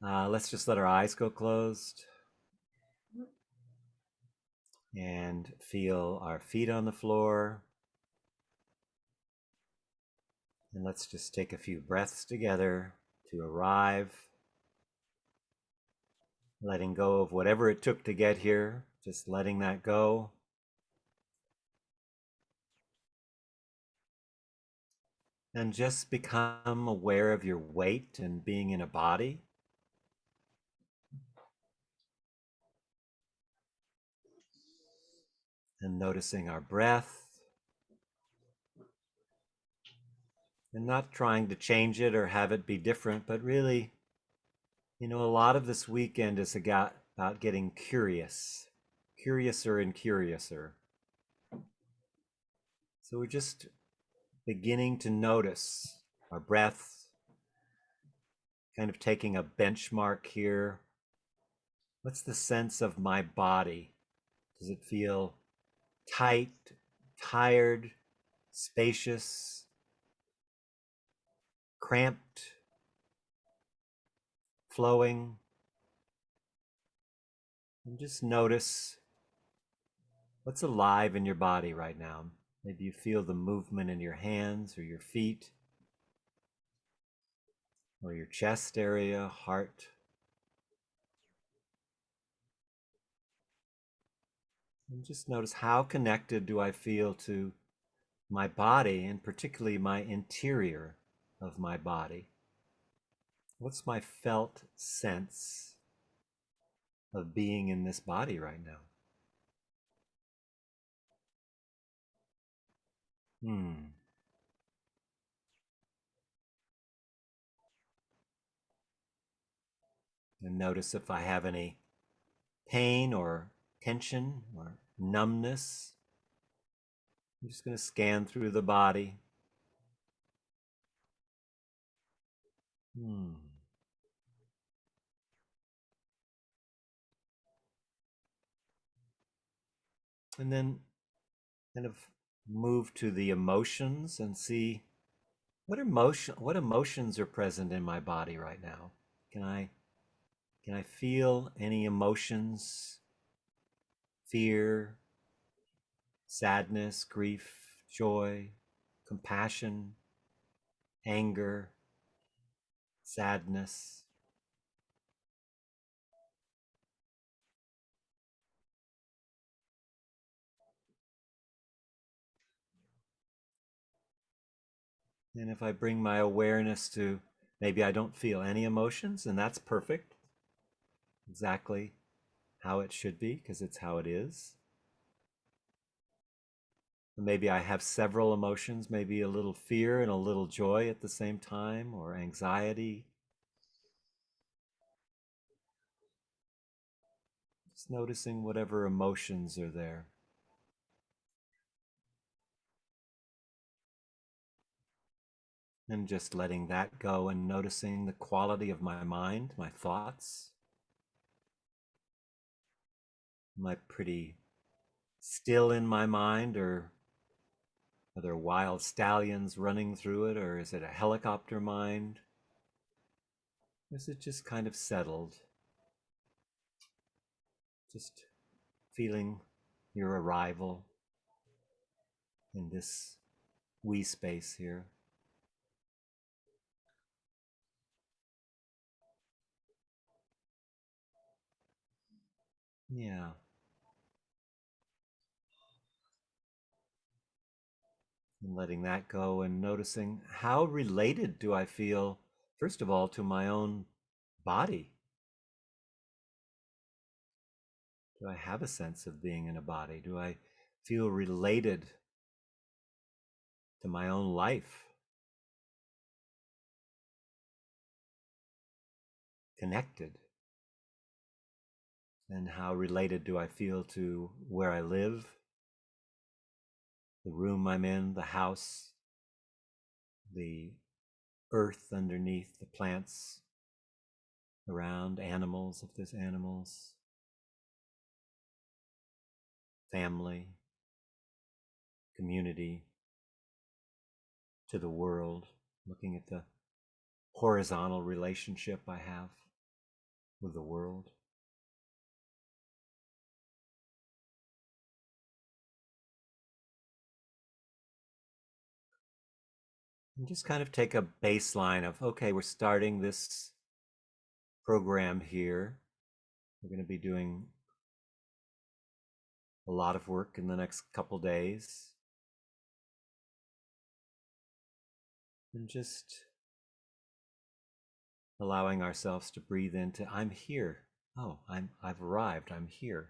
Let's just let our eyes go closed and feel our feet on the floor. And let's just take a few breaths together to arrive, letting go of whatever it took to get here, just letting that go. And just become aware of your weight and being in a body. And noticing our breath and not trying to change it or have it be different, but really, a lot of this weekend is about getting curious, curiouser and curiouser. So we're just beginning to notice our breath, kind of taking a benchmark here. What's the sense of my body? Does it feel tight, tired, spacious, cramped, flowing? And just notice what's alive in your body right now. Maybe you feel the movement in your hands or your feet or your chest area, heart. And just notice, how connected do I feel to my body, and particularly my interior of my body? What's my felt sense of being in this body right now? Hmm. And notice if I have any pain or tension or numbness. I'm just going to scan through the body. Hmm. And then kind of move to the emotions and see what emotions are present in my body right now. Can I can I feel any emotions? Fear, sadness, grief, joy, compassion, anger, sadness. And if I bring my awareness to, maybe I don't feel any emotions, and that's perfect, exactly how it should be, because it's how it is. Maybe I have several emotions, maybe a little fear and a little joy at the same time, or anxiety. Just noticing whatever emotions are there. And just letting that go and noticing the quality of my mind, my thoughts. Am I pretty still in my mind, or are there wild stallions running through it, or is it a helicopter mind? Or is it just kind of settled? Just feeling your arrival in this wee space here. Yeah. And letting that go and noticing, how related do I feel, first of all, to my own body? Do I have a sense of being in a body? Do I feel related to my own life? Connected? And how related do I feel to where I live, the room I'm in, the house, the earth underneath, the plants around, animals, if there's animals, family, community, to the world, looking at the horizontal relationship I have. with the world. And just kind of take a baseline of, okay, we're starting this program here. We're going to be doing a lot of work in the next couple days. And just allowing ourselves to breathe into, I'm here. Oh, I've arrived. I'm here.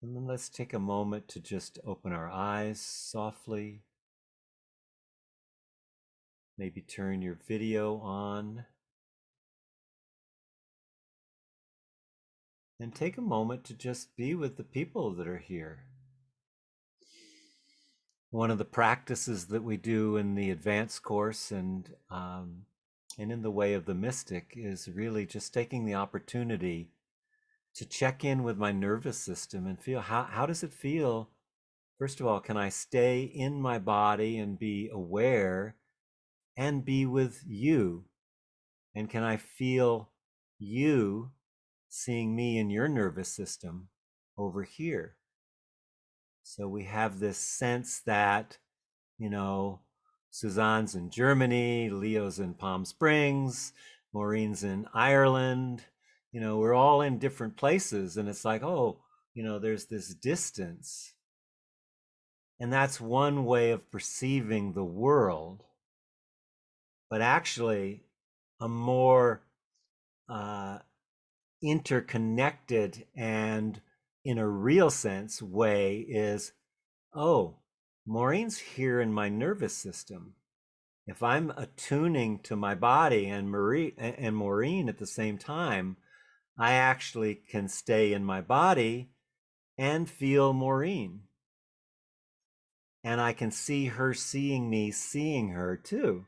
And then let's take a moment to just open our eyes softly. Maybe turn your video on. And take a moment to just be with the people that are here. One of the practices that we do in the advanced course and in the way of the mystic is really just taking the opportunity to check in with my nervous system and feel how does it feel. First of all, can I stay in my body and be aware and be with you? And can I feel you seeing me in your nervous system over here? So we have this sense that, you know, Suzanne's in Germany, Leo's in Palm Springs, Maureen's in Ireland. You know, we're all in different places. And it's like, oh, you know, there's this distance. And that's one way of perceiving the world. But actually, a more interconnected and in a real sense way is, oh, Maureen's here in my nervous system. If I'm attuning to my body and Maureen at the same time, I actually can stay in my body and feel Maureen. And I can see her seeing me, seeing her too.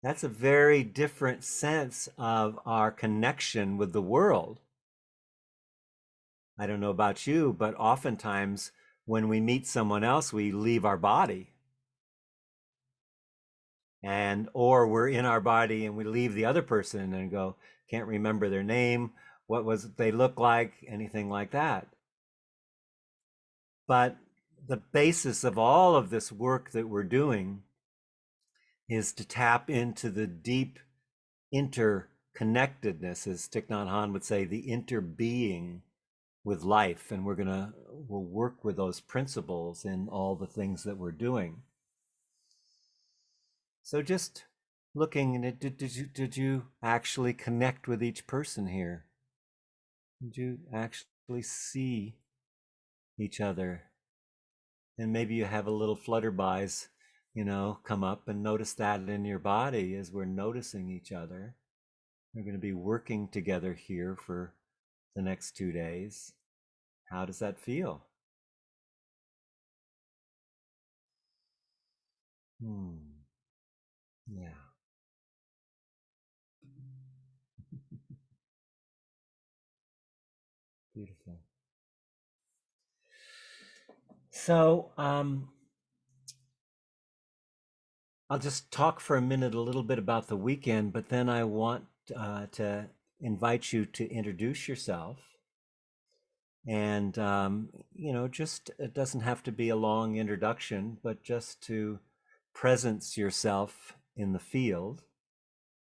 That's a very different sense of our connection with the world. I don't know about you, but oftentimes when we meet someone else, we leave our body. And or we're in our body and we leave the other person and go, can't remember their name, what was it they look like, anything like that. But the basis of all of this work that we're doing is to tap into the deep interconnectedness, as Thich Nhat Hanh would say, the interbeing with life. And we'll work with those principles in all the things that we're doing. So just looking at did you actually connect with each person here? Did you actually see each other? And maybe you have a little flutterbys, you know, come up, and notice that in your body as we're noticing each other. We're going to be working together here for the next 2 days. How does that feel? Yeah. Beautiful. So I'll just talk for a minute a little bit about the weekend, but then I want to invite you to introduce yourself. And, you know, just it doesn't have to be a long introduction, but just to presence yourself in the field.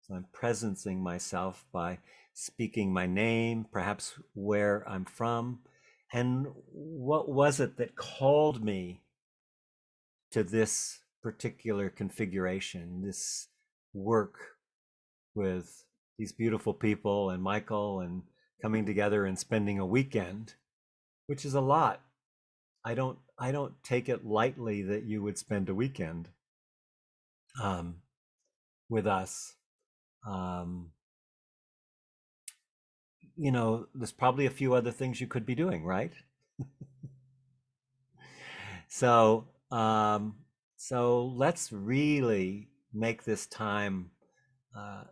So I'm presencing myself by speaking my name, perhaps where I'm from, and what was it that called me to this particular configuration, this work with these beautiful people and Michael and coming together and spending a weekend, which is a lot. I don't take it lightly that you would spend a weekend um, with us. Um, you know, there's probably a few other things you could be doing, right? So, so let's really make this time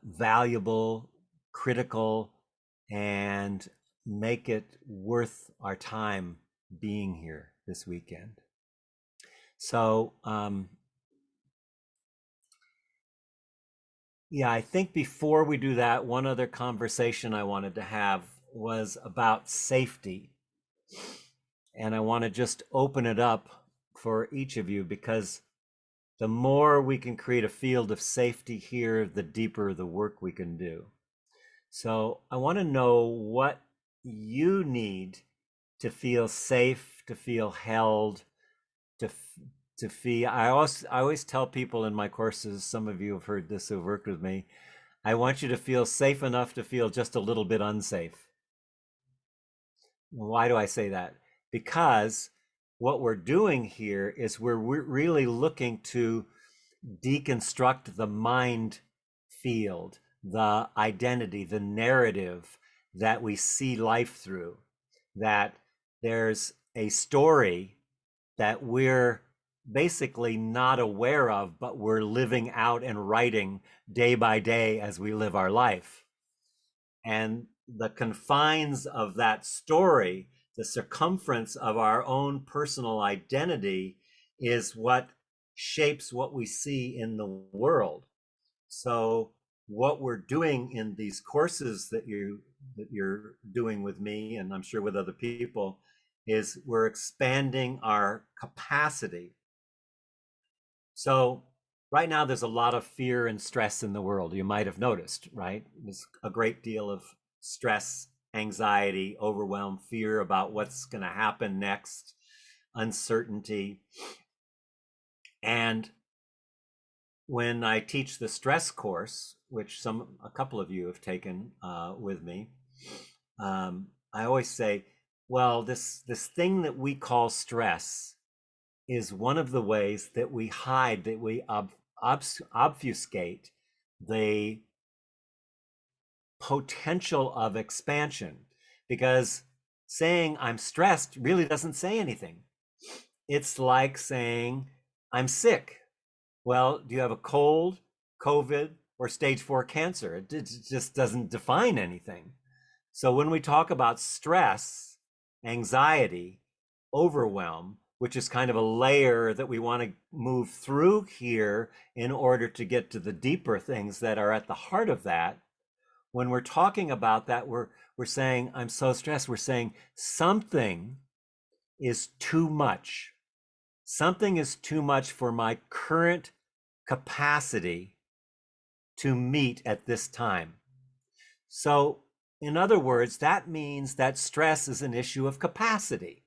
valuable, critical, and make it worth our time being here this weekend. So, Yeah, I think before we do that, one other conversation I wanted to have was about safety. And I want to just open it up for each of you because the more we can create a field of safety here, the deeper the work we can do. So I want to know what you need to feel safe, to feel held, to to feel. I always tell people in my courses. Some of you have heard this who've worked with me. I want you to feel safe enough to feel just a little bit unsafe. Why do I say that? Because what we're doing here is we're really looking to deconstruct the mind field, the identity, the narrative that we see life through. That there's a story that we're basically not aware of, but we're living out and writing day by day as we live our life. And the confines of that story, the circumference of our own personal identity, is what shapes what we see in the world. So what we're doing in these courses that you're doing with me, and I'm sure with other people, is we're expanding our capacity. So right now there's a lot of fear and stress in the world. You might have noticed, right? There's a great deal of stress, anxiety, overwhelm, fear about what's going to happen next, uncertainty. And when I teach the stress course, which a couple of you have taken with me, I always say, well, this thing that we call stress is one of the ways that we hide, that we obfuscate the potential of expansion. Because saying I'm stressed really doesn't say anything. It's like saying I'm sick. Well, do you have a cold, COVID, or stage 4 cancer? It just doesn't define anything. So when we talk about stress, anxiety, overwhelm, which is kind of a layer that we want to move through here in order to get to the deeper things that are at the heart of that, when we're talking about that, we're saying, I'm so stressed. We're saying something is too much. Something is too much for my current capacity to meet at this time. So, in other words, that means that stress is an issue of capacity.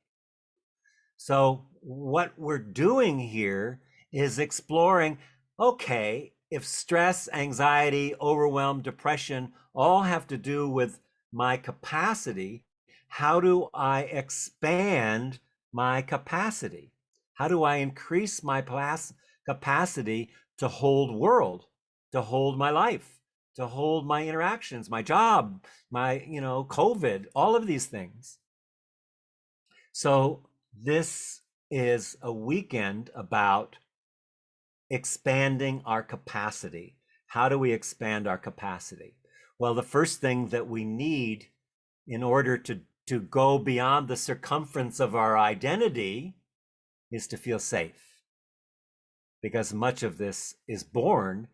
So, what we're doing here is exploring, okay, if stress, anxiety, overwhelm, depression all have to do with my capacity, how do I expand my capacity? How do I increase my capacity to hold world, to hold my life, to hold my interactions, my job, my, COVID, all of these things? So this is a weekend about expanding our capacity. How do we expand our capacity? Well, the first thing that we need in order to go beyond the circumference of our identity is to feel safe. Because much of this is born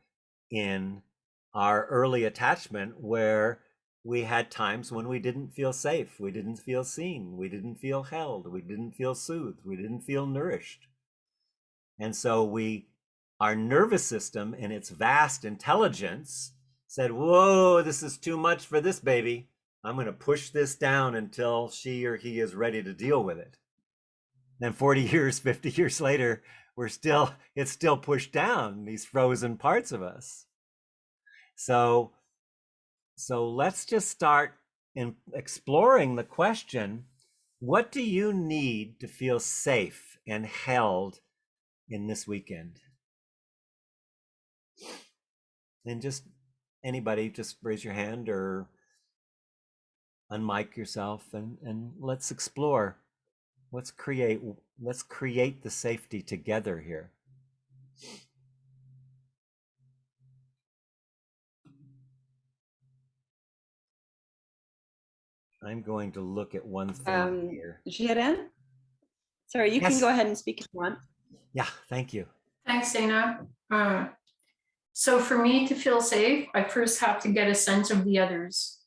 in our early attachment where we had times when we didn't feel safe, we didn't feel seen, we didn't feel held, we didn't feel soothed, we didn't feel nourished. And so our nervous system in its vast intelligence said, whoa, this is too much for this baby. I'm going to push this down until she or he is ready to deal with it. Then 40 years, 50 years later, it's still pushed down, these frozen parts of us. So let's just start in exploring the question, what do you need to feel safe and held in this weekend? And just anybody, just raise your hand or unmic yourself and let's explore. Let's create the safety together here. I'm going to look at one thing here. Jiren? Sorry, you can go ahead and speak if you want. Yeah, thank you. Thanks, Dana. So for me to feel safe, I first have to get a sense of the others.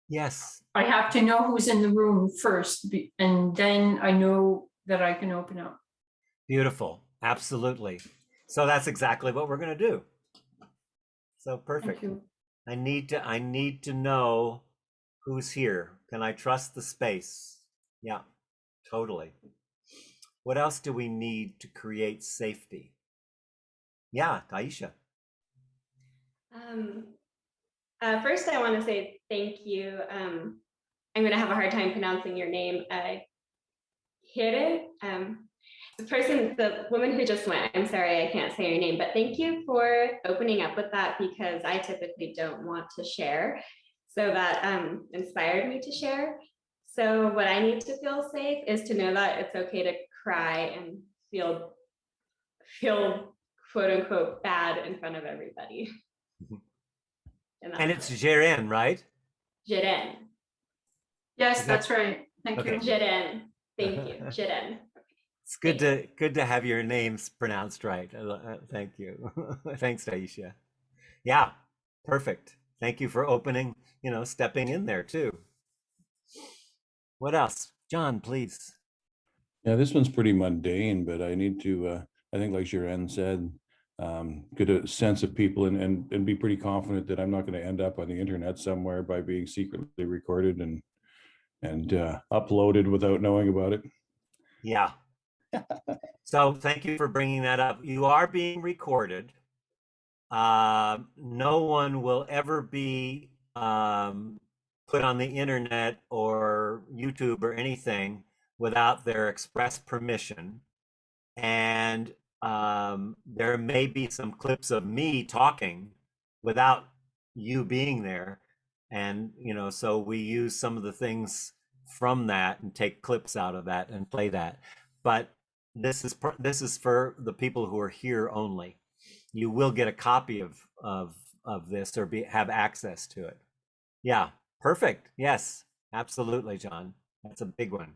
Yes, I have to know who's in the room first, and then I know that I can open up. beautiful. Absolutely. So that's exactly what we're going to do. So Thank perfect. you. I need to know who's here. Can I trust the space? Yeah, totally. What else do we need to create safety? Yeah, Taisha. Um, First, I want to say thank you. I'm going to have a hard time pronouncing your name. Hire. The woman who just went, I'm sorry, I can't say your name, but thank you for opening up with that because I typically don't want to share. So that inspired me to share. So what I need to feel safe is to know that it's okay to cry and feel quote unquote bad in front of everybody. And And that's it's it. Jeren, right? Jiren. Yes, Is that that's right. Thank okay? you. Jiren. Thank you. Jiren. It's good Thanks. to have your names pronounced right. Thank you. Thanks, Taisha. Yeah, perfect. Thank you for opening, stepping in there too. What else? John, please. Yeah, this one's pretty mundane, but I need to, I think like Jiren said, get a sense of people and be pretty confident that I'm not going to end up on the internet somewhere by being secretly recorded and uploaded without knowing about it. Yeah. So thank you for bringing that up. You are being recorded. No one will ever be put on the internet or YouTube or anything without their express permission. And there may be some clips of me talking without you being there. And, so we use some of the things from that and take clips out of that and play that. But this is for the people who are here only. You will get a copy of this or have access to it. Yeah, perfect. Yes, absolutely, John. That's a big one.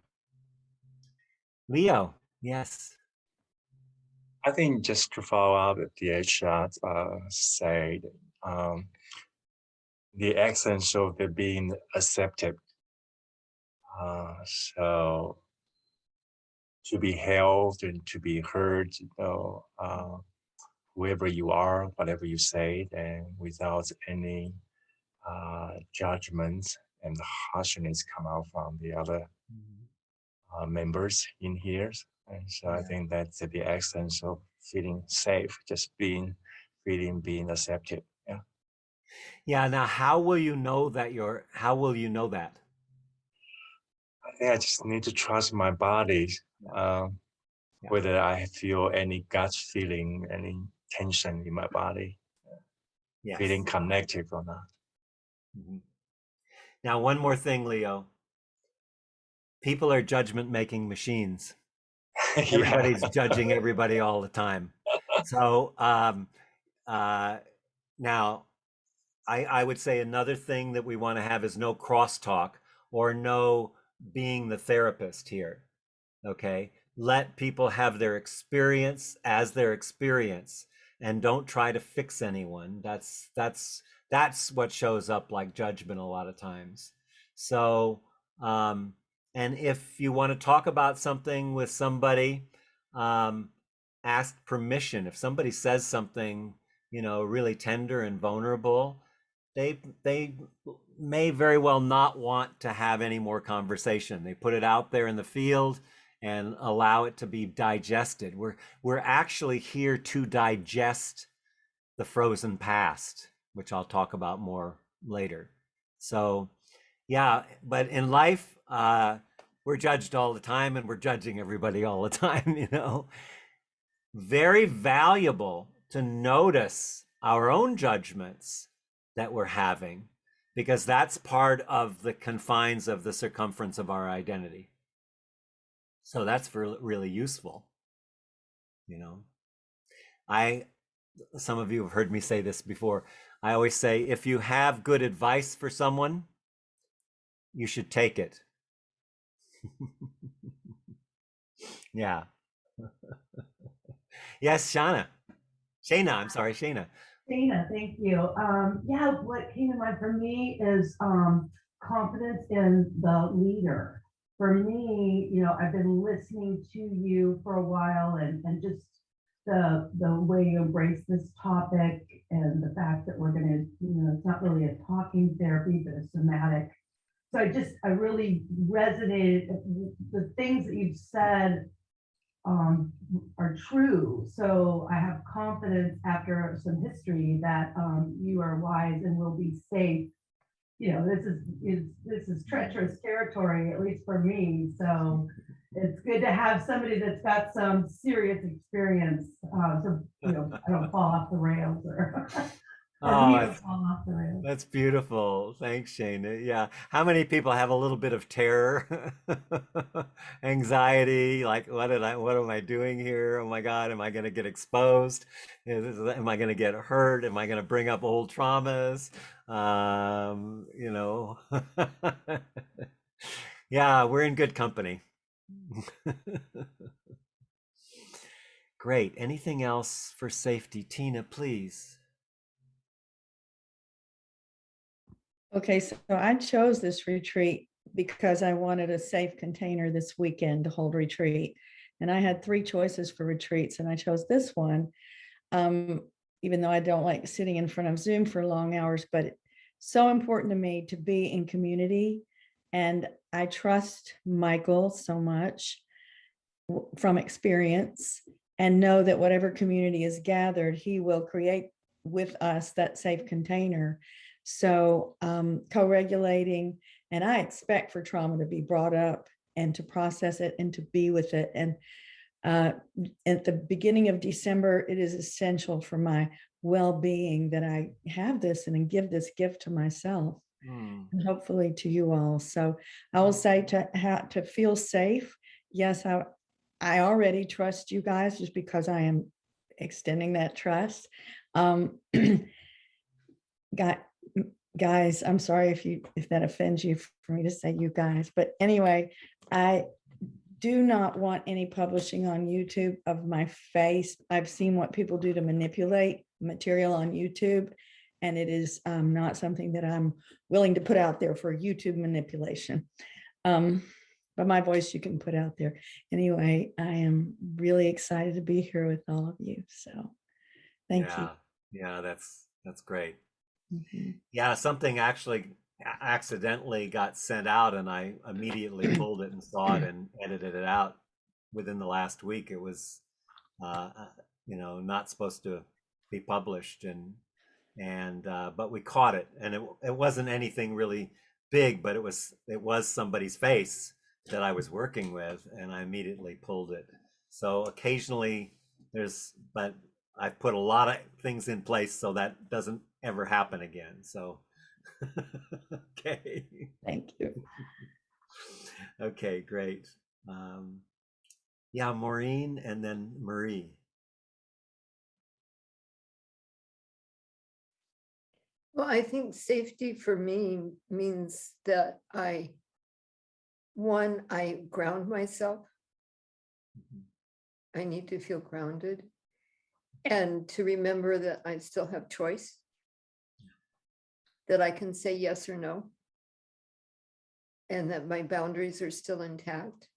Leo, yes. I think just to follow up with the HR said, um, the essence of the being accepted. So to be held and to be heard, whoever you are, whatever you say, and without any judgment and harshness come out from the other members in here. And so I think that's the essence of feeling safe, just being accepted. Yeah. Yeah, now how will you know that? I think I just need to trust my body, um, Yeah. whether I feel any gut feeling, any tension in my body, Yes. feeling connected or not. Mhm. Now, one more thing, Leo. People are judgment making machines. Yeah. Everybody's judging everybody all the time. So uh, now I would say another thing that we want to have is no crosstalk or no being the therapist here. Okay, let people have their experience as their experience and don't try to fix anyone. That's what shows up like judgment a lot of times. So um and if you want to talk about something with somebody, um ask permission. If somebody says something, really tender and vulnerable, they may very well not want to have any more conversation. They put it out there in the field and allow it to be digested. We're actually here to digest the frozen past, which I'll talk about more later. So, yeah, but in life, we're judged all the time and we're judging everybody all the time. Very valuable to notice our own judgments that we're having, because that's part of the confines of the circumference of our identity. So that's really useful. You know, I, some of you have heard me say this before. I always say, if you have good advice for someone, you should take it. Yeah. Yes, Shana. Shayna, I'm sorry, Shayna. Dana, thank you. Yeah, what came to mind for me is confidence in the leader. For me, I've been listening to you for a while, and just the way you embrace this topic, and the fact that we're going to, it's not really a talking therapy, but a somatic. So I really resonated. The things that you've said are true. So I have confidence after some history that you are wise and will be safe. This is treacherous territory, at least for me. So it's good to have somebody that's got some serious experience. So I don't fall off the rails or or we Oh, don't fall off the rails. that's beautiful. Thanks, Shane. Yeah. How many people have a little bit of terror, anxiety, like what am I doing here? Oh my God, am I going to get exposed? Am I going to get hurt? Am I going to bring up old traumas? You know. Yeah, we're in good company. Great. Anything else for safety? Tina, please. Okay, so I chose this retreat because I wanted a safe container this weekend to hold retreat. And I had 3 choices for retreats, and I chose this one. Even though I don't like sitting in front of Zoom for long hours, but it's so important to me to be in community. And I trust Michael so much from experience, and know that whatever community is gathered, he will create with us that safe container. So co-regulating, and I expect for trauma to be brought up and to process it and to be with it. And at the beginning of December, it is essential for my well-being that I have this and give this gift to myself and hopefully to you all. So I will say to feel safe. Yes, I already trust you guys just because I am extending that trust. Guys, I'm sorry if that offends you for me to say you guys, but anyway, I do not want any publishing on YouTube of my face. I've seen what people do to manipulate material on YouTube, and it is not something that I'm willing to put out there for YouTube manipulation. But my voice you can put out there. Anyway, I am really excited to be here with all of you. So thank you. Yeah, that's great. Mhm. Yeah, something actually accidentally got sent out, and I immediately pulled it and saw it and edited it out within the last week. It was, not supposed to be published, and but we caught it, and it wasn't anything really big, but it was somebody's face that I was working with, and I immediately pulled it. So occasionally but I've put a lot of things in place so that doesn't ever happen again. So, okay. Thank you. Okay, great. Um, yeah, Maureen and then Marie. Well, I think safety for me means that I ground myself. I need to feel grounded and to remember that I still have choice, that I can say yes or no, and that my boundaries are still intact.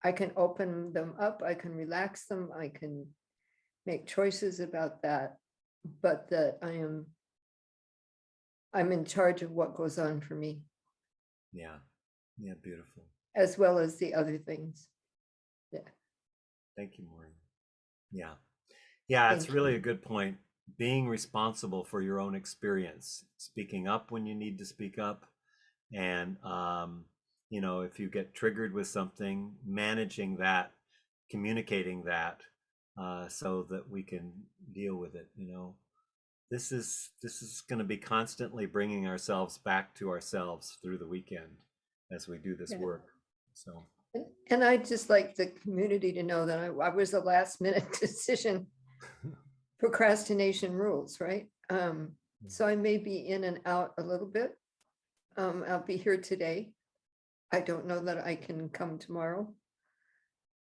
I can open them up, I can relax them, I can make choices about that, but that I'm in charge of what goes on for me. Yeah, beautiful. As well as the other things. Yeah. Thank you, Maureen. Yeah, it's really a good point. Being responsible for your own experience, speaking up when you need to speak up, and if you get triggered with something, managing that, communicating that, so that we can deal with it. This is going to be constantly bringing ourselves back to ourselves through the weekend as we do this work. So, and I'd just like the community to know that I was a last minute decision. Procrastination rules, right? So I may be in and out a little bit. I'll be here today. I don't know that I can come tomorrow.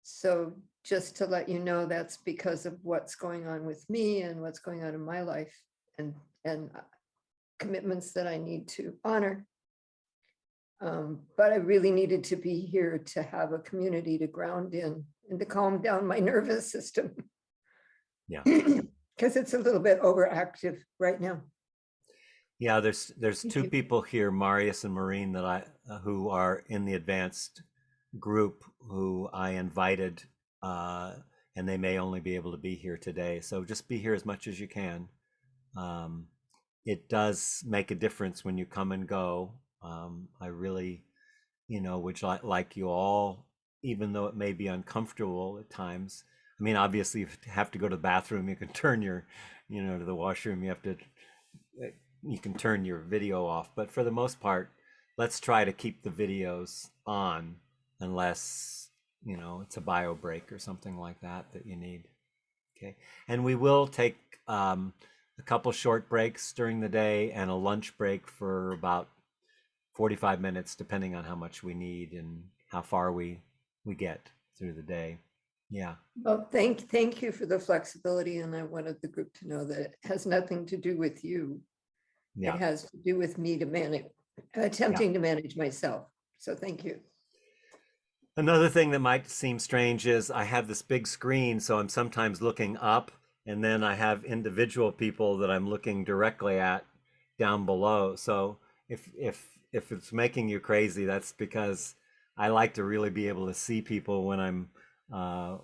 So just to let you know, that's because of what's going on with me and what's going on in my life and commitments that I need to honor. But I really needed to be here to have a community to ground in and to calm down my nervous system. Yeah. Because it's a little bit overactive right now. Yeah, there's Thank two you. people here, Marius and Maureen, that who are in the advanced group who I invited, and they may only be able to be here today. So just be here as much as you can. It does make a difference when you come and go. I really, would like you all, even though it may be uncomfortable at times. I mean, obviously, if you have to go to the bathroom, you can turn your, to the washroom. You can turn your video off. But for the most part, let's try to keep the videos on, unless it's a bio break or something like that you need. Okay, and we will take a couple short breaks during the day and a lunch break for about 45 minutes, depending on how much we need and how far we get through the day. Yeah. Well, thank you for the flexibility, and I wanted the group to know that it has nothing to do with you. Yeah. It has to do with me to manage, attempting to manage myself. So thank you. Another thing that might seem strange is I have this big screen, so I'm sometimes looking up, and then I have individual people that I'm looking directly at down below. So if it's making you crazy, that's because I like to really be able to see people when I'm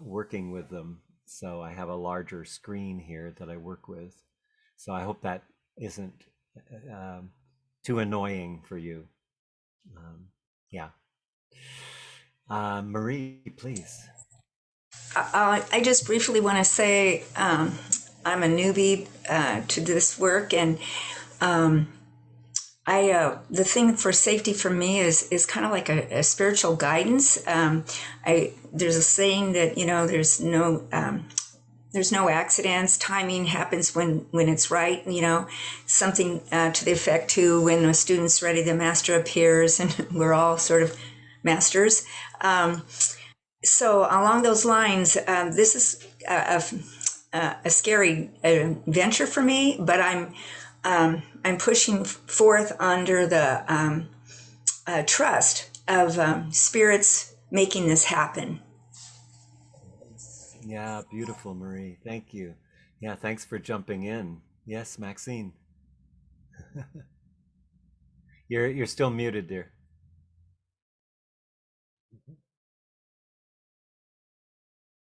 working with them. So I have a larger screen here that I work with. So I hope that isn't too annoying for you. Yeah. Marie, please. I just briefly want to say I'm a newbie to this work, and the thing for safety for me is kind of like a spiritual guidance. There's a saying that there's no accidents. Timing happens when it's right. Something to the effect too, when a student's ready, the master appears, and we're all sort of masters. So along those lines, this is a scary venture for me, but I'm pushing forth under the trust of spirits making this happen. Yeah, beautiful, Marie. Thank you. Yeah, thanks for jumping in. Yes, Maxine. You're still muted, dear.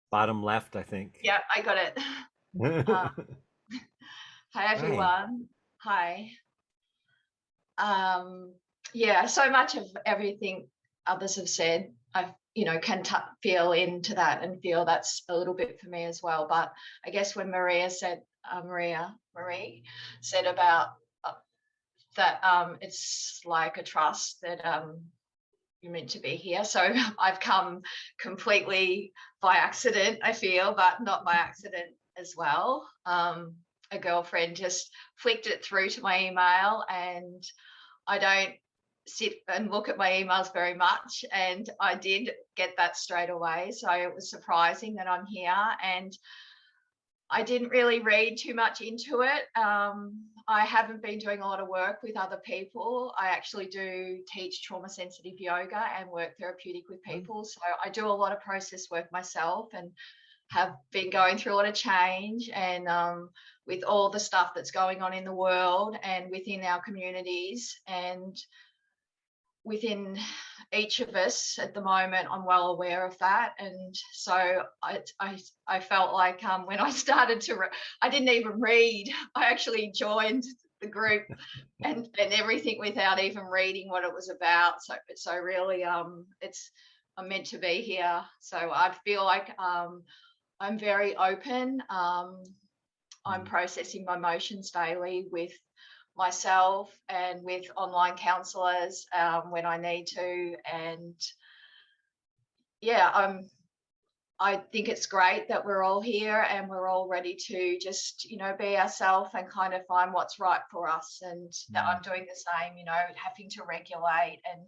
Bottom left, I think. Yeah, I got it. Hi, everyone. Hi. Yeah, so much of everything others have said, I can feel into that and feel that's a little bit for me as well. But I guess when Marie said about that it's like a trust that you're meant to be here. So I've come completely by accident, I feel, but not by accident as well. A girlfriend just flicked it through to my email, and I don't sit and look at my emails very much, and I did get that straight away. So it was surprising that I'm here, and I didn't really read too much into it. I haven't been doing a lot of work with other people. I actually do teach trauma sensitive yoga and work therapeutic with people. So I do a lot of process work myself, and have been going through a lot of change, and with all the stuff that's going on in the world and within our communities and within each of us at the moment, I'm well aware of that. And so I felt like when I started I didn't even read. I actually joined the group and everything without even reading what it was about. So really, I'm meant to be here. So I feel like I'm very open. I'm processing my emotions daily with myself and with online counselors when I need to. And yeah, I think it's great that we're all here and we're all ready to just, be ourselves and kind of find what's right for us. And that I'm doing the same, having to regulate and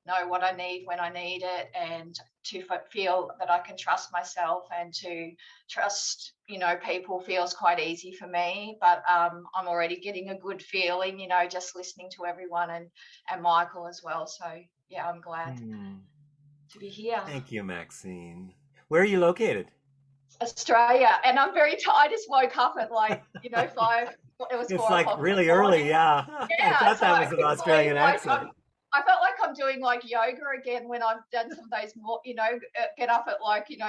know what I need when I need it, and to feel that I can trust myself, and to trust, people feels quite easy for me. But I'm already getting a good feeling, just listening to everyone, and Michael as well. So yeah, I'm glad to be here. Thank you, Maxine. Where are you located? Australia, and I'm very tired. I just woke up at 5. It was It's 4 like o'clock in the really morning. early, yeah. I Yeah, thought so that I was an couldn't believe Australian accent. I felt like I'm doing yoga again when I've done some of those more, get up at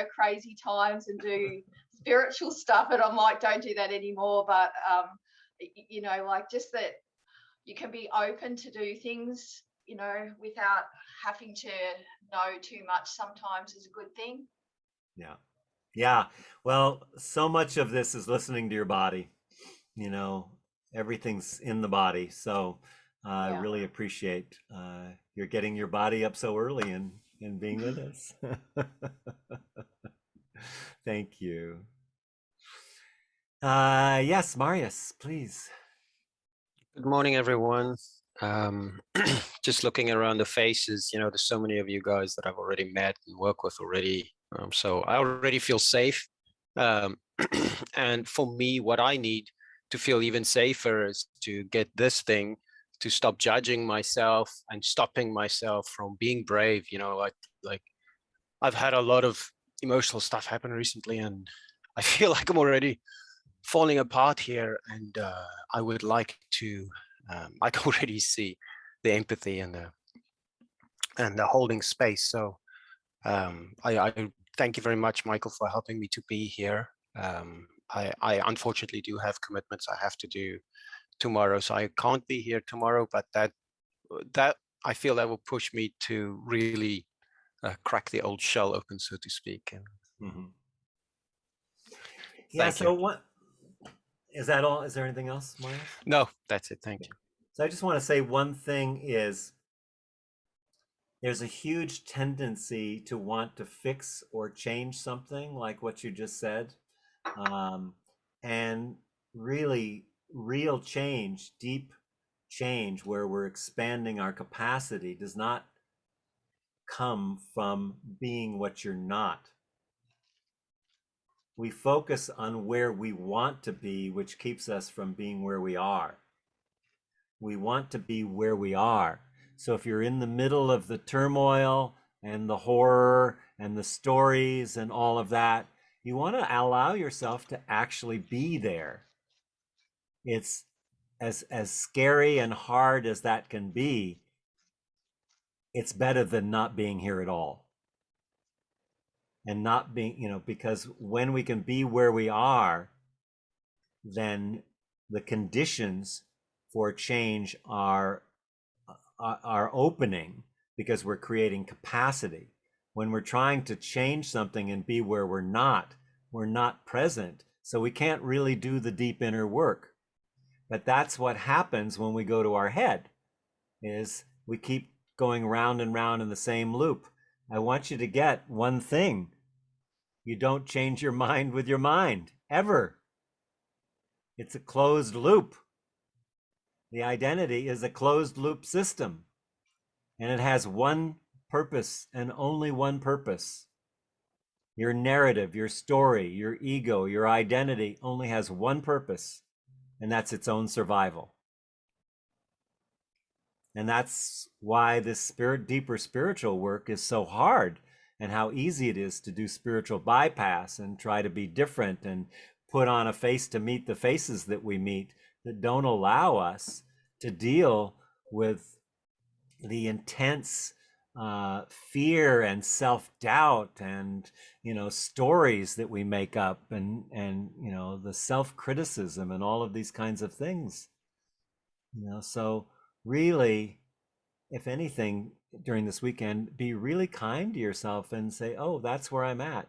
crazy times and do spiritual stuff, and I'm like, don't do that anymore. But just that you can be open to do things, without having to know too much sometimes is a good thing. Yeah. Yeah. Well, so much of this is listening to your body. Everything's in the body. So I really appreciate you're getting your body up so early and being with us. Thank you. Yes, Marius, please. Good morning, everyone. Just looking around the faces, there's so many of you guys that I've already met and work with already. So I already feel safe. And for me, what I need to feel even safer is to get this thing to stop judging myself and stopping myself from being brave. Like I've had a lot of emotional stuff happen recently, and I feel like I'm already falling apart here. And I would like to. I can already see the empathy and the holding space. So I thank you very much, Michael, for helping me to be here. I unfortunately do have commitments I have to do tomorrow, so I can't be here tomorrow. But that I feel that will push me to really crack the old shell open, so to speak. And Yeah. thank So you. what is that all? Is there anything else, Marius? No, that's it. Thank you. So I just want to say one thing is there's a huge tendency to want to fix or change something like what you just said. And really, real change, deep change where we're expanding our capacity does not come from being what you're not. We focus on where we want to be, which keeps us from being where we are. We want to be where we are. So if you're in the middle of the turmoil and the horror and the stories and all of that, you want to allow yourself to actually be there. It's as scary and hard as that can be, it's better than not being here at all. And not being, because when we can be where we are, then the conditions for change are opening because we're creating capacity. When we're trying to change something and be where we're not present. So we can't really do the deep inner work. But that's what happens when we go to our head, is we keep going round and round in the same loop. I want you to get one thing. You don't change your mind with your mind, ever. It's a closed loop. The identity is a closed loop system. And it has one purpose and only one purpose. Your narrative, your story, your ego, your identity only has one purpose, and that's its own survival. And that's why this deeper spiritual work is so hard, and how easy it is to do spiritual bypass and try to be different and put on a face to meet the faces that we meet that don't allow us to deal with the intense fear and self-doubt and stories that we make up and the self-criticism and all of these kinds of things. So really, if anything, during this weekend, be really kind to yourself and say, oh, that's where I'm at.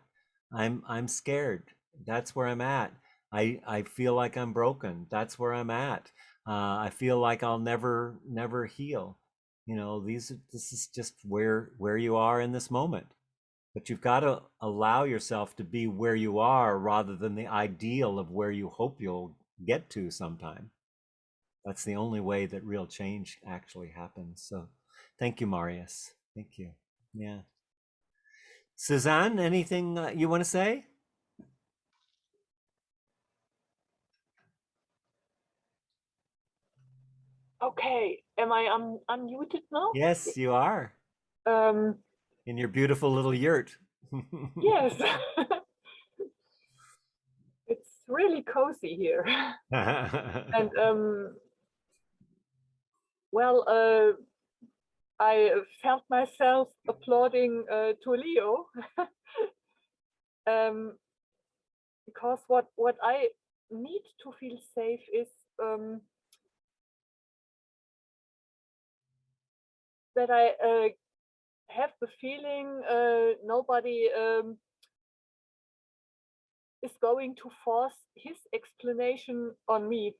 I'm scared. That's where I'm at. I feel like I'm broken. That's where I'm at. I feel like I'll never heal. This is just where you are in this moment. But you've got to allow yourself to be where you are rather than the ideal of where you hope you'll get to sometime. That's the only way that real change actually happens. So thank you, Marius. Thank you. Yeah. Suzanne, anything you want to say? Okay, am I unmuted now? Yes, you are. Um, In your beautiful little yurt. yes, it's really cozy here. And well, I felt myself applauding to Leo because what I need to feel safe is that I have the feeling nobody is going to force his explanation on me.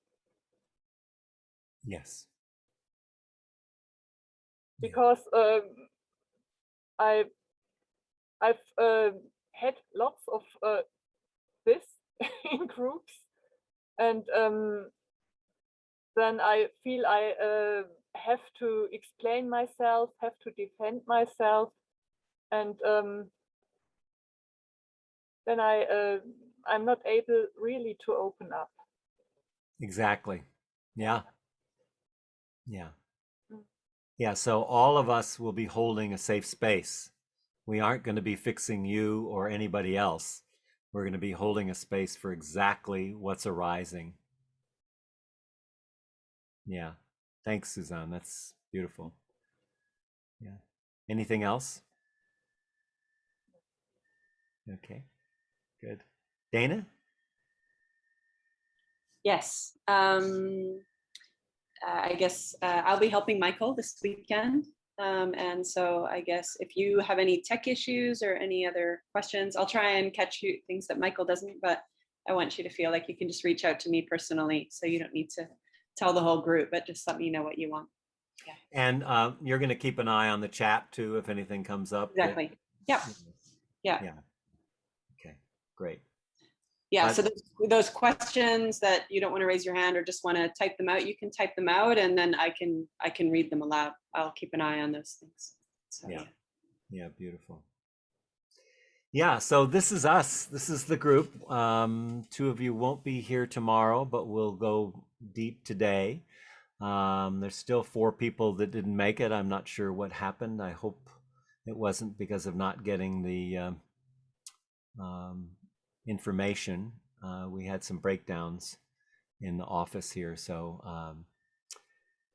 Yes. Because I've had lots of this in groups, and then I feel I have to explain myself, have to defend myself, and then I'm not able really to open up. Exactly. Yeah. Yeah. Yeah. So all of us will be holding a safe space. We aren't going to be fixing you or anybody else. We're going to be holding a space for exactly what's arising. Yeah. Thanks, Suzanne. That's beautiful. Yeah. Anything else? Okay. Good. Dana? Yes. I guess I'll be helping Michael this weekend. And so I guess if you have any tech issues or any other questions, I'll try and catch you things that Michael doesn't, but I want you to feel like you can just reach out to me personally. So you don't need to tell the whole group, but just let me know what you want. Yeah. And you're going to keep an eye on the chat too, if anything comes up. Exactly. Yeah. Yeah. Yeah. Okay, great. Yeah, so those questions that you don't want to raise your hand or just want to type them out, you can type them out and then I can read them aloud. I'll keep an eye on those things. So, yeah, beautiful. Yeah, so this is us. This is the group. Two of you won't be here tomorrow, but we'll go deep today. There's still 4 people that didn't make it. I'm not sure what happened. I hope it wasn't because of not getting the information. We had some breakdowns in the office here. So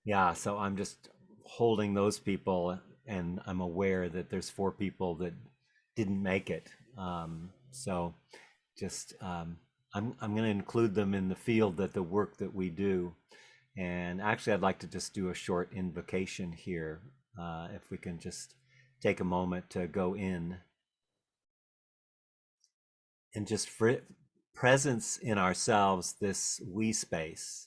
yeah, so I'm just holding those people, and I'm aware that there's 4 people that didn't make it. So just I'm going to include them in the field that the work that we do. And actually, I'd like to just do a short invocation here. If we can just take a moment to go in and just presence in ourselves this we space.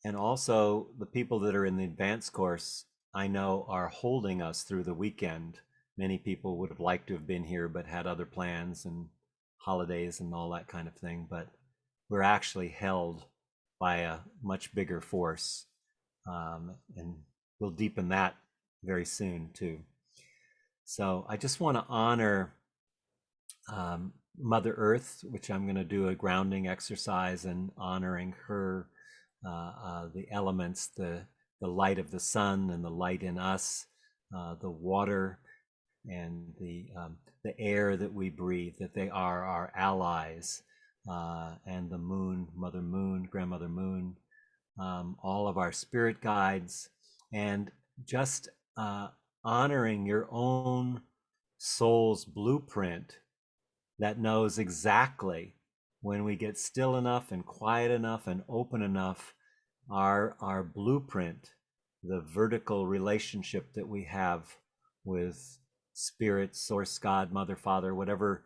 And also the people that are in the advanced course, I know are holding us through the weekend. Many people would have liked to have been here, but had other plans and holidays and all that kind of thing. But we're actually held by a much bigger force. And we'll deepen that very soon too. So I just want to honor Mother Earth, which I'm going to do a grounding exercise and honoring her, the elements, the light of the sun and the light in us, the water and the air that we breathe, that they are our allies, and the moon, Mother Moon, Grandmother Moon, all of our spirit guides, and just honoring your own soul's blueprint that knows exactly when we get still enough and quiet enough and open enough, our blueprint, the vertical relationship that we have with spirit, source, God, mother, father, whatever,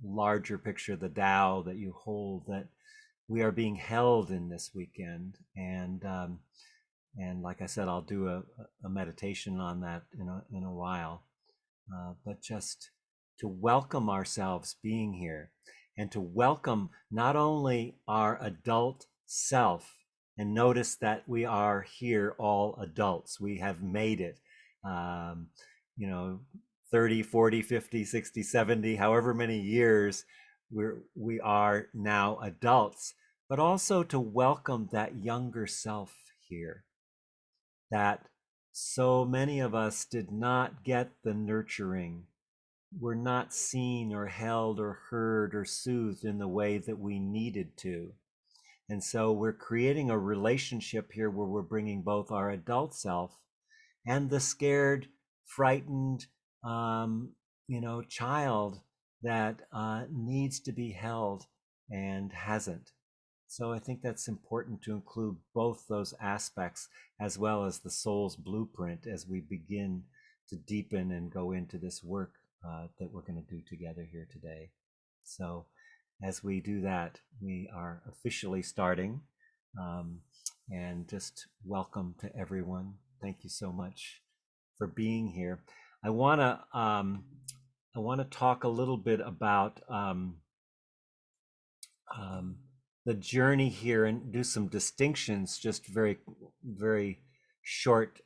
larger picture, the Tao that you hold, that we are being held in this weekend. And like I said, I'll do a meditation on that in a while. But just to welcome ourselves being here, and to welcome not only our adult self and notice that we are here all adults. We have made it, um, you know, 30, 40, 50, 60, 70, however many years we are now adults, but also to welcome that younger self here, that so many of us did not get the nurturing, were not seen or held or heard or soothed in the way that we needed to. And so we're creating a relationship here where we're bringing both our adult self and the scared, frightened, child that needs to be held and hasn't. So I think that's important to include both those aspects as well as the soul's blueprint as we begin to deepen and go into this work that we're going to do together here today. So as we do that, we are officially starting. And just welcome to everyone. Thank you so much for being here. I want to talk a little bit about the journey here and do some distinctions, just very, very short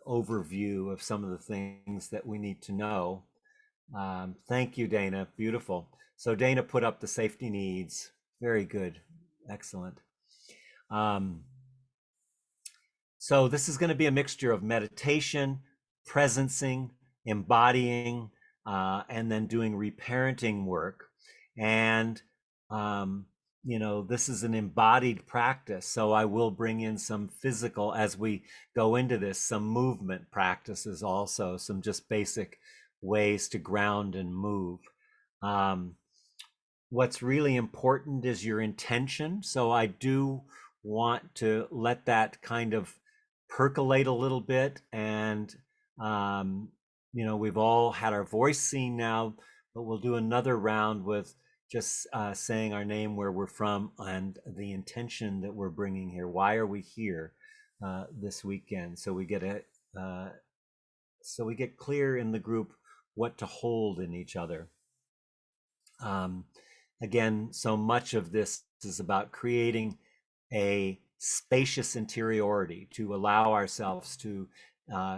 overview of some of the things that we need to know. Thank you, Dana. Beautiful. So Dana put up the safety needs. Very good. Excellent. So this is going to be a mixture of meditation, presencing, embodying, and then doing reparenting work. And, this is an embodied practice. So I will bring in some physical, as we go into this, some movement practices also, some just basic ways to ground and move. What's really important is your intention. So I do want to let that kind of percolate a little bit. And, we've all had our voice seen now, but we'll do another round with just saying our name, where we're from, and the intention that we're bringing here. Why are we here this weekend? So we get clear in the group what to hold in each other. Again, so much of this is about creating a spacious interiority to allow ourselves to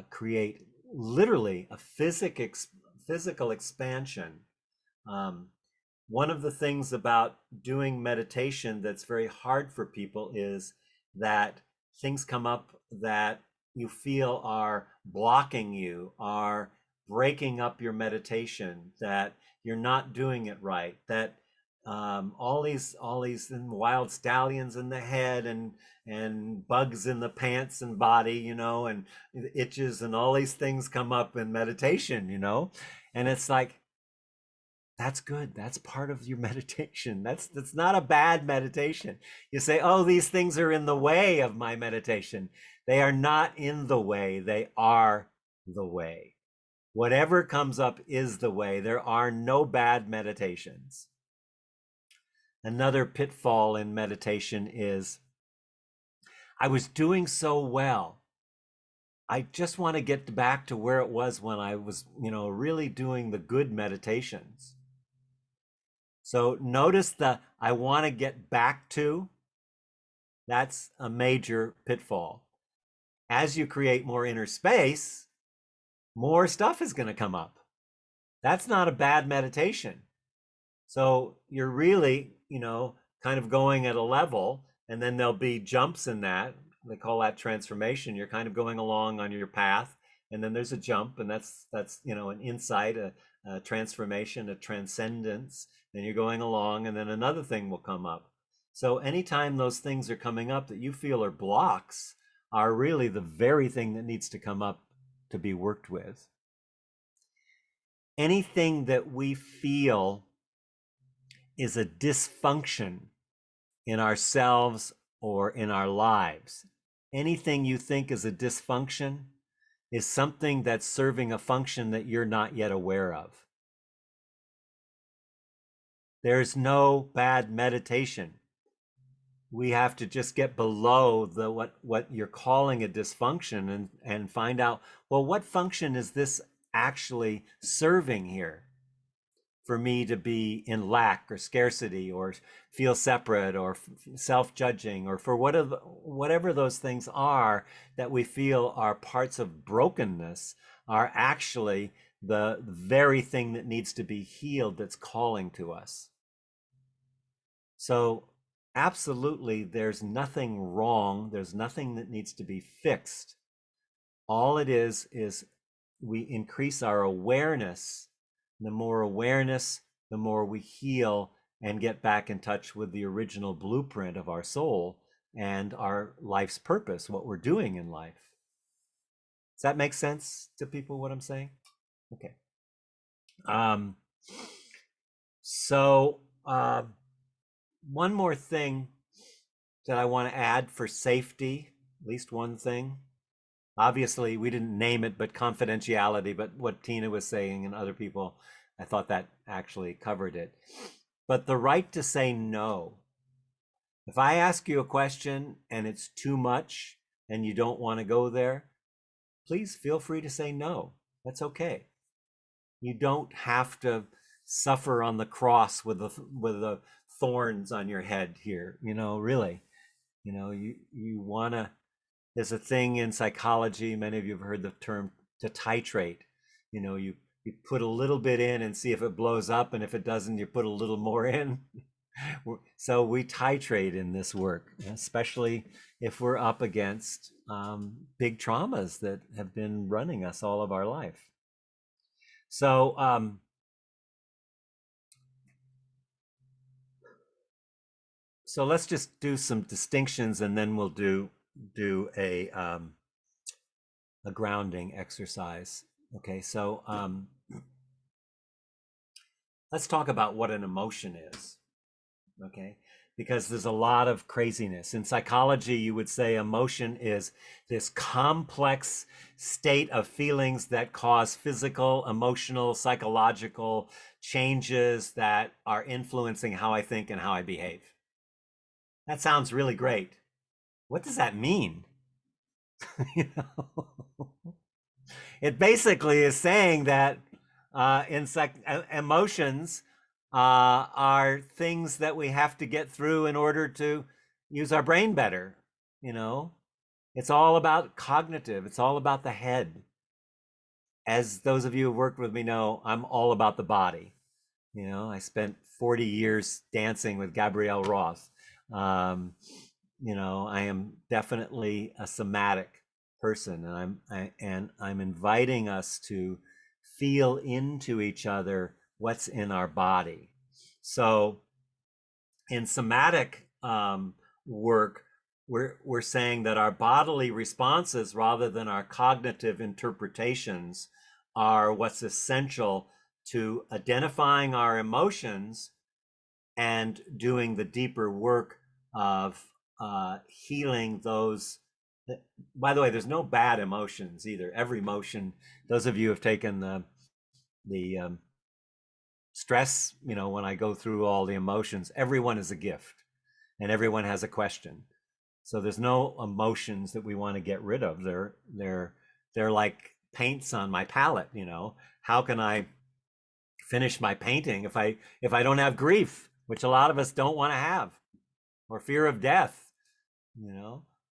create literally a physical expansion. One of the things about doing meditation that's very hard for people is that things come up that you feel are blocking you, are breaking up your meditation, that you're not doing it right, that all these wild stallions in the head and bugs in the pants and body, and itches and all these things come up in meditation, and it's like, that's good. That's part of your meditation. That's not a bad meditation. You say, oh, these things are in the way of my meditation. They are not in the way. They are the way. Whatever comes up is the way. There are no bad meditations. Another pitfall in meditation is, I was doing so well. I just want to get back to where it was when I was, really doing the good meditations. So notice the I want to get back to. That's a major pitfall. As you create more inner space, more stuff is going to come up. That's not a bad meditation. So you're really, kind of going at a level, and then there'll be jumps in that. They call that transformation. You're kind of going along on your path, and then there's a jump, and that's an insight, a transformation, a transcendence. Then you're going along, and then another thing will come up. So anytime those things are coming up that you feel are blocks, are really the very thing that needs to come up to be worked with. Anything that we feel is a dysfunction in ourselves or in our lives, anything you think is a dysfunction is something that's serving a function that you're not yet aware of. There's no bad meditation. We have to just get below the what you're calling a dysfunction and find out, well, what function is this actually serving here? for me to be in lack or scarcity or feel separate or self-judging, or for whatever those things are that we feel are parts of brokenness, are actually the very thing that needs to be healed, that's calling to us. So absolutely, there's nothing wrong. There's nothing that needs to be fixed. All it is we increase our awareness. The more awareness, the more we heal and get back in touch with the original blueprint of our soul and our life's purpose, what we're doing in life. Does that make sense to people, what I'm saying? Okay. One more thing that I want to add for safety, at least one thing. Obviously, we didn't name it, but confidentiality, but what Tina was saying and other people, I thought that actually covered it. But the right to say no. If I ask you a question and it's too much and you don't want to go there, please feel free to say no. That's okay. You don't have to suffer on the cross with the thorns on your head here, really. You want to, there's a thing in psychology, many of you have heard the term to titrate. You put a little bit in and see if it blows up, and if it doesn't, you put a little more in. So we titrate in this work, especially if we're up against big traumas that have been running us all of our life. So so let's just do some distinctions, and then we'll do a grounding exercise. Okay, so let's talk about what an emotion is. Okay, because there's a lot of craziness in psychology. You would say emotion is this complex state of feelings that cause physical, emotional, psychological changes that are influencing how I think and how I behave. That sounds really great. What does that mean? It basically is saying that emotions are things that we have to get through in order to use our brain better. It's all about cognitive. It's all about the head. As those of you who worked with me know, I'm all about the body. I spent 40 years dancing with Gabrielle Roth. I am definitely a somatic person, and I'm inviting us to feel into each other what's in our body. So in somatic work, we're saying that our bodily responses, rather than our cognitive interpretations, are what's essential to identifying our emotions and doing the deeper work of healing those. By the way, there's no bad emotions either. Every emotion, those of you who have taken the stress, when I go through all the emotions, everyone is a gift and everyone has a question. So there's no emotions that we want to get rid of. They're like paints on my palette. How can I finish my painting if I don't have grief, which a lot of us don't want to have, or fear of death,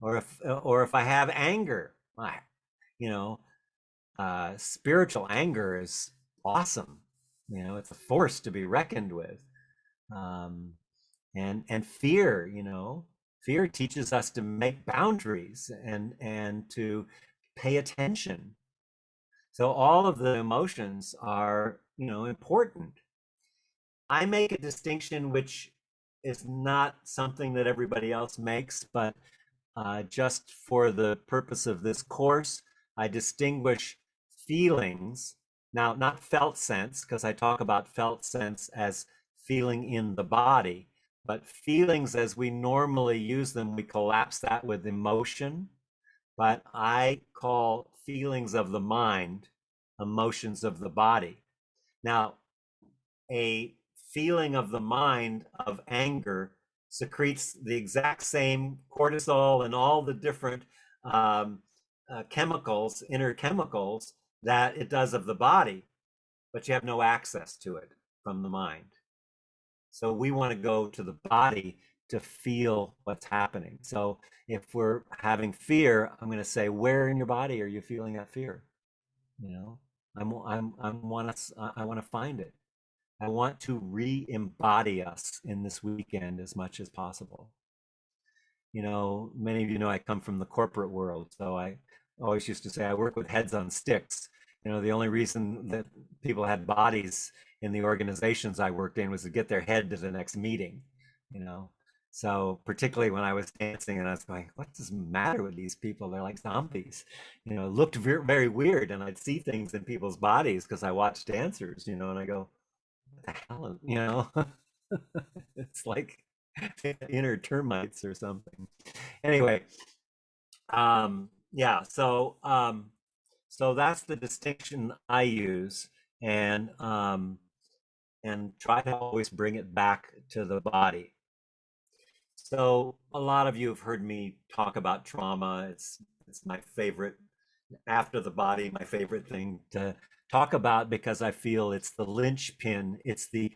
or if I have anger, spiritual anger is awesome. It's a force to be reckoned with. And fear, fear teaches us to make boundaries and to pay attention. So all of the emotions are, important. I make a distinction which is not something that everybody else makes, but just for the purpose of this course, I distinguish feelings. Now, not felt sense, because I talk about felt sense as feeling in the body, but feelings as we normally use them, we collapse that with emotion. But I call feelings of the mind emotions of the body. Now, a feeling of the mind of anger secretes the exact same cortisol and all the different chemicals, inner chemicals, that it does of the body, but you have no access to it. from the mind. So we want to go to the body to feel what's happening. So if we're having fear, I'm going to say, where in your body are you feeling that fear? You know, I want to find it. I want to re-embody us in this weekend as much as possible. You know, many of you know I come from the corporate world, so I always used to say I work with heads on sticks. You know, the only reason that people had bodies in the organizations I worked in was to get their head to the next meeting, you know. So particularly when I was dancing and I was going, what does the matter with these people? They're like zombies, you know, it looked very weird. And I'd see things in people's bodies because I watched dancers, you know, and I go, what the hell, you know, it's like inner termites or something. Anyway, yeah, so that's the distinction I use, and try to always bring it back to the body. So a lot of you have heard me talk about trauma. It's my favorite, after the body, my favorite thing to talk about, because I feel it's the linchpin. It's the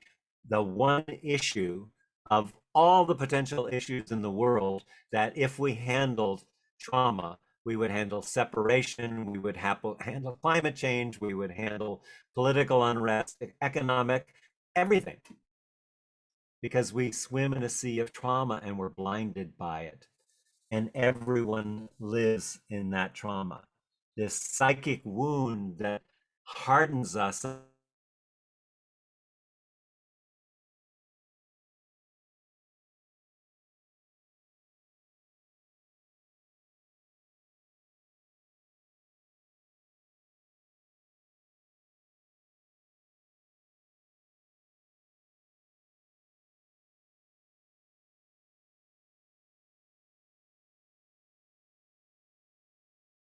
one issue of all the potential issues in the world that if we handled trauma, we would handle separation, we would handle climate change, we would handle political unrest, economic, everything, because we swim in a sea of trauma and we're blinded by it. And everyone lives in that trauma, this psychic wound that hardens us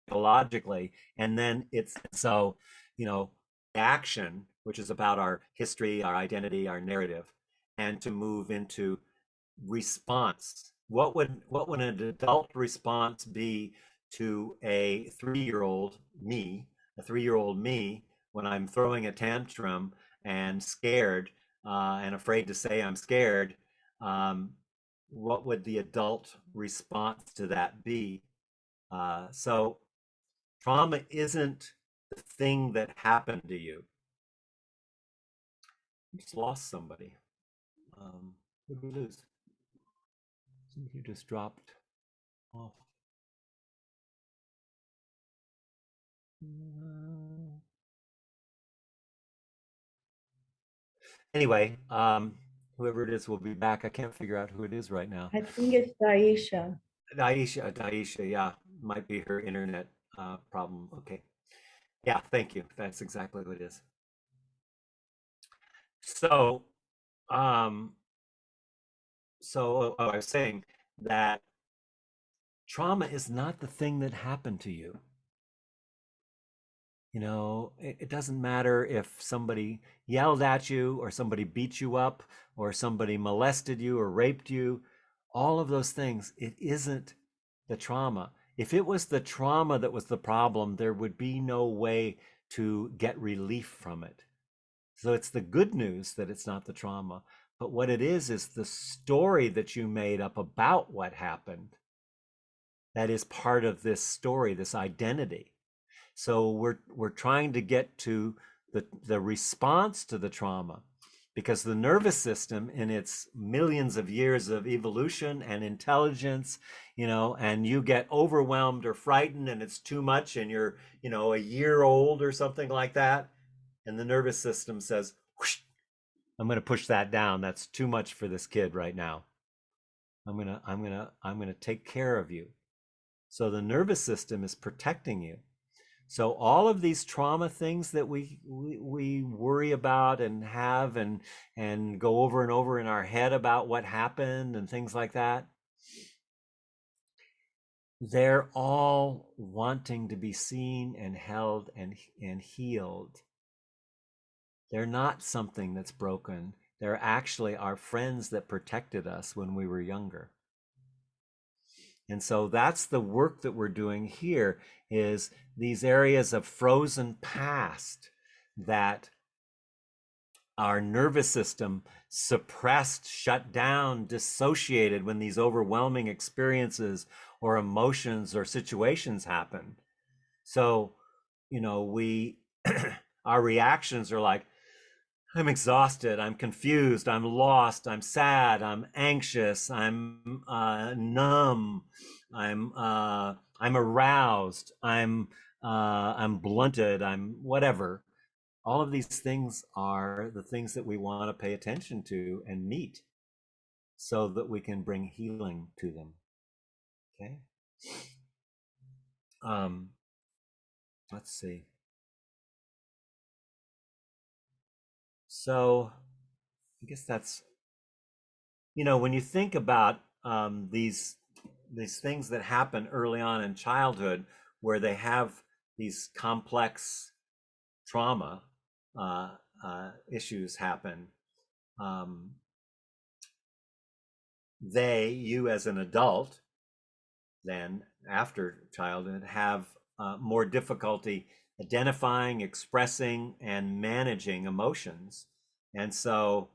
psychologically. And then it's so, you know, action, which is about our history, our identity, our narrative, and to move into response. What would an adult response be to a 3-year-old me, when I'm throwing a tantrum and scared, and afraid to say I'm scared? Um, what would the adult response to that be? So trauma isn't the thing that happened to you. You just lost somebody. What did we lose? You just dropped off. Anyway, whoever it is will be back. I can't figure out who it is right now. I think it's Daisha. Daisha, yeah, might be her internet problem. Okay. Yeah, thank you. That's exactly what it is. So, I was saying that trauma is not the thing that happened to you. You know, it doesn't matter if somebody yelled at you or somebody beat you up or somebody molested you or raped you, all of those things. It isn't the trauma. If it was the trauma that was the problem, there would be no way to get relief from it. So it's the good news that it's not the trauma. But what it is the story that you made up about what happened. That is part of this story, this identity. So we're trying to get to the response to the trauma, because the nervous system, in its millions of years of evolution and intelligence, you know, and you get overwhelmed or frightened and it's too much and you're, you know, a year old or something like that, and the nervous system says, whoosh, I'm going to push that down. That's too much for this kid right now. I'm going to take care of you. So the nervous system is protecting you. So all of these trauma things that we worry about and have and go over and over in our head about what happened and things like that, they're all wanting to be seen and held and healed. They're not something that's broken. They're actually our friends that protected us when we were younger. And so that's the work that we're doing here, is these areas of frozen past that our nervous system suppressed, shut down, dissociated when these overwhelming experiences or emotions or situations happen. So, we, our reactions are like, I'm exhausted, I'm confused, I'm lost, I'm sad, I'm anxious, I'm numb, I'm aroused, I'm blunted, I'm whatever. All of these things are the things that we want to pay attention to and meet so that we can bring healing to them. Okay. Let's see. So I guess that's, when you think about these things that happen early on in childhood, where they have these complex trauma issues happen, you as an adult, then after childhood, have more difficulty identifying, expressing, and managing emotions. And so,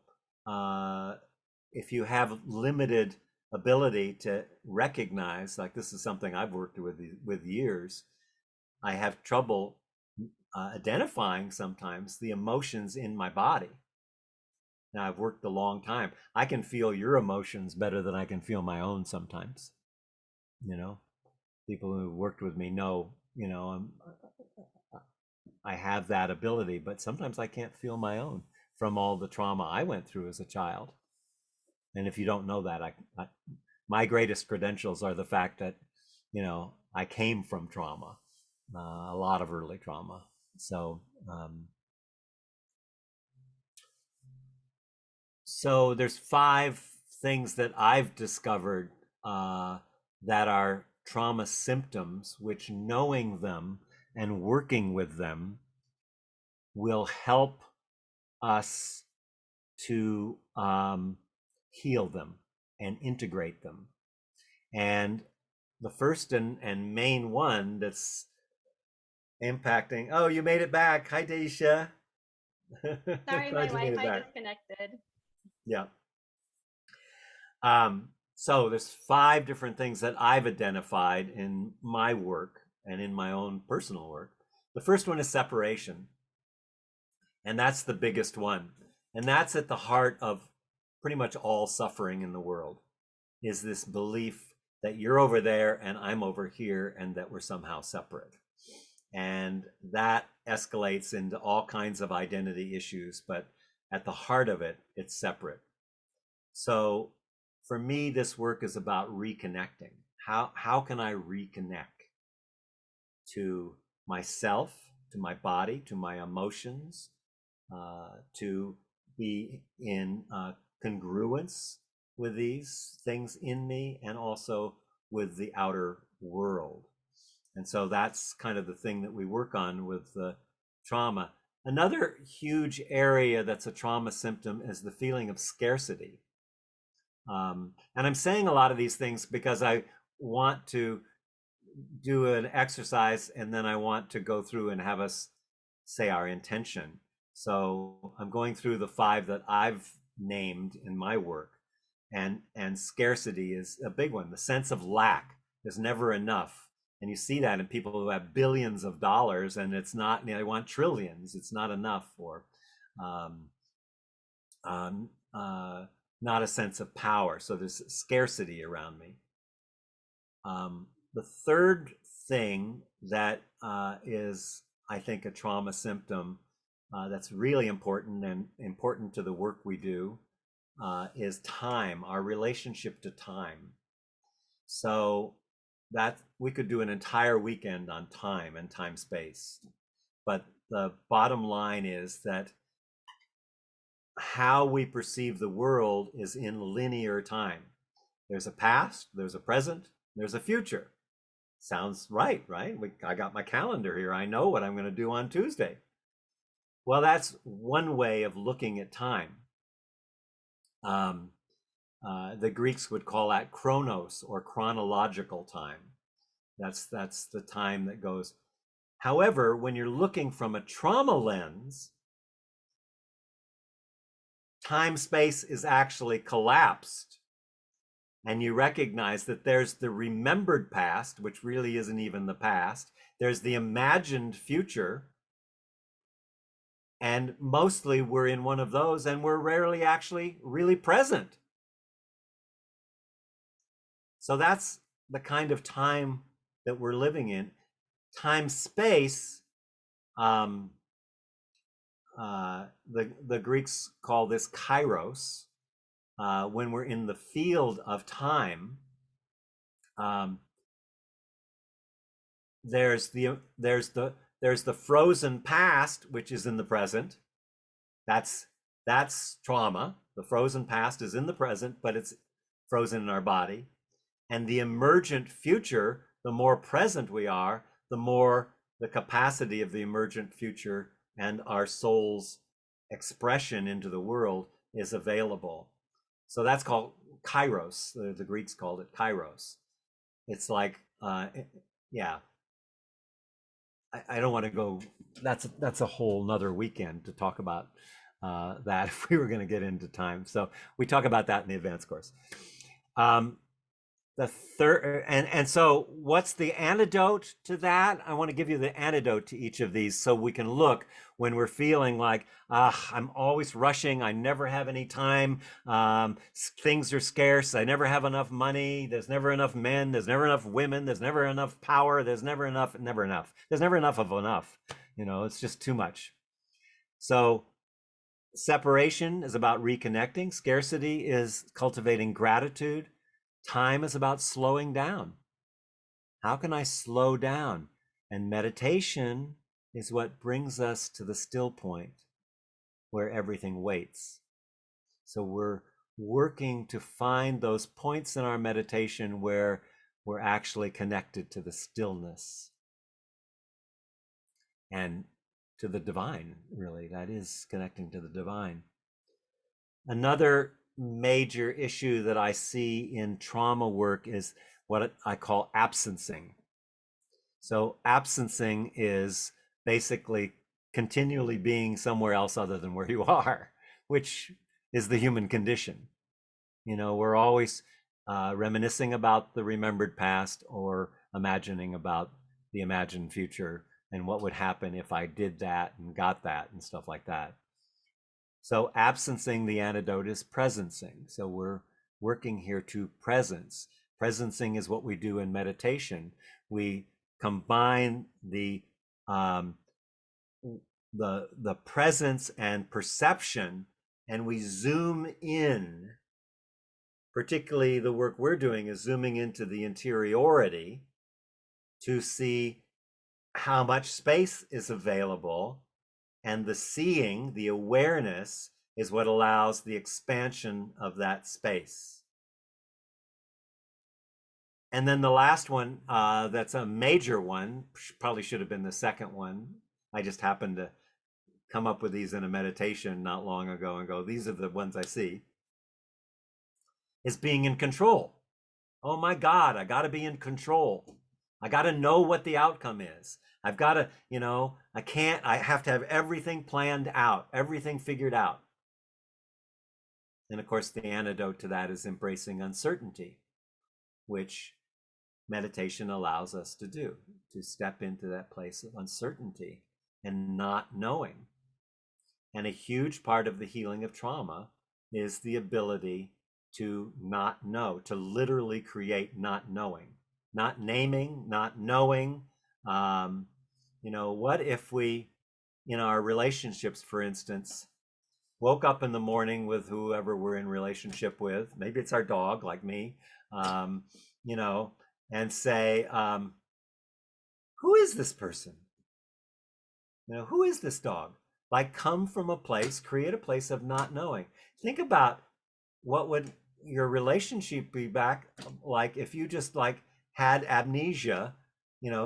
if you have limited ability to recognize, like this is something I've worked with years, I have trouble identifying sometimes the emotions in my body. Now I've worked a long time. I can feel your emotions better than I can feel my own sometimes. People who worked with me know, I have that ability, but sometimes I can't feel my own from all the trauma I went through as a child. And if you don't know that, my greatest credentials are the fact that, I came from trauma, a lot of early trauma. So, so there's 5 things that I've discovered that are trauma symptoms, which knowing them and working with them will help us to heal them and integrate them. And the first and main one that's impacting, oh, you made it back. Hi, Daisha. Sorry, my Wi-Fi disconnected. Yeah. So there's 5 different things that I've identified in my work and in my own personal work. The first one is separation. And that's the biggest one. And that's at the heart of pretty much all suffering in the world, is this belief that you're over there and I'm over here and that we're somehow separate. And that escalates into all kinds of identity issues, but at the heart of it, it's separate. So for me, this work is about reconnecting. How can I reconnect to myself, to my body, to my emotions, to be in congruence with these things in me and also with the outer world. And so that's kind of the thing that we work on with the trauma. Another huge area that's a trauma symptom is the feeling of scarcity. And I'm saying a lot of these things because I want to do an exercise and then I want to go through and have us say our intention. So I'm going through the 5 that I've named in my work, and scarcity is a big one. The sense of lack. There's never enough, and you see that in people who have billions of dollars, and it's not. They want trillions. It's not enough, or not a sense of power. So there's scarcity around me. The third thing that is, I think, a trauma symptom that's really important and important to the work we do is time, our relationship to time. So that we could do an entire weekend on time and time space. But the bottom line is that how we perceive the world is in linear time. There's a past, there's a present, there's a future. Sounds right, right? I got my calendar here. I know what I'm going to do on Tuesday. Well, that's one way of looking at time. The Greeks would call that chronos, or chronological time. That's the time that goes. However, when you're looking from a trauma lens, time space is actually collapsed, and you recognize that there's the remembered past, which really isn't even the past, there's the imagined future, and mostly we're in one of those, and we're rarely actually really present. So that's the kind of time that we're living in. Time space, the Greeks call this kairos. When we're in the field of time, there's the frozen past, which is in the present. That's trauma. The frozen past is in the present, but it's frozen in our body. And the emergent future, the more present we are, the more the capacity of the emergent future and our soul's expression into the world is available. So that's called kairos. The Greeks called it kairos. It's like, yeah. I don't want to go. That's a whole nother weekend to talk about that if we were going to get into time. So we talk about that in the advanced course. The third, and so what's the antidote to that? I want to give you the antidote to each of these so we can look when we're feeling like, I'm always rushing, I never have any time, things are scarce, I never have enough money, there's never enough men, there's never enough women, there's never enough power, there's never enough. There's never enough of enough. It's just too much. So separation is about reconnecting. Scarcity is cultivating gratitude. Time is about slowing down. How can I slow down? And meditation is what brings us to the still point where everything waits. So we're working to find those points in our meditation where we're actually connected to the stillness and to the divine, really. That is connecting to the divine. Another major issue that I see in trauma work is what I call absencing. So absencing is basically continually being somewhere else other than where you are, which is the human condition. We're always reminiscing about the remembered past or imagining about the imagined future and what would happen if I did that and got that and stuff like that. So absencing, the antidote is presencing. So we're working here to presence. Presencing is what we do in meditation. We combine the presence and perception, and we zoom in. Particularly the work we're doing is zooming into the interiority to see how much space is available. And the seeing, the awareness, is what allows the expansion of that space. And then the last one, that's a major one, probably should have been the second one. I just happened to come up with these in a meditation not long ago and go, these are the ones I see, is being in control. Oh my God, I got to be in control. I got to know what the outcome is. I've got to, I have to have everything planned out, everything figured out. And of course, the antidote to that is embracing uncertainty, which meditation allows us to do, to step into that place of uncertainty and not knowing. And a huge part of the healing of trauma is the ability to not know, to literally create not knowing, not naming, not knowing. What if we, in our relationships, for instance, woke up in the morning with whoever we're in relationship with, maybe it's our dog like me, and say, who is this person? Who is this dog? Like, come from a place, create a place of not knowing. Think about what would your relationship be back like if you just had amnesia,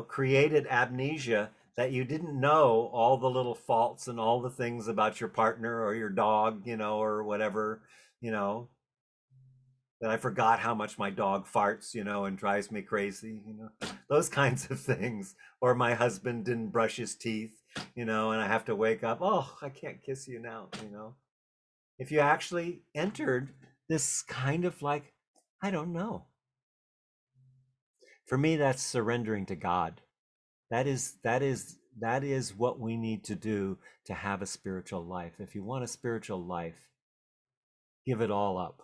created amnesia, that you didn't know all the little faults and all the things about your partner or your dog, or whatever, that I forgot how much my dog farts, and drives me crazy, those kinds of things. Or my husband didn't brush his teeth, and I have to wake up, oh, I can't kiss you now, if you actually entered this kind of like, I don't know. For me, that's surrendering to God. That is what we need to do to have a spiritual life. If you want a spiritual life, give it all up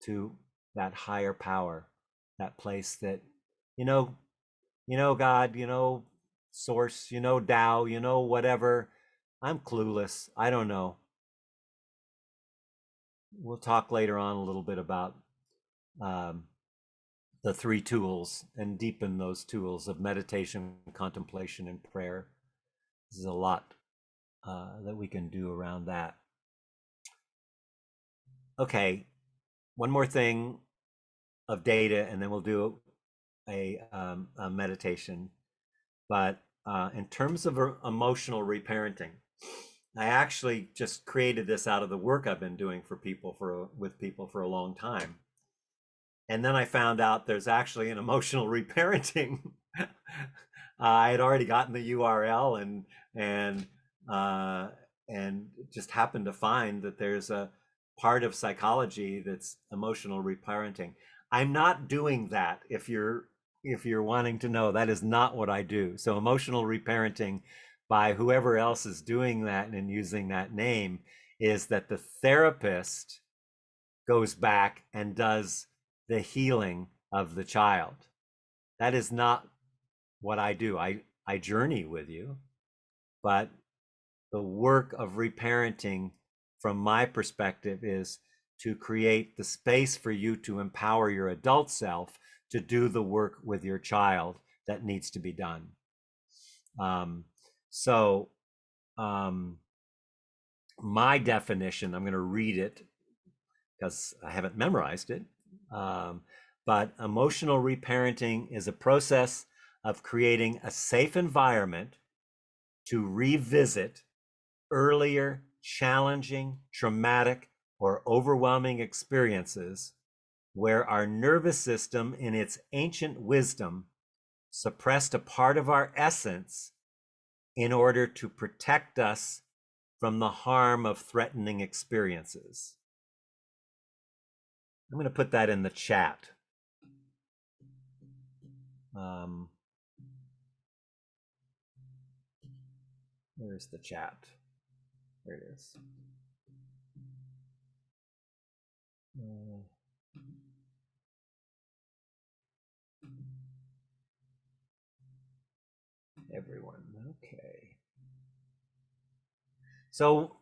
to that higher power, that place that, you know, God, source, Tao, whatever. I'm clueless. I don't know. We'll talk later on a little bit about the three tools and deepen those tools of meditation, contemplation, and prayer. There's a lot that we can do around that. Okay, one more thing of data, and then we'll do a meditation. But in terms of emotional reparenting, I actually just created this out of the work I've been doing with people for a long time. And then I found out there's actually an emotional reparenting. I had already gotten the URL and just happened to find that there's a part of psychology that's emotional reparenting. I'm not doing that. If you're wanting to know, that is not what I do. So emotional reparenting, by whoever else is doing that and using that name, is that the therapist goes back and does the healing of the child. That is not what I do. I journey with you, but the work of reparenting from my perspective is to create the space for you to empower your adult self to do the work with your child that needs to be done. My definition, I'm going to read it because I haven't memorized it. But emotional reparenting is a process of creating a safe environment to revisit earlier challenging, traumatic, or overwhelming experiences where our nervous system, in its ancient wisdom, suppressed a part of our essence in order to protect us from the harm of threatening experiences. I'm going to put that in the chat. Where's the chat? There it is. Everyone, okay. So,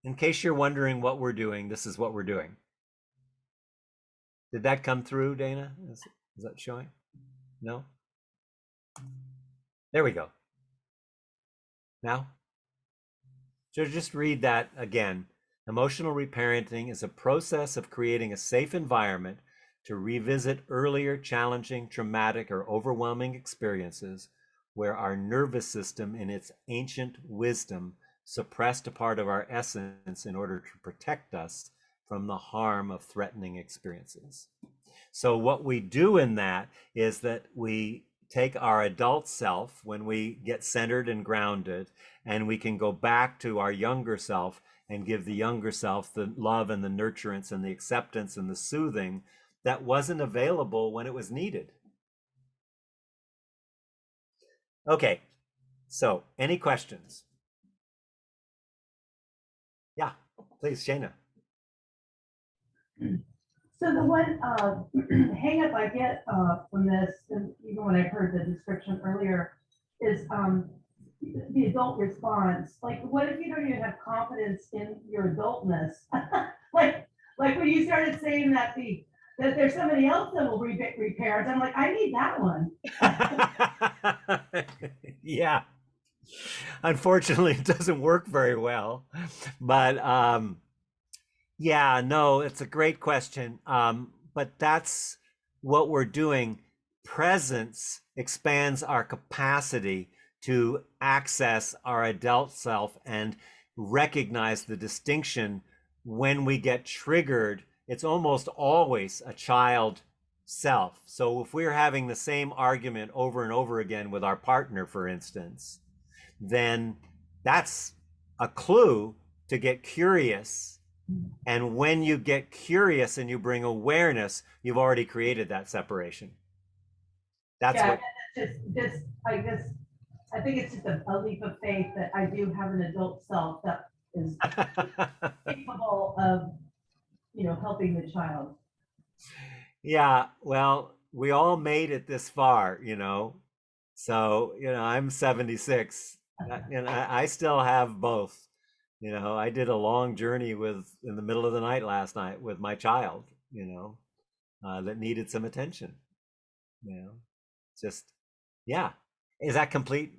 in case you're wondering what we're doing, this is what we're doing. Did that come through, Dana? Is that showing? No? There we go. Now? So just read that again. Emotional reparenting is a process of creating a safe environment to revisit earlier challenging, traumatic, or overwhelming experiences where our nervous system, in its ancient wisdom, suppressed a part of our essence in order to protect us from the harm of threatening experiences. So what we do in that is that we take our adult self when we get centered and grounded, and we can go back to our younger self and give the younger self the love and the nurturance and the acceptance and the soothing that wasn't available when it was needed. Okay, so any questions? Yeah, please, Shayna. So the one hang up I get from this, and even when I heard the description earlier, is the adult response. Like, what if you don't even have confidence in your adultness? like when you started saying that there's somebody else that will repair it, I'm like, I need that one. Yeah. Unfortunately, it doesn't work very well, but yeah, no, it's a great question. But that's what we're doing. Presence expands our capacity to access our adult self and recognize the distinction. When we get triggered, it's almost always a child self. So if we're having the same argument over and over again with our partner, for instance, then that's a clue to get curious. And when you get curious and you bring awareness, you've already created that separation. That's yeah, what. just I guess I think it's just a leap of faith that I do have an adult self that is capable of, helping the child. Yeah, well, we all made it this far, So, I'm 76 and I still have both. I did a long journey in the middle of the night last night with my child, that needed some attention, just, yeah. Is that complete,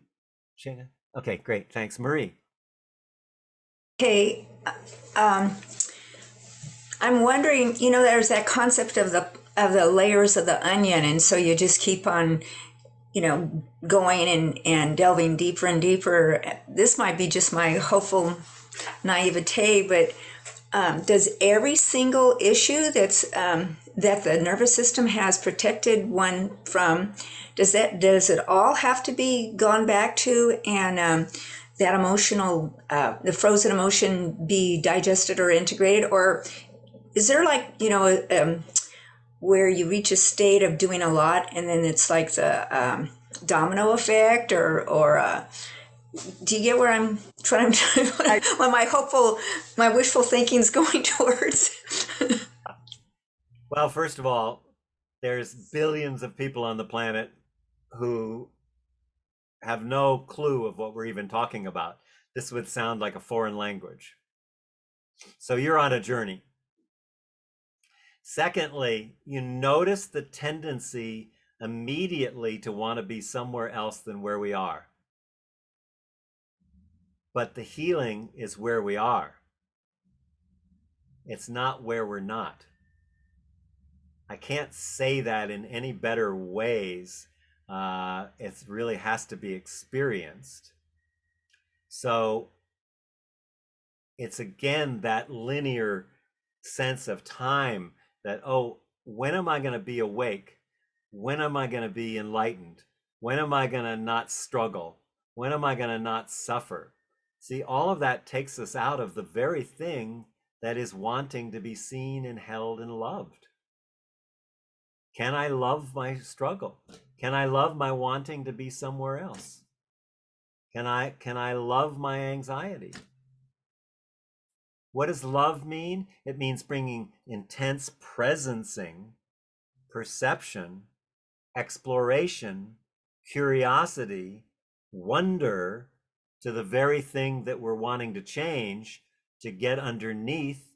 Shana? Okay, great. Thanks, Marie. Okay, I'm wondering, there's that concept of the layers of the onion, and so you just keep on, going and delving deeper and deeper. This might be just my hopeful naivete, but does every single issue that the nervous system has protected one from, does it all have to be gone back to, and that emotional, the frozen emotion be digested or integrated? Or is there where you reach a state of doing a lot and then it's like the domino effect, or do you get where I'm trying to, what my wishful thinking is going towards? Well, first of all, there's billions of people on the planet who have no clue of what we're even talking about. This would sound like a foreign language. So you're on a journey. Secondly, you notice the tendency immediately to want to be somewhere else than where we are. But the healing is where we are. It's not where we're not. I can't say that in any better ways. It really has to be experienced. So it's again that linear sense of time that, oh, when am I going to be awake? When am I going to be enlightened? When am I going to not struggle? When am I going to not suffer? See, all of that takes us out of the very thing that is wanting to be seen and held and loved. Can I love my struggle? Can I love my wanting to be somewhere else? Can I love my anxiety? What does love mean? It means bringing intense presencing, perception, exploration, curiosity, wonder to the very thing that we're wanting to change, to get underneath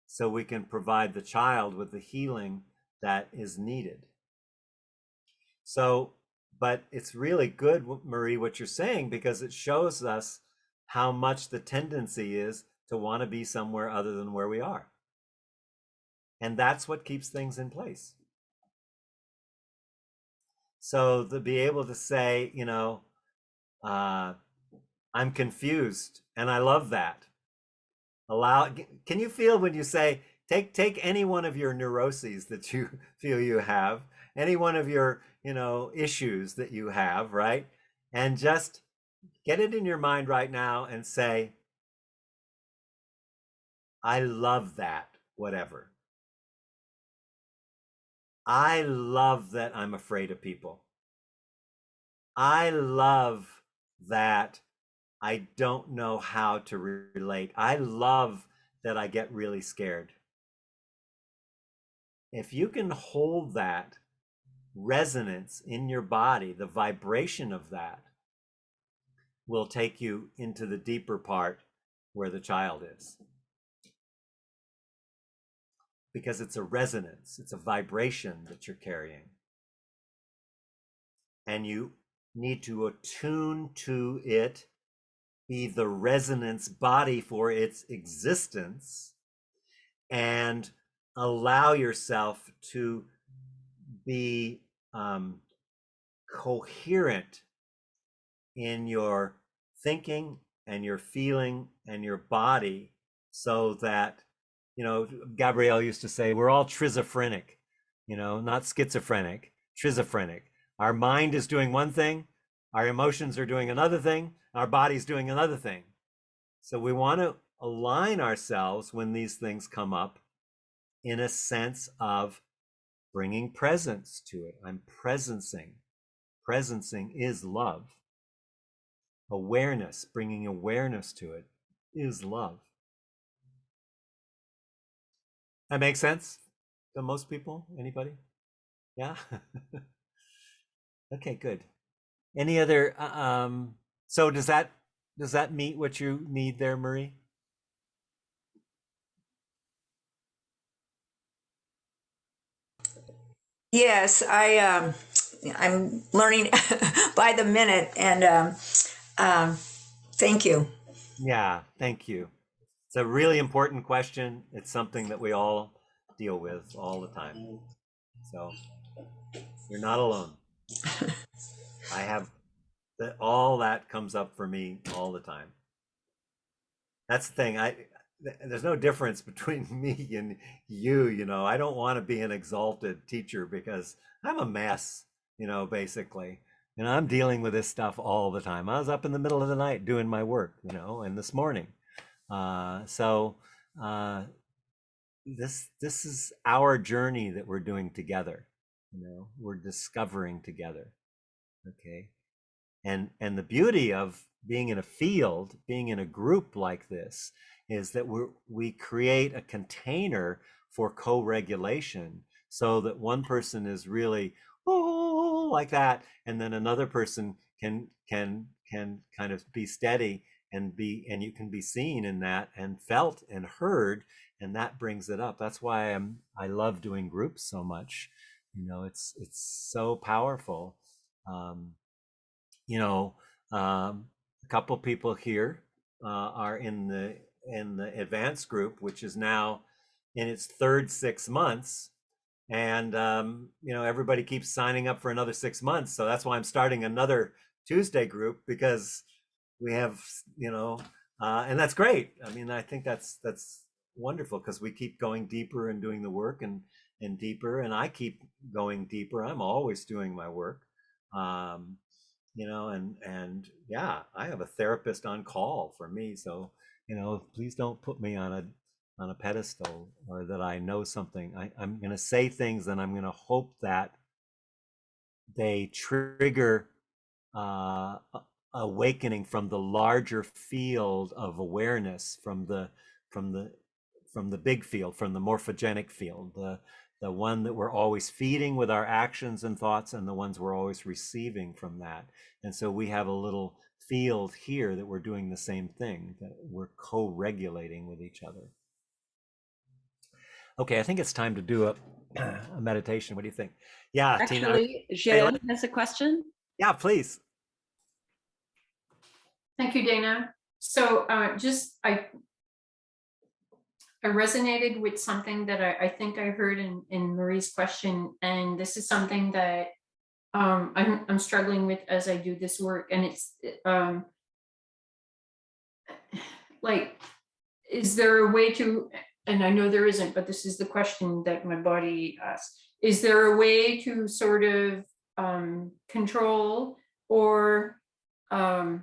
so we can provide the child with the healing that is needed. So, but it's really good, Marie, what you're saying, because it shows us how much the tendency is to want to be somewhere other than where we are. And that's what keeps things in place. So to be able to say, I'm confused, and I love that. Can you feel when you say, take any one of your neuroses that you feel you have, any one of your, issues that you have, right? And just get it in your mind right now and say, I love that, whatever. I love that I'm afraid of people. I love that I don't know how to relate. I love that I get really scared. If you can hold that resonance in your body, the vibration of that will take you into the deeper part where the child is. Because it's a resonance, it's a vibration that you're carrying. And you need to attune to it, be the resonance body for its existence, and allow yourself to be coherent in your thinking and your feeling and your body, so that, Gabrielle used to say, we're all trizophrenic, not schizophrenic, trizophrenic. Our mind is doing one thing, our emotions are doing another thing, our body's doing another thing. So we want to align ourselves when these things come up in a sense of bringing presence to it. I'm presencing. Presencing is love. Awareness, bringing awareness to it is love. That makes sense to most people? Anybody? Yeah? Okay, good. Any other, so does that meet what you need there, Marie? Yes, I'm learning by the minute, and thank you. Yeah, thank you. It's a really important question. It's something that we all deal with all the time. So you're not alone. I have that, all that comes up for me all the time. That's the thing. There's no difference between me and you, you know. I don't want to be an exalted teacher because I'm a mess, you know, basically. You know, I'm dealing with this stuff all the time. I was up in the middle of the night doing my work, you know, and this morning. So this is our journey that we're doing together. You know, we're discovering together. Okay. And the beauty of being in a field, being in a group like this, is that we create a container for co-regulation, so that one person is really oh like that, and then another person can kind of be steady and you can be seen in that and felt and heard, and that brings it up. That's why I love doing groups so much. You know, it's so powerful. Um, you know, a couple people here are in the advanced group, which is now in its third 6 months, and you know, everybody keeps signing up for another 6 months. So that's why I'm starting another Tuesday group, because we have, you know, and that's great. I mean, I think that's wonderful, because we keep going deeper and doing the work and deeper, and I keep going deeper. I'm always doing my work. Um, you know, and yeah, I have a therapist on call for me, so you know, please don't put me on a pedestal, or that I know something. I'm going to say things, and I'm going to hope that they trigger awakening from the larger field of awareness, from the from the big field, from the morphogenic field, the one that we're always feeding with our actions and thoughts, and the ones we're always receiving from that. And so we have a little field here that we're doing the same thing, that we're co-regulating with each other. Okay, I think it's time to do a meditation. What do you think? Yeah, Tina. Actually, Jen has a question. Yeah, please. Thank you, Dana. So I resonated with something that I think I heard in Marie's question, and this is something that I'm struggling with as I do this work, and it's like, is there a way to, and I know there isn't, but this is the question that my body asks, is there a way to sort of control, or I'm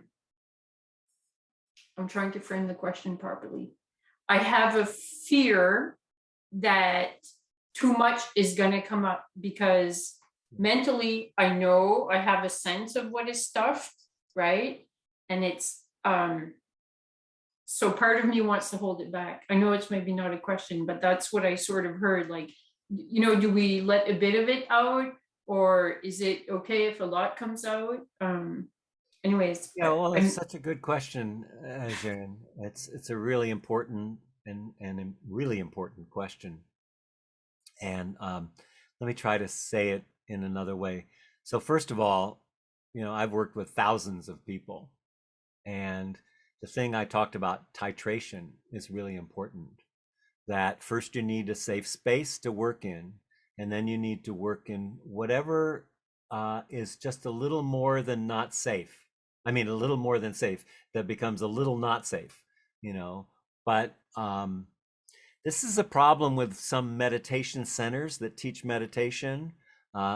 trying to frame the question properly. I have a fear that too much is going to come up, because mentally I know I have a sense of what is stuffed, right? And it's so part of me wants to hold it back. I know it's maybe not a question, but that's what I sort of heard. Like, you know, do we let a bit of it out, or is it okay if a lot comes out? Anyways, yeah, well, it's such a good question, Jen. It's a really important and a really important question. And let me try to say it in another way. So first of all, you know, I've worked with thousands of people, and the thing I talked about, titration, is really important. That first you need a safe space to work in, and then you need to work in whatever is just a little more than not safe. I mean, a little more than safe, that becomes a little not safe, you know. But this is a problem with some meditation centers that teach meditation,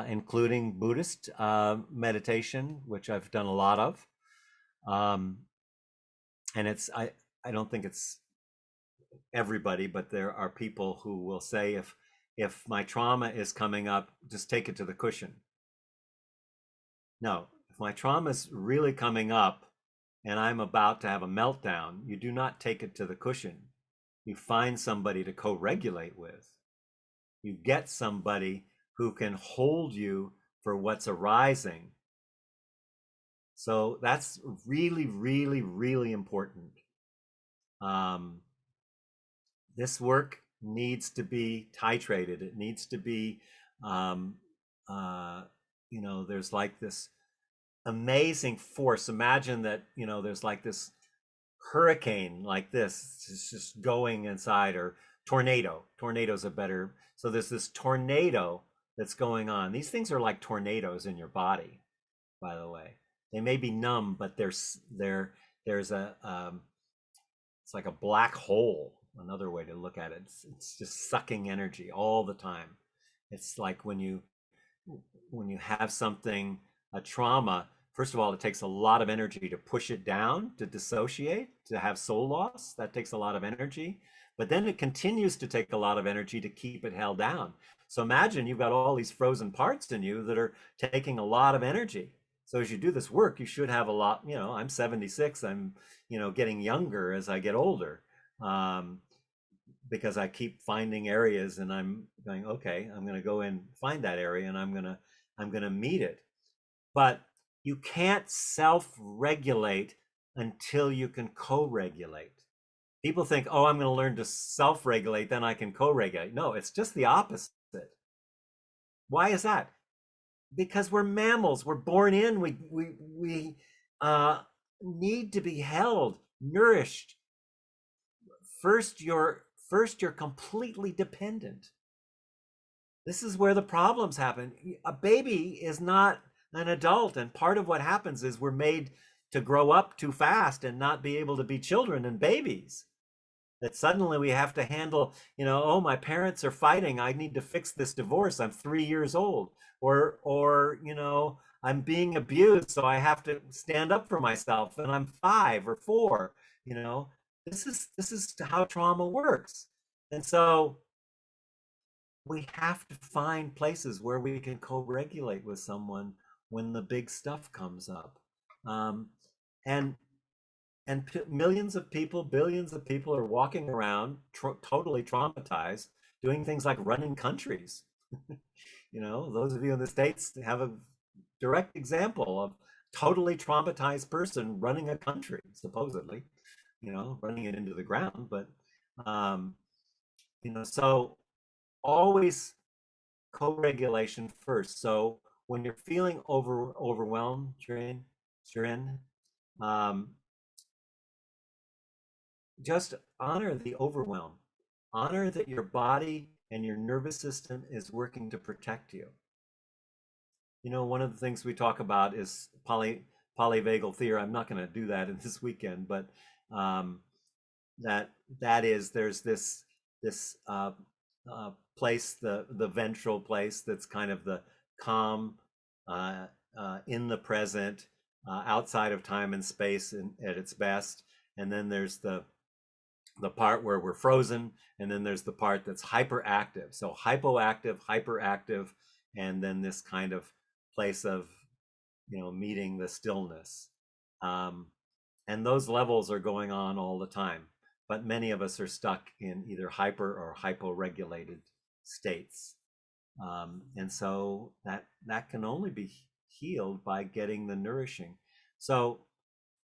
including Buddhist meditation, which I've done a lot of. And I don't think it's everybody, but there are people who will say, if my trauma is coming up, just take it to the cushion. No, if my trauma is really coming up and I'm about to have a meltdown, you do not take it to the cushion. You find somebody to co-regulate with. You get somebody who can hold you for what's arising. So that's really, really, really important. This work needs to be titrated. It needs to be, there's like this amazing force. Imagine that, there's like this hurricane like this. It's just going inside, or tornado. Tornado's a better. So there's this tornado that's going on. These things are like tornadoes in your body, by the way. They may be numb, but there's a it's like a black hole. Another way to look at it. It's just sucking energy all the time. It's like when you have something, a trauma. First of all, it takes a lot of energy to push it down, to dissociate, to have soul loss. That takes a lot of energy. But then it continues to take a lot of energy to keep it held down. So imagine you've got all these frozen parts in you that are taking a lot of energy. So as you do this work, you should have a lot, I'm 76, I'm, getting younger as I get older, because I keep finding areas and I'm going, okay, I'm going to go and find that area and I'm going to meet it. But you can't self-regulate until you can co-regulate. People think, oh, I'm going to learn to self-regulate, then I can co-regulate. No, it's just the opposite. Why is that? Because we're mammals. We're born in. We need to be held, nourished. First, you're completely dependent. This is where the problems happen. A baby is not an adult, and part of what happens is we're made to grow up too fast and not be able to be children and babies. That suddenly we have to handle, oh, my parents are fighting, I need to fix this divorce, I'm 3 years old, or I'm being abused, so I have to stand up for myself, and I'm 5 or 4. This is how trauma works. And so we have to find places where we can co-regulate with someone when the big stuff comes up. And millions of people, billions of people are walking around totally traumatized, doing things like running countries. Those of you in the States have a direct example of totally traumatized person running a country, supposedly, running it into the ground. But, so always co-regulation first. So when you're feeling overwhelmed, Shirin, just honor the overwhelm. Honor that your body and your nervous system is working to protect you. One of the things we talk about is polyvagal theory. I'm not going to do that in this weekend, but there's this place, the ventral place, that's kind of the calm, in the present, outside of time and space at its best. And then there's the part where we're frozen, and then there's the part that's hyperactive. So hypoactive, hyperactive, and then this kind of place of, meeting the stillness. And those levels are going on all the time. But many of us are stuck in either hyper or hypo-regulated states. And so that can only be healed by getting the nourishing. So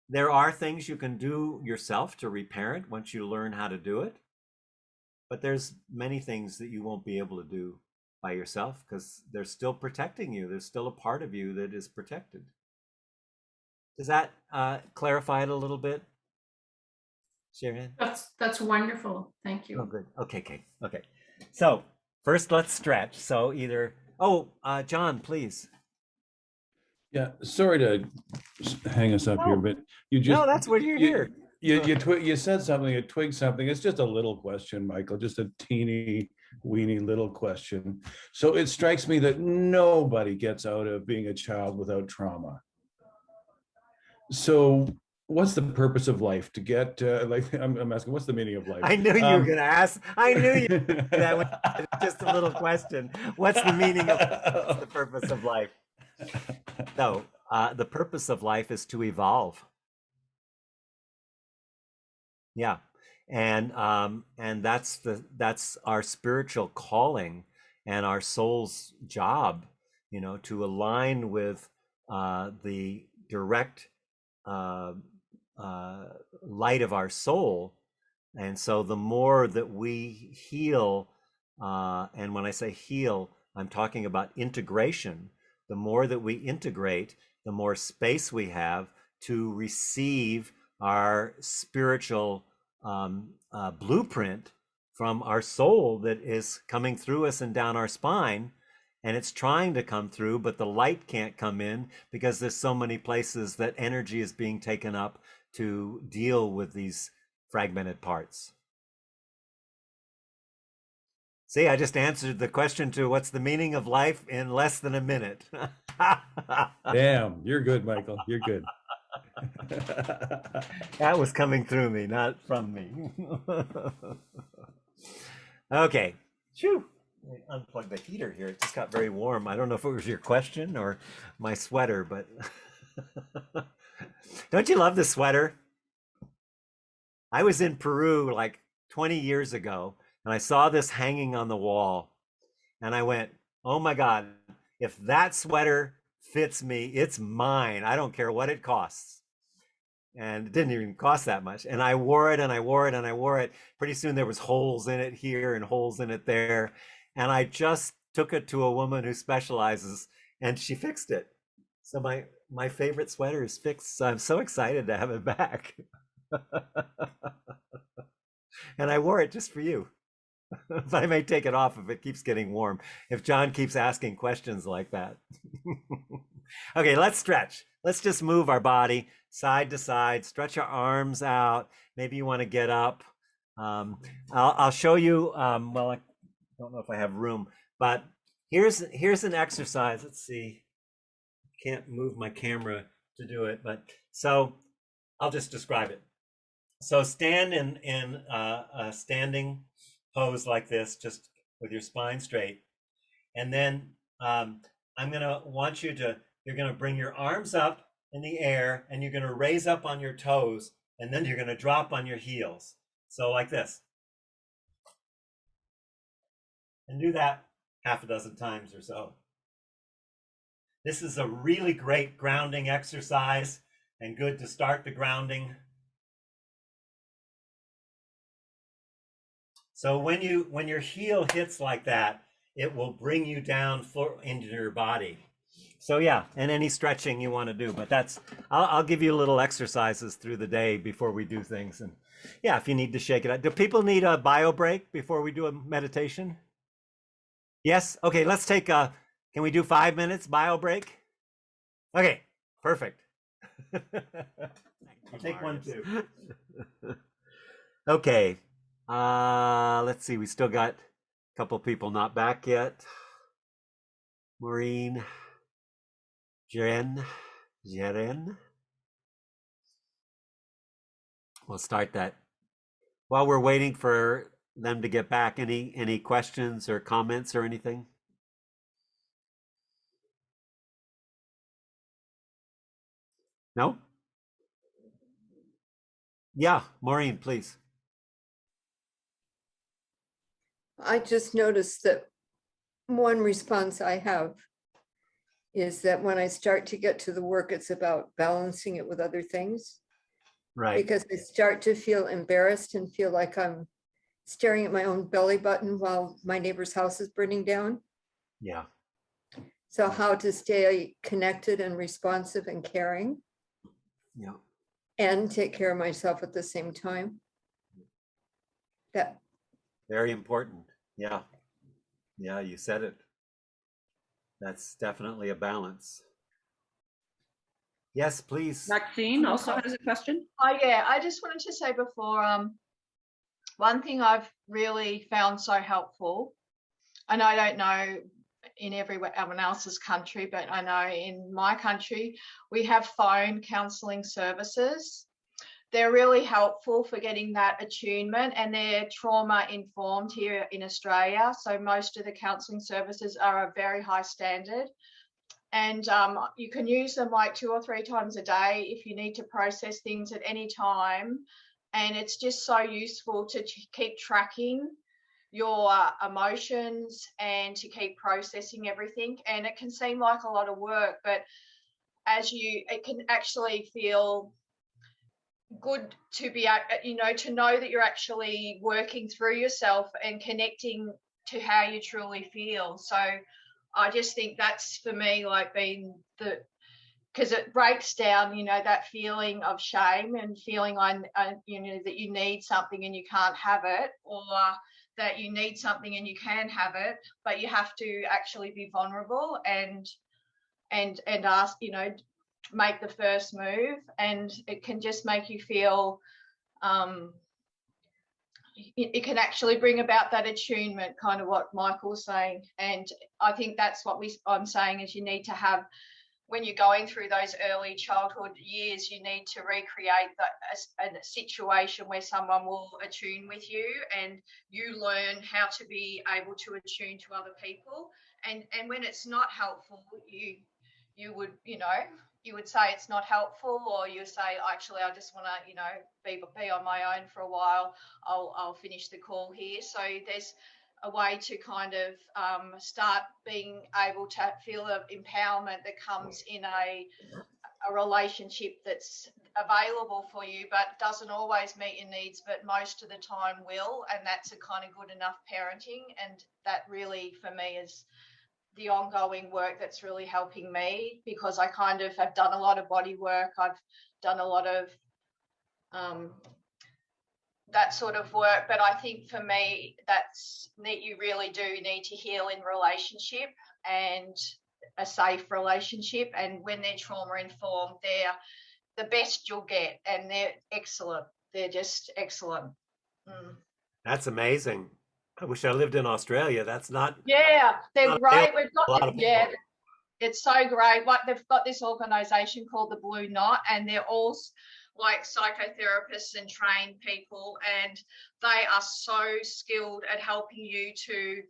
there are things you can do yourself to reparent once you learn how to do it. But there's many things that you won't be able to do by yourself because they're still protecting you. There's still a part of you that is protected. Does that clarify it a little bit, Sharon? That's wonderful. Thank you. Oh, good. Okay. So first, let's stretch. So either, John, please. Yeah, sorry to hang us up here, but you just— No, that's what you're here. You said something, you twigged something. It's just a little question, Michael, just a teeny weeny little question. So it strikes me that nobody gets out of being a child without trauma. So what's the purpose of life? To get like I'm asking, what's the meaning of life? I knew you were going to ask. I knew you were gonna do that when you said just a little question. What's the meaning of what's the purpose of life? So, the purpose of life is to evolve. Yeah. And that's our spiritual calling and our soul's job, to align with the direct uh, light of our soul. And so the more that we heal, and when I say heal, I'm talking about integration. The more that we integrate, the more space we have to receive our spiritual blueprint from our soul that is coming through us and down our spine. And it's trying to come through, but the light can't come in because there's so many places that energy is being taken up to deal with these fragmented parts. See, I just answered the question to what's the meaning of life in less than a minute. Damn, you're good, Michael. You're good. That was coming through me, not from me. Okay. Phew. I unplugged the heater here. It just got very warm. I don't know if it was your question or my sweater, but don't you love the sweater? I was in Peru like 20 years ago, and I saw this hanging on the wall, and I went, oh my God, if that sweater fits me, it's mine. I don't care what it costs. And it didn't even cost that much. And I wore it and I wore it and I wore it. Pretty soon there was holes in it here and holes in it there. And I just took it to a woman who specializes, and she fixed it. So my favorite sweater is fixed. So I'm so excited to have it back. And I wore it just for you. But I may take it off if it keeps getting warm, if John keeps asking questions like that. Okay, let's stretch. Let's just move our body side to side, stretch our arms out. Maybe you want to get up. I'll show you, well, I don't know if I have room, but here's an exercise. Let's see. Can't move my camera to do it, but so I'll just describe it. So stand in a standing pose like this, just with your spine straight. And then I'm gonna want you're gonna bring your arms up in the air and you're gonna raise up on your toes, and then you're gonna drop on your heels. So like this. And do that half a dozen times or so. This is a really great grounding exercise and good to start the grounding. So when your heel hits like that, it will bring you down into your body. So yeah, and any stretching you want to do, but I'll give you little exercises through the day before we do things. And yeah, if you need to shake it out. Do people need a bio break before we do a meditation? Yes? Okay, let's take can we do 5 minutes bio break? Okay, perfect. I'll take one too. Okay. Let's see. We still got a couple people not back yet. Maureen, Jeren. We'll start that. While we're waiting for them to get back, any questions or comments or anything? No? Yeah, Maureen, please. I just noticed that one response I have is that when I start to get to the work, it's about balancing it with other things. Right. Because I start to feel embarrassed and feel like I'm staring at my own belly button while my neighbor's house is burning down. Yeah. So how to stay connected and responsive and caring. Yeah. And take care of myself at the same time. That very important. Yeah. Yeah, you said it. That's definitely a balance. Yes, please. Maxine also has a question. Oh yeah, I just wanted to say before, one thing I've really found so helpful, and I don't know in everyone else's country, but I know in my country, we have phone counselling services. they're really helpful for getting that attunement, and they're trauma informed here in Australia. So most of the counselling services are a very high standard. And you can use them like 2 or 3 times a day if you need to process things at any time. And it's just so useful to keep tracking your emotions and to keep processing everything. And it can seem like a lot of work, but it can actually feel good to be, to know that you're actually working through yourself and connecting to how you truly feel. So I just think that's for me like being because it breaks down, that feeling of shame and feeling that you need something and you can't have it, or that you need something and you can have it, but you have to actually be vulnerable and ask, make the first move, and it can just make you feel it can actually bring about that attunement, kind of what Michael's saying. And I think that's what I'm saying is you need to have, when you're going through those early childhood years, you need to recreate a situation where someone will attune with you and you learn how to be able to attune to other people. And when it's not helpful, you would, you would say it's not helpful, or you say, actually, I just want to, be on my own for a while. I'll finish the call here. So there's a way to kind of start being able to feel the empowerment that comes in a relationship that's available for you, but doesn't always meet your needs, but most of the time will. And that's a kind of good enough parenting. And that really, for me, is the ongoing work that's really helping me, because I kind of have done a lot of body work. I've done a lot of that sort of work, but I think for me that's that you really do need to heal in relationship, and a safe relationship. And when they're trauma informed, they're the best you'll get, and they're excellent. They're just excellent. That's amazing. I wish I lived in Australia. That's not. Yeah, they're not great. We've a lot got of people. it's so great. Like they've got this organisation called the Blue Knot, and they're all like psychotherapists and trained people, and they are so skilled at helping you to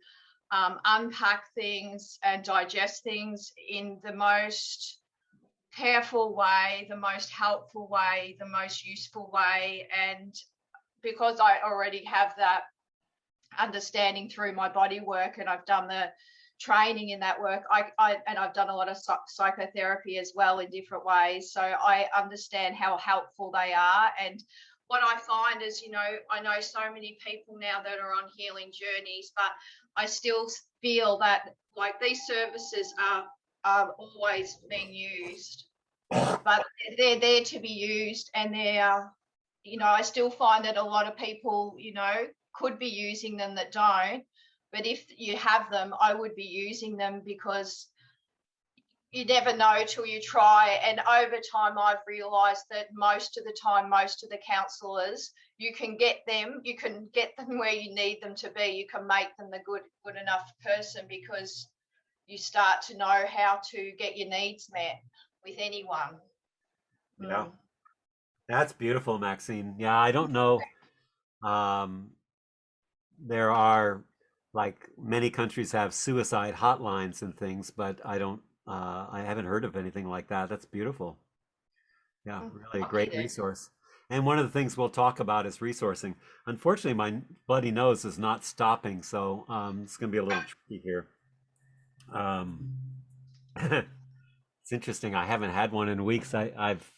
unpack things and digest things in the most careful way, the most helpful way, the most useful way. And because I already have that understanding through my body work, and I've done the training in that work, and I've done a lot of psychotherapy as well in different ways, so I understand how helpful they are. And what I find is, I know so many people now that are on healing journeys, but I still feel that like these services are always being used, but they're there to be used, and they're, I still find that a lot of people, could be using them that don't. But if you have them, I would be using them, because you never know till you try. And over time, I've realised that most of the time, most of the counsellors, you can get them where you need them to be. You can make them the good enough person, because you start to know how to get your needs met with anyone. Yeah. That's beautiful, Maxine. Yeah, I don't know. There are, like, many countries have suicide hotlines and things, but I haven't heard of anything like that. That's beautiful. Yeah, really a great resource. And one of the things we'll talk about is resourcing. Unfortunately, my bloody nose is not stopping, so it's going to be a little tricky here. It's interesting. I haven't had one in weeks. I've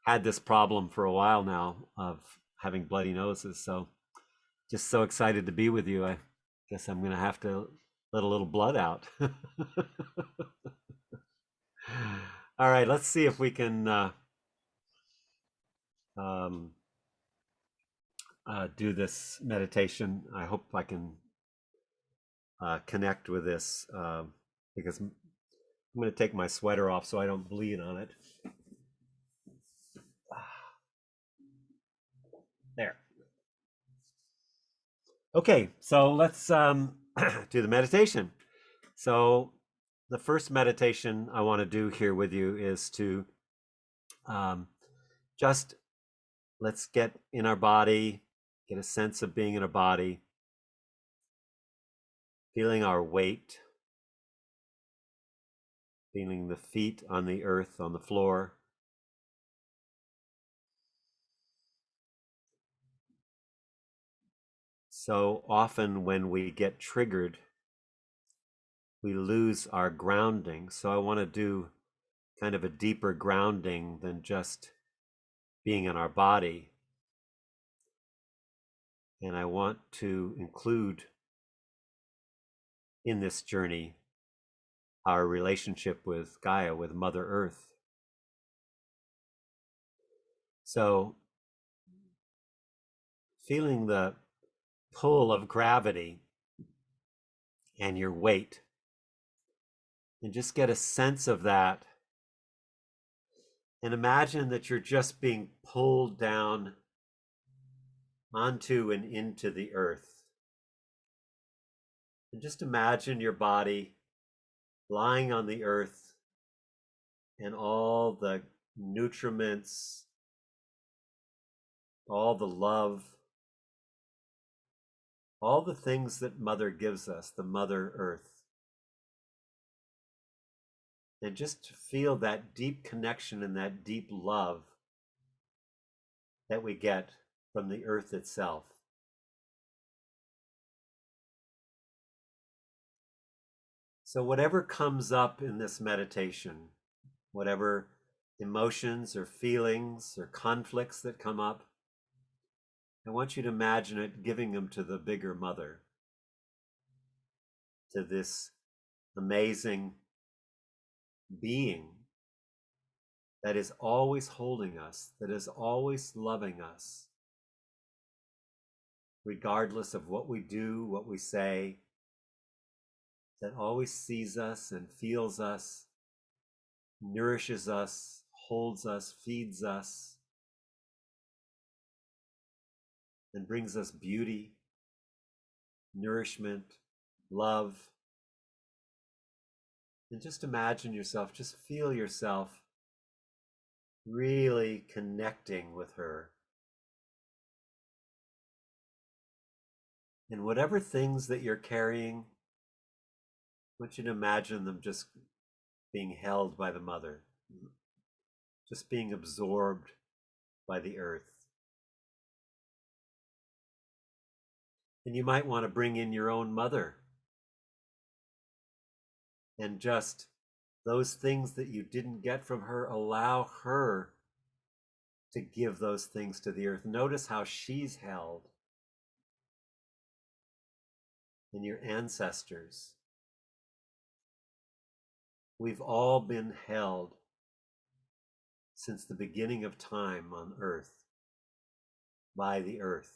had this problem for a while now of having bloody noses. So just so excited to be with you. I guess I'm going to have to let a little blood out. All right, let's see if we can do this meditation. I hope I can connect with this because I'm going to take my sweater off so I don't bleed on it. There. Okay, so let's do the meditation. So the first meditation I want to do here with you is to just Let's get in our body, get a sense of being in a body, feeling our weight, feeling the feet on the earth, on the floor. So often when we get triggered, we lose our grounding. So I want to do kind of a deeper grounding than just being in our body. And I want to include in this journey our relationship with Gaia, with Mother Earth. So feeling the pull of gravity and your weight, and just get a sense of that. And imagine that you're just being pulled down onto and into the earth. And just imagine your body lying on the earth and all the nutriments, all the love, all the things that Mother gives us, the Mother Earth. And just feel that deep connection and that deep love that we get from the earth itself. So whatever comes up in this meditation, whatever emotions or feelings or conflicts that come up, I want you to imagine it giving them to the bigger Mother, to this amazing being that is always holding us, that is always loving us, regardless of what we do, what we say, that always sees us and feels us, nourishes us, holds us, feeds us, and brings us beauty, nourishment, love. And just imagine yourself, just feel yourself really connecting with her. And whatever things that you're carrying, I want you to imagine them just being held by the Mother, just being absorbed by the earth. And you might want to bring in your own mother, and just those things that you didn't get from her, allow her to give those things to the earth. Notice how she's held, and your ancestors. We've all been held since the beginning of time on earth by the earth.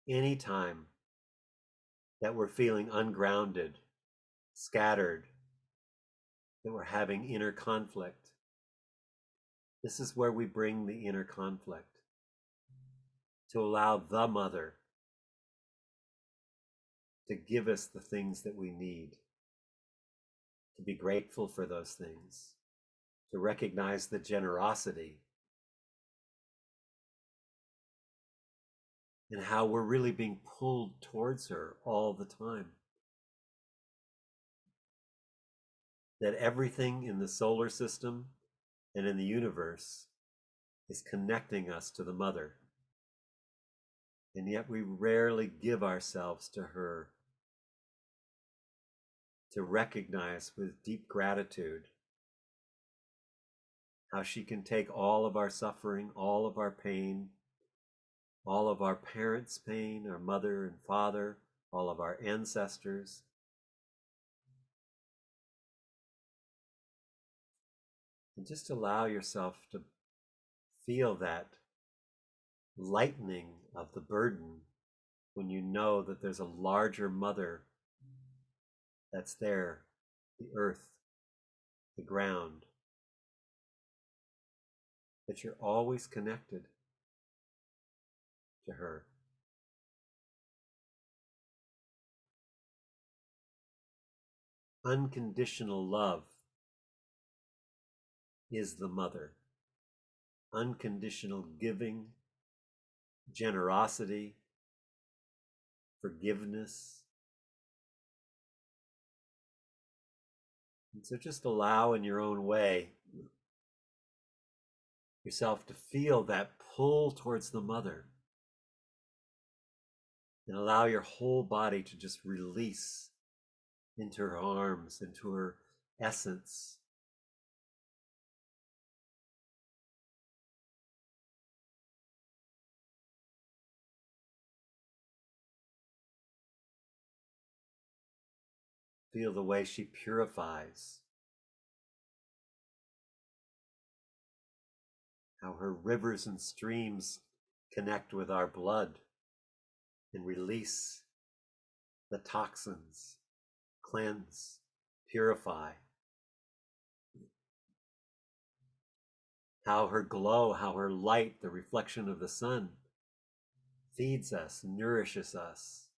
Anytime that we're feeling ungrounded, scattered, that we're having inner conflict, this is where we bring the inner conflict, to allow the Mother to give us the things that we need, to be grateful for those things, to recognize the generosity, and how we're really being pulled towards her all the time. That everything in the solar system and in the universe is connecting us to the Mother. And yet we rarely give ourselves to her, to recognize with deep gratitude how she can take all of our suffering, all of our pain, all of our parents' pain, our mother and father, all of our ancestors, and just allow yourself to feel that lightening of the burden when you know that there's a larger Mother that's there, the earth, the ground, that you're always connected to her. Unconditional love is the mother. Unconditional giving, generosity, forgiveness. And so just allow in your own way yourself to feel that pull towards the mother. And allow your whole body to just release into her arms, into her essence. Feel the way she purifies. How her rivers and streams connect with our blood and release the toxins, cleanse, purify. How her glow, how her light, the reflection of the sun, feeds us, nourishes us.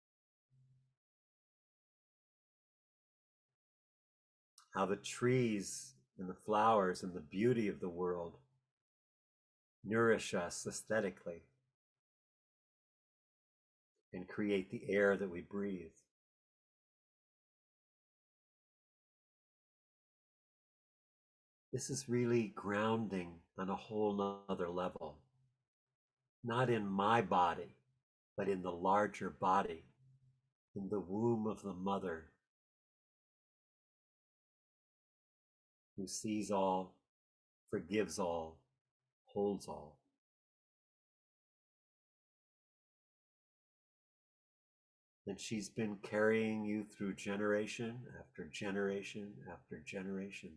How the trees and the flowers and the beauty of the world nourish us aesthetically and create the air that we breathe. This is really grounding on a whole nother level. Not in my body, but in the larger body, in the womb of the mother, who sees all, forgives all, holds all. And she's been carrying you through generation after generation after generation.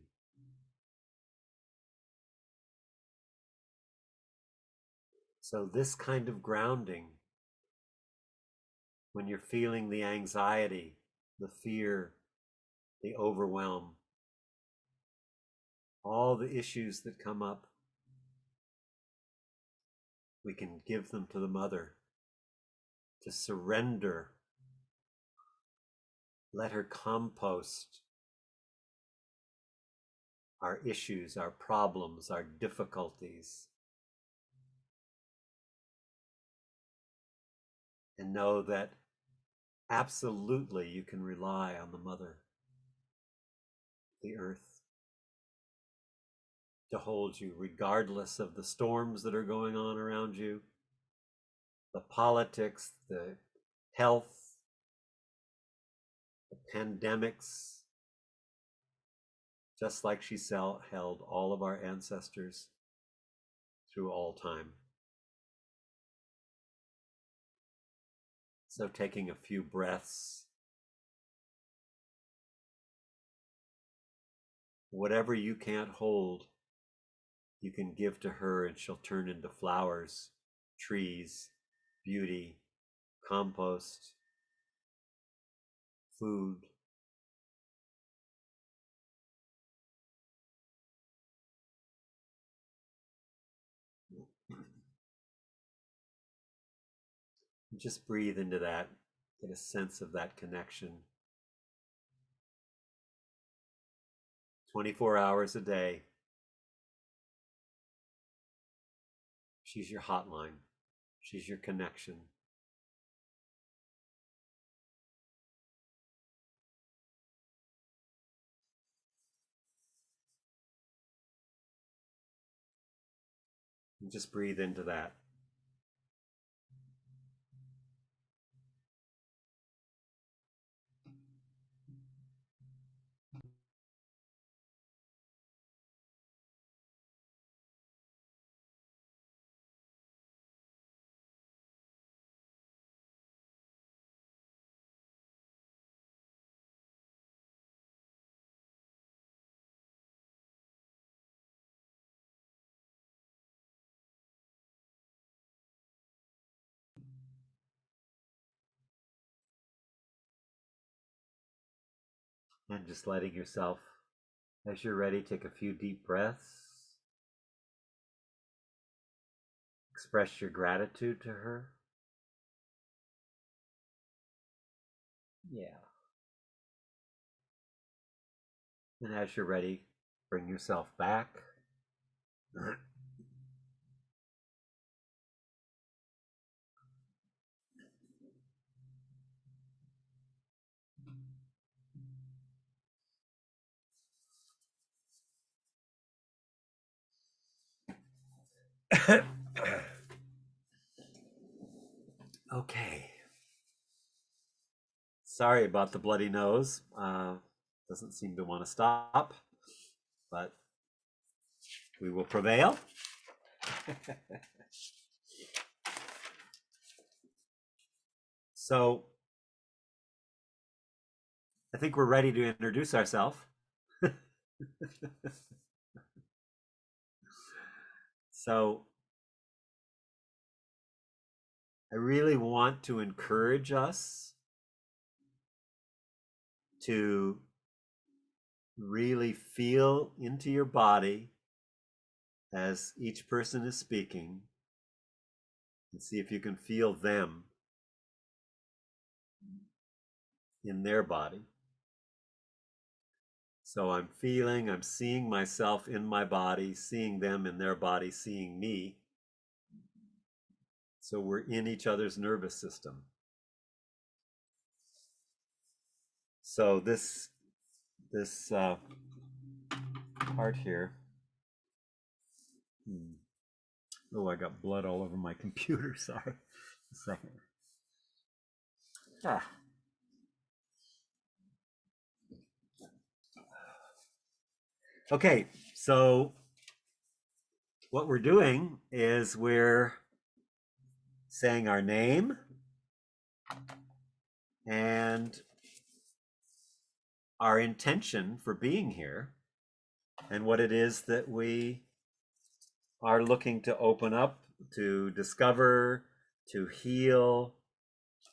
So this kind of grounding, when you're feeling the anxiety, the fear, the overwhelm, all the issues that come up, we can give them to the mother to surrender. Let her compost our issues, our problems, our difficulties. And know that absolutely you can rely on the mother, the earth, to hold you regardless of the storms that are going on around you, the politics, the health, the pandemics, just like she held all of our ancestors through all time. So taking a few breaths, whatever you can't hold, you can give to her and she'll turn into flowers, trees, beauty, compost, food. Just breathe into that, get a sense of that connection. 24 hours a day. She's your hotline. She's your connection. And just breathe into that. And just letting yourself, as you're ready, take a few deep breaths. Express your gratitude to her. Yeah. And as you're ready, bring yourself back Okay. Sorry about the bloody nose. Doesn't seem to want to stop, but we will prevail. So I think we're ready to introduce ourselves. So I really want to encourage us to really feel into your body as each person is speaking and see if you can feel them in their body. So I'm seeing myself in my body, seeing them in their body, seeing me. So we're in each other's nervous system. So this part here. Oh, I got blood all over my computer. Sorry. A second. Ah. Okay, so what we're doing is we're saying our name and our intention for being here and what it is that we are looking to open up, to discover, to heal,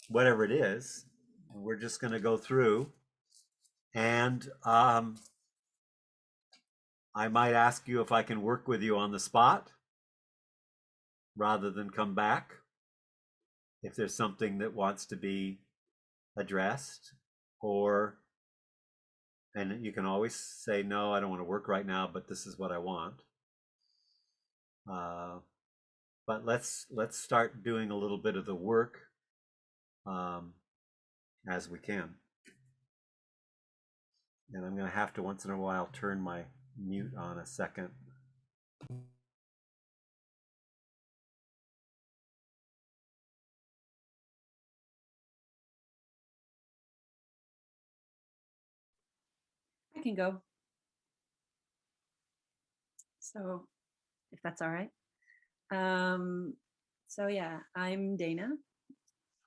whatever it is. We're just going to go through, and I might ask you if I can work with you on the spot rather than come back if there's something that wants to be addressed, and you can always say, no, I don't want to work right now, but this is what I want. But let's start doing a little bit of the work as we can. And I'm going to have to once in a while turn my mute on a second. I can go. So if that's all right. So yeah, I'm Dana.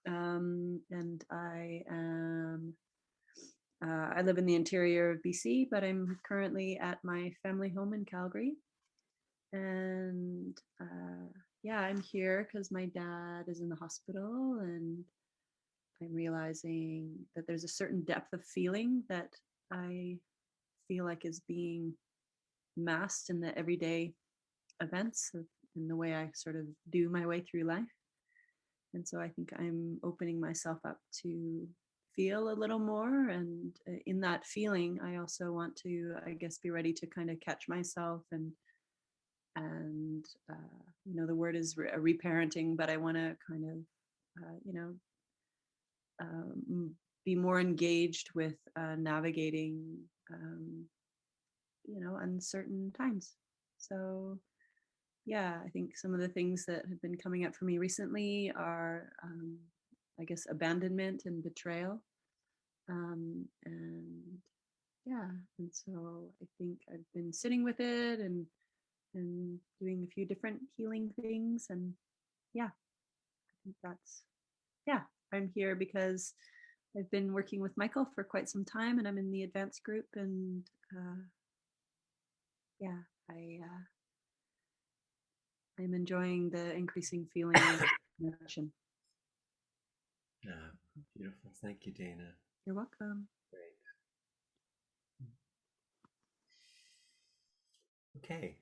And I live in the interior of BC, but I'm currently at my family home in Calgary. And yeah, I'm here because my dad is in the hospital, and I'm realizing that there's a certain depth of feeling that I feel like is being masked in the everyday events in the way I sort of do my way through life. And so I think I'm opening myself up to feel a little more. And in that feeling, I also want to, I guess, be ready to kind of catch myself and you know, the word is reparenting, but I want to kind of, you know, be more engaged with navigating, you know, uncertain times. So yeah, I think some of the things that have been coming up for me recently are, I guess, abandonment and betrayal. And yeah, and so I think I've been sitting with it and doing a few different healing things. And yeah, I think that's, yeah, I'm here because I've been working with Michael for quite some time, and I'm in the advanced group. And yeah, I'm enjoying the increasing feeling of connection. Beautiful. Thank you, Dana. You're welcome. Great. Okay.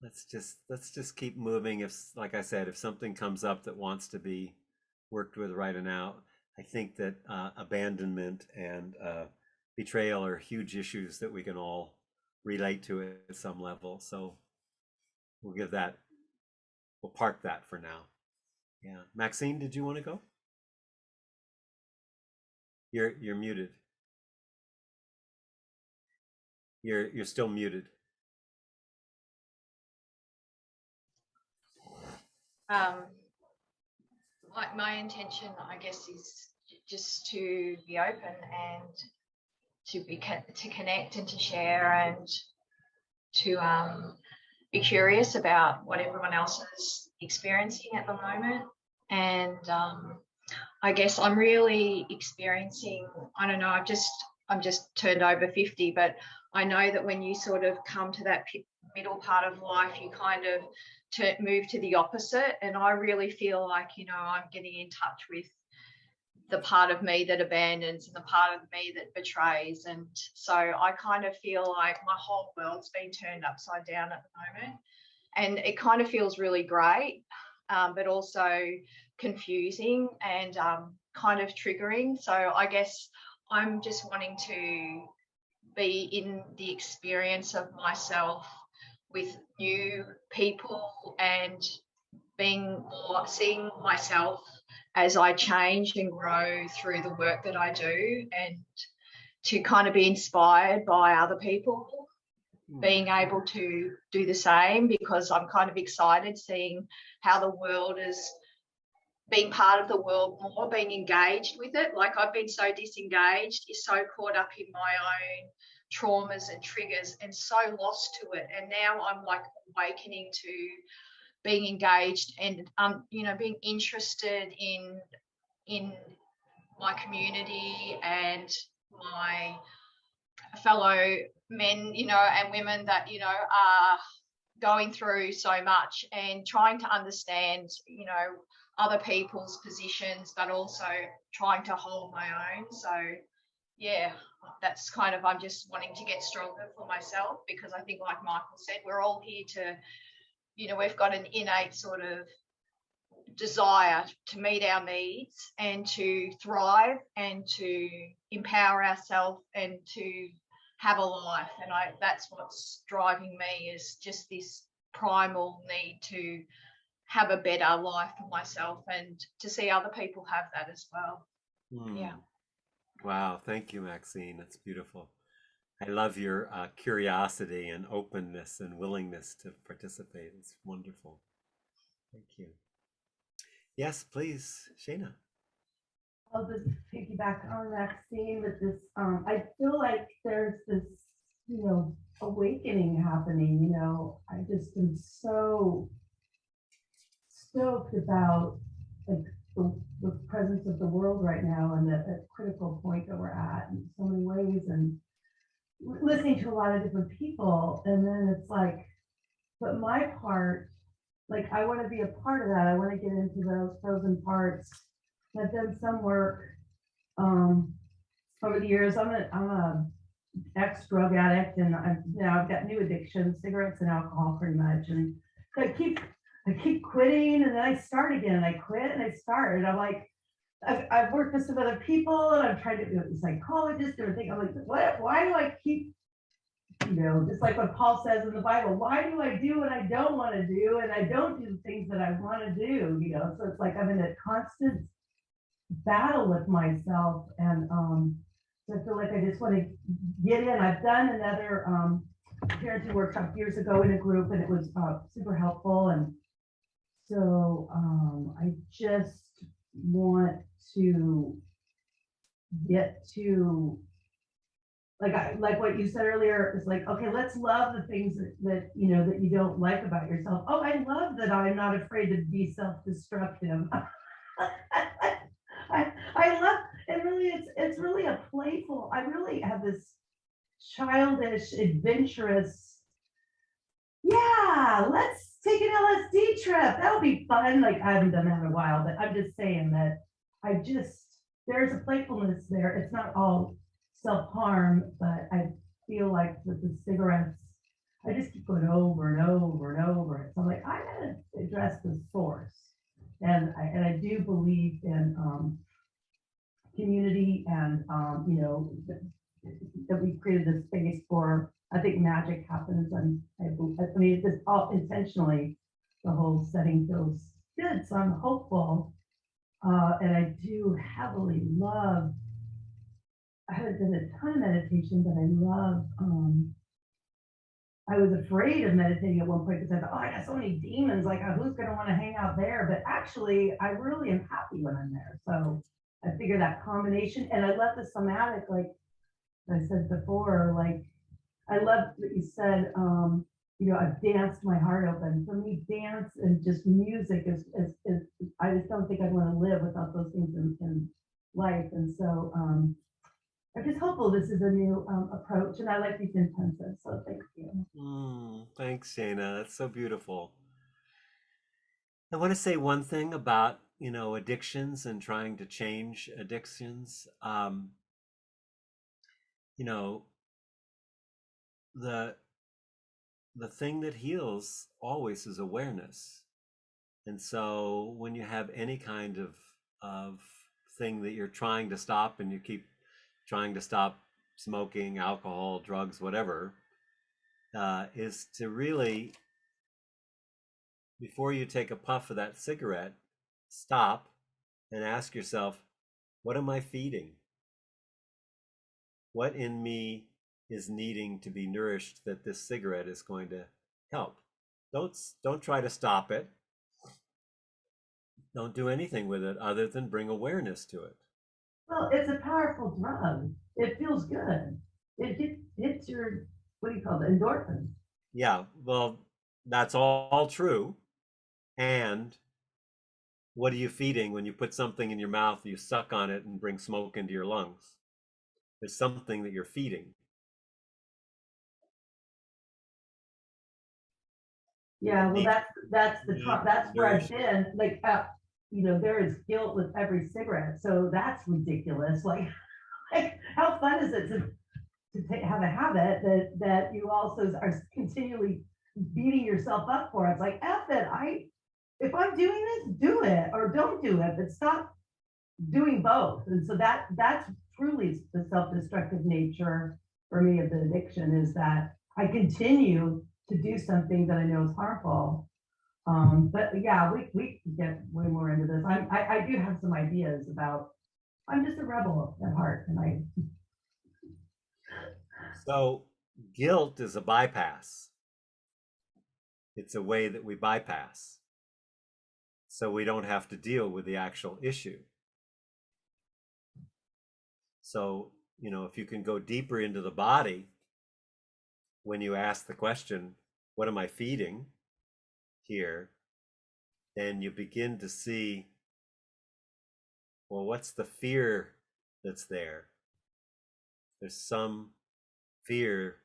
Let's just keep moving. If, like I said, if something comes up that wants to be worked with right now, I think that abandonment and betrayal are huge issues that we can all relate to at some level. So we'll give that, we'll park that for now. Yeah. Maxine, did you want to go? You're muted. You're still muted. My intention, I guess, is just to be open and to connect and to share and to be curious about what everyone else is experiencing at the moment. And I guess I'm really experiencing, I don't know, I'm just turned over 50, but I know that when you sort of come to that middle part of life, you kind of move to the opposite. And I really feel like, you know, I'm getting in touch with the part of me that abandons and the part of me that betrays. And so I kind of feel like my whole world's been turned upside down at the moment. And it kind of feels really great, but also confusing and kind of triggering. So I guess I'm just wanting to be in the experience of myself with new people and seeing myself as I change and grow through the work that I do, and to kind of be inspired by other people being able to do the same, because I'm kind of excited seeing how the world is being part of the world more, being engaged with it. Like I've been so disengaged, so caught up in my own traumas and triggers and so lost to it. And now I'm like awakening to being engaged and you know, being interested in my community and my fellow men, you know, and women that, you know, are going through so much, and trying to understand, you know, other people's positions, but also trying to hold my own. So yeah, that's kind of, I'm just wanting to get stronger for myself, because I think, like Michael said, we're all here to, you know, we've got an innate sort of desire to meet our needs and to thrive and to empower ourselves and to have a life. And that's what's driving me, is just this primal need to have a better life for myself and to see other people have that as well. Yeah. Wow, thank you, Maxine. That's beautiful. I love your curiosity and openness and willingness to participate. It's wonderful. Thank you. Yes, please, Shana. I'll just piggyback on Maxine with this. I feel like there's this, you know, awakening happening. You know, I just am so stoked about like the presence of the world right now and the critical point that we're at in so many ways, and listening to a lot of different people. And then it's like, but my part, like I want to be a part of that. I want to get into those frozen parts. I've done some work over the years. I'm a ex-drug addict, and I've got new addictions, cigarettes and alcohol, pretty much. And I keep quitting, and then I start again, and I quit and I start. And I'm like, I've worked with some other people, and I'm trying to do psychologists and everything. I'm like, why do I keep, you know, just like what Paul says in the Bible, why do I do what I don't want to do, and I don't do the things that I want to do, you know? So it's like I'm in a constant battle with myself, and so I feel like I just want to get in. I've done another parenting workshop years ago in a group, and it was super helpful. And so I just want to get to like what you said earlier. It's like, okay, let's love the things that you know that you don't like about yourself. Oh, I love that I'm not afraid to be self-destructive. I love it. Really, it's really a playful. I really have this childish, adventurous. Yeah, let's take an LSD trip. That'll be fun. Like I haven't done that in a while, but I'm just saying that there's a playfulness there. It's not all self-harm, but I feel like with the cigarettes, I just keep going over and over and over it. So I'm like, I gotta address the source. And I do believe in community, and you know, that we created this space for I think magic happens, and I mean, it's just all intentionally, the whole setting feels good, so I'm hopeful. And I do heavily love, I haven't done a ton of meditation, but I love, I was afraid of meditating at one point because I thought, oh, I got so many demons, like who's gonna want to hang out there? But actually, I really am happy when I'm there. So I figure that combination, and I love the somatic, like I said before, like I love that you said, I've danced my heart open. For me, dance and just music is I just don't think I'd want to live without those things in life. And so I'm just hopeful this is a new approach, and I like these intensive. So thank you. Thanks, Shana. That's so beautiful. I want to say one thing about, addictions and trying to change addictions. You know, the the thing that heals always is awareness. And so when you have any kind of thing that you're trying to stop, and you keep trying to stop smoking, alcohol, drugs, whatever, is to really, before you take a puff of that cigarette, stop and ask yourself, what am I feeding? What in me is needing to be nourished that this cigarette is going to help? Don't try to stop it. Don't do anything with it other than bring awareness to it. Well, it's a powerful drug. It feels good. It hits your, what do you call it, endorphins. Yeah, well, that's all true. And what are you feeding when you put something in your mouth, you suck on it and bring smoke into your lungs? There's something that you're feeding. Yeah, well, that's the top. That's where I've Nourish. been. Like, there is guilt with every cigarette, so that's ridiculous. Like how fun is it to have a habit that you also are continually beating yourself up for? It's like, F it. If I'm doing this, do it or don't do it, but stop doing both. And so that's truly the self-destructive nature for me of the addiction, is that I continue to do something that I know is harmful. But yeah, we can get way more into this. I do have some ideas about, I'm just a rebel at heart, and So guilt is a bypass. It's a way that we bypass, so we don't have to deal with the actual issue. So, if you can go deeper into the body, when you ask the question, what am I feeding here? Then you begin to see, well, what's the fear that's there? There's some fear,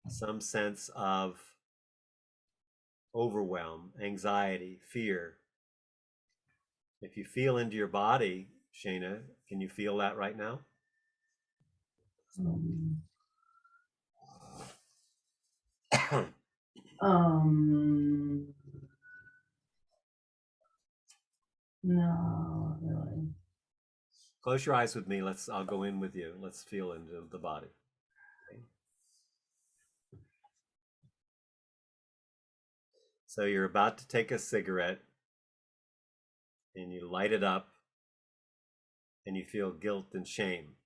some sense of overwhelm, anxiety, fear. If you feel into your body, Shana, can you feel that right now? no, really. Close your eyes with me. I'll go in with you. Let's feel into the body. Okay. So you're about to take a cigarette and you light it up and you feel guilt and shame.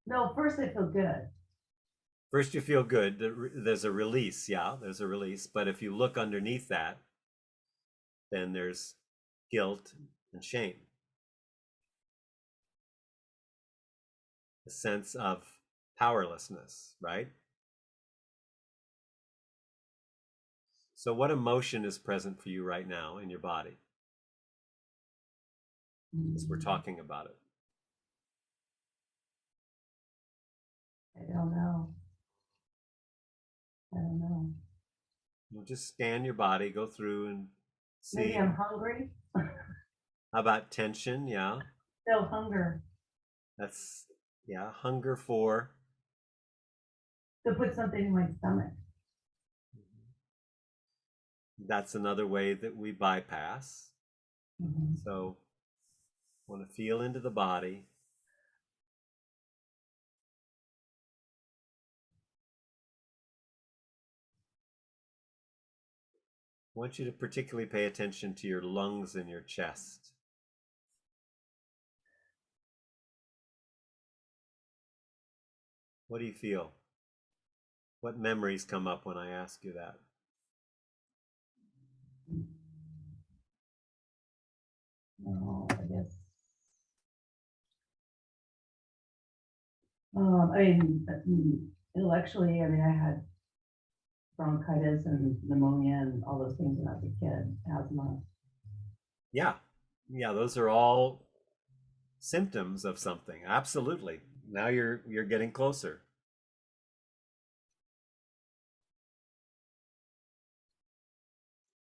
No, first I feel good. First you feel good. There's a release. Yeah, there's a release. But if you look underneath that, then there's guilt and shame. A sense of powerlessness, right? So what emotion is present for you right now in your body as we're talking about it? I don't know. I don't know. You'll just scan your body, go through and see. Maybe I'm hungry. How about tension? Yeah. Still hunger. That's, yeah, hunger for. To put something in my stomach. That's another way that we bypass. So want to feel into the body. I want you to particularly pay attention to your lungs and your chest. What do you feel? What memories come up when I ask you that? Oh, I guess. I mean, intellectually, I mean, I had bronchitis and pneumonia and all those things when I was a kid, asthma. Yeah, those are all symptoms of something. Absolutely. Now you're getting closer.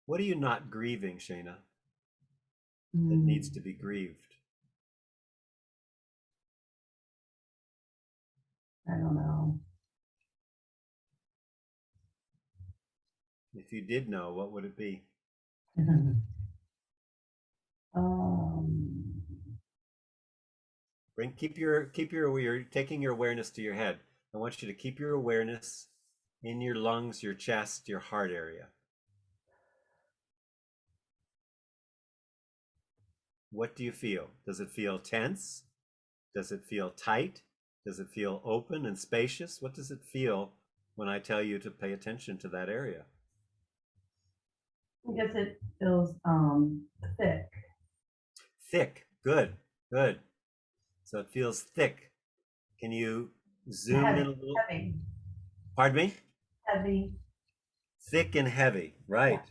What are you not grieving, Shayna, that needs to be grieved? I don't know. If you did know, what would it be? Um, You're taking your awareness to your head. I want you to keep your awareness in your lungs, your chest, your heart area. What do you feel? Does it feel tense? Does it feel tight? Does it feel open and spacious? What does it feel when I tell you to pay attention to that area? I guess it feels thick. Thick. Good. Good. So it feels thick. Can you zoom Heavy, in a little? heavy, Pardon me? heavy. Thick and heavy. Right.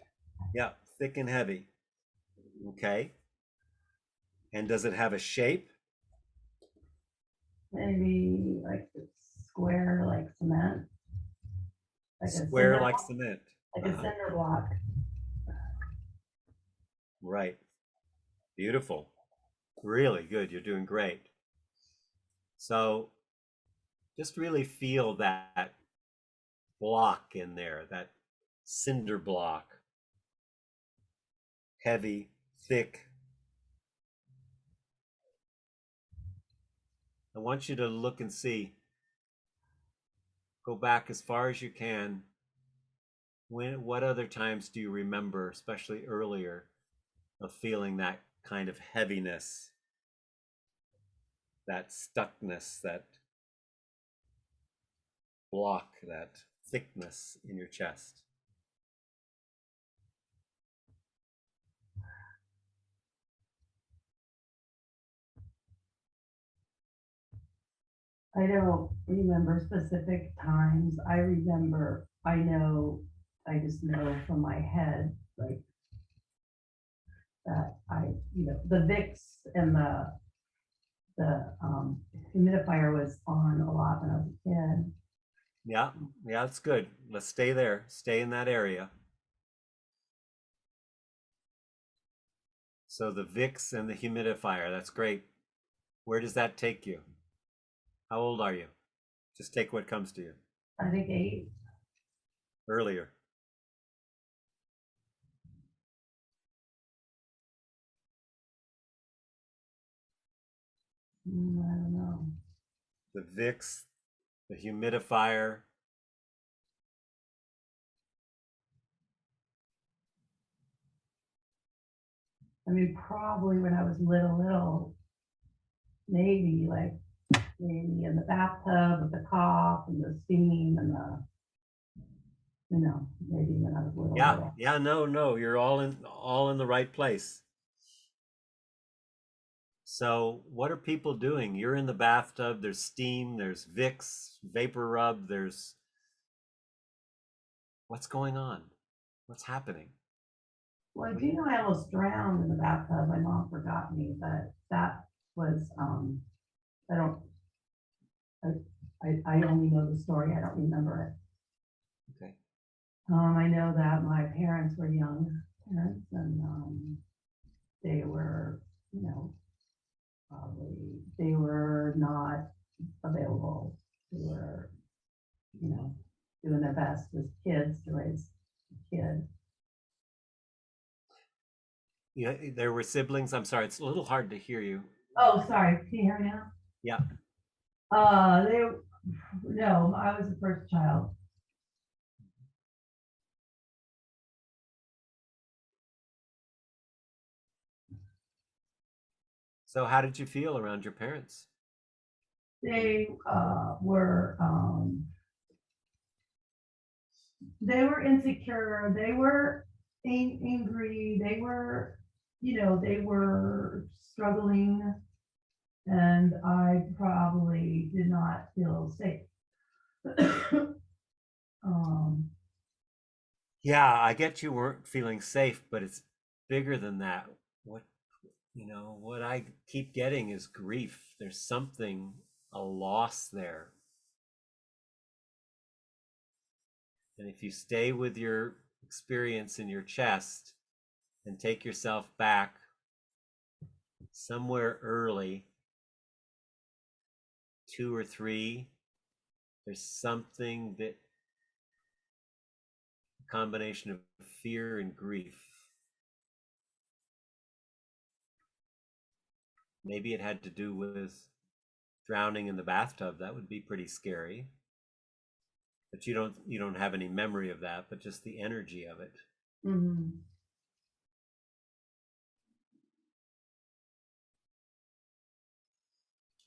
Yeah. Thick and heavy. Okay. And does it have a shape? Maybe like square, like cement. Like Square like cement. Like a cinder block. Right. Beautiful. Really good. You're doing great. So just really feel that block in there, that cinder block. Heavy, thick. I want you to look and see. Go back as far as you can. What other times do you remember, especially earlier, of feeling that kind of heaviness, that stuckness, that block, that thickness in your chest? I don't remember specific times. I just know from my head, like that the Vicks and the humidifier was on a lot when I was a kid. Yeah, that's good. Let's stay there. Stay in that area. So the Vicks and the humidifier, that's great. Where does that take you? How old are you? Just take what comes to you. I think 8. Earlier. I don't know. The Vicks, the humidifier. I mean, probably when I was little, maybe in the bathtub with the cough and the steam and maybe when I was little. Yeah, no, you're all in the right place. So what are people doing? You're in the bathtub, there's steam, there's Vicks, vapor rub, what's going on? What's happening? Well, I do know I almost drowned in the bathtub. My mom forgot me, but that was, I don't, I only know the story. I don't remember it. Okay. I know that my parents were young parents and they were, probably, they were not available. They were, doing their best as kids to raise a kid. Yeah, there were siblings. I'm sorry, it's a little hard to hear you. Oh, sorry. Can you hear me now? Yeah. No, I was the first child. So how did you feel around your parents? They were insecure. They were angry. They were, they were struggling, and I probably did not feel safe. Yeah, I get you weren't feeling safe, but it's bigger than that. What I keep getting is grief. There's something, a loss there. And if you stay with your experience in your chest and take yourself back somewhere early, 2 or 3, there's something that a combination of fear and grief. Maybe it had to do with drowning in the bathtub. That would be pretty scary. But you don't have any memory of that, but just the energy of it. Mm-hmm.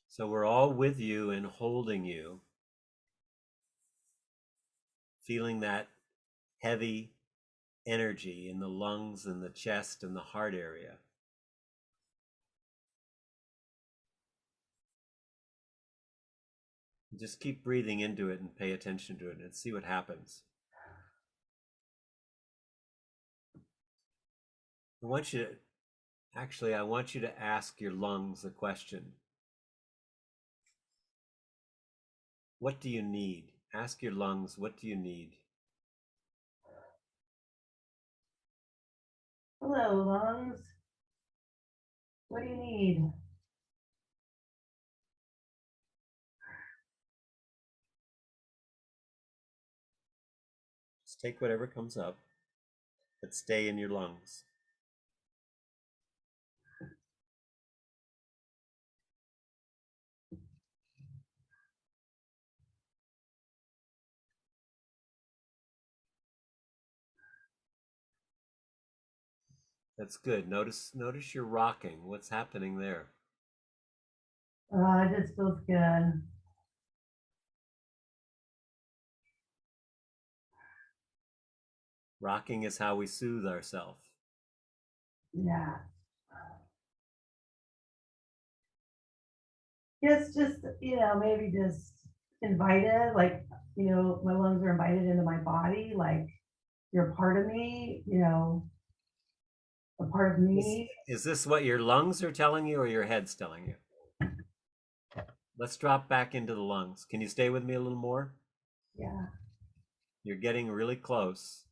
So we're all with you and holding you, feeling that heavy energy in the lungs and the chest and the heart area. Just keep breathing into it and pay attention to it and see what happens. I want you to ask your lungs a question. What do you need? Ask your lungs, what do you need? Hello, lungs. What do you need? Just take whatever comes up, but stay in your lungs. That's good. Notice you're rocking. What's happening there? It just feels good. Rocking is how we soothe ourselves. Yeah. Yes, just, maybe just invited, like, my lungs are invited into my body, like you're part of me, a part of me. Is this what your lungs are telling you or your head's telling you? Let's drop back into the lungs. Can you stay with me a little more? Yeah. You're getting really close.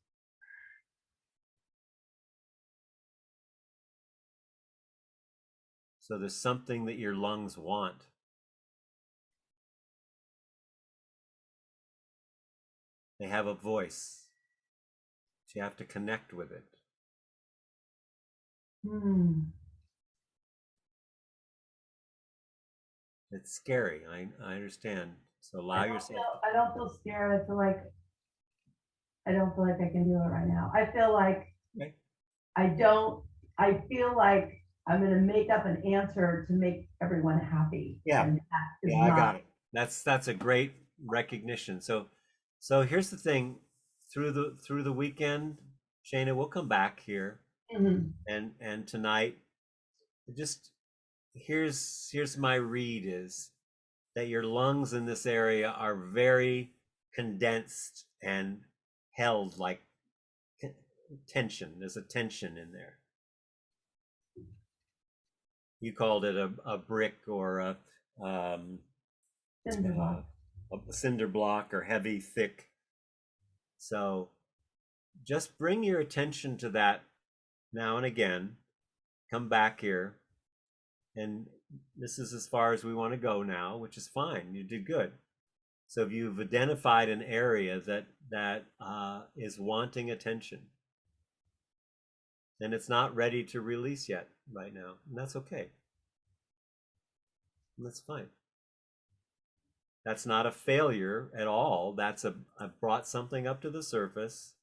So there's something that your lungs want. They have a voice. So you have to connect with it. It's scary. I understand. So allow yourself. I don't feel scared. I don't feel like I can do it right now. I feel like Okay. I feel like I'm going to make up an answer to make everyone happy. Yeah. I got it. That's a great recognition. So here's the thing. Through the weekend, Shana, we'll come back here. Mhm. And tonight, just here's my read is that your lungs in this area are very condensed and held like tension. There's a tension in there. You called it a brick or a cinder block or heavy, thick. So just bring your attention to that now and again. Come back here. And this is as far as we want to go now, which is fine. You did good. So if you've identified an area that is wanting attention, and it's not ready to release yet right now, and that's okay. And that's fine. That's not a failure at all. I've brought something up to the surface,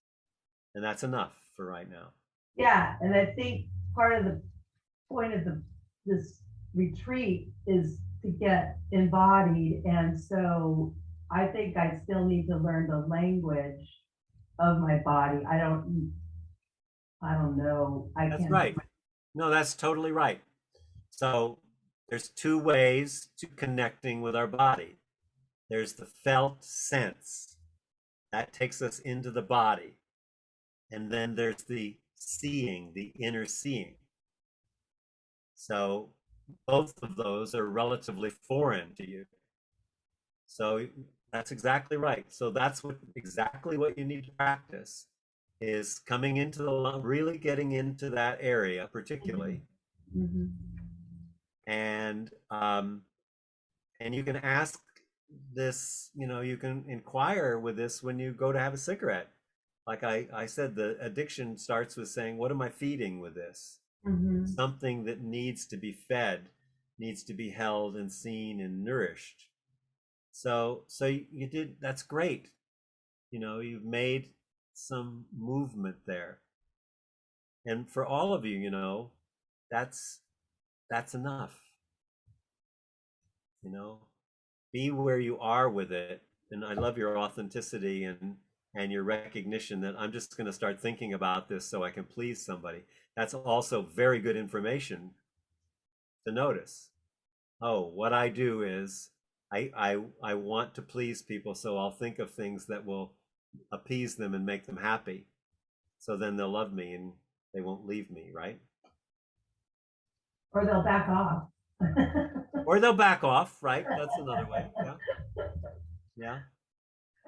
and that's enough for right now. Yeah, and I think part of the point of this retreat is to get embodied. And so I think I still need to learn the language of my body. I don't know. I That's can't. right. No, that's totally right. So there's two ways to connecting with our body. There's the felt sense that takes us into the body. And then there's the seeing, the inner seeing. So both of those are relatively foreign to you. So that's exactly right. So that's exactly what you need to practice is coming into really getting into that area particularly. Mm-hmm. And you can ask this, you can inquire with this when you go to have a cigarette. Like I said, the addiction starts with saying, what am I feeding with this? Mm-hmm. Something that needs to be fed, needs to be held and seen and nourished. So you did, that's great. You've made some movement there. And for all of you, that's enough. Be where you are with it. And I love your authenticity and your recognition that I'm just going to start thinking about this so I can please somebody. That's also very good information to notice. Oh, what I do is I want to please people, so I'll think of things that will appease them and make them happy. So then they'll love me and they won't leave me, right? Or they'll back off. Or they'll back off, right? That's another way. Yeah. Yeah.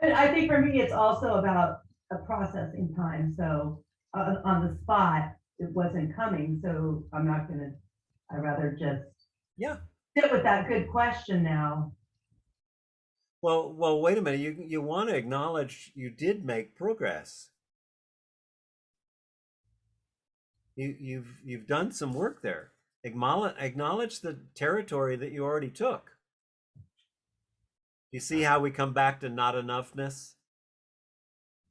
And I think for me, it's also about a processing time. So on the spot, it wasn't coming. So I'd rather just sit with that good question now. Well, wait a minute. You want to acknowledge you did make progress. You've done some work there. Acknowledge the territory that you already took. You see how we come back to not enoughness?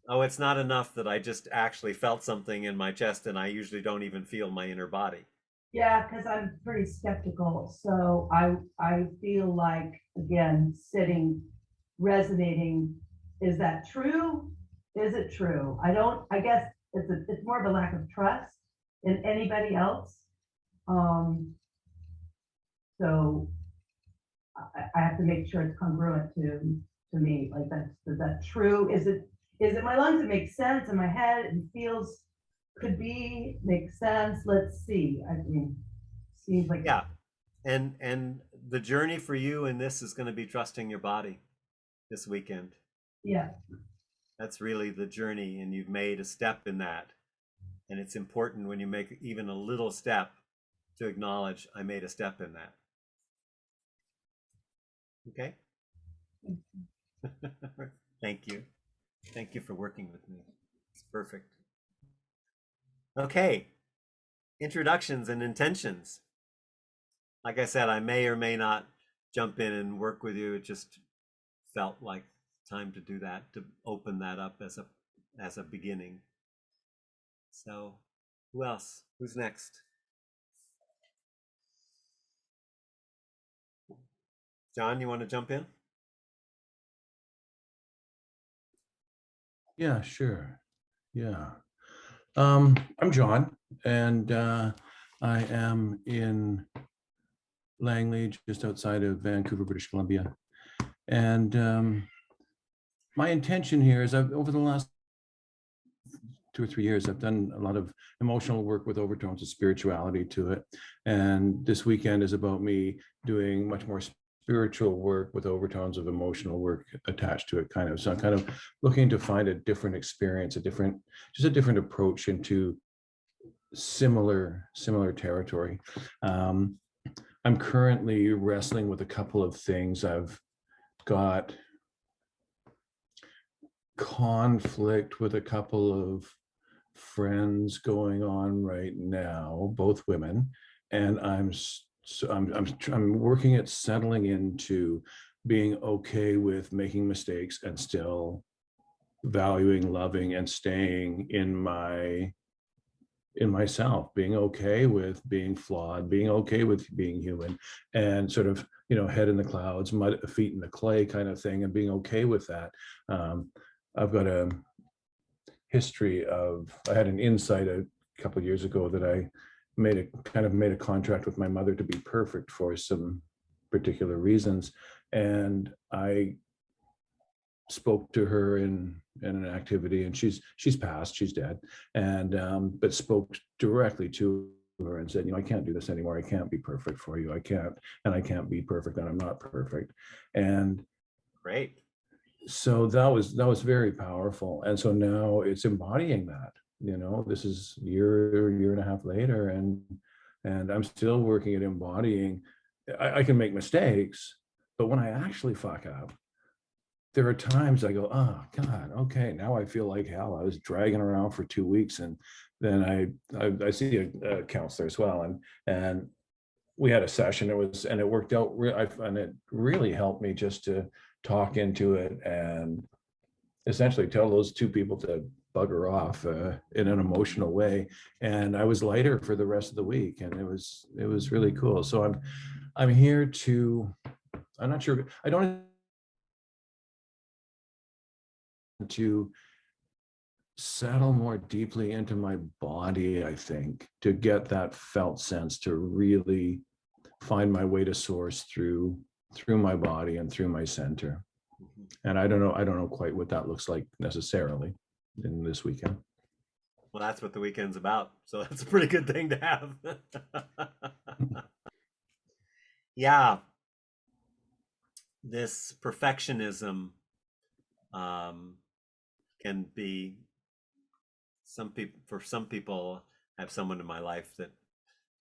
Oh, it's not enough that I just actually felt something in my chest and I usually don't even feel my inner body. Yeah, because I'm pretty skeptical. So I feel like, again, sitting, resonating, is that true? Is it true? I guess it's more of a lack of trust in anybody else. So I have to make sure it's congruent to me. Like is that true? Is it my lungs? It makes sense in my head. It feels, could be, makes sense. Let's see. I mean, seems like and the journey for you in this is going to be trusting your body this weekend. Yeah. That's really the journey, and you've made a step in that. And it's important when you make even a little step to acknowledge I made a step in that. Okay? Thank you. Thank you for working with me. It's perfect. Okay. Introductions and intentions. Like I said, I may or may not jump in and work with you. It just felt like time to do that, to open that up as a beginning. So who else? Who's next? John, you want to jump in? Yeah, sure. Yeah. I'm John, and I am in Langley, just outside of Vancouver, British Columbia. And my intention here is over the last 2 or 3 years, I've done a lot of emotional work with overtones of spirituality to it. And this weekend is about me doing much more spiritual work with overtones of emotional work attached to it, kind of. So I'm kind of looking to find a different experience, a different approach into similar territory. I'm currently wrestling with a couple of things. I've got conflict with a couple of friends going on right now, both women, and I'm working at settling into being okay with making mistakes and still valuing, loving, and staying in my in myself, being okay with being flawed, being okay with being human, and sort of, head in the clouds, mud, feet in the clay kind of thing, and being okay with that. I've got a history of, I had an insight a couple of years ago that I made a contract with my mother to be perfect for some particular reasons. And I spoke to her in an activity, and she's passed, she's dead, and but spoke directly to her and said, I can't do this anymore. I can't be perfect for you. I can't be perfect, and I'm not perfect. And Great. so that was very powerful. And so now it's embodying that. This is year and a half later, and I'm still working at embodying. I can make mistakes, but when I actually fuck up, there are times I go, oh God, okay, now I feel like hell. I was dragging around for 2 weeks, and then I see a counselor as well, and we had a session. It worked out, and it really helped me just to talk into it and essentially tell those two people to bugger off in an emotional way. And I was lighter for the rest of the week, and it was really cool. So I'm here to, I'm not sure, I don't to settle more deeply into my body, I think, to get that felt sense, to really find my way to source through my body and through my center. And I don't know quite what that looks like necessarily in this weekend. Well, that's what the weekend's about. So that's a pretty good thing to have. Yeah. This perfectionism can be, for some people, I have someone in my life that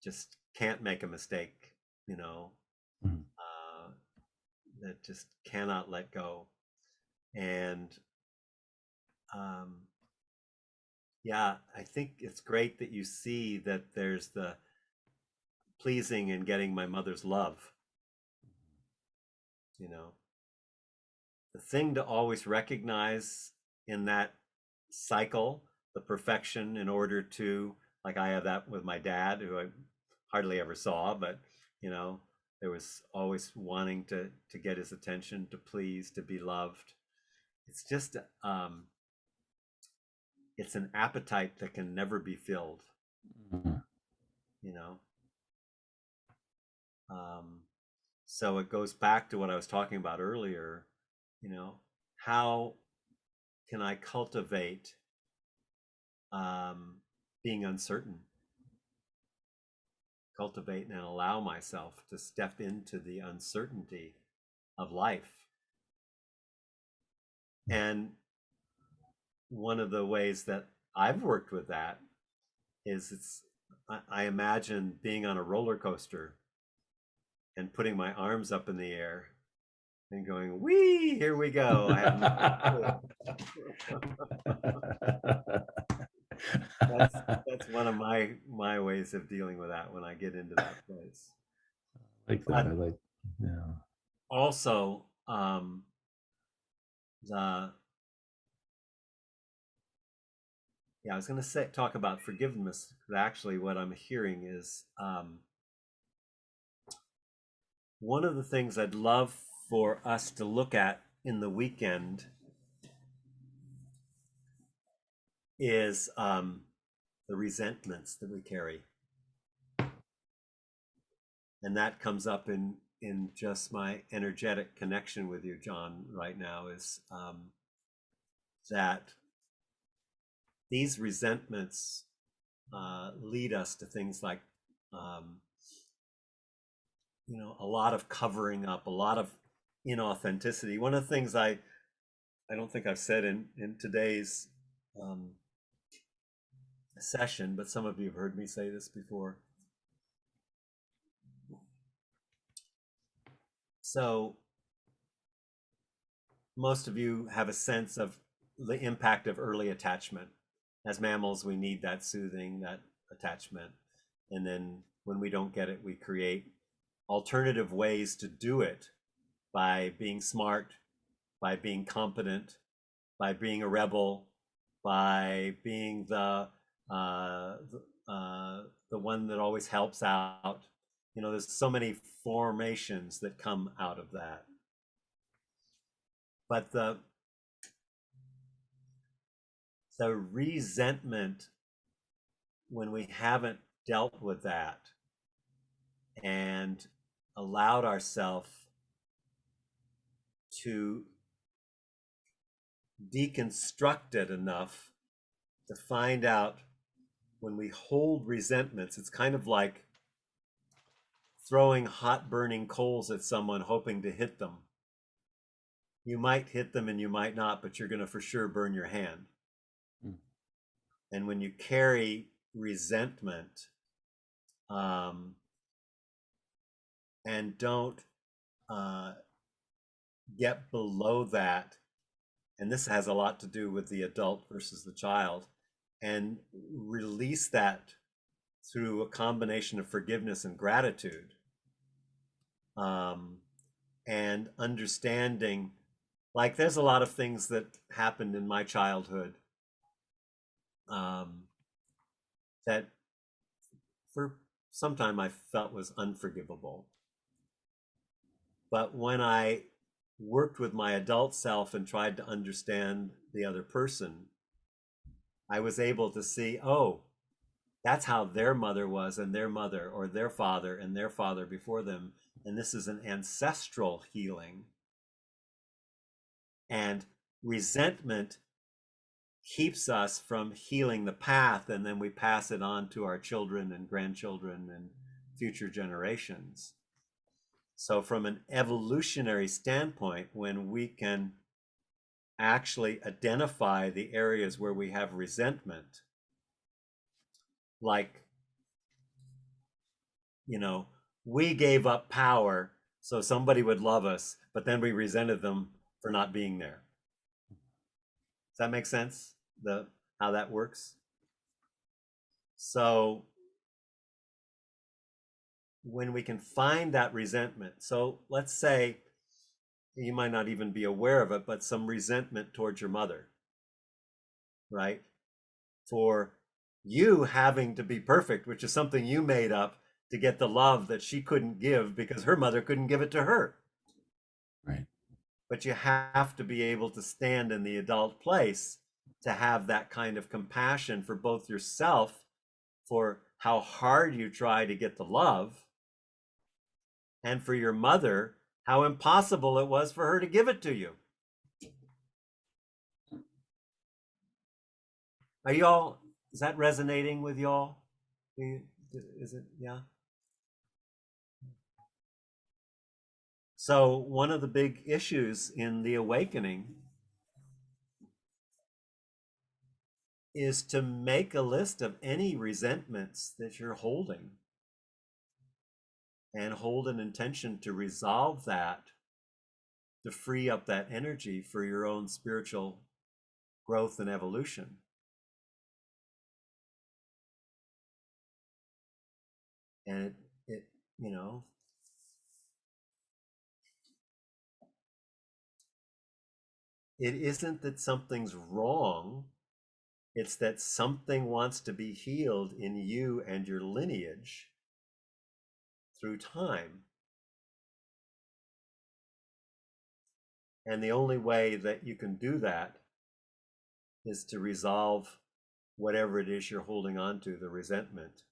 just can't make a mistake, that just cannot let go. And yeah, I think it's great that you see that there's the pleasing and getting my mother's love. The thing to always recognize in that cycle, the perfection, in order to, like I have that with my dad, who I hardly ever saw, but there was always wanting to get his attention, to please, to be loved. It's just it's an appetite that can never be filled. So it goes back to what I was talking about earlier. How can I cultivate being uncertain? Cultivate and allow myself to step into the uncertainty of life. And one of the ways that I've worked with that is I imagine being on a roller coaster and putting my arms up in the air and going, wee, here we go. I have that's one of my ways of dealing with that when I get into that place. Like that. I like, yeah. Also, I was going to talk about forgiveness. Actually, what I'm hearing is one of the things I'd love for us to look at in the weekend is the resentments that we carry. And that comes up in just my energetic connection with you, John, right now, is that these resentments lead us to things like a lot of covering up, a lot of inauthenticity. One of the things I don't think I've said in today's session, but some of you have heard me say this before. So most of you have a sense of the impact of early attachment. As mammals, we need that soothing, that attachment. And then when we don't get it, we create alternative ways to do it by being smart, by being competent, by being a rebel, by being the the one that always helps out. There's so many formations that come out of that. But the resentment, when we haven't dealt with that and allowed ourselves to deconstruct it enough to find out, when we hold resentments, it's kind of like throwing hot burning coals at someone hoping to hit them. You might hit them and you might not, but you're going to for sure burn your hand. And when you carry resentment, and don't get below that, and this has a lot to do with the adult versus the child, and release that through a combination of forgiveness and gratitude, and understanding, like there's a lot of things that happened in my childhood that for some time I felt was unforgivable. But when I worked with my adult self and tried to understand the other person, I was able to see, oh, that's how their mother was, and their mother, or their father and their father before them. And this is an ancestral healing. And resentment keeps us from healing the path, and then we pass it on to our children and grandchildren and future generations. So from an evolutionary standpoint, when we can actually identify the areas where we have resentment, like, we gave up power so somebody would love us, but then we resented them for not being there. Does that make sense? How that works? So when we can find that resentment, so let's say you might not even be aware of it, but some resentment towards your mother, right? For you having to be perfect, which is something you made up to get the love that she couldn't give because her mother couldn't give it to her. Right. But you have to be able to stand in the adult place to have that kind of compassion for both yourself, for how hard you try to get the love, and for your mother, how impossible it was for her to give it to you. Are y'all, is that resonating with y'all? Is it, yeah? So one of the big issues in the awakening is to make a list of any resentments that you're holding and hold an intention to resolve that, to free up that energy for your own spiritual growth and evolution. And it it isn't that something's wrong, it's that something wants to be healed in you and your lineage through time. And the only way that you can do that is to resolve whatever it is you're holding on to, the resentment.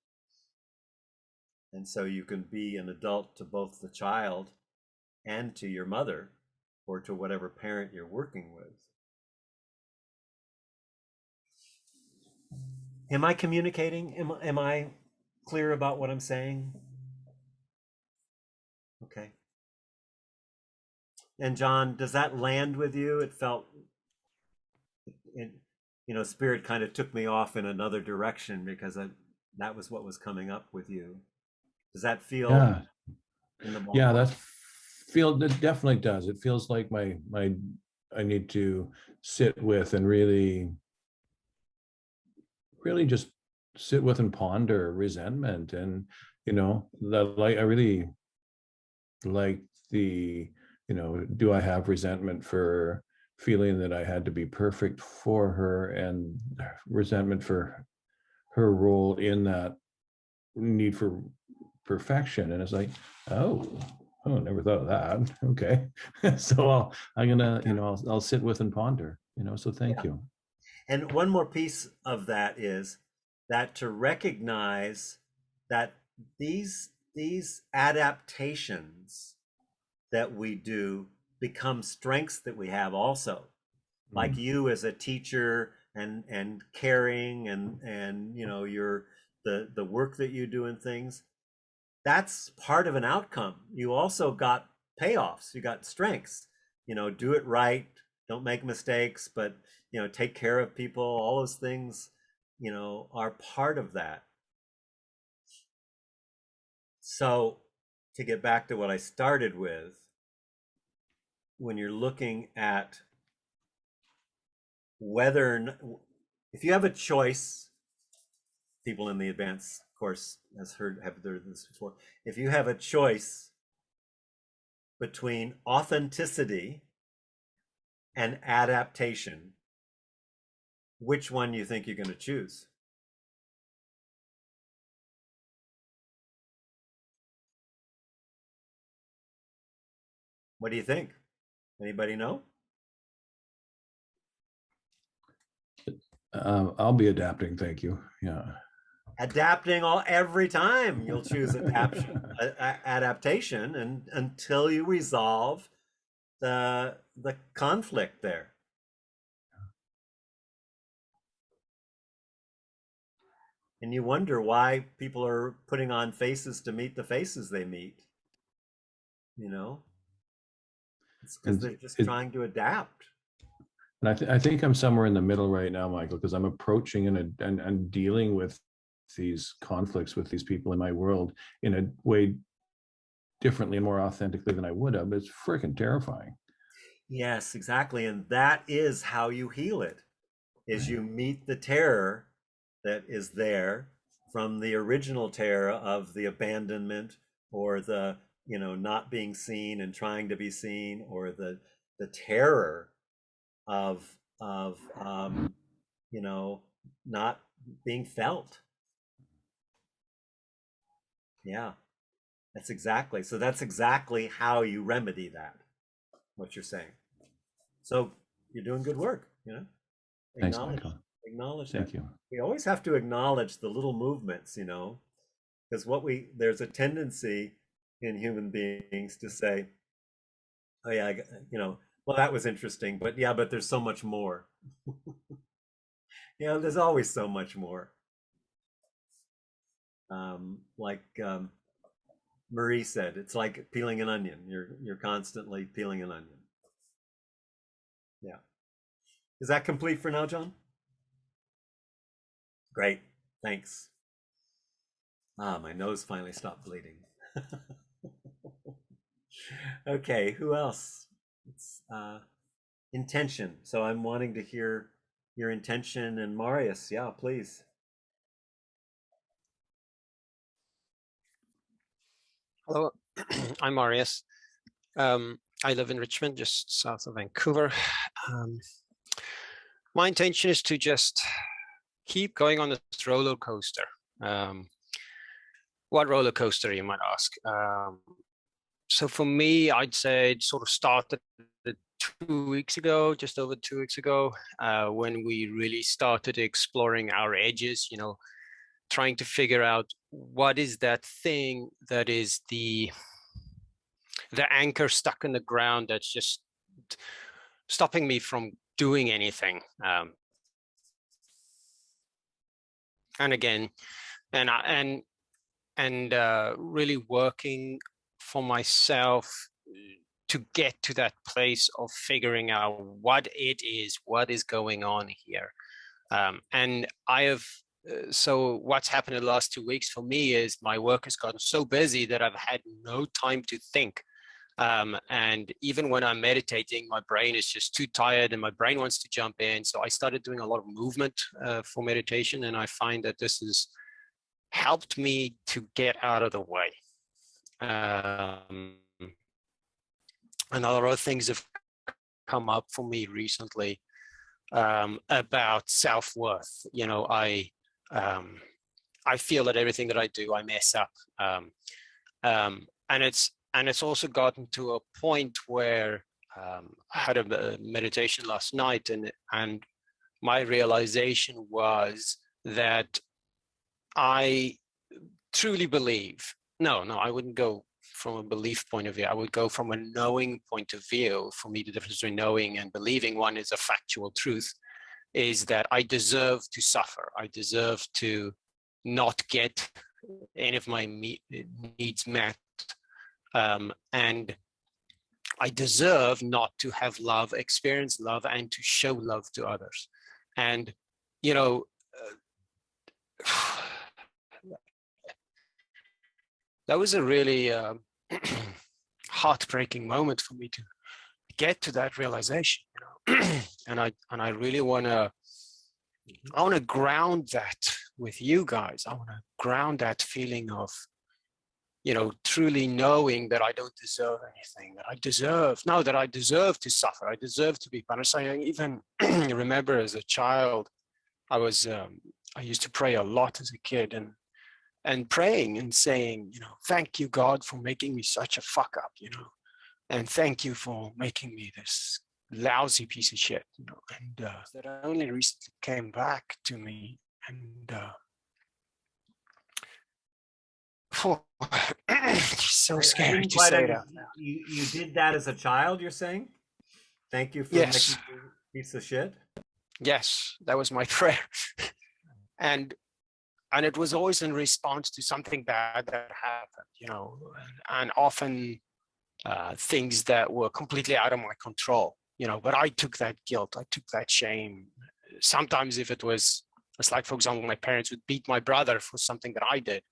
And so you can be an adult to both the child and to your mother, or to whatever parent you're working with. Am I communicating? Am I clear about what I'm saying? Okay. And John, does that land with you? It felt, Spirit kind of took me off in another direction because that was what was coming up with you. Does that feel in the ballpark? Yeah, it definitely does. It feels like I need to sit with and really just sit with and ponder resentment. And that, like, I really like the do I have resentment for feeling that I had to be perfect for her, and resentment for her role in that need for perfection. And it's like, oh, never thought of that. Okay. So I'm gonna, I'll sit with and ponder, so thank you. And one more piece of that is that to recognize that these adaptations that we do become strengths that we have also. Like you as a teacher and caring and your the work that you do and things, that's part of an outcome. You also got payoffs, you got strengths, do it right, don't make mistakes, but take care of people, all those things are part of that. So to get back to what I started with, when you're looking at whether, if you have a choice, people in the advanced course have heard this before, if you have a choice between authenticity and adaptation, which one do you think you're going to choose? What do you think? Anybody know? I'll be adapting. Thank you. Yeah. Adapting every time you'll choose adaptation, and until you resolve the conflict there. And you wonder why people are putting on faces to meet the faces they meet. It's because they're just trying to adapt. And I think I'm somewhere in the middle right now, Michael, because I'm approaching and dealing with these conflicts with these people in my world in a way differently and more authentically than I would have. It's freaking terrifying. Yes, exactly. And that is how you heal it, is you meet the terror that is there from the original terror of the abandonment, or the not being seen and trying to be seen, or the terror of not being felt. Yeah, that's exactly how you remedy that, what you're saying. So you're doing good work. Thanks, Michael. Acknowledge Thank that. you. We always have to acknowledge the little movements, because there's a tendency in human beings to say, oh yeah, well, that was interesting, but yeah, but there's so much more. There's always so much more. Like Marie said, it's like peeling an onion. You're constantly peeling an onion. Yeah. Is that complete for now, John? Great. Thanks. My nose finally stopped bleeding. Okay, who else? It's intention. So I'm wanting to hear your intention. And Marius, yeah, please. Hello, I'm Marius. I live in Richmond, just south of Vancouver. My intention is to just keep going on this roller coaster. What roller coaster, you might ask? So for me, I'd say it sort of started 2 weeks ago, just over 2 weeks ago, when we really started exploring our edges, trying to figure out what is that thing that is the anchor stuck in the ground that's just stopping me from doing anything. And again, and really working for myself to get to that place of figuring out what it is, what is going on here. And I have, so what's happened in the last 2 weeks for me is my work has gotten so busy that I've had no time to think. And even when I'm meditating, my brain is just too tired and my brain wants to jump in. So I started doing a lot of movement for meditation. And I find that this has helped me to get out of the way. And a lot of things have come up for me recently about self-worth. I feel that everything that I do, I mess up. And it's also gotten to a point where I had a meditation last night, and my realization was that I truly believe, no, I wouldn't go from a belief point of view. I would go from a knowing point of view. For me, the difference between knowing and believing, one is a factual truth, is that I deserve to suffer. I deserve to not get any of my needs met. And I deserve not to have love, experience love, and to show love to others. And, you know, that was a really heartbreaking moment for me to get to that realization, you know. and I really want to ground that with you guys. I want to ground that feeling of, you know, truly knowing that I don't deserve anything, that I deserve to suffer. I deserve to be punished. I even remember as a child, I used to pray a lot as a kid, and praying and saying, you know, thank you, God, for making me such a fuck up, you know, and thank you for making me this lousy piece of shit, you know. And that only recently came back to me, and it's so scary to say that. You did that as a child, you're saying? Thank you for Yes. making me a piece of shit? Yes, that was my prayer. and it was always in response to something bad that happened, you know, and often things that were completely out of my control, you know. But I took that guilt, I took that shame. Sometimes if it's like, for example, my parents would beat my brother for something that I did,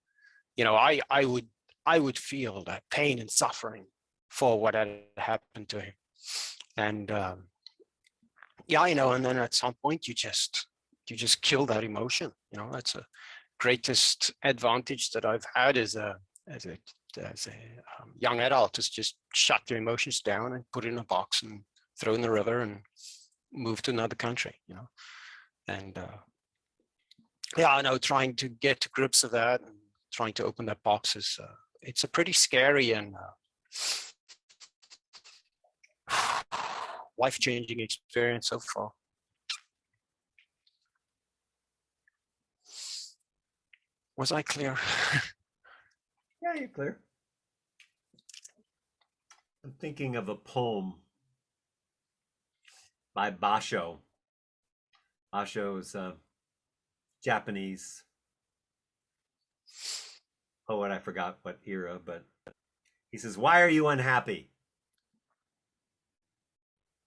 you know, I would feel that pain and suffering for what had happened to him. And yeah, you know, and then at some point you just kill that emotion, you know. That's a greatest advantage that I've had as a young adult, is just shut your emotions down and put it in a box and throw in the river and move to another country, you know. And yeah, I know, trying to get to grips with that and trying to open that box is it's a pretty scary and life-changing experience so far. Was I clear? Yeah, you're clear. I'm thinking of a poem by Basho. Basho is a Japanese poet. I forgot what era, but he says, "Why are you unhappy?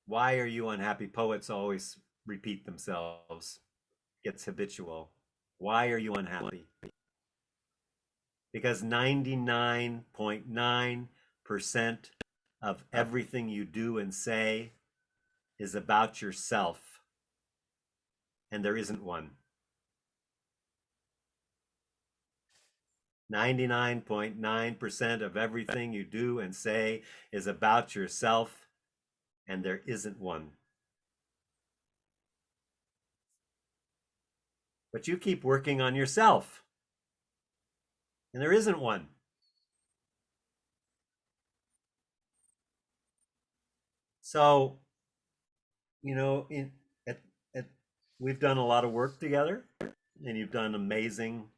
Why are you unhappy?" Poets always repeat themselves. Gets habitual. Why are you unhappy? Because 99.9% of everything you do and say is about yourself, and there isn't one. 99.9% of everything you do and say is about yourself, and there isn't one. But you keep working on yourself, and there isn't one. So, you know, we've done a lot of work together, and you've done amazing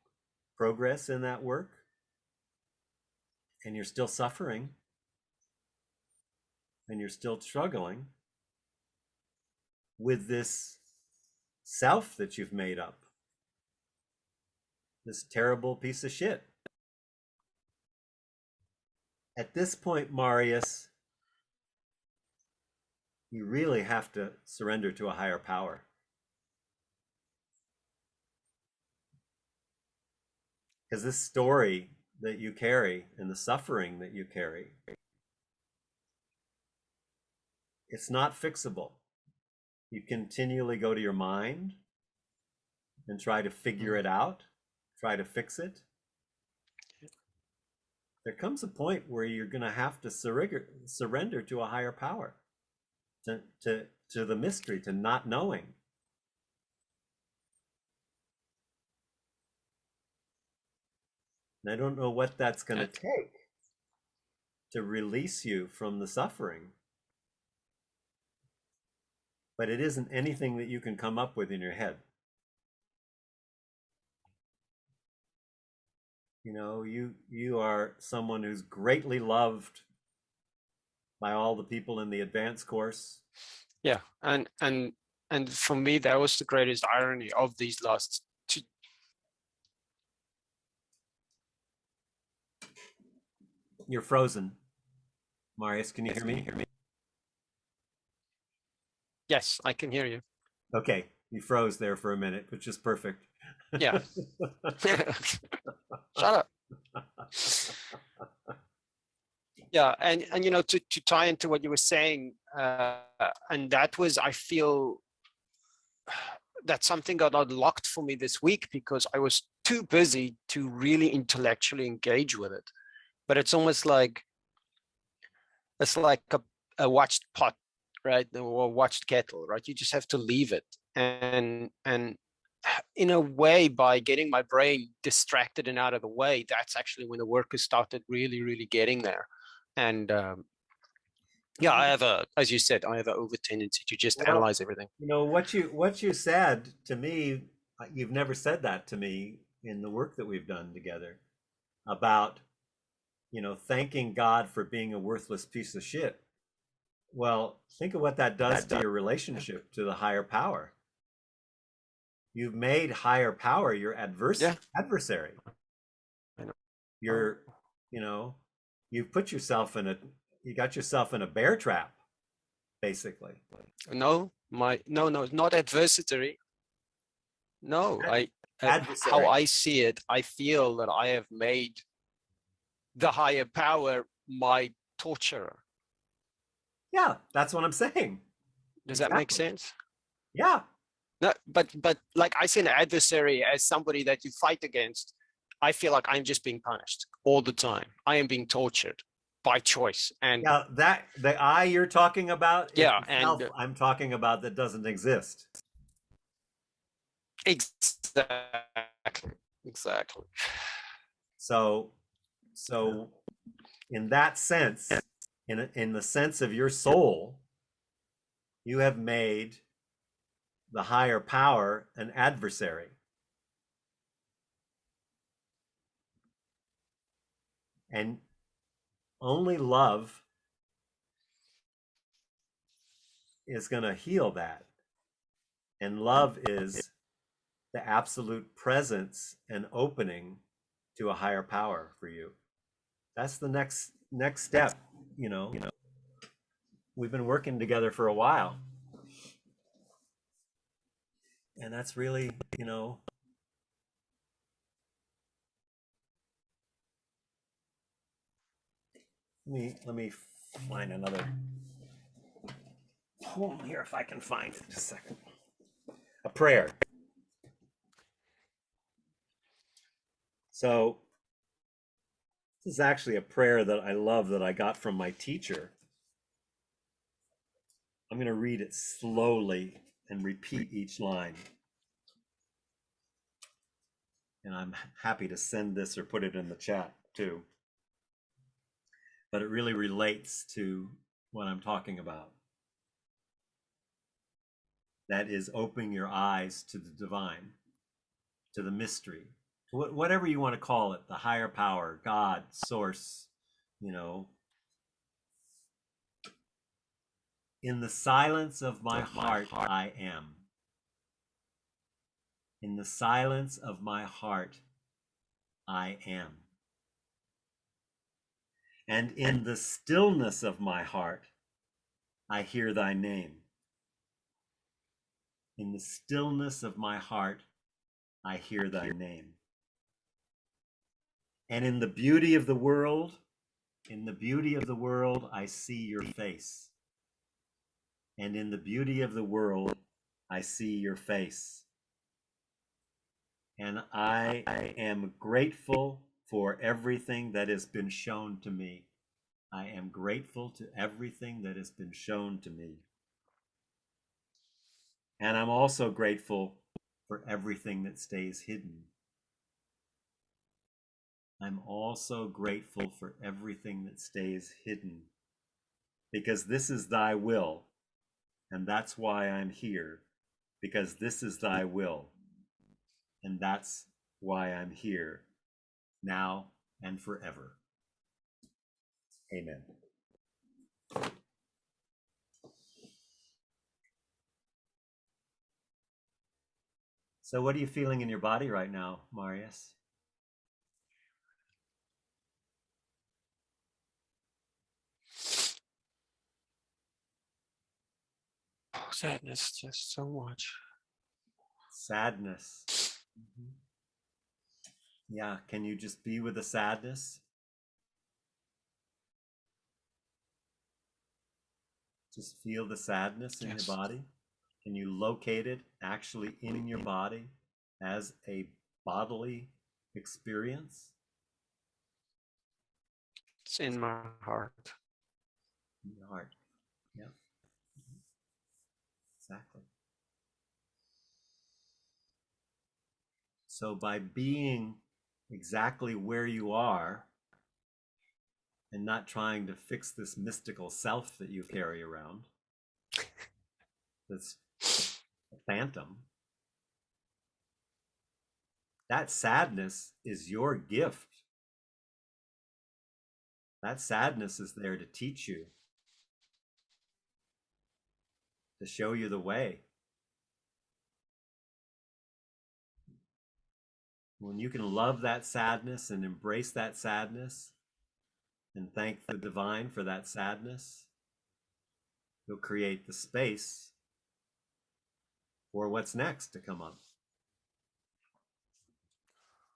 progress in that work, and you're still suffering, and you're still struggling with this self that you've made up, this terrible piece of shit. At this point, Marius, you really have to surrender to a higher power. Because this story that you carry and the suffering that you carry, it's not fixable. You continually go to your mind and try to figure it out, try to fix it. There comes a point where you're going to have to surrender to a higher power, to the mystery, to not knowing. And I don't know what that's going to take to release you from the suffering. But it isn't anything that you can come up with in your head. You know, you are someone who's greatly loved by all the people in the advanced course. Yeah, and for me, that was the greatest irony of these last two. You're frozen. Marius, can you hear me? Yes, I can hear you. Okay, you froze there for a minute, which is perfect. Yeah. Shut up. Yeah, and you know, to tie into what you were saying, and that was, I feel that something got unlocked for me this week because I was too busy to really intellectually engage with it. But it's almost like it's like a watched pot, right? Or watched kettle, right? You just have to leave it. And in a way, by getting my brain distracted and out of the way, that's actually when the work has started really, really getting there. And yeah, I have as you said, I have an over tendency to just analyze everything. You know, what you said to me, you've never said that to me in the work that we've done together about, you know, thanking God for being a worthless piece of shit. Well, think of what that does to your relationship to the higher power. You've made higher power your adversary. I know. You're, you know, you got yourself in a bear trap, basically. No, not adversary. No, Adversary. how I see it, I feel that I have made the higher power my torturer. Yeah, that's what I'm saying. Does that make sense? Yeah. No, but like I see an adversary as somebody that you fight against. I feel like I'm just being punished all the time. I am being tortured by choice. And yeah, that the I you're talking about, yeah, and I'm talking about that doesn't exist. Exactly. So in that sense, in the sense of your soul, you have made the higher power an adversary. And only love is going to heal that. And love is the absolute presence and opening to a higher power for you. That's the next step, you know. We've been working together for a while. And that's really, you know, let me find another poem here if I can find it. Just a second. A prayer. So this is actually a prayer that I love that I got from my teacher. I'm going to read it slowly and repeat each line. And I'm happy to send this or put it in the chat too. But it really relates to what I'm talking about. That is opening your eyes to the divine, to the mystery, to whatever you want to call it, the higher power, God, source, you know. In the silence of my heart, I am. In the silence of my heart, I am. And in the stillness of my heart, I hear thy name. In the stillness of my heart, I hear thy name. And in the beauty of the world, I see your face. And in the beauty of the world, I see your face. And I am grateful for everything that has been shown to me. I am grateful to everything that has been shown to me. And I'm also grateful for everything that stays hidden. I'm also grateful for everything that stays hidden, because this is thy will, and that's why I'm here, because this is thy will, and that's why I'm here, now and forever. Amen. So what are you feeling in your body right now, Marius? Oh, sadness, just so much. Sadness. Mm-hmm. Yeah, can you just be with the sadness? Just feel the sadness in your body. Can you locate it actually in your body as a bodily experience? It's in my heart. In your heart. Yeah. Exactly. So by being exactly where you are and not trying to fix this mystical self that you carry around, that's a phantom, that sadness is your gift. That sadness is there to teach you, to show you the way. When you can love that sadness and embrace that sadness and thank the divine for that sadness, you'll create the space for what's next to come up.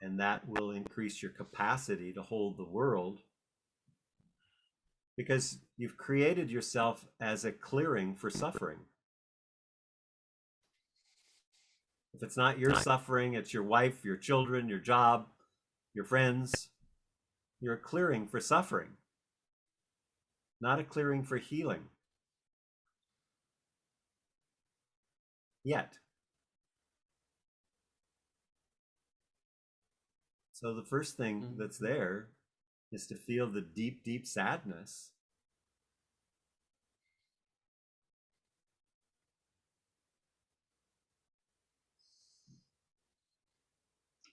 And that will increase your capacity to hold the world, because you've created yourself as a clearing for suffering. If it's not your suffering, it's your wife, your children, your job, your friends. You're a clearing for suffering, not a clearing for healing. Yet. So the first thing that's there is to feel the deep, deep sadness.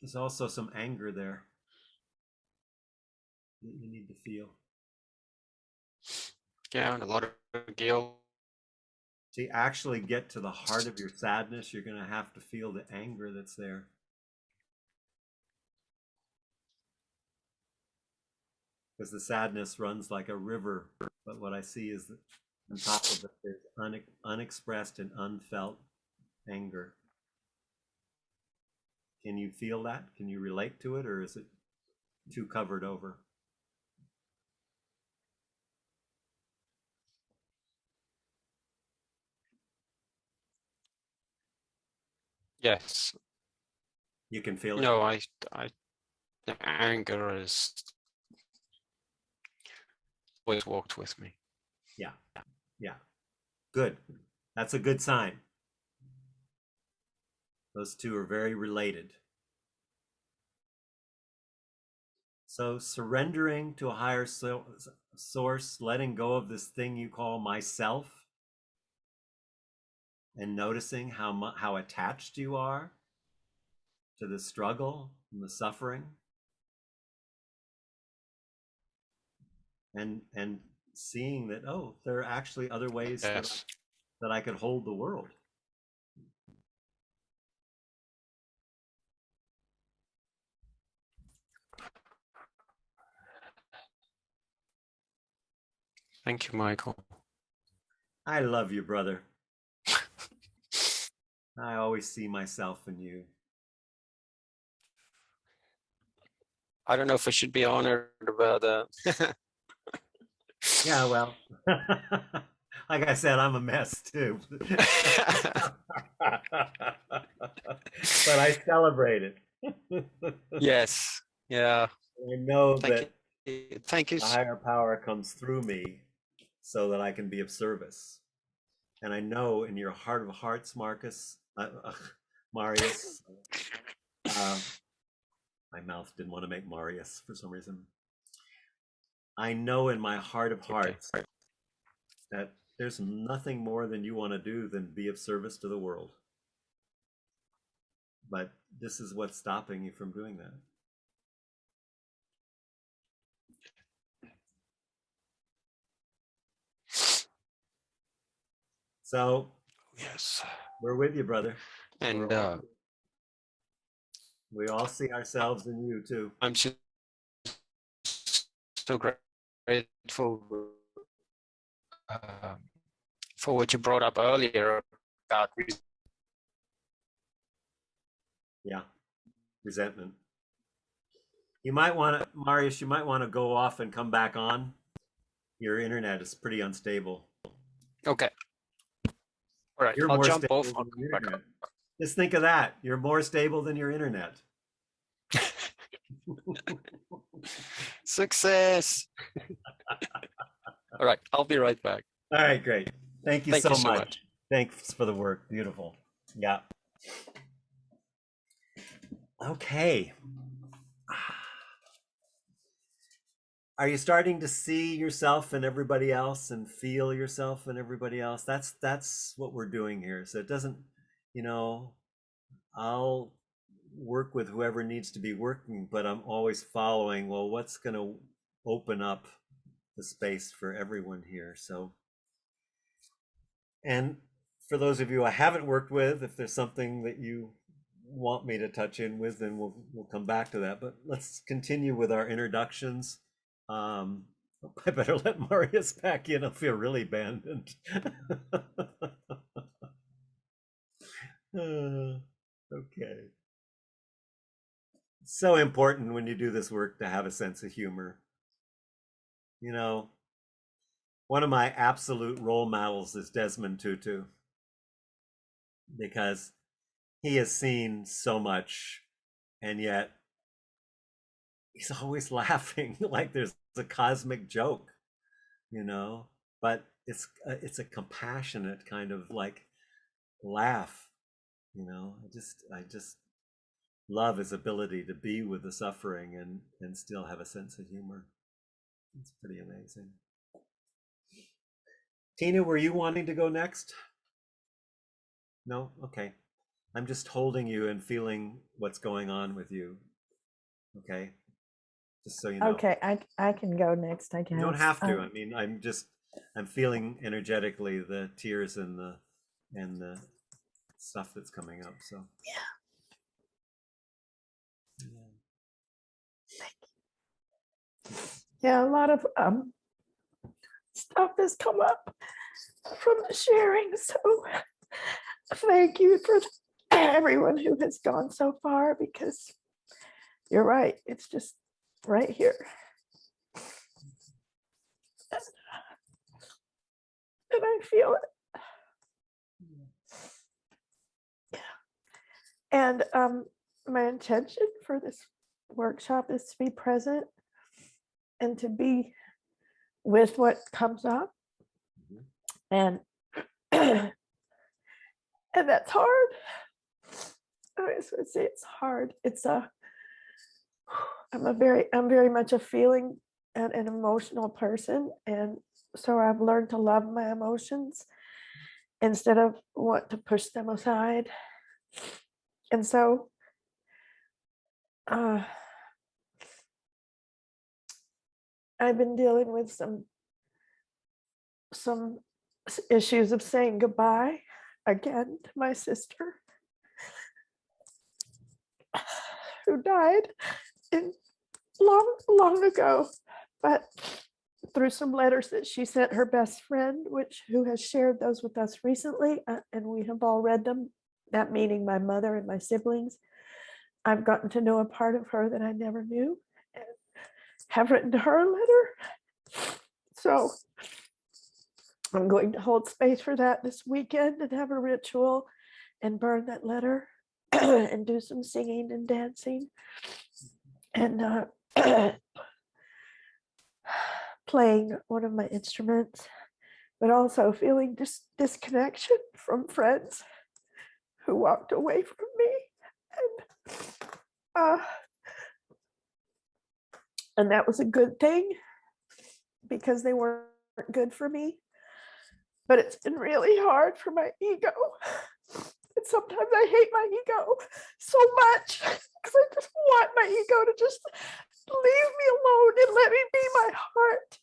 There's also some anger there that you need to feel. Yeah, and a lot of guilt. To actually get to the heart of your sadness, you're going to have to feel the anger that's there. Because the sadness runs like a river, but what I see is that on top of it, there's unexpressed and unfelt anger. Can you feel that? Can you relate to it, or is it too covered over? Yes. You can feel it? No, the anger is always walked with me. Yeah, yeah. Good. That's a good sign. Those two are very related. So surrendering to a higher source, letting go of this thing you call myself, and noticing how attached you are to the struggle and the suffering, and seeing that, oh, there are actually other ways that I could hold the world. Thank you, Michael. I love you, brother. I always see myself in you. I don't know if I should be honored about that. Yeah, well, like I said, I'm a mess too. But I celebrate it. Yes. Yeah. I know that Thank you. the higher power comes through me so that I can be of service. And I know in your heart of hearts, Marius, My mouth didn't want to make Marius for some reason. I know in my heart of hearts that there's nothing more than you want to do than be of service to the world. But this is what's stopping you from doing that. So, Yes. we're with you, brother. And We all see ourselves in you too. I'm just so grateful for what you brought up earlier about Resentment. You might want to, Marius, you might want to go off and come back on. Your internet is pretty unstable. Okay. All right, You're I'll more jump stable off. than I'll your come back internet. Just think of that. You're more stable than your internet. Success. All right, I'll be right back. All right, great. Thank you Thank so you so much. much. Thanks for the work. Beautiful. Yeah. Okay. Are you starting to see yourself and everybody else and feel yourself and everybody else? That's what we're doing here. So it doesn't, I'll work with whoever needs to be working, but I'm always following, well, what's going to open up the space for everyone here. So, and for those of you I haven't worked with, if there's something that you want me to touch in with, then we'll come back to that. But let's continue with our introductions. I better let Marius back in. I feel really abandoned. Okay. So important when you do this work to have a sense of humor. One of my absolute role models is Desmond Tutu, because he has seen so much, and yet he's always laughing like there's a cosmic joke, but it's a compassionate kind of like laugh. I just love his ability to be with the suffering and still have a sense of humor. It's pretty amazing. Tina, were you wanting to go next? No? Okay. I'm just holding you and feeling what's going on with you. Okay? Just so you know. Okay, I can go next, I guess. You don't have to. I mean, I'm feeling energetically the tears and the stuff that's coming up. So yeah, a lot of stuff has come up from the sharing. So thank you for everyone who has gone so far, because you're right. It's just right here. And I feel it. Yeah. And my intention for this workshop is to be present and to be with what comes up. And and that's hard. I was going to say it's hard. I'm very much a feeling and an emotional person, and so I've learned to love my emotions instead of want to push them aside. And so I've been dealing with some issues of saying goodbye again to my sister, who died long ago, but through some letters that she sent her best friend, who has shared those with us recently, and we have all read them, that meaning my mother and my siblings, I've gotten to know a part of her that I never knew, and have written to her a letter. So I'm going to hold space for that this weekend and have a ritual and burn that letter and do some singing and dancing and playing one of my instruments, but also feeling disconnection from friends who walked away from me. And And that was a good thing because they weren't good for me. But it's been really hard for my ego. And sometimes I hate my ego so much because I just want my ego to just leave me alone and let me be my heart.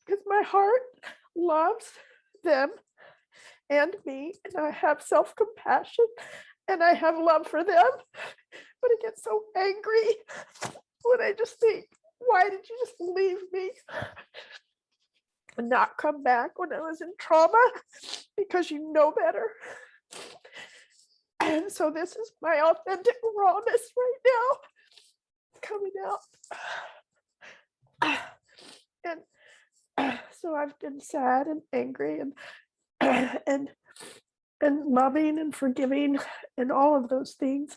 Because my heart loves them and me, and I have self-compassion and I have love for them. But I get so angry when I just think, why did you just leave me and not come back when I was in trauma? Because you know better. And so this is my authentic rawness right now coming out. And so I've been sad and angry and loving and forgiving and all of those things.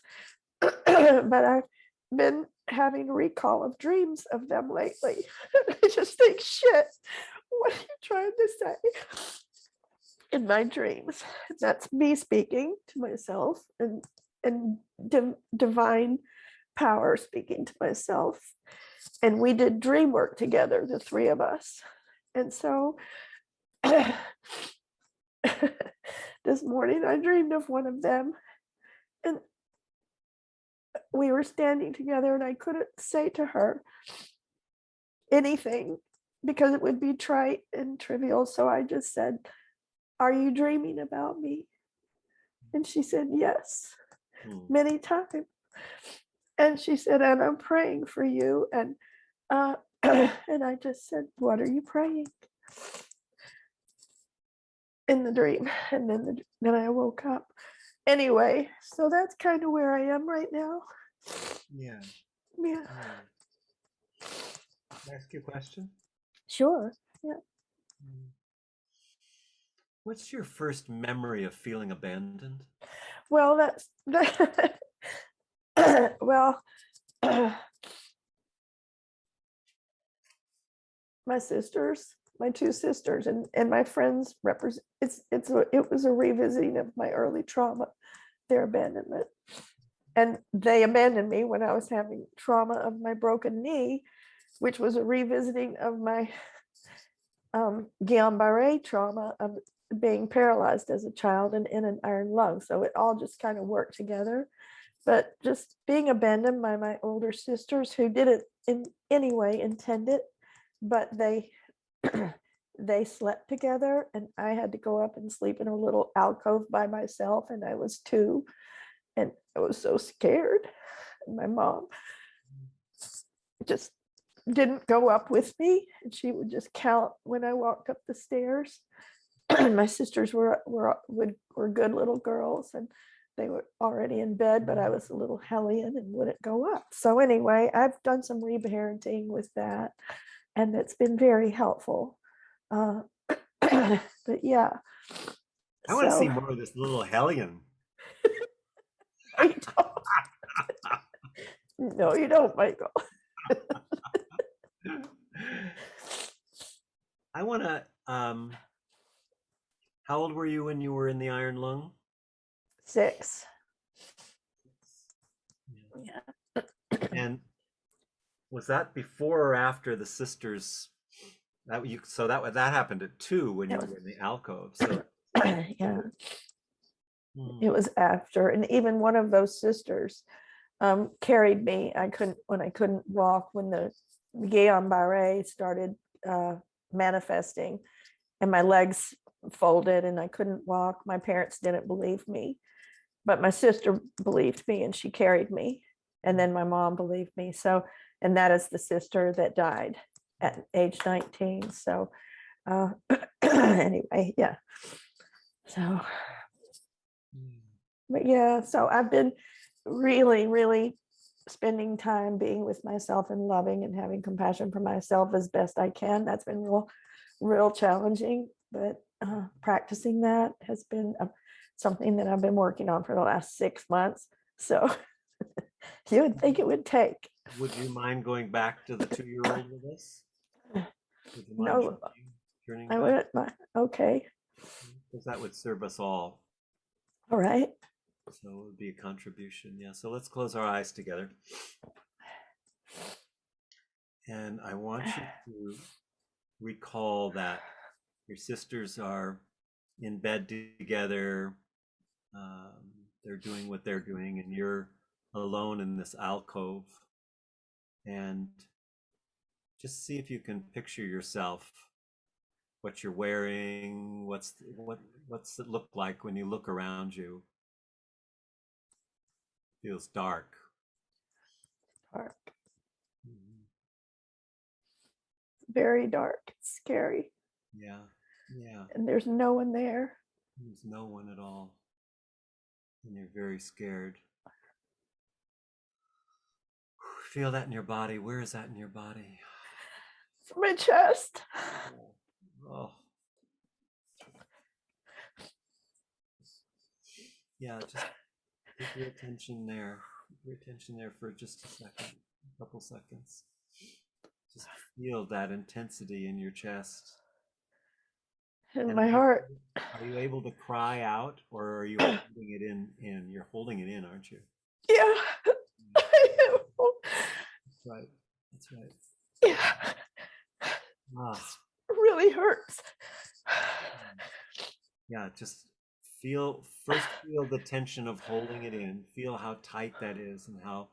But I've been having recall of dreams of them lately. I just think, shit, what are you trying to say in my dreams? That's me speaking to myself and divine power speaking to myself. And we did dream work together, the three of us. And so this morning I dreamed of one of them, and we were standing together, and I couldn't say to her anything because it would be trite and trivial. So I just said, "Are you dreaming about me?" And she said, "Yes, many times." And she said, "And I'm praying for you." And and I just said, "What are you praying?" In the dream. And then I woke up. Anyway, so that's kind of where I am right now. Yeah. Yeah. Can I ask you a question? Sure. Yeah. What's your first memory of feeling abandoned? Well, that's well, my sisters, my two sisters, and my friends represent. It was a revisiting of my early trauma, their abandonment, and they abandoned me when I was having trauma of my broken knee, which was a revisiting of my Guillain-Barré trauma of being paralyzed as a child and in an iron lung. So it all just kind of worked together. But just being abandoned by my older sisters who didn't in any way intend it, but they they slept together, and I had to go up and sleep in a little alcove by myself, and I was 2, and I was so scared. My mom just didn't go up with me, and she would just count when I walked up the stairs. My sisters were good little girls, and they were already in bed, but I was a little hellion and wouldn't go up. So anyway, I've done some reparenting with that, and it's been very helpful. But yeah. I want to see more of this little hellion. No, you don't, Michael. I want to, how old were you when you were in the iron lung? 6. Yeah. And was that before or after the sisters? So that happened at 2 when you were in the alcove. So yeah, it was after, and even one of those sisters carried me. When I couldn't walk, when the Guillain-Barré started manifesting, and my legs folded and I couldn't walk. My parents didn't believe me, but my sister believed me, and she carried me. And then my mom believed me. So, and that is the sister that died at age 19. So anyway, yeah. So, but yeah, so I've been really, really spending time being with myself and loving and having compassion for myself as best I can. That's been real challenging, but practicing that has been something that I've been working on for the last 6 months. So you would think it would take. Would you mind going back to the 2-year-old with us? No, turning I wouldn't mind. Okay. Because that would serve us all. All right. So it would be a contribution. Yeah. So let's close our eyes together. And I want you to recall that your sisters are in bed together. They're doing what they're doing, and you're alone in this alcove. And just see if you can picture yourself, what you're wearing, what's it look like when you look around you. It feels dark. Dark. Mhm. Very dark. It's scary. Yeah, yeah. And there's no one there. There's no one at all, and you're very scared. Feel that in your body. Where is that in your body? It's my chest. Oh, yeah. Just keep your attention there. Keep your attention there for just a second, a couple seconds. Just feel that intensity in your chest. In And my heart. are you able to cry out, or are you holding it in? You're holding it in, aren't you? Yeah. That's right. That's right. Yeah. Ah, Really hurts. yeah. Just feel the tension of holding it in. Feel how tight that is and how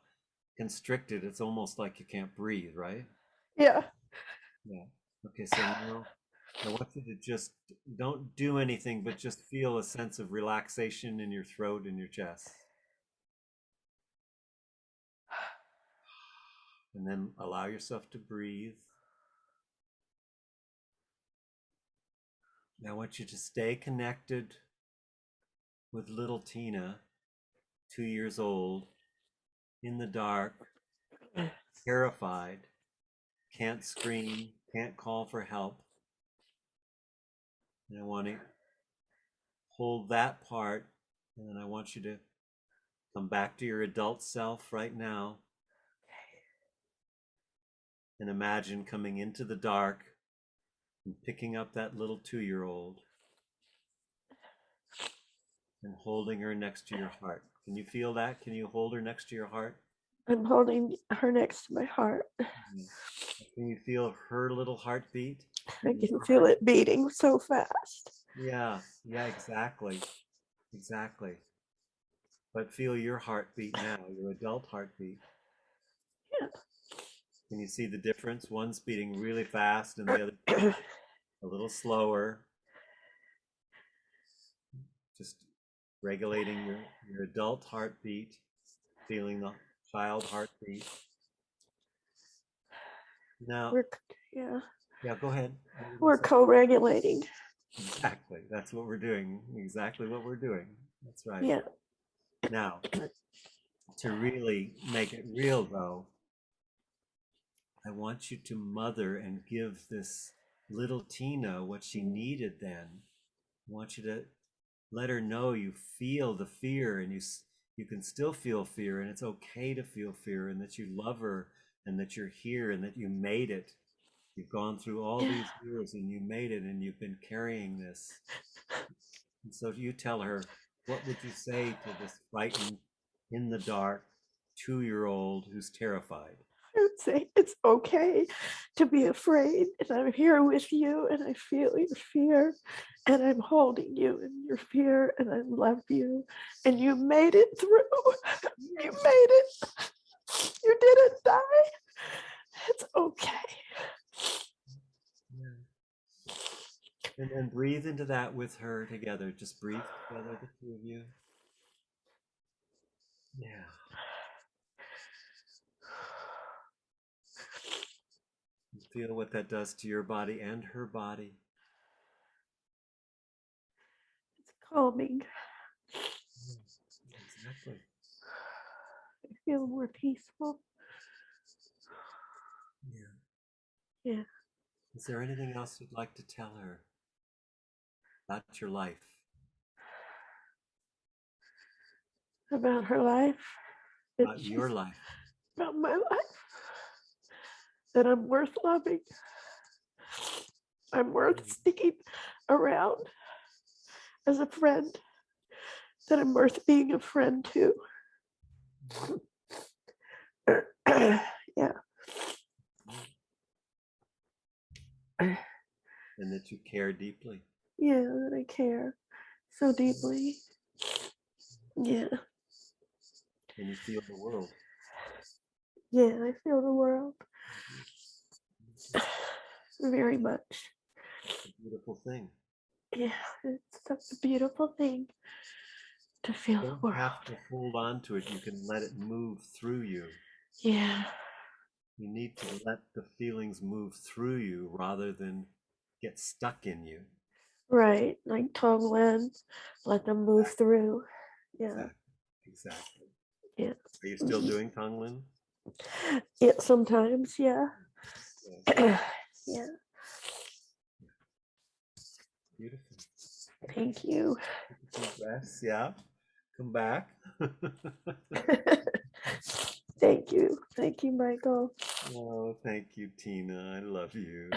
constricted. It's almost like you can't breathe, right? Yeah. Yeah. Okay. So now I want you to just don't do anything, but just feel a sense of relaxation in your throat and your chest. And then allow yourself to breathe. Now I want you to stay connected with little Tina, 2 years old, in the dark, terrified, can't scream, can't call for help. And I want to hold that part, and then I want you to come back to your adult self right now and imagine coming into the dark and picking up that little 2-year-old and holding her next to your heart. Can you feel that? Can you hold her next to your heart? I'm holding her next to my heart. Yeah. Can you feel her little heartbeat? I can feel it beating so fast. Yeah, yeah, exactly. Exactly. But feel your heartbeat now, your adult heartbeat. Yeah. Can you see the difference? One's beating really fast and the other a little slower. Just regulating your adult heartbeat, feeling the child heartbeat. Now, Yeah. yeah, go ahead. We're co-regulating. Exactly. That's what we're doing. Exactly what we're doing. That's right. Yeah. Now, to really make it real, though, I want you to mother and give this little Tina what she needed then. I want you to let her know you feel the fear, and you can still feel fear, and it's okay to feel fear, and that you love her, and that you're here, and that you made it. You've gone through all these years and you made it, and you've been carrying this. And so you tell her, what would you say to this frightened, in the dark 2-year-old who's terrified? I would say it's okay to be afraid, and I'm here with you, and I feel your fear, and I'm holding you in your fear, and I love you, and you made it through. You made it. You didn't die. It's okay. Yeah. And then breathe into that with her together. Just breathe together, the two of you. Yeah. And feel what that does to your body and her body. It's calming. Exactly. I feel more peaceful. Yeah. Yeah. Is there anything else you'd like to tell her about your life? About her life. About your life. About my life. That I'm worth loving. I'm worth sticking around as a friend. That I'm worth being a friend to. Yeah. and that you care deeply. Yeah, that I care so deeply. Yeah. And you feel the world. Yeah, I feel the world very much. It's a beautiful thing. Yeah, it's such a beautiful thing to feel You the don't world. have to hold on to it. You can let it move through you. Yeah, You need to let the feelings move through you rather than get stuck in you. right. Like Tonglen, let them move through. Yeah, Exactly. yeah. Are you still doing Tonglen? Yeah, sometimes, yeah. Yeah. Yeah, Beautiful. thank you. Take a few breaths, yeah. Come back. Thank you. Thank you, Michael. Oh, thank you, Tina. I love you.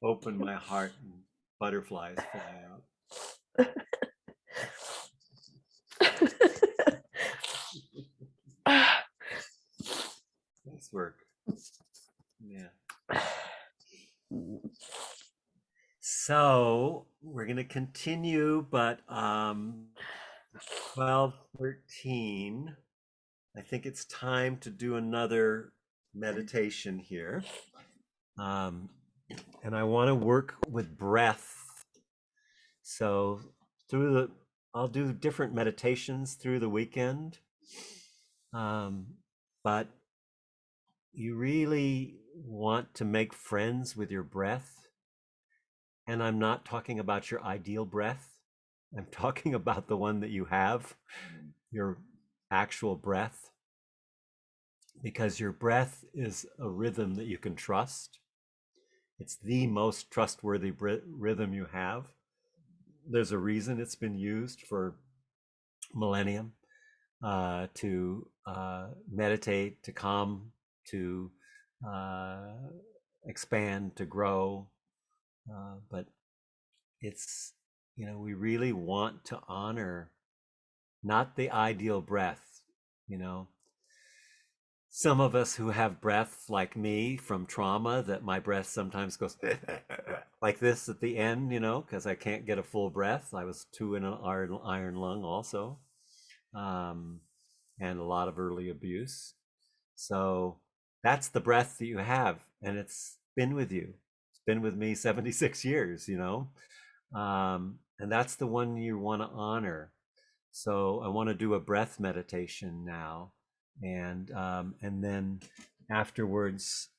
Open my heart and butterflies fly out. Nice work. Yeah. So we're going to continue, but 12:13. I think it's time to do another meditation here. And I want to work with breath. So I'll do different meditations through the weekend. But you really want to make friends with your breath. And I'm not talking about your ideal breath. I'm talking about the one that you have, your actual breath, because your breath is a rhythm that you can trust. It's the most trustworthy rhythm you have. There's a reason it's been used for millennium to meditate, to calm, to expand, to grow. But it's, we really want to honor not the ideal breath, you know. Some of us who have breath like me from trauma, that my breath sometimes goes like this at the end, because I can't get a full breath. I was 2 in an iron lung also, and a lot of early abuse. So that's the breath that you have, and it's been with you. It's been with me 76 years, and that's the one you want to honor. So I want to do a breath meditation now, and then afterwards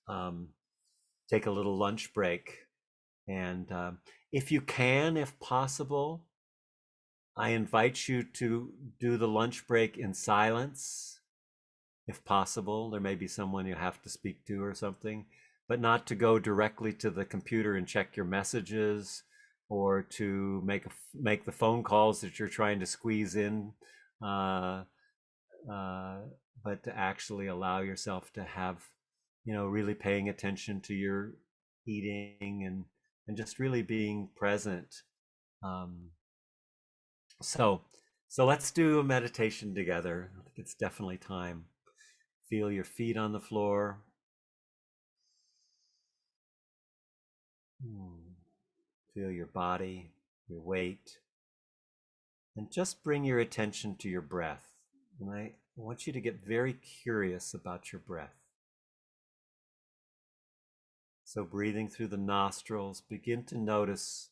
take a little lunch break. And if you can, if possible, I invite you to do the lunch break in silence. If possible, there may be someone you have to speak to or something, but not to go directly to the computer and check your messages, or to make the phone calls that you're trying to squeeze in, uh, but to actually allow yourself to have, really paying attention to your eating, and just really being present. Um, so let's do a meditation together. I think it's definitely time. Feel your feet on the floor. Feel your body, your weight, and just bring your attention to your breath. And I want you to get very curious about your breath. So breathing through the nostrils, begin to notice,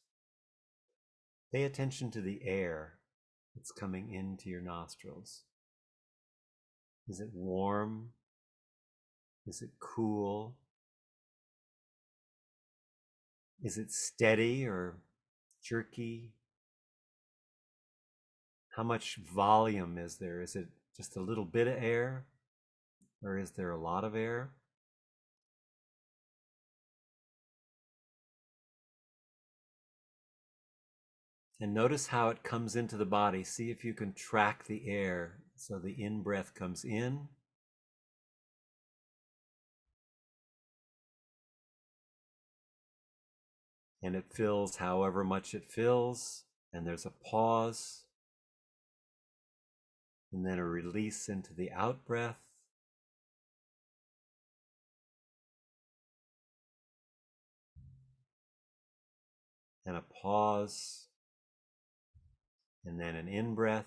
pay attention to the air that's coming into your nostrils. Is it warm? Is it cool? Is it steady or jerky? How much volume is there? Is it just a little bit of air, or is there a lot of air? And notice how it comes into the body. See if you can track the air. So the in-breath comes in. And it fills however much it fills. And there's a pause. And then a release into the out-breath. and a pause, and then an in-breath.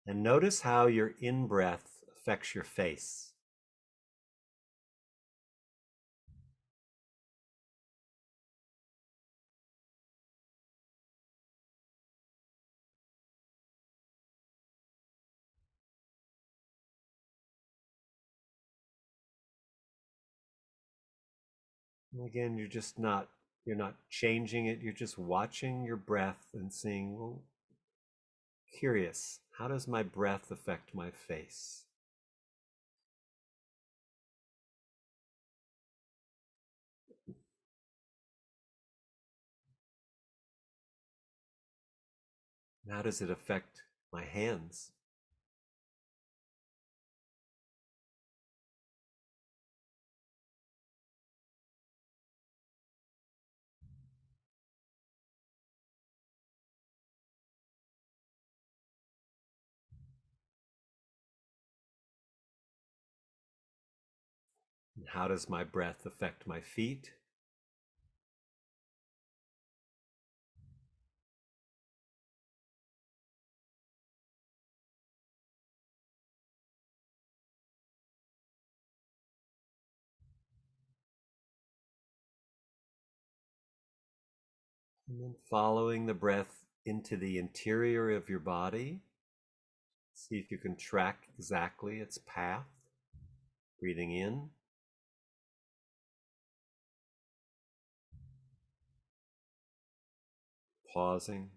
And notice how your in-breath affects your face. And again, you're not changing it, you're just watching your breath and seeing, well, curious, how does my breath affect my face? And how does it affect my hands? And how does my breath affect my feet? And then following the breath into the interior of your body, see if you can track exactly its path. Breathing in, pausing,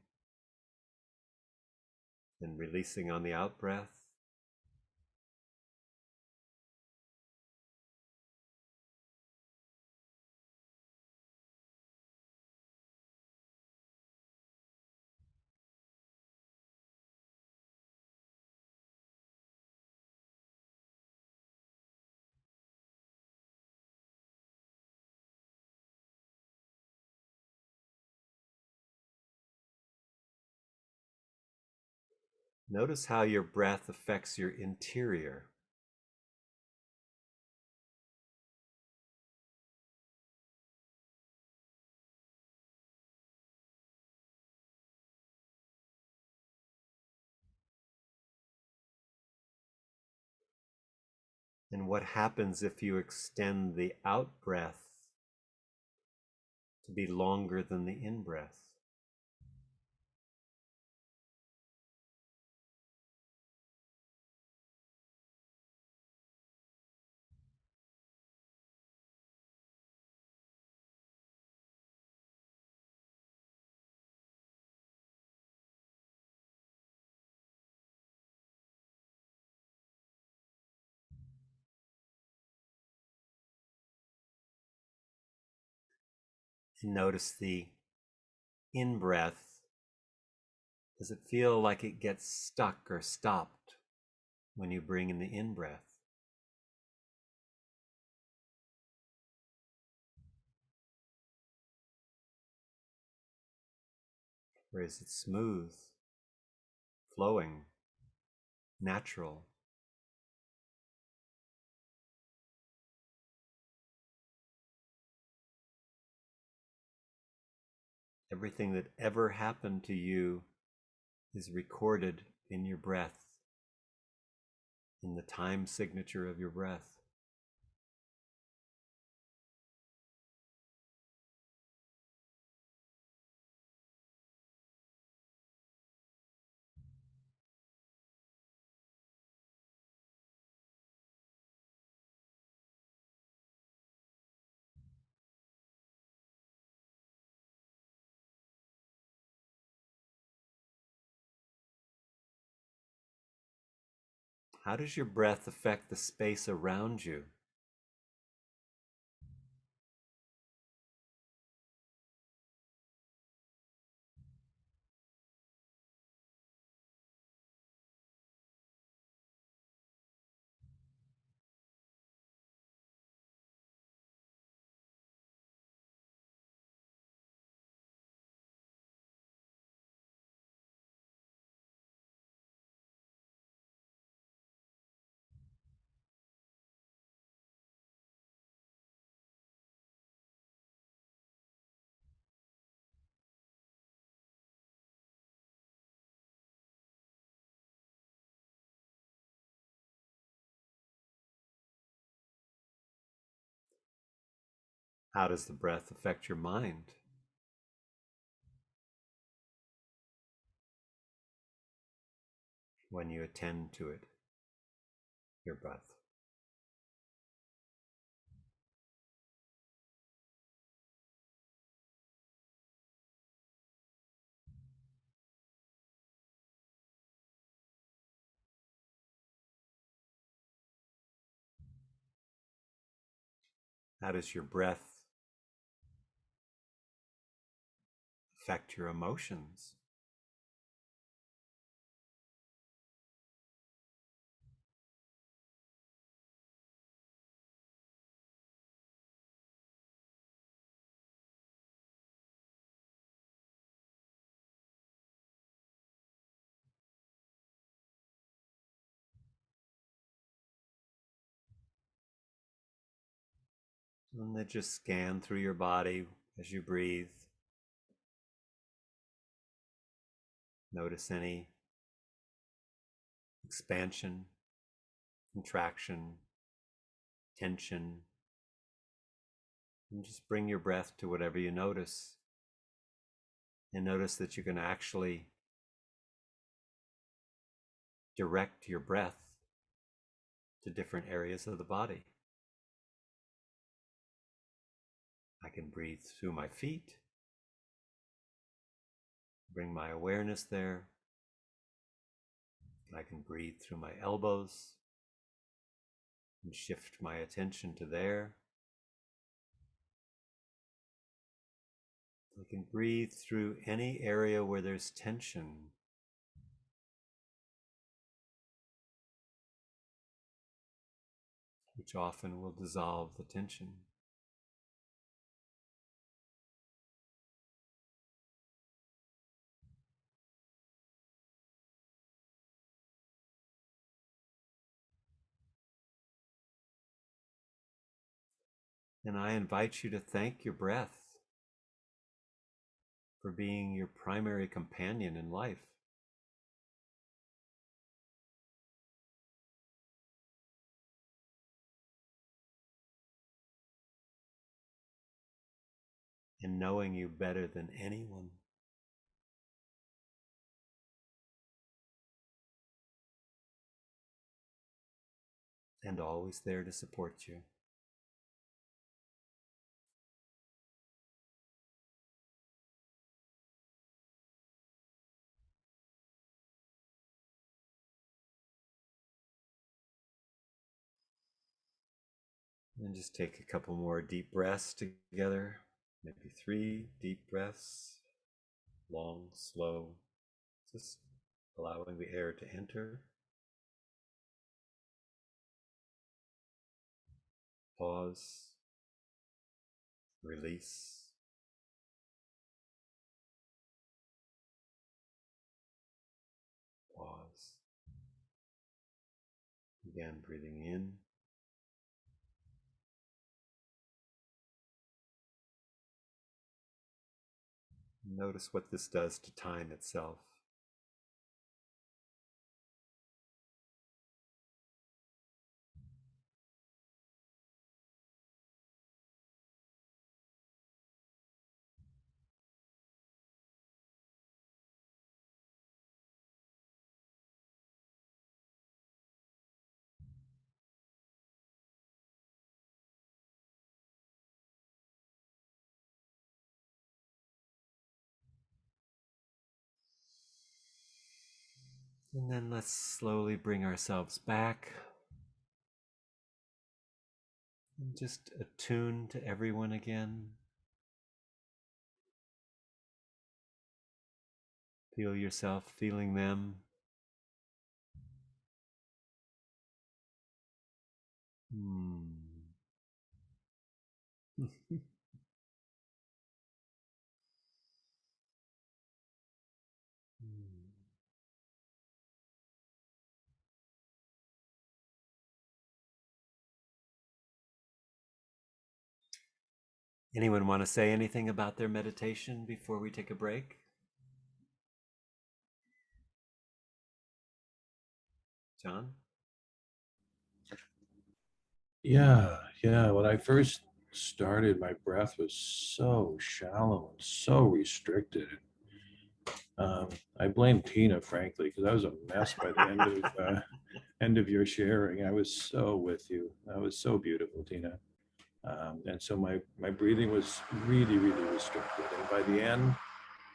and releasing on the out breath. Notice how your breath affects your interior. And what happens if you extend the out breath to be longer than the in breath? And notice the in breath. Does it feel like it gets stuck or stopped when you bring in the in breath? Or is it smooth, flowing, natural? Everything that ever happened to you is recorded in your breath, in the time signature of your breath. How does your breath affect the space around you? How does the breath affect your mind? When you attend to it, your breath. How does your breath affect your emotions? And then just scan through your body as you breathe. Notice any expansion, contraction, tension. And just bring your breath to whatever you notice. And notice that you can actually direct your breath to different areas of the body. I can breathe through my feet, bring my awareness there. I can breathe through my elbows and shift my attention to there. I can breathe through any area where there's tension. Which often will dissolve the tension. And I invite you to thank your breath for being your primary companion in life. And knowing you better than anyone. And always there to support you. And just take a couple more deep breaths together. Maybe 3 deep breaths. Long, slow. Just allowing the air to enter. Pause. Release. Pause. Again, breathing in. Notice what this does to time itself. And then let's slowly bring ourselves back. And just attune to everyone again. Feel yourself feeling them. Anyone want to say anything about their meditation before we take a break? John? Yeah. When I first started, my breath was so shallow and so restricted. I blame Tina, frankly, because I was a mess by the end of your sharing. I was so with you. That was so beautiful, Tina. And so my breathing was really, really restricted. And by the end,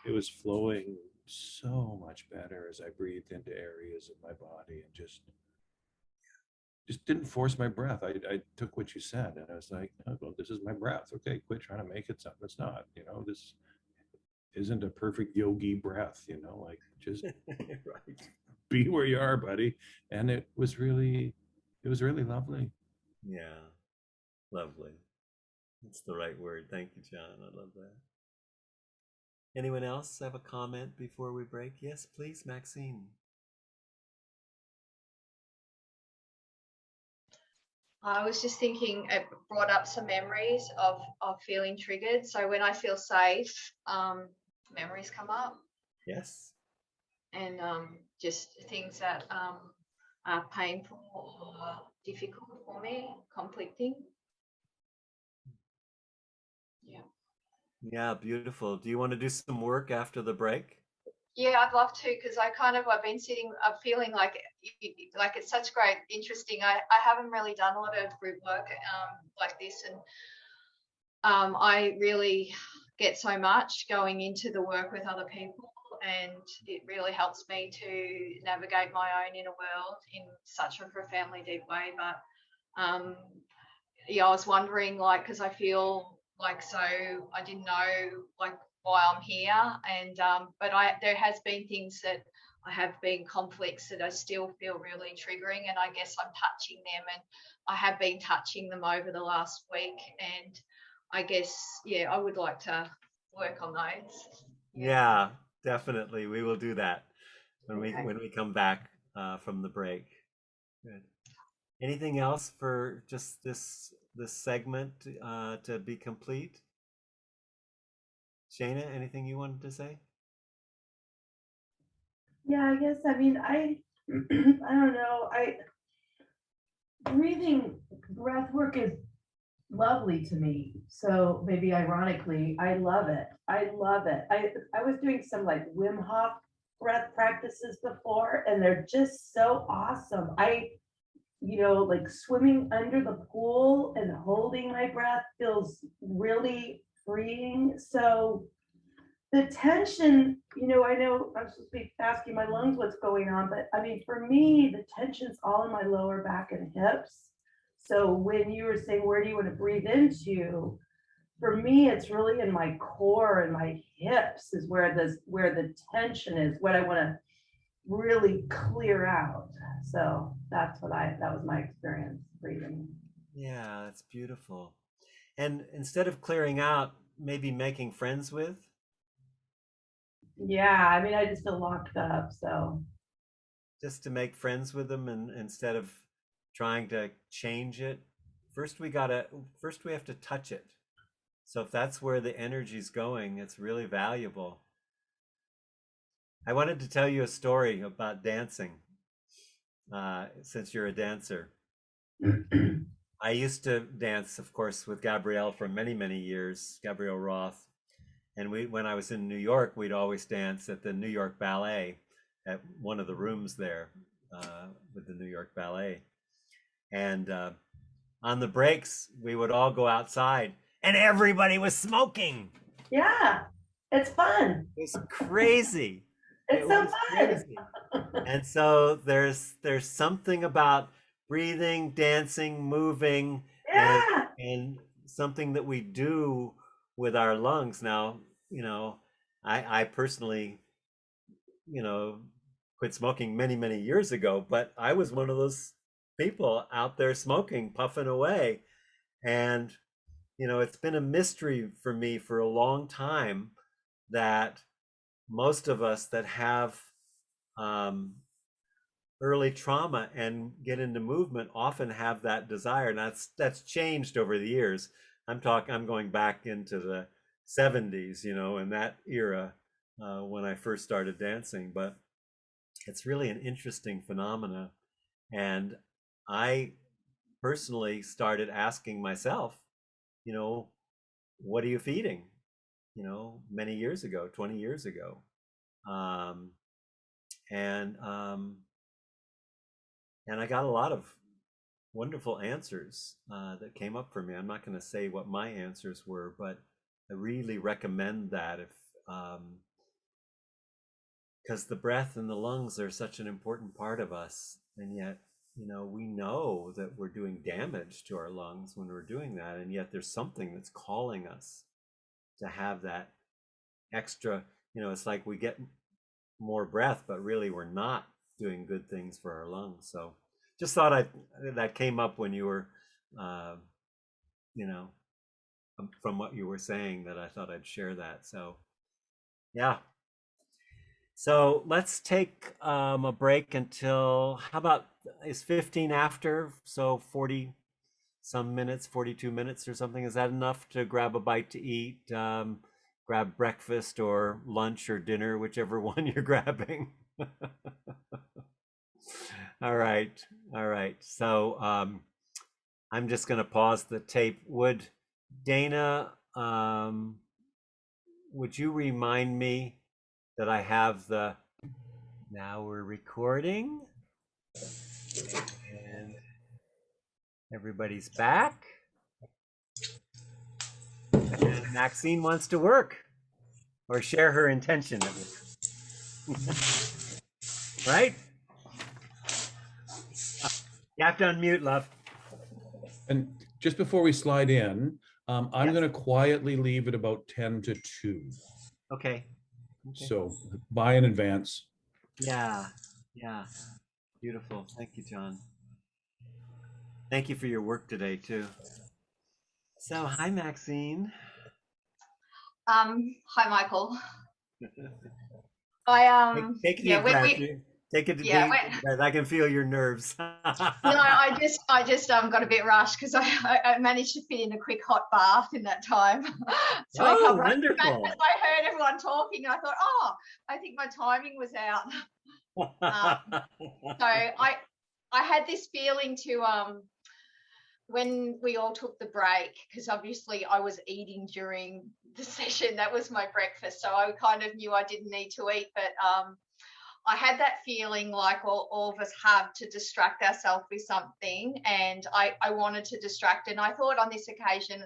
it was flowing so much better as I breathed into areas of my body and just didn't force my breath. I took what you said and I was like, oh, well, this is my breath. Okay, quit trying to make it something it's not. This isn't a perfect yogi breath, like just Right. be where you are, buddy. And it was really lovely. Yeah. Lovely. That's the right word. Thank you, John. I love that. Anyone else have a comment before we break? Yes, please, Maxine. I was just thinking, it brought up some memories of feeling triggered. So when I feel safe, memories come up, Yes. and just things that are painful or difficult for me, conflicting. Yeah. Yeah, beautiful. Do you want to do some work after the break? Yeah, I'd love to, because I've been sitting, I'm feeling like it's such great, interesting. I haven't really done a lot of group work like this, and I really get so much going into the work with other people, and it really helps me to navigate my own inner world in such a profoundly deep way. But yeah, I was wondering, because I feel so I didn't know why I'm here, and but there has been things that I have been conflicts that I still feel really triggering, and I guess I'm touching them, and I have been touching them over the last week, and I guess I would like to work on those. Yeah, definitely. We will do that when Okay. we come back from the break. Good. Anything else for just this segment to be complete? Shayna, anything you wanted to say? Yeah, I guess, I mean, I don't know, breathing, breath work is lovely to me. So maybe ironically, I love it. I love it. I was doing some like Wim Hof breath practices before, and they're just so awesome. Like swimming under the pool and holding my breath feels really freeing. So the tension, I know I'm supposed to be asking my lungs what's going on, but I mean, for me, the tension's all in my lower back and hips. So when you were saying, where do you want to breathe into? For me, it's really in my core and my hips is where the tension is, what I want to really clear out. So that was my experience breathing. Yeah, that's beautiful. And instead of clearing out, maybe making friends with? Yeah, I mean, I just feel locked up. So Just to make friends with them, and instead of trying to change it, first we have to touch it. So if that's where the energy's going, it's really valuable. I wanted to tell you a story about dancing, since you're a dancer. I used to dance, of course, with Gabrielle for many, many years, Gabrielle Roth. And when I was in New York, we'd always dance at the New York Ballet, at one of the rooms there with the New York Ballet. And on the breaks, we would all go outside, and everybody was smoking. yeah, it's fun. It was crazy. It's It so was fun. crazy. And so there's something about breathing, dancing, moving, Yeah. and something that we do with our lungs. Now, I personally, quit smoking many, many years ago, but I was one of those people out there smoking, puffing away. And, it's been a mystery for me for a long time that most of us that have um, early trauma and get into movement often have that desire. And that's changed over the years. I'm going back into the 70s, in that era when I first started dancing. But it's really an interesting phenomena. And I personally started asking myself, you know, what are you feeding? You know, many years ago, 20 years ago. Um, and and I got a lot of wonderful answers that came up for me. I'm not going to say what my answers were, but I really recommend that if because the breath and the lungs are such an important part of us, and yet, you know, we know that we're doing damage to our lungs when we're doing that, and yet there's something that's calling us to have that extra, you know, it's like we get more breath, but really we're not doing good things for our lungs. So just thought that came up when you were, you know, from what you were saying, that I thought I'd share that. So yeah. So let's take a break until, how about, is 15 after? So 40 some minutes, 42 minutes or something. Is that enough to grab a bite to eat, grab breakfast or lunch or dinner, whichever one you're grabbing? All right. All right. So I'm just going to pause the tape. Would Dana, would you remind me that I have the, now we're recording and everybody's back. And Maxine wants to work or share her intention of it. Right? You have to unmute, love. And just before we slide in, I'm Yes. going to quietly leave at about 10 to 2. Okay. So bye in advance. Yeah. Yeah. Beautiful. Thank you, John. Thank you for your work today, too. So, hi, Maxine. Hi, Michael. I Take a yeah, deep breath. Take a deep breath. I can feel your nerves. No, I just got a bit rushed because I managed to fit in a quick hot bath in that time. So I come right back wonderful. as I heard everyone talking. I thought, oh, I think my timing was out. So I had this feeling to when we all took the break, because obviously I was eating during the session. That was my breakfast, so I kind of knew I didn't need to eat, but I had that feeling like all of us have to distract ourselves with something, and I wanted to distract, and I thought on this occasion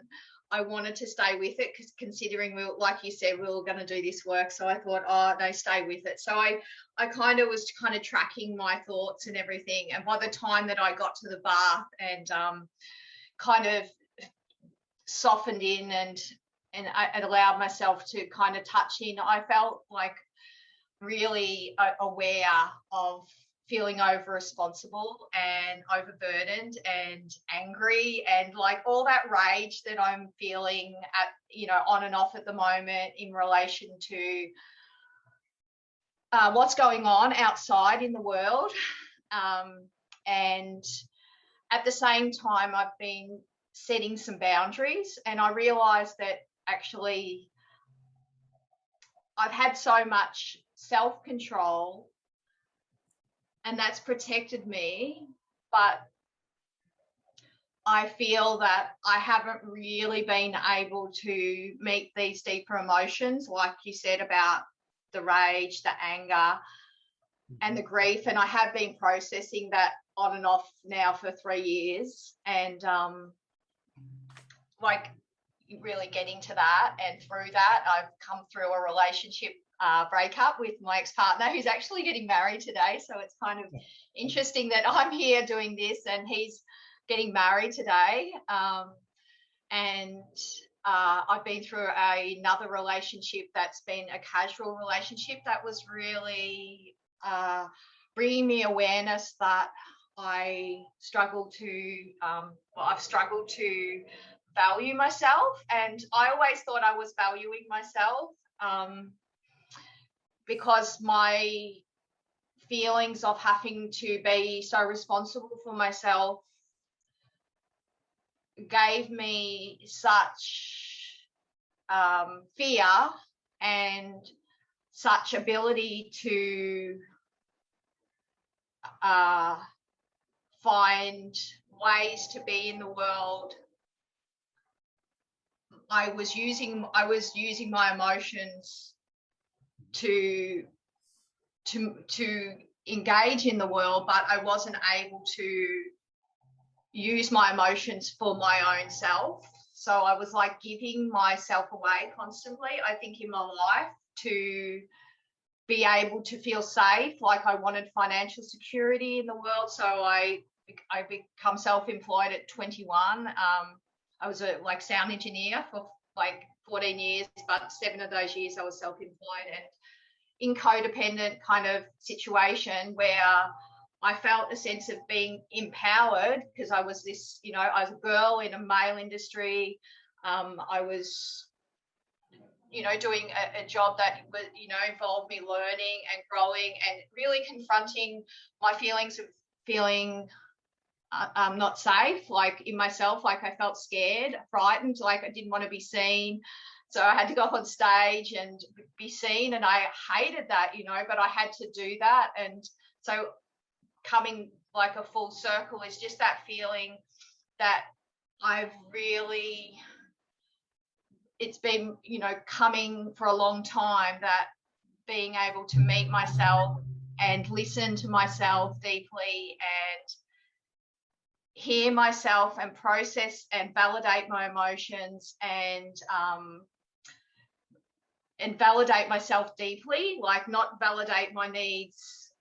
I wanted to stay with it, because considering we, like you said, we were going to do this work, so I thought, oh no, stay with it. So I kind of was kind of tracking my thoughts and everything, and by the time that I got to the bath and kind of softened in and I allowed myself to kind of touch in, I felt like really aware of feeling over responsible and overburdened and angry and like all that rage that I'm feeling at, you know, on and off at the moment in relation to what's going on outside in the world. And at the same time, I've been setting some boundaries, and I realized that actually I've had so much self-control and that's protected me, but I feel that I haven't really been able to meet these deeper emotions, like you said, about the rage, the anger, and the grief. And I have been processing that on and off now for 3 years, and like really getting to that. And through that, I've come through a relationship breakup with my ex-partner, who's actually getting married today. So it's kind of interesting that I'm here doing this and he's getting married today. And I've been through another relationship that's been a casual relationship that was really bringing me awareness that I've struggled to value myself. And I always thought I was valuing myself because my feelings of having to be so responsible for myself gave me such fear and such ability to find ways to be in the world I was using my emotions to engage in the world, but I wasn't able to use my emotions for my own self. So I was like giving myself away constantly, I think, in my life to be able to feel safe. Like I wanted financial security in the world. So I become self-employed at 21. I was a sound engineer for 14 years, but 7 of those years I was self-employed and in codependent kind of situation where I felt a sense of being empowered because I was this, I was a girl in a male industry. I was, doing a job that was, involved me learning and growing and really confronting my feelings of feeling not safe, like in myself, like I felt scared, frightened, like I didn't want to be seen. So I had to go up on stage and be seen, and I hated that, but I had to do that. And so coming like a full circle is just that feeling that I've really, it's been, coming for a long time, that being able to meet myself and listen to myself deeply and hear myself and process and validate my emotions and validate myself deeply, like not validate my needs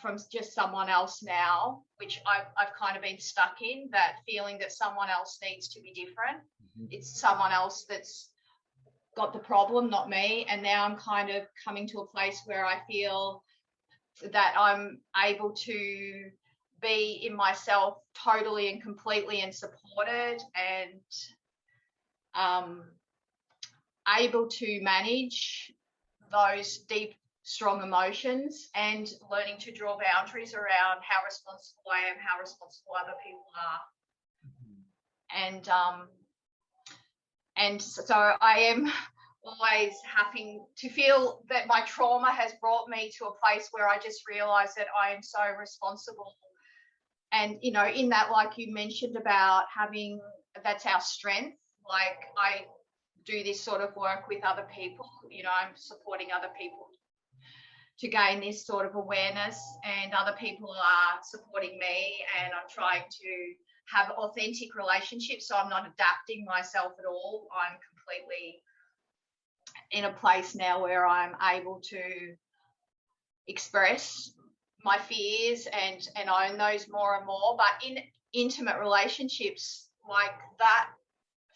from just someone else now, which I've kind of been stuck in, that feeling that someone else needs to be different. It's someone else that's got the problem, not me. And now I'm kind of coming to a place where I feel that I'm able to be in myself totally and completely and supported and able to manage those deep, strong emotions and learning to draw boundaries around how responsible I am, how responsible other people are. And so I am always having to feel that my trauma has brought me to a place where I just realize that I am so responsible. And, in that, like you mentioned about having, that's our strength. Like I do this sort of work with other people, I'm supporting other people to gain this sort of awareness, and other people are supporting me, and I'm trying to have authentic relationships. So I'm not adapting myself at all. I'm completely in a place now where I'm able to express my fears and own those more and more. But in intimate relationships, like that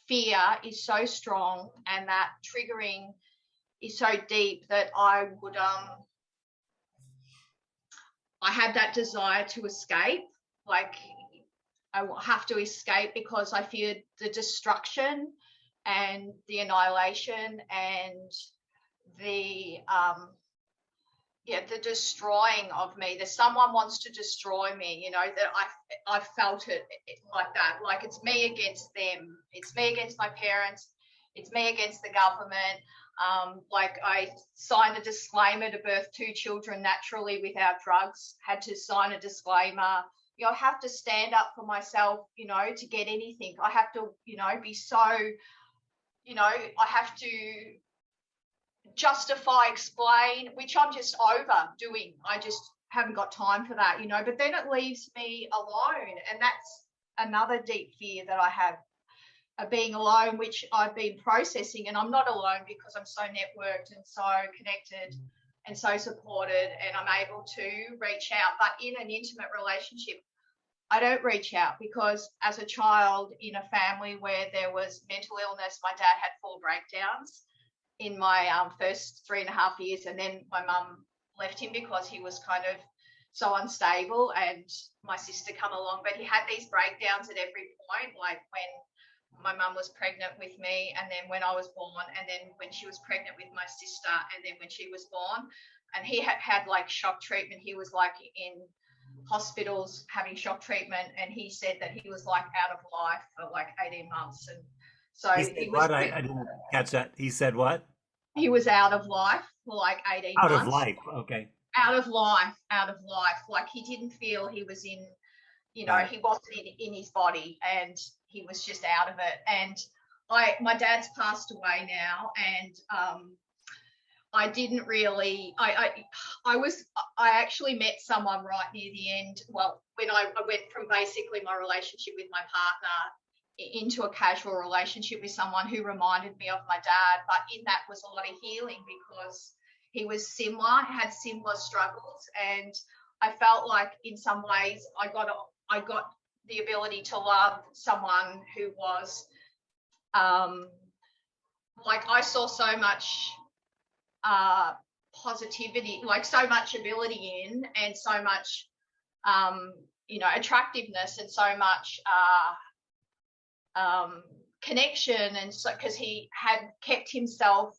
fear is so strong and that triggering is so deep that I would I had that desire to escape. Like I have to escape because I feared the destruction and the annihilation and the destroying of me. That someone wants to destroy me, that I felt it like that. Like it's me against them. It's me against my parents. It's me against the government. Like I signed a disclaimer to birth 2 children naturally without drugs, had to sign a disclaimer. I have to stand up for myself, to get anything. I have to, be so, I have to justify, explain, which I'm just over doing. I just haven't got time for that, but then it leaves me alone. And that's another deep fear that I have of being alone, which I've been processing. And I'm not alone because I'm so networked and so connected and so supported, and I'm able to reach out. But in an intimate relationship, I don't reach out because as a child in a family where there was mental illness, my dad had 4 breakdowns in my first 3.5 years, and then my mum left him because he was kind of so unstable, and my sister come along. But he had these breakdowns at every point, like when my mum was pregnant with me, and then when I was born, and then when she was pregnant with my sister, and then when she was born. And he had like shock treatment. He was like in hospitals having shock treatment, and he said that he was like out of life for like 18 months. And so he was what? I didn't catch that. He said what? He was out of life for like 18 out months. Of life. Okay. Out of life. Like he didn't feel he was in, he wasn't in his body, and he was just out of it. And my dad's passed away now, and I didn't really, I actually met someone right near the end. Well, when I went from basically my relationship with my partner into a casual relationship with someone who reminded me of my dad, but in that was a lot of healing because he was similar, had similar struggles, and I felt like in some ways I got the ability to love someone who was like I saw so much positivity, like so much ability in, and so much attractiveness, and so much connection, and so because he had kept himself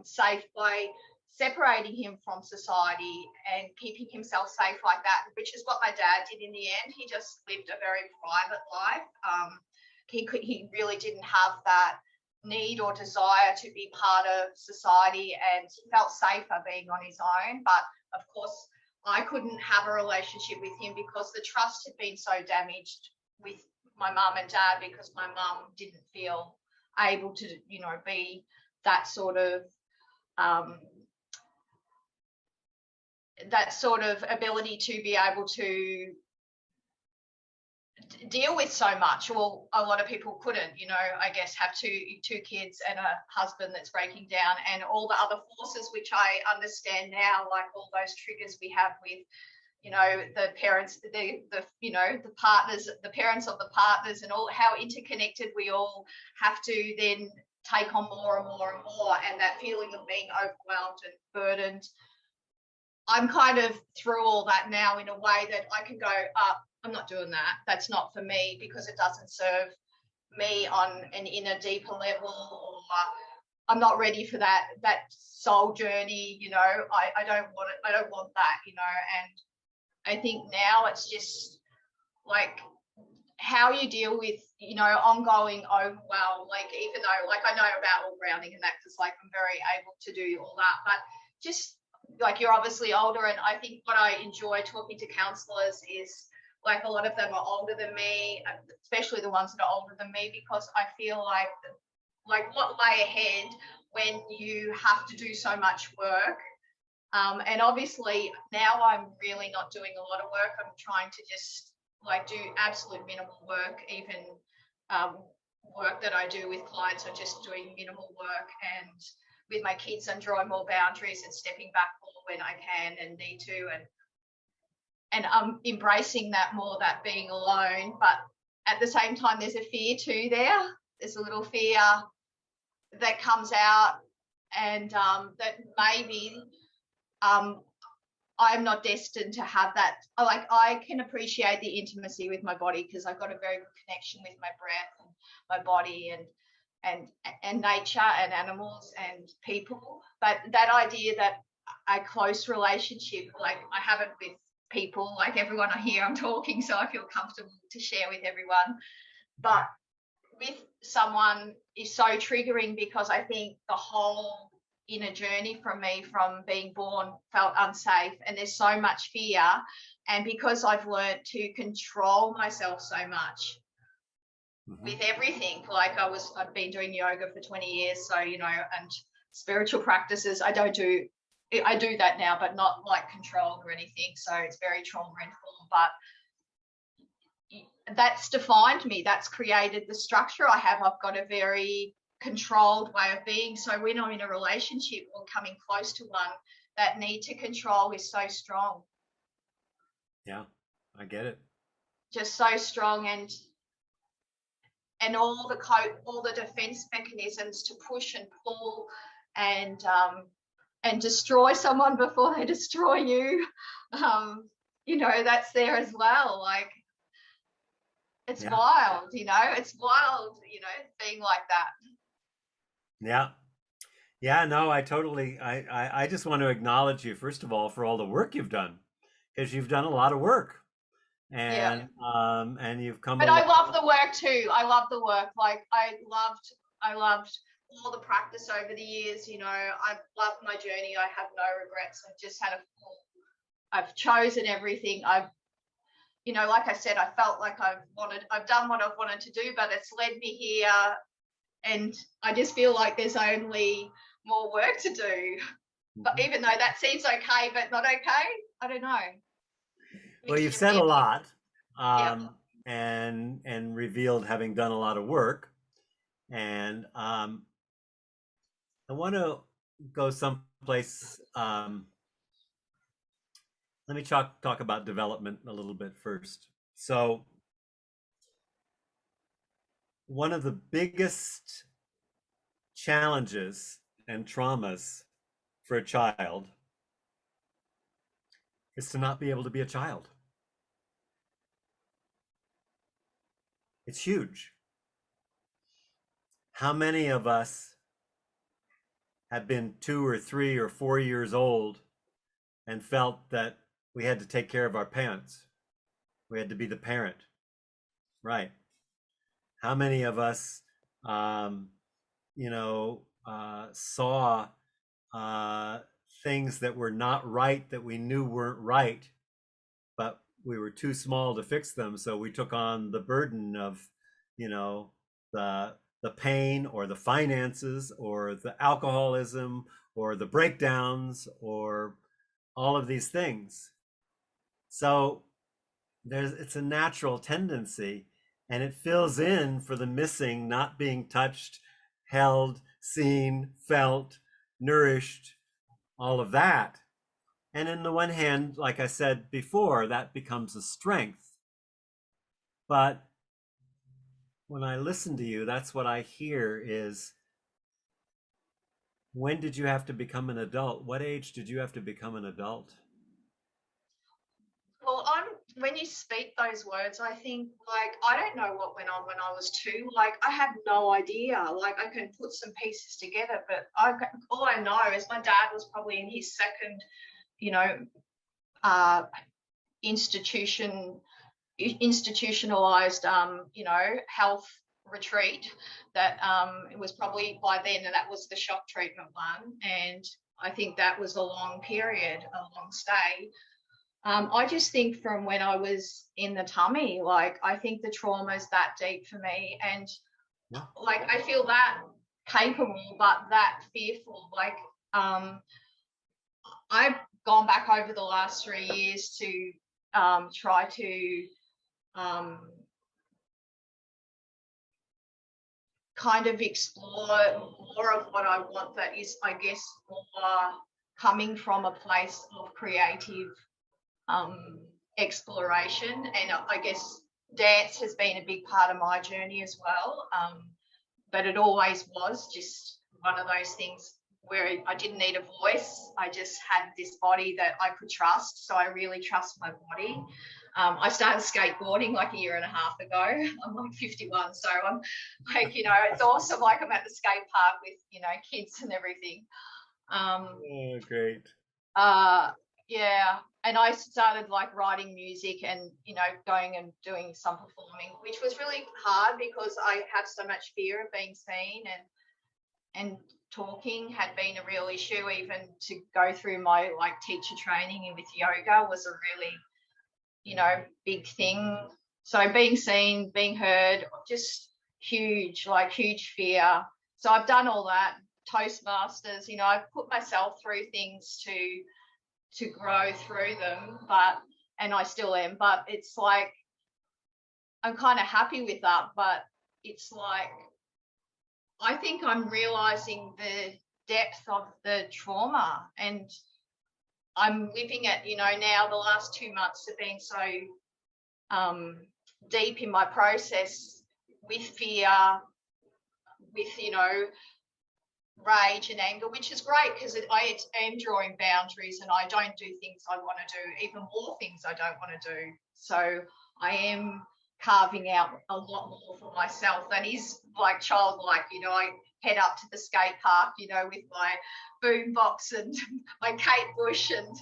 safe by separating him from society and keeping himself safe like that, which is what my dad did in the end. He just lived a very private life. He really didn't have that need or desire to be part of society, and he felt safer being on his own. But of course, I couldn't have a relationship with him because the trust had been so damaged with my mum and dad, because my mum didn't feel able to, be that sort of ability to be able to deal with so much. Well, a lot of people couldn't, I guess, have two kids and a husband that's breaking down, and all the other forces, which I understand now, like all those triggers we have with, the parents, the partners, the parents of the partners, and all how interconnected we all have to then take on more and more and more, and that feeling of being overwhelmed and burdened. I'm kind of through all that now in a way that I can go, I'm not doing that. That's not for me, because it doesn't serve me on an inner, deeper level, or I'm not ready for that soul journey. I don't want it. I don't want that. And I think now it's just like how you deal with, ongoing overwhelm. Like, even though, like, I know about all grounding and that, because like I'm very able to do all that, but just like you're obviously older, and I think what I enjoy talking to counsellors is, like, a lot of them are older than me, especially the ones that are older than me, because I feel like what lay ahead when you have to do so much work. And obviously now I'm really not doing a lot of work. I'm trying to just like do absolute minimal work. Even work that I do with clients are just doing minimal work. And with my kids, I'm drawing more boundaries and stepping back more when I can and need to. And I'm embracing that more, that being alone. But at the same time, there's a fear too there. There's a little fear that comes out, and that maybe I'm not destined to have that. Like, I can appreciate the intimacy with my body because I've got a very good connection with my breath and my body and nature and animals and people. But that idea that a close relationship, like I have it with people, like everyone here, I'm talking, so I feel comfortable to share with everyone. But with someone is so triggering, because I think the whole inner journey from me, from being born, felt unsafe, and there's so much fear. And because I've learned to control myself so much with everything, like I've been doing yoga for 20 years, so and spiritual practices, I do that now, but not like controlled or anything, so it's very trauma informed. But that's defined me, that's created the structure I have. I've got a very controlled way of being, so when I'm in a relationship or coming close to one, that need to control is so strong. Yeah, I get it. Just so strong, and all the defense mechanisms to push and pull and destroy someone before they destroy you, that's there as well. Like, it's wild, it's wild, being like that. Yeah, no, I totally, I just want to acknowledge you, first of all, for all the work you've done, because you've done a lot of work, and you've come. But I love the work too. I love the work. Like, I loved all the practice over the years. I've loved my journey. I have no regrets. I've just had I've chosen everything. Like I said, I felt like I've done what I've wanted to do, but it's led me here and I just feel like there's only more work to do. But even though that seems okay, but not okay, I don't know. Well, you've said a lot, and revealed having done a lot of work, and I want to go someplace. Let me talk about development a little bit first. So, one of the biggest challenges and traumas for a child is to not be able to be a child. It's huge. How many of us have been 2 or 3 or 4 years old and felt that we had to take care of our parents? We had to be the parent, right? How many of us, saw things that were not right, that we knew weren't right, but we were too small to fix them, so we took on the burden of, the pain or the finances or the alcoholism or the breakdowns or all of these things. So it's a natural tendency, and it fills in for the missing, not being touched, held, seen, felt, nourished, all of that. And in the one hand, like I said before, that becomes a strength. But when I listen to you, that's what I hear is, when did you have to become an adult? What age did you have to become an adult? Well, when you speak those words, I think, like, I don't know what went on when I was 2. Like, I have no idea. Like, I can put some pieces together, but all I know is my dad was probably in his second, institutionalized, health retreat. That it was probably by then, and that was the shock treatment one. And I think that was a long period, a long stay. I just think from when I was in the tummy, like, I think the trauma is that deep for me. And like, I feel that capable, but that fearful. Like, I've gone back over the last 3 years to try to kind of explore more of what I want, that is, I guess, more coming from a place of creative exploration. And I guess dance has been a big part of my journey as well, but it always was just one of those things where I didn't need a voice. I just had this body that I could trust, so I really trust my body. I started skateboarding like 1.5 years ago. I'm like 51, so I'm like, it's awesome. Like, I'm at the skate park with, kids and everything. Oh, great. Yeah, and I started like writing music and, going and doing some performing, which was really hard because I have so much fear of being seen, and talking had been a real issue. Even to go through my like teacher training and with yoga was a really, big thing. So being seen, being heard, just huge fear. So I've done all that. Toastmasters, I've put myself through things to grow through them, and I still am, but it's like, I'm kind of happy with that, but it's like, I think I'm realizing the depth of the trauma, and I'm living it, now the last 2 months have been so deep in my process, with fear, with, rage and anger, which is great because I am drawing boundaries and I don't do things I want to do, even more things I don't want to do. So I am carving out a lot more for myself that is like childlike. I head up to the skate park, with my boom box and my Kate Bush and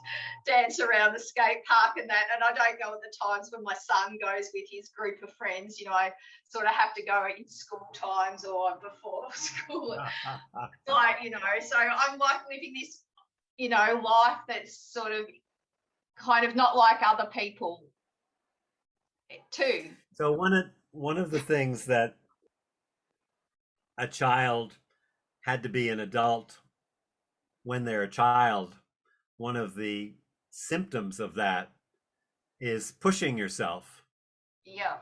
dance around the skate park and that. And I don't go at the times when my son goes with his group of friends. I sort of have to go in school times or before school. Like, so I'm like living this, life that's sort of kind of not like other people too. So one of the things that a child had to be an adult when they're a child, one of the symptoms of that is pushing yourself. Yeah.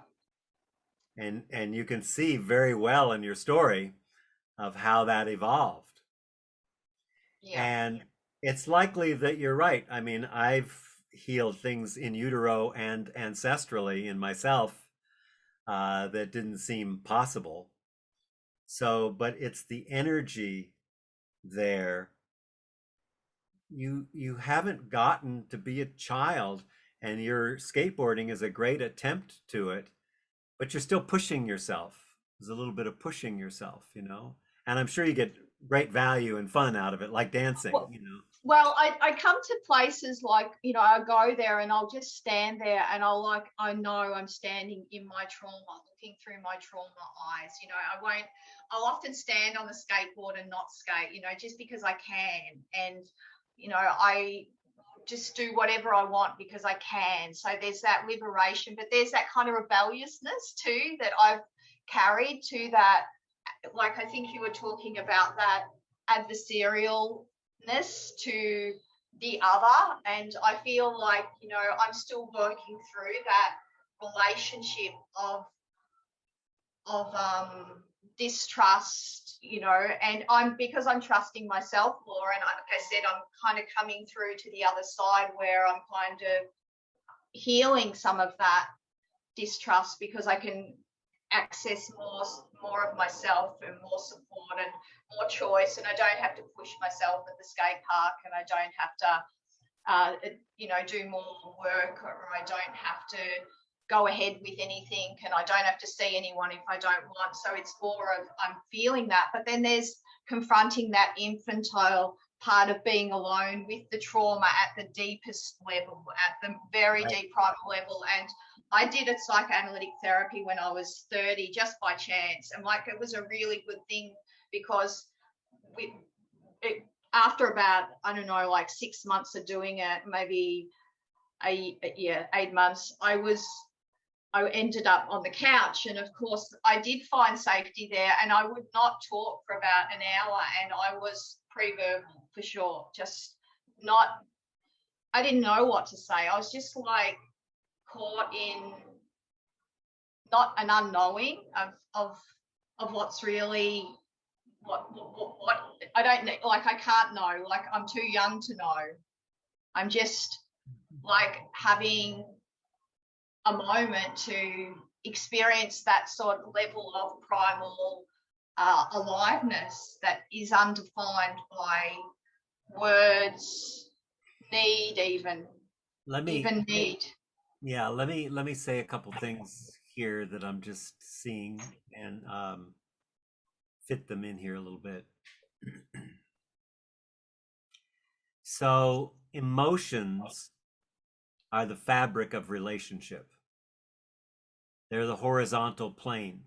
And you can see very well in your story of how that evolved. Yeah. And it's likely that you're right. I mean, I've healed things in utero and ancestrally in myself that didn't seem possible. So, but it's the energy there. You haven't gotten to be a child, and your skateboarding is a great attempt to it, but you're still pushing yourself. There's a little bit of pushing yourself, you know, and I'm sure you get great value and fun out of it, like dancing, you know. Well, I come to places like, you know, I go there and I'll just stand there and I know I'm standing in my trauma, looking through my trauma eyes. You know, I'll often stand on the skateboard and not skate, you know, just because I can. And, you know, I just do whatever I want because I can. So there's that liberation, but there's that kind of rebelliousness too that I've carried to that. Like, I think you were talking about that adversarialness to the other. And I feel like, you know, I'm still working through that relationship of distrust, you know, and because I'm trusting myself more, and like I said, I'm kind of coming through to the other side where I'm kind of healing some of that distrust because I can access more of myself and more support and more choice, and I don't have to push myself at the skate park, and I don't have to you know, do more work, or I don't have to go ahead with anything, and I don't have to see anyone if I don't want. So it's more of I'm feeling that, but then there's confronting that infantile part of being alone with the trauma at the deepest level, at the very deep primal level. And I did a psychoanalytic therapy when I was 30 just by chance, and like it was a really good thing because after about, I don't know, like 6 months of doing it, maybe 8 months, I ended up on the couch, and of course I did find safety there, and I would not talk for about an hour, and I was pre-verbal for sure, just not, I didn't know what to say. I was just like caught in not an unknowing of what's really what I don't know, like I can't know, like I'm too young to know. I'm just like having a moment to experience that sort of level of primal aliveness that is undefined by words, need, even need. Yeah, let me say a couple things here that I'm just seeing and fit them in here a little bit. So emotions are the fabric of relationship. They're the horizontal plane.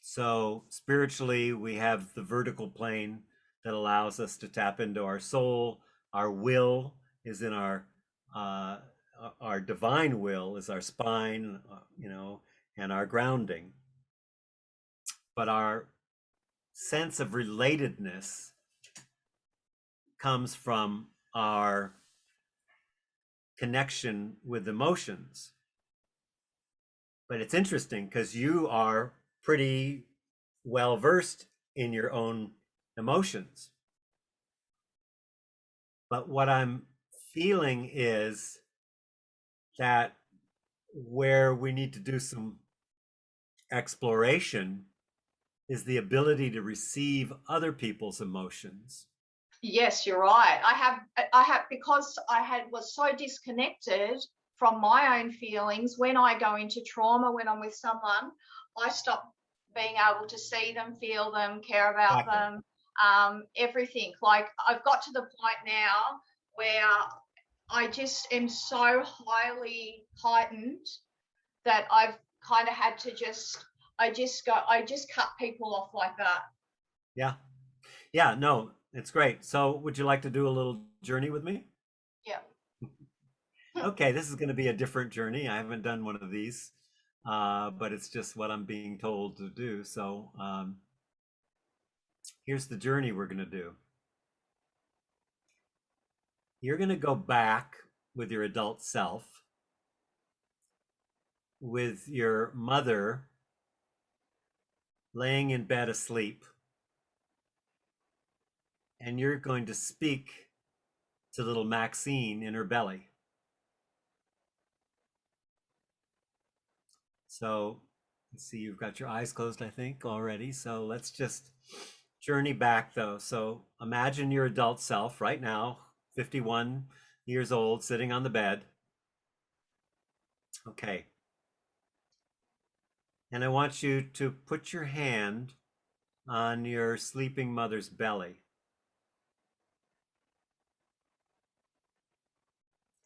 So spiritually, we have the vertical plane that allows us to tap into our soul. Our will is in our divine will is our spine, you know, and our grounding. But our sense of relatedness comes from our connection with emotions. But it's interesting because you are pretty well versed in your own emotions. But what I'm feeling is that where we need to do some exploration is the ability to receive other people's emotions. Yes, you're right. I have because was so disconnected from my own feelings. When I go into trauma, when I'm with someone, I stop being able to see them, feel them, care about them, everything. Like I've got to the point now where I just am so highly heightened that I've kind of had to I just cut people off like that. Yeah. Yeah, no, it's great. So would you like to do a little journey with me? Yeah. Okay, this is going to be a different journey. I haven't done one of these, but it's just what I'm being told to do. So Here's the journey we're going to do. You're going to go back with your adult self, with your mother laying in bed asleep, and you're going to speak to little Maxine in her belly. So let's see, you've got your eyes closed, I think, already. So let's just journey back, though. So imagine your adult self right now, 51 years old, sitting on the bed. Okay. And I want you to put your hand on your sleeping mother's belly.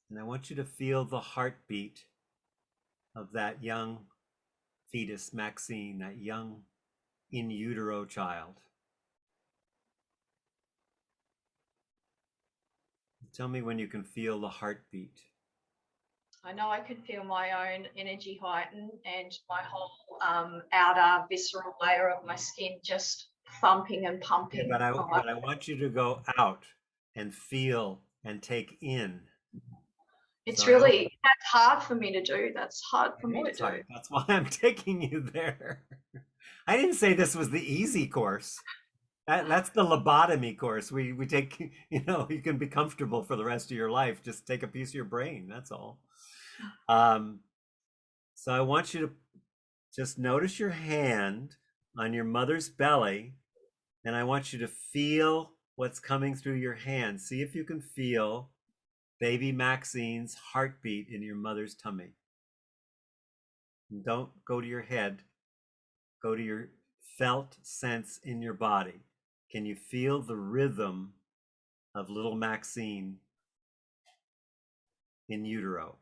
And I want you to feel the heartbeat of that young fetus, Maxine, that young in utero child. Tell me when you can feel the heartbeat. I know I can feel my own energy heighten and my whole outer visceral layer of my skin just thumping and pumping. But I want you to go out and feel and take in. It's really, that's hard for me to do. That's hard for me to do. That's why I'm taking you there. I didn't say this was the easy course. That's the lobotomy course. We take, you know, you can be comfortable for the rest of your life. Just take a piece of your brain. That's all. So I want you to just notice your hand on your mother's belly, and I want you to feel what's coming through your hand. See if you can feel baby Maxine's heartbeat in your mother's tummy. And don't go to your head. Go to your felt sense in your body. Can you feel the rhythm of little Maxine in utero?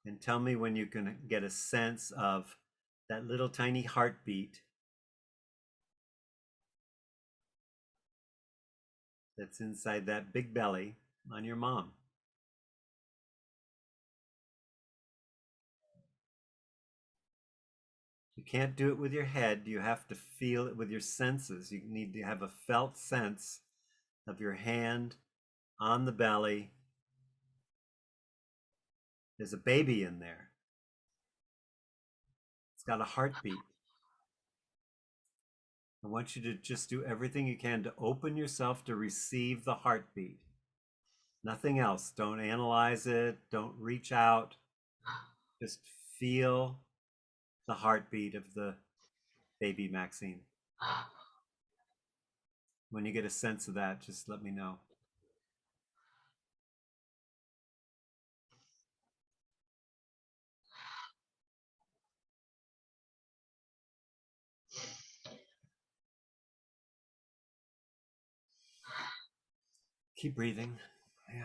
And tell me when you can get a sense of that little tiny heartbeat that's inside that big belly on your mom. You can't do it with your head. You have to feel it with your senses. You need to have a felt sense of your hand on the belly. There's a baby in there. It's got a heartbeat. I want you to just do everything you can to open yourself to receive the heartbeat. Nothing else. Don't analyze it. Don't reach out. Just feel the heartbeat of the baby Maxine. When you get a sense of that, just let me know. Keep breathing. Yeah.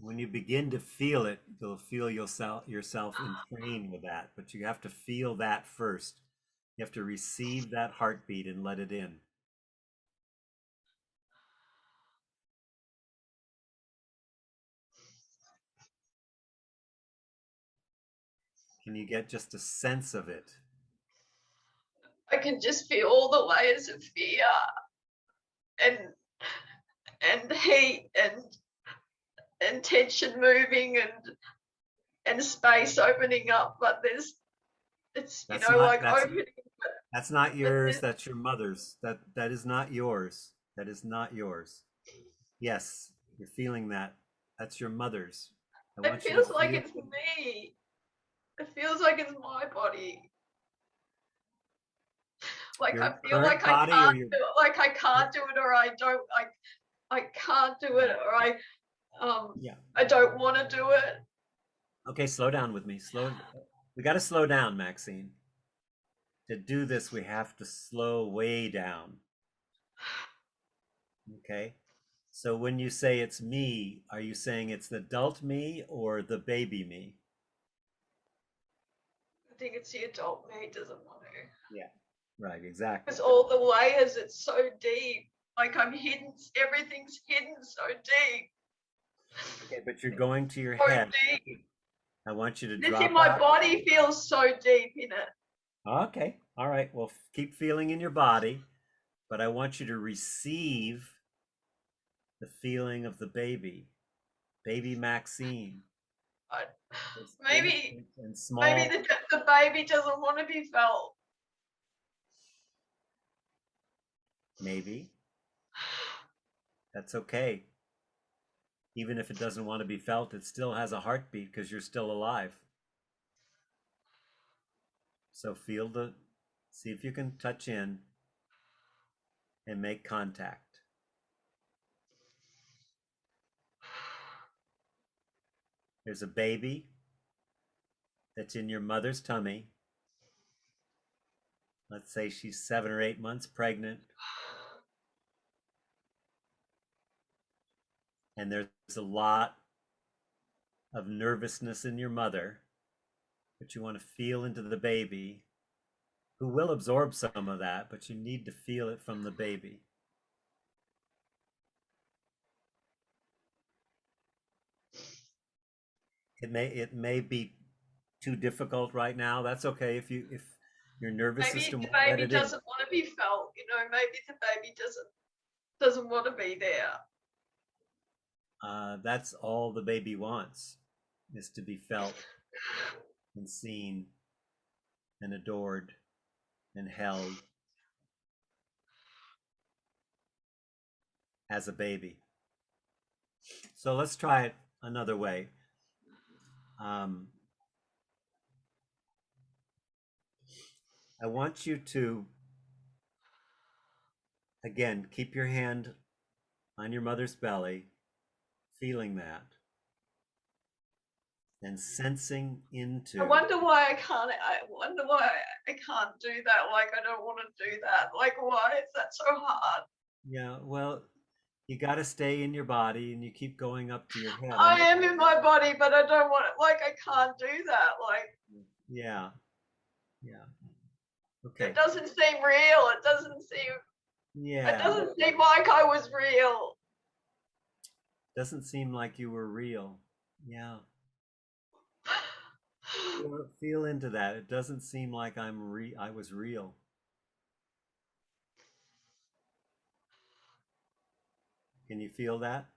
When you begin to feel it, you'll feel yourself in train with that. But you have to feel that first. You have to receive that heartbeat and let it in. Can you get just a sense of it? I can just feel all the layers of fear and heat and tension moving and space opening up, but it's you know like opening. That's not yours. That's your mother's. That is not yours. That is not yours. Yes, you're feeling that. That's your mother's. It feels like it's me. It feels like it's my body. Like Your I feel like I can't do it. Like I can't do it, or I don't. I can't do it, or I don't want to do it. Okay, slow down with me. We got to slow down, Maxine. To do this, we have to slow way down. Okay. So when you say it's me, are you saying it's the adult me or the baby me? think it's the adult me doesn't want to. Yeah. Right, exactly. Because all the layers, it's so deep. Like I'm hidden, everything's hidden so deep. Okay, but you're going to your So head. deep. I want you to This drop in my out. body feels so deep in it. Okay, all right. Well, keep feeling in your body, but I want you to receive the feeling of the baby, baby Maxine. It's Maybe innocent and small. the baby doesn't want to be felt. Maybe. That's okay. Even if it doesn't want to be felt, it still has a heartbeat because you're still alive. So see if you can touch in and make contact. There's a baby that's in your mother's tummy. Let's say she's 7 or 8 months pregnant. And there's a lot of nervousness in your mother, but you want to feel into the baby, who will absorb some of that, but you need to feel it from the baby. It may be too difficult right now. That's okay if your nervous Maybe system the won't let baby it in. doesn't want to be felt. You know, maybe the baby doesn't want to be there. That's all the baby wants, is to be felt and seen and adored and held as a baby. So let's try it another way. I want you to, again, keep your hand on your mother's belly, feeling that, and sensing into. I wonder why I can't. I wonder why I can't do that. Like I don't want to do that. Like why is that so hard? Yeah, well, you got to stay in your body, and you keep going up to your head. I am in my body, but I don't want it. Like I can't do that. Like yeah, okay. It doesn't seem real. It doesn't seem. Yeah. It doesn't seem like I was real. Doesn't seem like you were real. Yeah. Feel into that. It doesn't seem like I was real. Can you feel that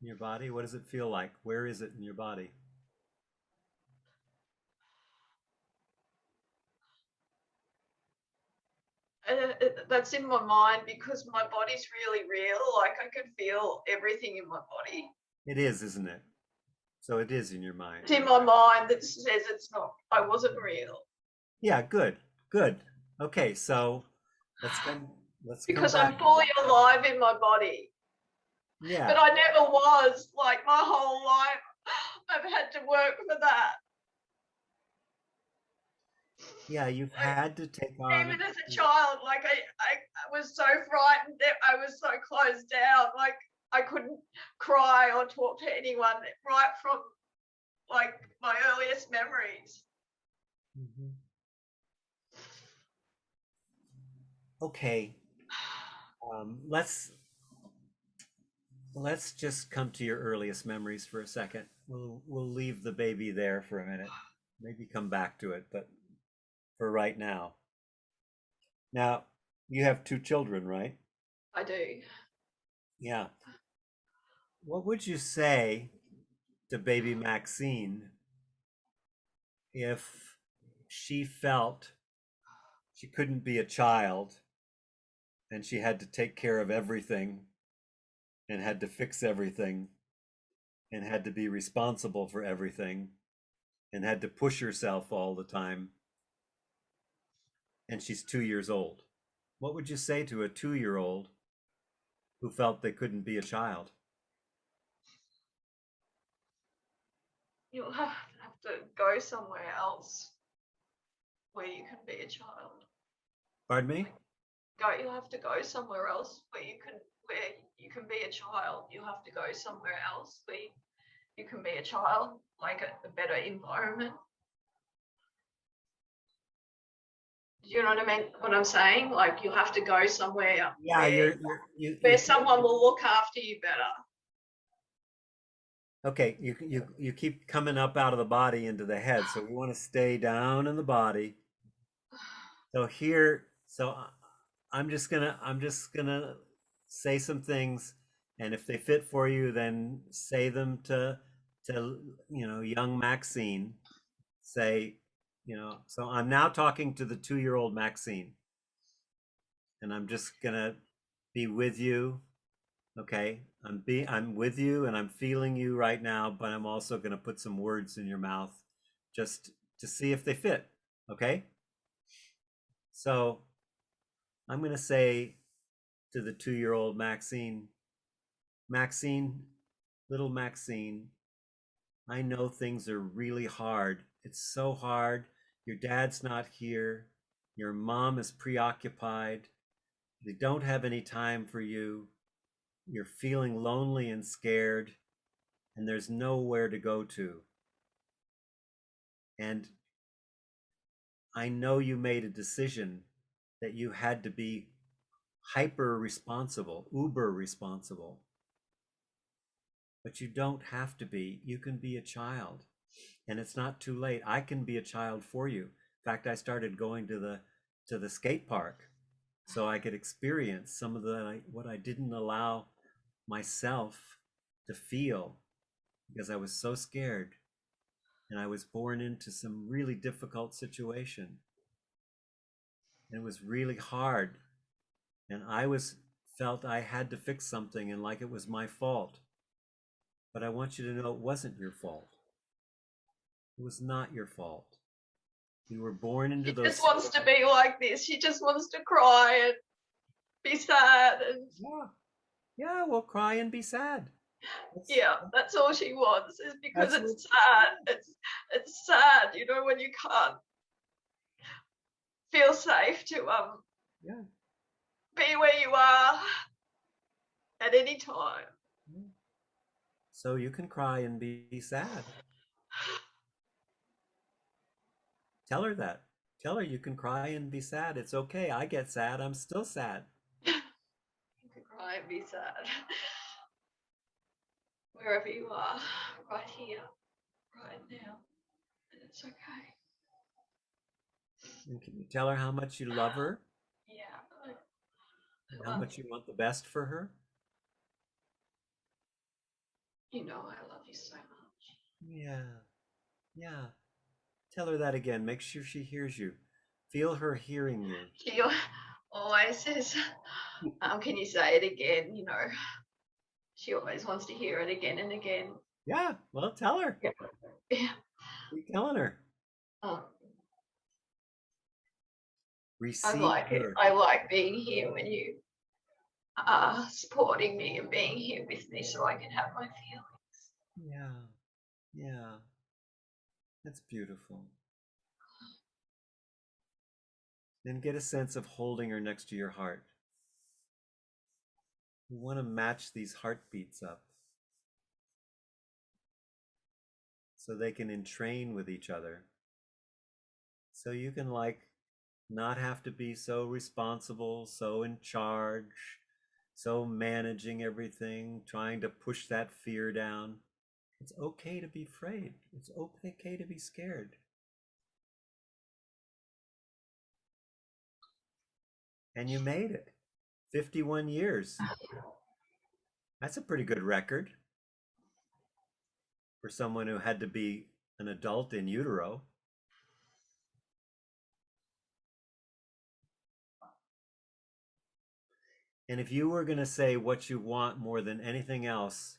in your body? What does it feel like? Where is it in your body? That's in my mind because my body's really real. Like I can feel everything in my body. It is, isn't it? So it is in your mind. It's in my mind that says it's not. I wasn't real. Yeah, good. Okay, so let's come because back. I'm fully alive in my body. Yeah. But I never was. Like my whole life, I've had to work for that. Yeah, you've had to take on. Even as a child, like I was so frightened that I was so closed down. Like I couldn't cry or talk to anyone right from like my earliest memories. Mm-hmm. Okay. Let's just come to your earliest memories for a second. We'll leave the baby there for a minute. Maybe come back to it, but for right now. Now, you have 2 children, right? I do. Yeah. What would you say to baby Maxine if she felt she couldn't be a child and she had to take care of everything and had to fix everything and had to be responsible for everything and had to push herself all the time, and she's 2 years old? What would you say to a 2-year-old who felt they couldn't be a child? You'll have to go somewhere else where you can be a child. Pardon me? You'll have to go somewhere else where you can be a child. You'll have to go somewhere else where you can be a child, like a better environment. Do you know what I mean? What I'm saying? Like you have to go somewhere Yeah, you where someone will look after you better. okay. You keep coming up out of the body into the head, so we want to stay down in the body. So here, I'm just gonna say some things, and if they fit for you, then say them to young Maxine. Say, so I'm now talking to the 2-year-old Maxine, and I'm just gonna be with you. Okay, I'm with you, and I'm feeling you right now, but I'm also gonna put some words in your mouth, just to see if they fit. Okay, so I'm gonna say to the 2-year-old Maxine, little Maxine, I know things are really hard. It's so hard. Your dad's not here. Your mom is preoccupied. They don't have any time for you. You're feeling lonely and scared, and there's nowhere to go to. And I know you made a decision that you had to be hyper responsible, uber responsible. But you don't have to be. You can be a child, and it's not too late. I can be a child for you. In fact, I started going to the skate park so I could experience some of what I didn't allow myself to feel because I was so scared, and I was born into some really difficult situation. And it was really hard, and I was felt I had to fix something and like it was my fault. But I want you to know it wasn't your fault. It was not your fault. You were born into She those. just wants to be like this. She just wants to cry and be sad and Yeah, well, cry and be sad. That's all she wants is because That's it's sad. It's sad, when you can't feel safe to Yeah. be where you are at any time. So you can cry and be sad. Tell her that. Tell her you can cry and be sad. It's okay. I get sad. I'm still sad. You can cry and be sad. Wherever you are, right here, right now. And it's okay. And can you tell her how much you love her Yeah. and how much you want the best for her? You know I love you so much. Yeah. Yeah. Tell her that again. Make sure she hears you. Feel her hearing you. She always says, can you say it again? She always wants to hear it again and again. Yeah. Well, tell her. Yeah. Keep telling her. Receive her. I like being here when you are supporting me and being here with me so I can have my feelings. Yeah. Yeah. That's beautiful. Then get a sense of holding her next to your heart. You want to match these heartbeats up so they can entrain with each other. So you can not have to be so responsible, so in charge, so managing everything, trying to push that fear down. It's okay to be afraid. It's okay to be scared. And you made it. 51 years. That's a pretty good record for someone who had to be an adult in utero. And if you were going to say what you want more than anything else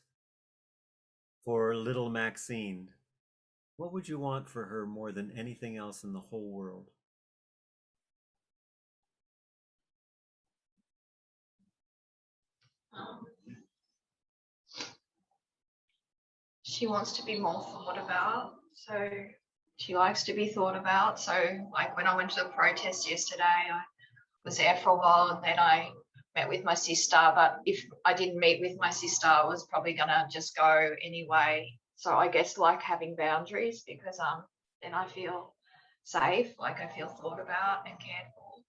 for little Maxine, what would you want for her more than anything else in the whole world? She wants to be more thought about. So she likes to be thought about. So like when I went to the protest yesterday, I was there for a while and then I met with my sister. But if I didn't meet with my sister, I was probably gonna just go anyway. So I guess like having boundaries because then I feel safe, like I feel thought about and cared for.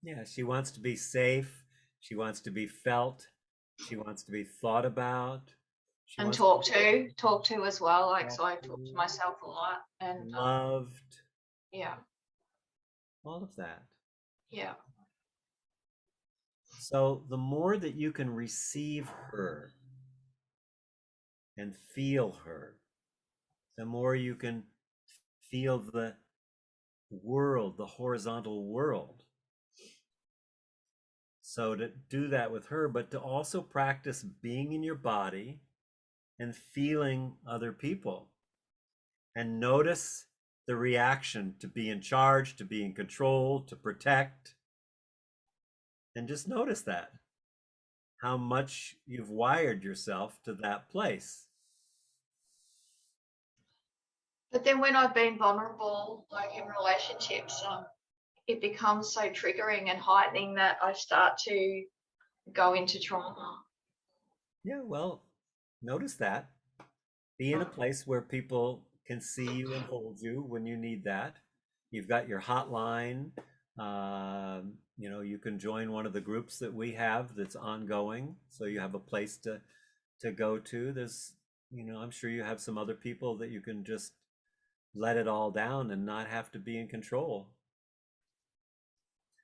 Yeah, she wants to be safe. She wants to be felt. She wants to be thought about. She And wants talk to as well. Like, to so I talk to myself a lot, be and loved. yeah, All of that. yeah. So the more that you can receive her and feel her, the more you can feel the world, the horizontal world. So to do that with her, but to also practice being in your body and feeling other people and notice the reaction to be in charge, to be in control, to protect. And just notice that, how much you've wired yourself to that place. But then when I've been vulnerable, like in relationships, it becomes so triggering and heightening that I start to go into trauma. Yeah, well, notice that. Be in a place where people can see you and hold you when you need that. You've got your hotline. You can join one of the groups that we have that's ongoing, so you have a place to go to. There's, I'm sure you have some other people that you can just let it all down and not have to be in control.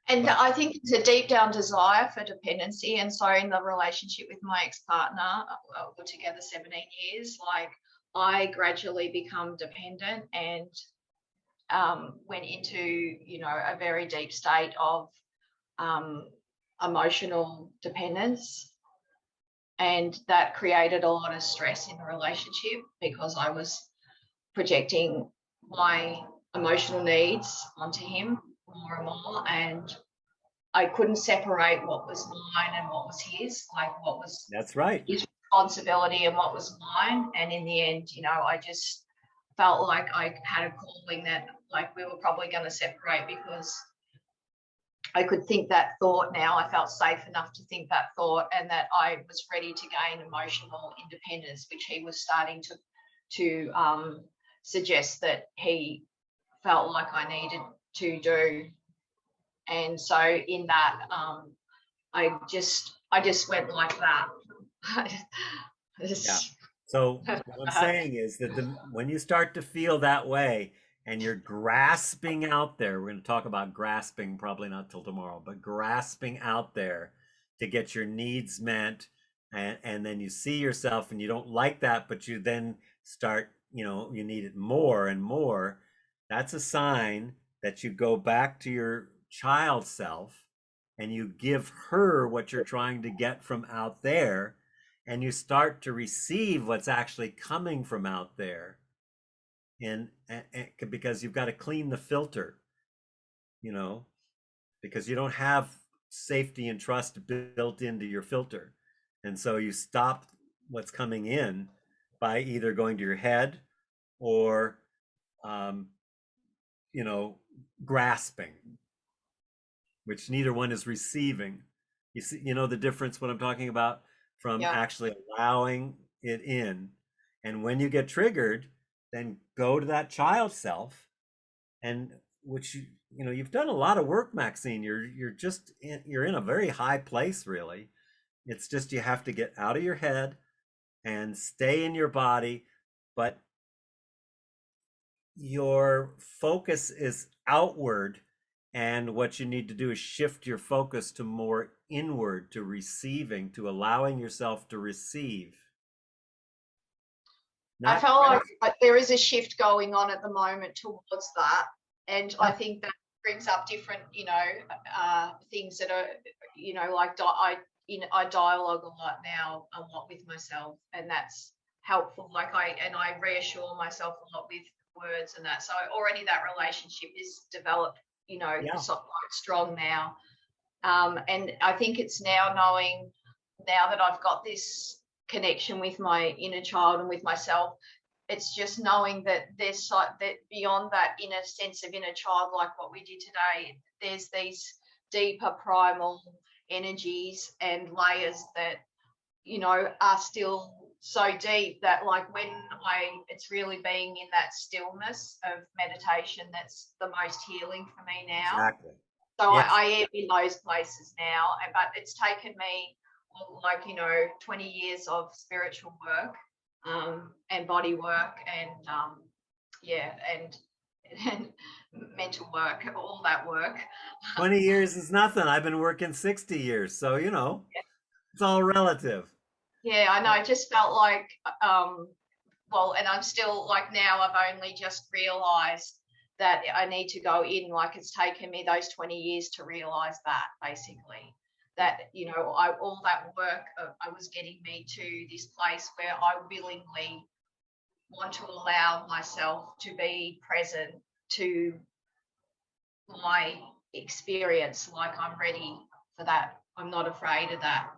And But I think it's a deep down desire for dependency. And so in the relationship with my ex-partner, we're together 17 years, like I gradually become dependent and went into, a very deep state of emotional dependence. And that created a lot of stress in the relationship because I was projecting my emotional needs onto him more and more. And I couldn't separate what was mine and what was his, like what was that's right. his responsibility and what was mine. And in the end, I just felt like I had a calling that like we were probably going to separate because I could think that thought now. I felt safe enough to think that thought and that I was ready to gain emotional independence, which he was starting to suggest that he felt like I needed to do. And so in that, I just went like that. Yeah. So what I'm saying is that when you start to feel that way and you're grasping out there, we're going to talk about grasping probably not till tomorrow, but grasping out there to get your needs met, and then you see yourself and you don't like that, but you then start, you need it more and more. That's a sign that you go back to your child self and you give her what you're trying to get from out there, and you start to receive what's actually coming from out there. And because you've got to clean the filter, because you don't have safety and trust built into your filter. And so you stop what's coming in by either going to your head or, um, grasping, which neither one is receiving. You see, the difference, what I'm talking about, from actually allowing it in. And when you get triggered, then go to that child self, and which you've done a lot of work, Maxine. You're in a very high place, really. It's just you have to get out of your head and stay in your body, but your focus is outward, and what you need to do is shift your focus to more inward, to receiving, to allowing yourself to receive. I felt like there is a shift going on at the moment towards that. And I think that brings up different, things that are, like I dialogue a lot now, a lot with myself, and that's helpful. Like I reassure myself a lot with words and that. So already that relationship is developed, quite strong now. And I think it's now knowing now that I've got this connection with my inner child and with myself, it's just knowing that there's that beyond that inner sense of inner child, like what we did today, there's these deeper primal energies and layers that, are still so deep that like when it's really being in that stillness of meditation that's the most healing for me now. Exactly. So Yes. I am in those places now, but it's taken me like 20 years of spiritual work and body work and and mental work, all that work. 20 years is nothing. I've been working 60 years, so it's all relative. Yeah, I know. I just felt like and I'm still like now I've only just realized that I need to go in, like it's taken me those 20 years to realize that basically that all that work I was getting me to this place where I willingly want to allow myself to be present to my experience, like I'm ready for that. I'm not afraid of that.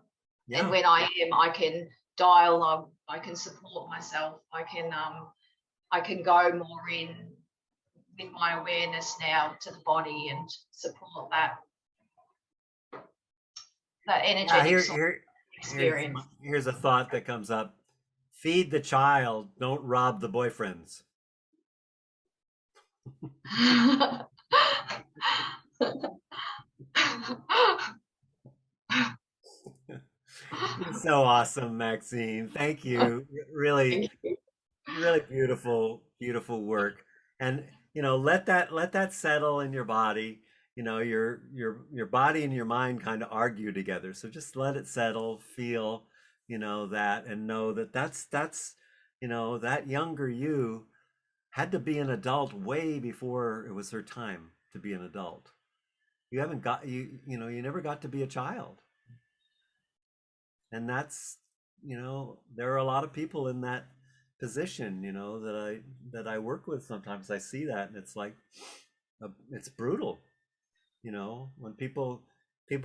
Yeah. And when I am, I can dialogue, I can support myself, I can go more in with my awareness now to the body and support that energetic experience. Here's a thought that comes up. Feed the child, don't rob the boyfriends. You're so awesome, Maxine. Thank you. Really, really beautiful, beautiful work. And let that settle in your body. Your body and your mind kind of argue together. So just let it settle, feel, that, and know that that's that younger you had to be an adult way before it was her time to be an adult. You haven't got you never got to be a child. And that's there are a lot of people in that position that I work with. Sometimes I see that and it's like it's brutal. When people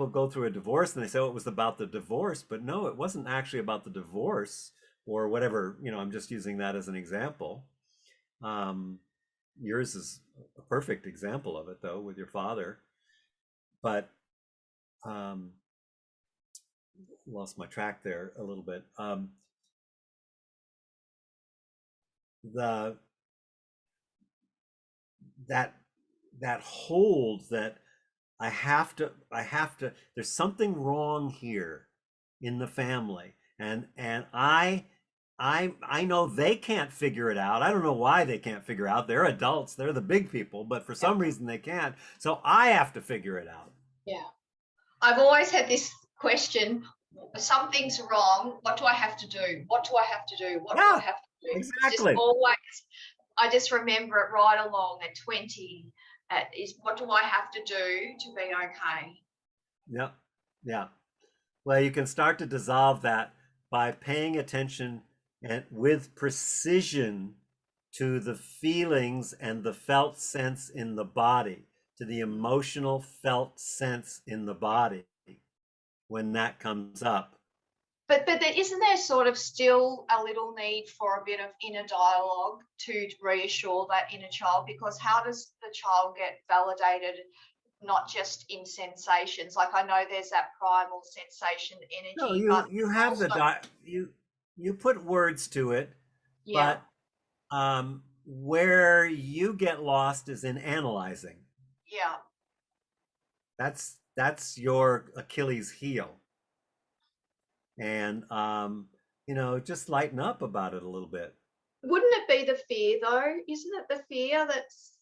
go through a divorce and they say, oh, it was about the divorce, but no, it wasn't actually about the divorce or whatever. I'm just using that as an example. Yours is a perfect example of it though, with your father. But lost my track there a little bit. The that hold that I have to there's something wrong here in the family, and I know they can't figure it out. I don't know why they can't figure out. They're adults, they're the big people, but for some reason they can't. So I have to figure it out. Yeah. I've always had this question, something's wrong, what do I have to do? What do I have to do? What do I have to do? Exactly. Just always, I just remember it right along at 20, is what do I have to do to be okay? Yeah. Yeah. Well, you can start to dissolve that by paying attention and with precision to the feelings and the felt sense in the body, to the emotional felt sense in the body when that comes up. But isn't there sort of still a little need for a bit of inner dialogue to reassure that inner child? Because how does the child get validated, not just in sensations? Like I know there's that primal sensation energy. No, you have also you put words to it, yeah. But where you get lost is in analyzing. Yeah. That's your Achilles heel. And just lighten up about it a little bit. Wouldn't it be the fear though? Isn't it the fear that's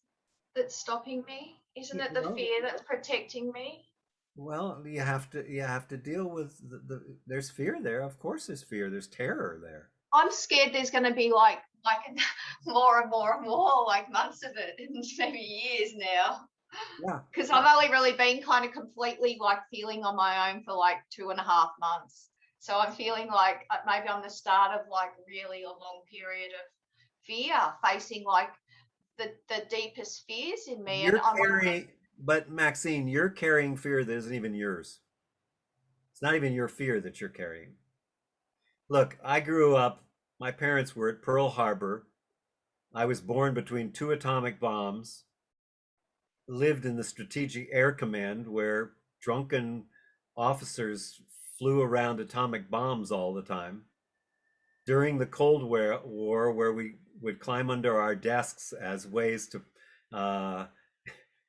stopping me? Isn't it the fear that's protecting me? Well, you have to deal with there's fear there. Of course there's fear. There's terror there. I'm scared there's going to be like more and more and more, like months of it, and maybe years now. Yeah. Because I've only really been kind of completely like feeling on my own for like 2.5 months. So I'm feeling like maybe I'm the start of like really a long period of fear, facing like the deepest fears in me. But Maxine, you're carrying fear that isn't even yours. It's not even your fear that you're carrying. Look, I grew up, my parents were at Pearl Harbor. I was born between 2 atomic bombs, lived in the Strategic Air Command where drunken officers flew around atomic bombs all the time. during the Cold War, where we would climb under our desks as ways to,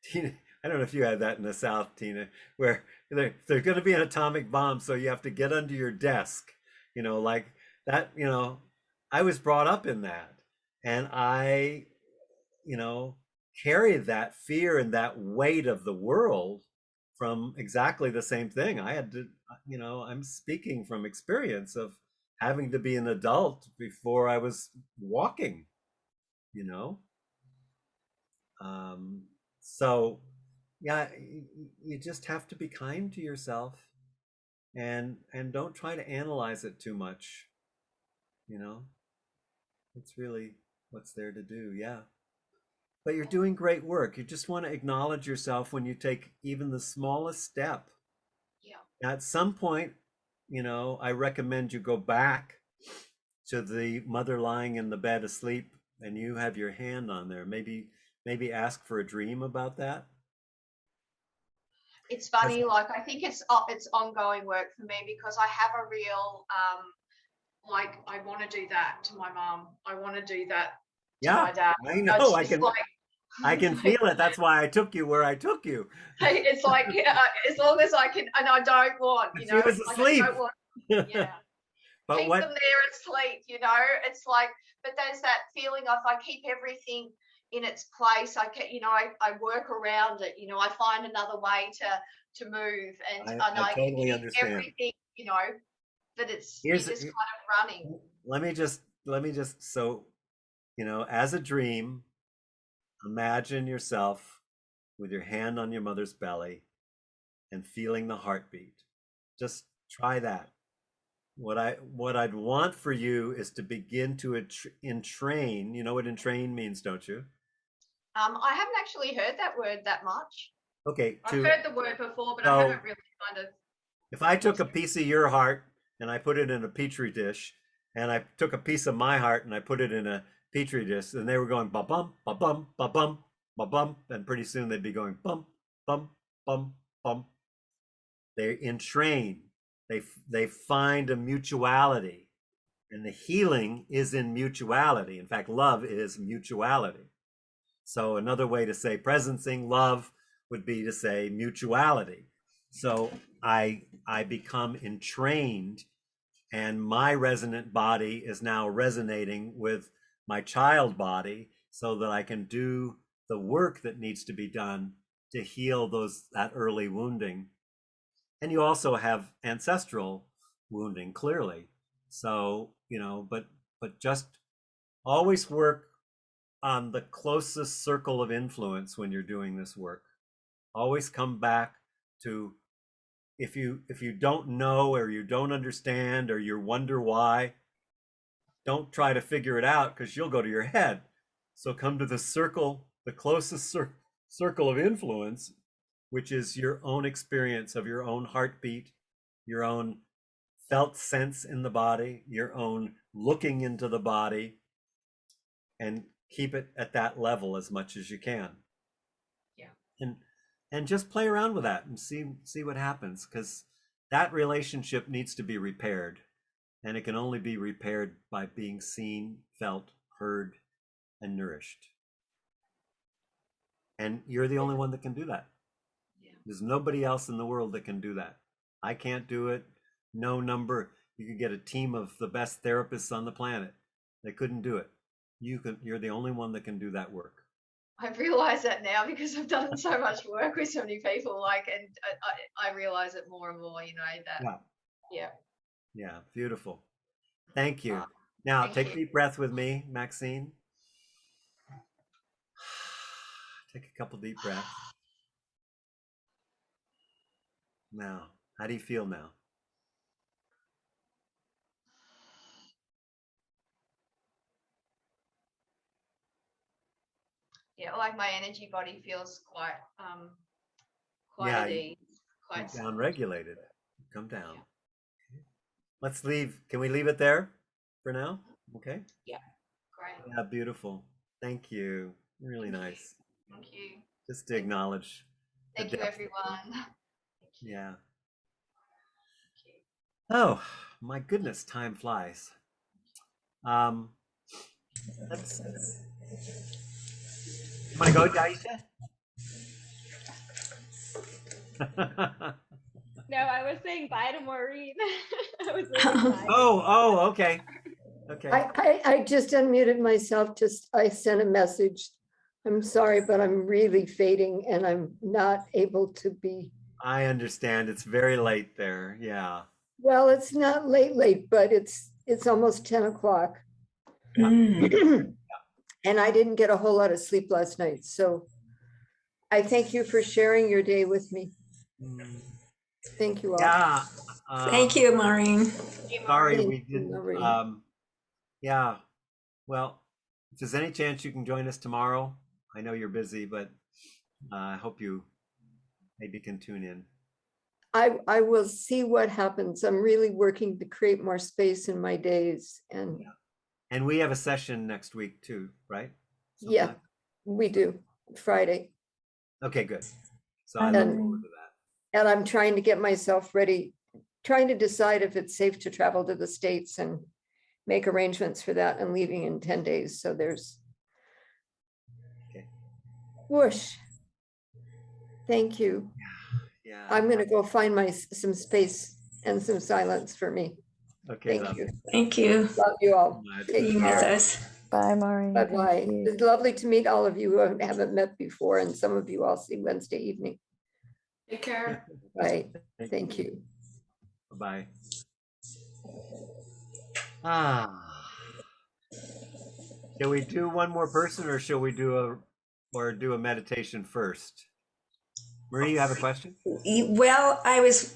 Tina, I don't know if you had that in the South, Tina, where there's going to be an atomic bomb, so you have to get under your desk, like that, I was brought up in that. And I, you know, carried that fear and that weight of the world from exactly the same thing. I had to, I'm speaking from experience of having to be an adult before I was walking, you know? Um, so yeah, you just have to be kind to yourself and don't try to analyze it too much, you know? It's really what's there to do. Yeah. But you're doing great work. You just want to acknowledge yourself when you take even the smallest step. Yeah. At some point, I recommend you go back to the mother lying in the bed asleep and you have your hand on there. Maybe ask for a dream about that. It's funny, like I think it's ongoing work for me because I have a real like I want to do that to my mom. I want to do that to Yeah, my dad. I know. I can it's feel it. That's why I took you where I took you. it's like as long as I can, and I don't want, She was like asleep. I don't want, yeah. But keep them there asleep, It's like, but there's that feeling of I keep everything in its place. I work around it. I find another way to move, and I I totally keep understand. everything, that it's Here's just kind of running. let me just so as a dream, imagine yourself with your hand on your mother's belly and feeling the heartbeat. Just try that. What I'd want for you is to begin to entrain. You know what entrain means, don't you? I haven't actually heard that word that much. Okay, I've heard the word before, but I haven't really kind of. If I took a piece of your heart and I put it in a petri dish, and I took a piece of my heart and I put it in a petri dish, and they were going ba bum ba bum ba bum ba bum, and pretty soon they'd be going bum bum bum bum. They entrain. They find a mutuality, and the healing is in mutuality. In fact, love is mutuality. So another way to say presencing love would be to say mutuality. So I become entrained, and my resonant body is now resonating with my child body so that I can do the work that needs to be done to heal that early wounding. And you also have ancestral wounding, clearly. So, but just always work on the closest circle of influence when you're doing this work. Always come back to, if you don't know or you don't understand or you wonder why, don't try to figure it out because you'll go to your head. So come to the circle, the closest circle of influence, which is your own experience of your own heartbeat, your own felt sense in the body, your own looking into the body, and keep it at that level as much as you can. Yeah. And just play around with that and see what happens, because that relationship needs to be repaired, and it can only be repaired by being seen, felt, heard, and nourished. And you're the only one that can do that. Yeah. There's nobody else in the world that can do that. I can't do it. No number. You could get a team of the best therapists on the planet. They couldn't do it. You're the only one that can do that work. I realize that now because I've done so much work with so many people, and I realize it more and more, that. Yeah. Yeah, beautiful. Thank you. Now take a deep breath with me, Maxine. Take a couple deep breaths. Now, how do you feel now? Yeah, like my energy body feels quite Yeah, at ease, quite down regulated. Come down. Yeah. Let's leave. Can we leave it there for now? Okay. Yeah. Great. Yeah, beautiful. Thank you. Really nice. Thank you. Just to acknowledge. Thank you, everyone. Yeah. Oh, my goodness, time flies. Let's. Want to go, Daisha? No, I was saying bye to Maureen. I was saying bye. Oh, okay. Okay. I just unmuted myself. I sent a message. I'm sorry, but I'm really fading and I'm not able to be. I understand. It's very late there. Yeah. Well, it's not late, but it's almost 10 o'clock. Mm. And I didn't get a whole lot of sleep last night. So I thank you for sharing your day with me. Thank you all. Yeah. Thank you, Maureen. Sorry, Thank we you, didn't. Maureen. Yeah. Well, if there's any chance you can join us tomorrow, I know you're busy, but I hope you maybe can tune in. I will see what happens. I'm really working to create more space in my days. And And we have a session next week too, right? yeah, Sometime? we do. Friday. Okay, good. So Bye, I look And- forward to that. And I'm trying to get myself ready, trying to decide if it's safe to travel to the States and make arrangements for that and leaving in 10 days. So there's Okay. whoosh. Thank you. Yeah. I'm going to go find some space and some silence for me. Okay. Thank you. Thank you Love you all. Bye. Take being with care. us. Bye, Maureen. Thank Bye-bye. you. It's lovely to meet all of you who I haven't met before, and some of you I'll see Wednesday evening. Take care. Bye. Thank you. Bye. Ah. Shall we do one more person, or shall we do a meditation first? Marie, you have a question? Well, I was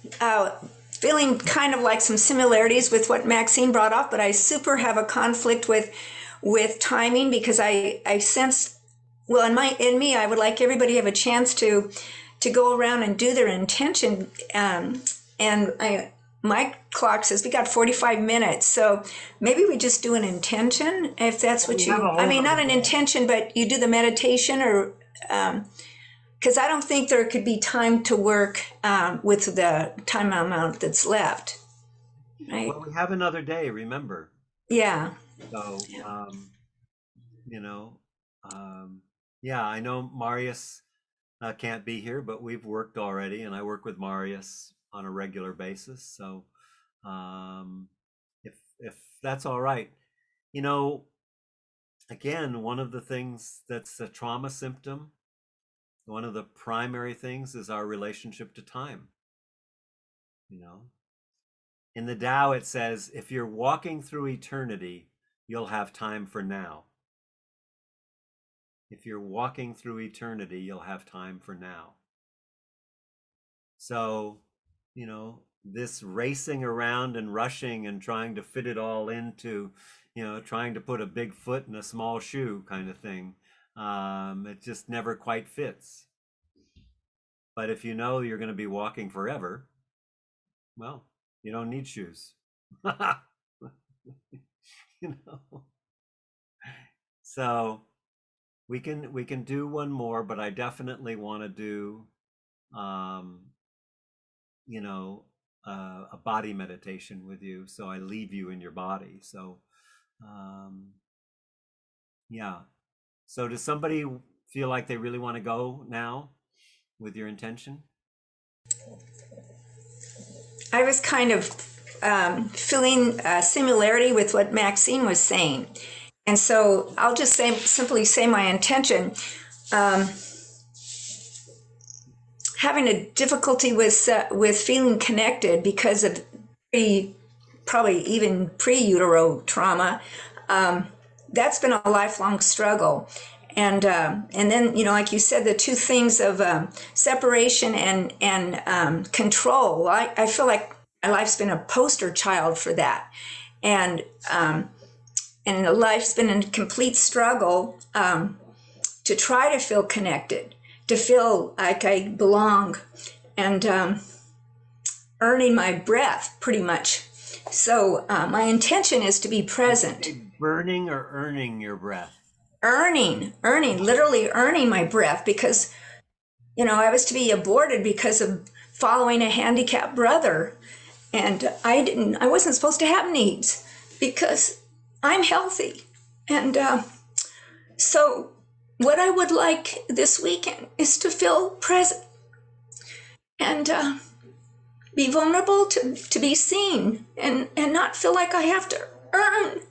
feeling kind of like some similarities with what Maxine brought up, but I super have a conflict with timing, because I sense, well, in me, I would like everybody to have a chance to go around and do their intention. My clock says we got 45 minutes, so maybe we just do an intention, if that's what you, I mean, not an intention, but you do the meditation, or because I don't think there could be time to work with the time amount that's left, right? Well, we have another day, remember. Yeah. So, yeah, I know Marius can't be here, but we've worked already, and I work with Marius on a regular basis. So, if that's all right, again, one of the things that's a trauma symptom, one of the primary things is our relationship to time. In the Tao, it says, if you're walking through eternity, you'll have time for now. If you're walking through eternity, you'll have time for now. So, this racing around and rushing and trying to fit it all into, trying to put a big foot in a small shoe kind of thing, it just never quite fits. But if you know you're going to be walking forever, well, you don't need shoes. So we can do one more, but I definitely want to do a body meditation with you, so I leave you in your body. So yeah, so does somebody feel like they really want to go now with your intention? I was kind of feeling a similarity with what Maxine was saying. And so I'll just simply say my intention. Having a difficulty with feeling connected because of probably even pre-utero trauma. That's been a lifelong struggle. And then, like you said, the two things of separation and control. I feel like my life's been a poster child for that. And life's been a complete struggle to try to feel connected, to feel like I belong, and earning my breath, pretty much. So my intention is to be present. Burning or earning your breath? Earning, literally earning my breath, because, I was to be aborted because of following a handicapped brother. And I wasn't supposed to have needs, because I'm healthy. And so what I would like this weekend is to feel present and be vulnerable, to be seen, and not feel like I have to earn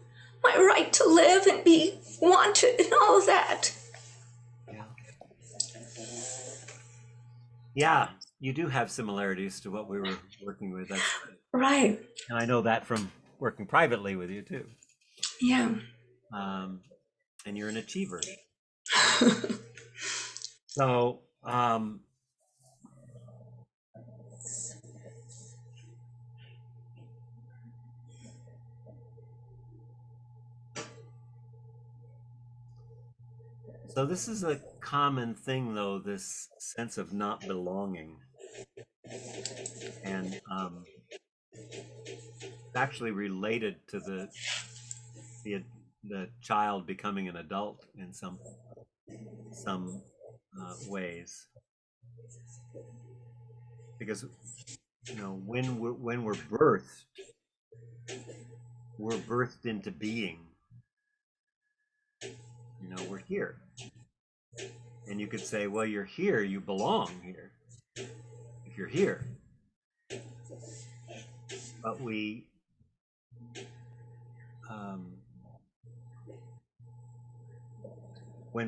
my right to live and be wanted and all of that. Yeah, you do have similarities to what we were working with. That's right. And I know that from working privately with you too. Yeah. And you're an achiever. So so this is a common thing, though, this sense of not belonging. And it's actually related to the child becoming an adult in some ways, because when we're birthed into being. We're here, and you could say, well, you're here, you belong here if you're here. But when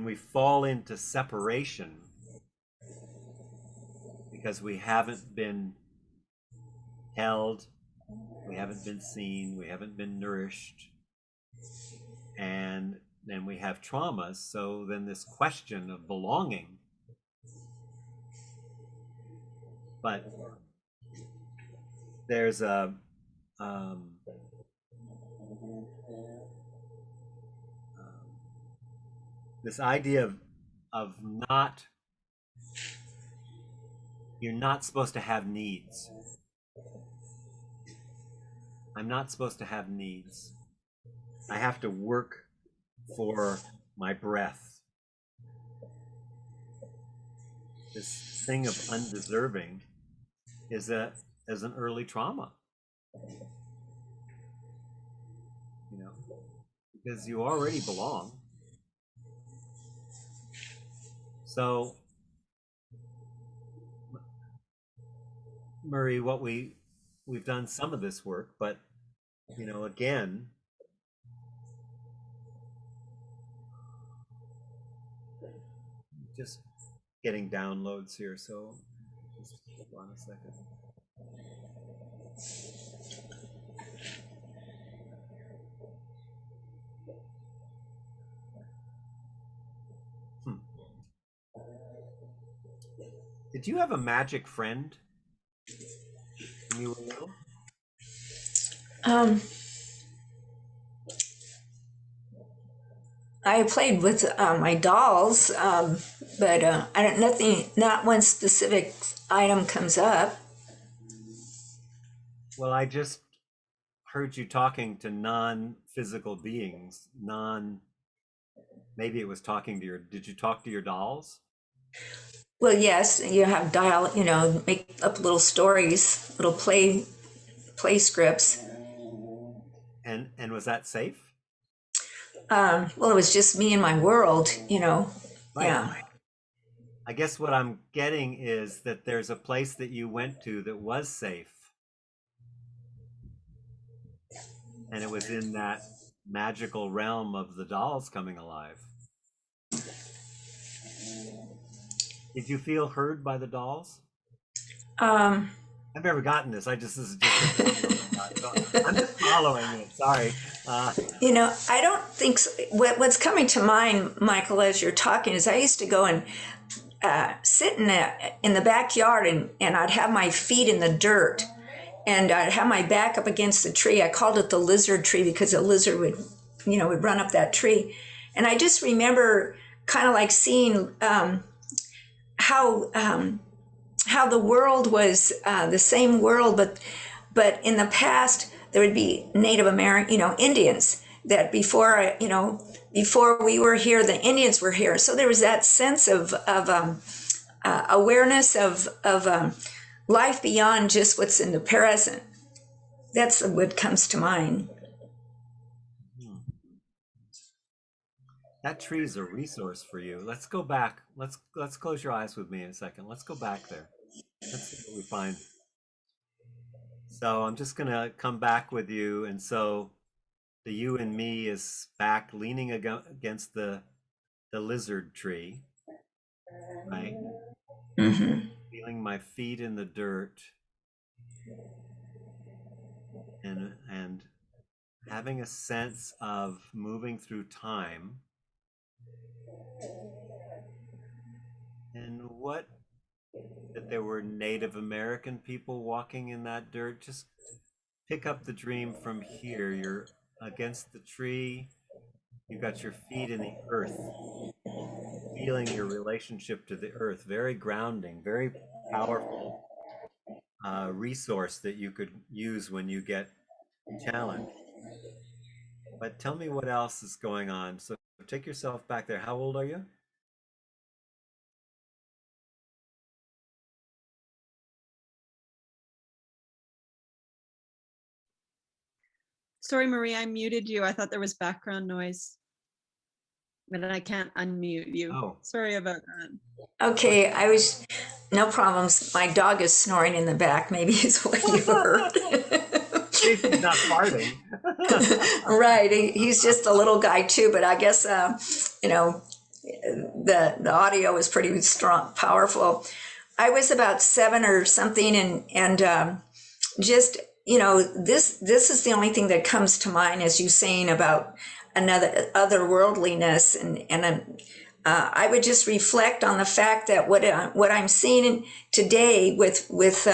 we fall into separation because we haven't been held, we haven't been seen, we haven't been nourished, and then we have traumas. So then this question of belonging, but there's a this idea of you're not supposed to have needs. I'm not supposed to have needs. I have to work for my breath. This thing of undeserving is an early trauma. Because you already belong. So, Murray, we've done some of this work, but again, just getting downloads here, so just hold on a second. Did you have a magic friend when you were little? I played with my dolls, but not one specific item comes up. Well, I just heard you talking to non-physical beings, maybe it was talking to did you talk to your dolls? Well, yes, you have make up little stories, little play scripts. And was that safe? Well, it was just me and my world, Right. Yeah. I guess what I'm getting is that there's a place that you went to that was safe. And it was in that magical realm of the dolls coming alive. Did you feel heard by the dolls? I've never gotten this. I'm just following it. Sorry. I don't think so. What's coming to mind, Michael, as you're talking, is I used to go and sit in the backyard, and I'd have my feet in the dirt, and I'd have my back up against the tree. I called it the lizard tree because a lizard would run up that tree, and I just remember kind of like seeing how the world was the same world, but in the past there would be Native American, Indians that before we were here, the Indians were here. So there was that sense of awareness of life beyond just what's in the present. That's what comes to mind. That tree is a resource for you. Let's go back. Let's close your eyes with me in a second. Let's go back there. Let's see what we find. So I'm just gonna come back with you, and so the you and me is back leaning against the lizard tree, right? Mm-hmm. Feeling my feet in the dirt, and having a sense of moving through time. And what, that there were Native American people walking in that dirt. Just pick up the dream from here. You're against the tree. You got your feet in the earth, feeling your relationship to the earth. Very grounding, very powerful resource that you could use when you get challenged. But tell me what else is going on. So take yourself back there. How old are you? Sorry, Marie, I muted you. I thought there was background noise, but I can't unmute you. Oh. Sorry about that. Okay, no problems. My dog is snoring in the back. Maybe it's what you heard. He's not farting. Right, he's just a little guy too, but I guess, the audio is pretty strong, powerful. I was about 7 or something, and just, this is the only thing that comes to mind as you saying about otherworldliness, and I would just reflect on the fact that what I'm seeing today with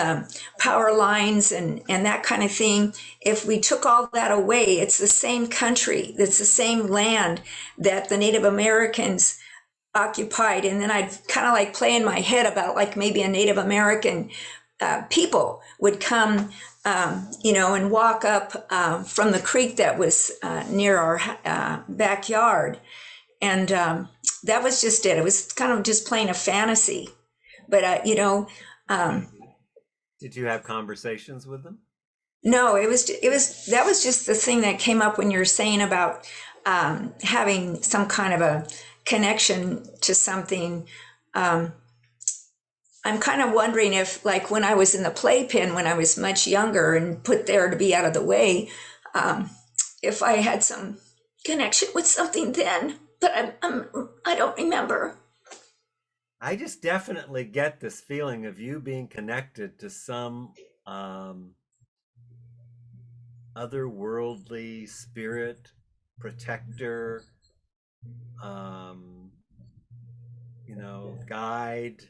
power lines and that kind of thing, if we took all that away, it's the same country, it's the same land that the Native Americans occupied. And then I'd kind of like play in my head about like maybe a Native American people would come, and walk up from the creek that was near our backyard. And that was just it. It was kind of just playing a fantasy. But, did you have conversations with them? no, that was just the thing that came up when you were saying about having some kind of a connection to something. I'm kind of wondering if, like, when I was in the playpen, when I was much younger and put there to be out of the way, if I had some connection with something then, but I don't remember. I just definitely get this feeling of you being connected to some otherworldly spirit, protector, guide.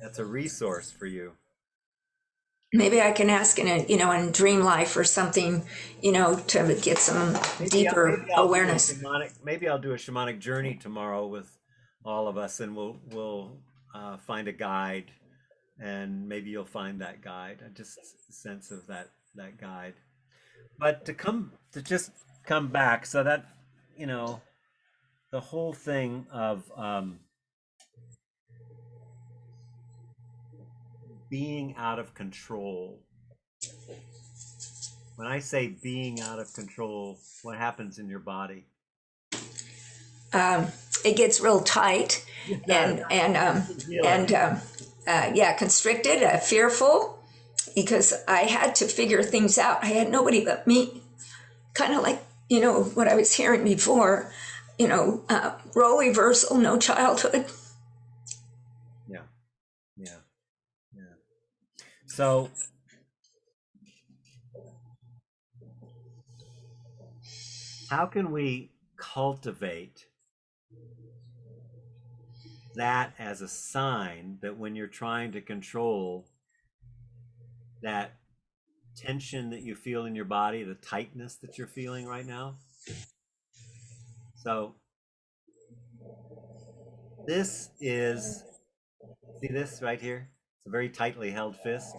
That's a resource for you. Maybe I can ask in dream life or something, to get some deeper awareness. Maybe I'll do a shamanic journey tomorrow with all of us, and we'll find a guide, and maybe you'll find that guide. Just a sense of that guide. But to just come back, so that the whole thing of being out of control. When I say being out of control, what happens in your body? It gets real tight and constricted, fearful, because I had to figure things out. I had nobody but me. Kind of like what I was hearing before. Role reversal, no childhood. Yeah. So how can we cultivate that as a sign that when you're trying to control that tension that you feel in your body, the tightness that you're feeling right now? So this is, see this right here? It's a very tightly held fist.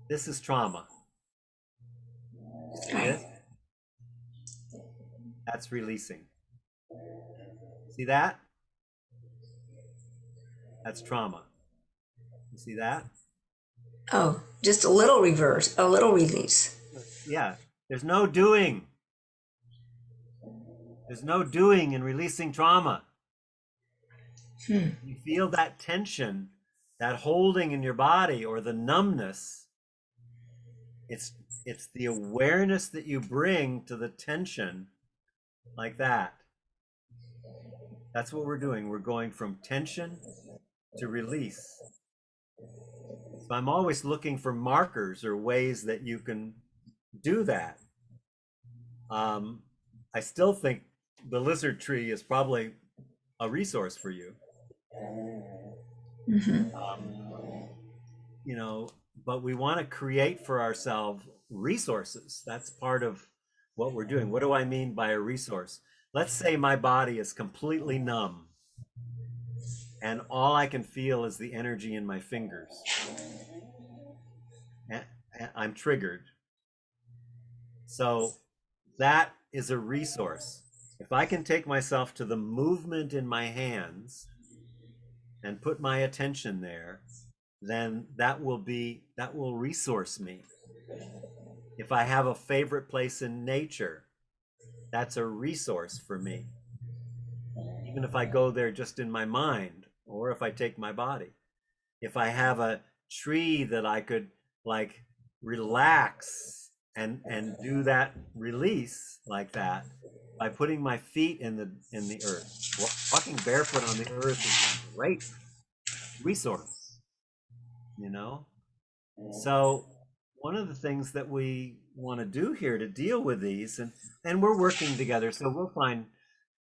This is trauma. See this? That's releasing. See that? That's trauma. You see that? Oh, just a little reverse, a little release. Yeah. There's no doing. There's no doing in releasing trauma. You feel that tension, that holding in your body, or the numbness. It's the awareness that you bring to the tension, like that. That's what we're doing. We're going from tension to release. So I'm always looking for markers or ways that you can do that. I still think the lizard tree is probably a resource for you. You know, but we want to create for ourselves resources. That's part of what we're doing. What do I mean by a resource? Let's say my body is completely numb and all I can feel is the energy in my fingers. And I'm triggered. So that is a resource. If I can take myself to the movement in my hands and put my attention there, then that will resource me. If I have a favorite place in nature, that's a resource for me. Even if I go there just in my mind, or if I take my body. If I have a tree that I could like relax and do that release like that by putting my feet in the earth. Walking barefoot on the earth is a great resource, you know? So one of the things that we want to do here to deal with these, and we're working together, so we'll find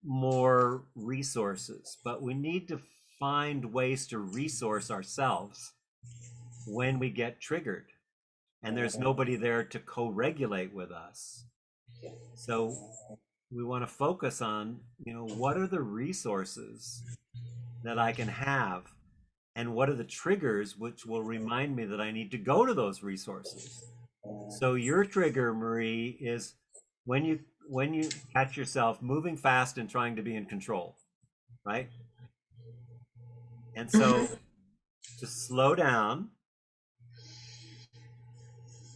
more resources, but we need to find ways to resource ourselves when we get triggered and there's nobody there to co-regulate with us. So we want to focus on, you know, what are the resources that I can have and what are the triggers which will remind me that I need to go to those resources. So your trigger, Marie, is when you catch yourself moving fast and trying to be in control, right? And so to slow down,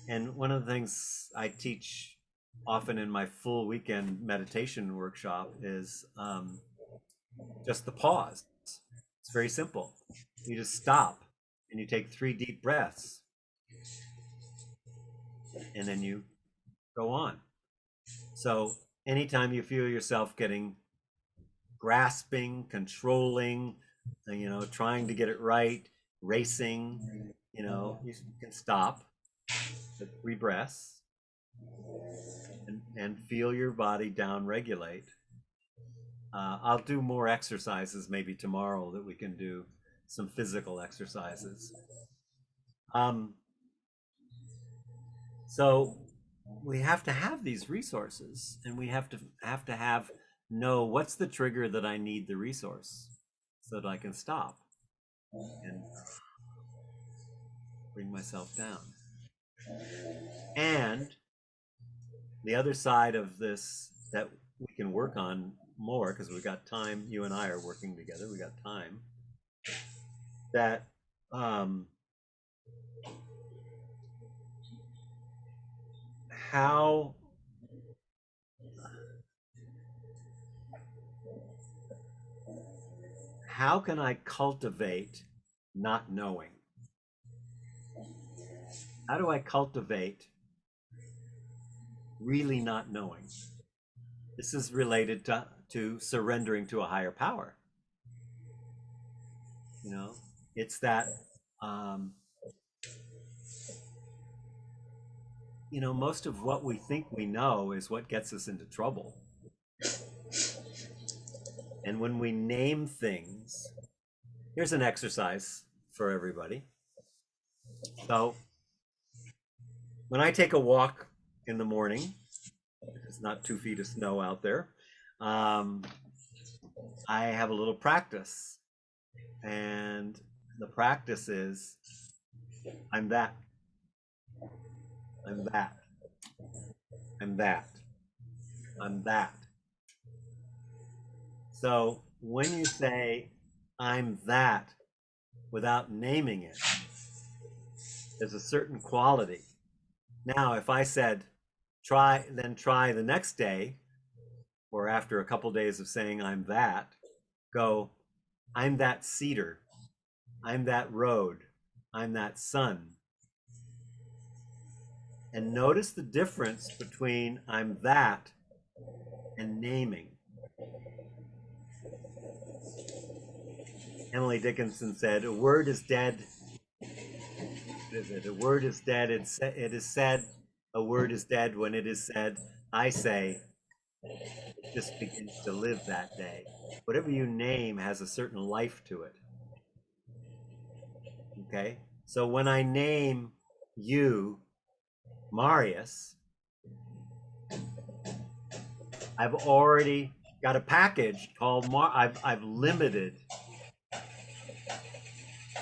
and one of the things I teach often in my full weekend meditation workshop is just the pause. It's very simple. You just stop and you take 3 deep breaths and then you go on. So anytime you feel yourself getting grasping, controlling, you know, trying to get it right, racing, you know, you can stop, take 3 breaths, and feel your body down regulate. I'll do more exercises maybe tomorrow that we can do some physical exercises. So we have to have these resources, and we have to know what's the trigger that I need the resource so that I can stop and bring myself down. And the other side of this that we can work on more, because we've got time, you and I are working together, we got time, that how can I cultivate not knowing? How do I cultivate really not knowing? This is related to surrendering to a higher power. You know, it's that, you know, most of what we think we know is what gets us into trouble. And when we name things, here's an exercise for everybody. So when I take a walk in the morning, it's not 2 feet of snow out there, I have a little practice. And the practice is, I'm that. I'm that. I'm that. I'm that. So when you say, I'm that, without naming it, there's a certain quality. Now, if I said try the next day, or after a couple days of saying I'm that, go, I'm that cedar, I'm that road, I'm that sun. And notice the difference between I'm that and naming. Emily Dickinson said, a word is dead. What is it? A word is dead. It is said, a word is dead when it is said. I say, it just begins to live that day. Whatever you name has a certain life to it. Okay? So when I name you, Marius, I've already got a package called I've limited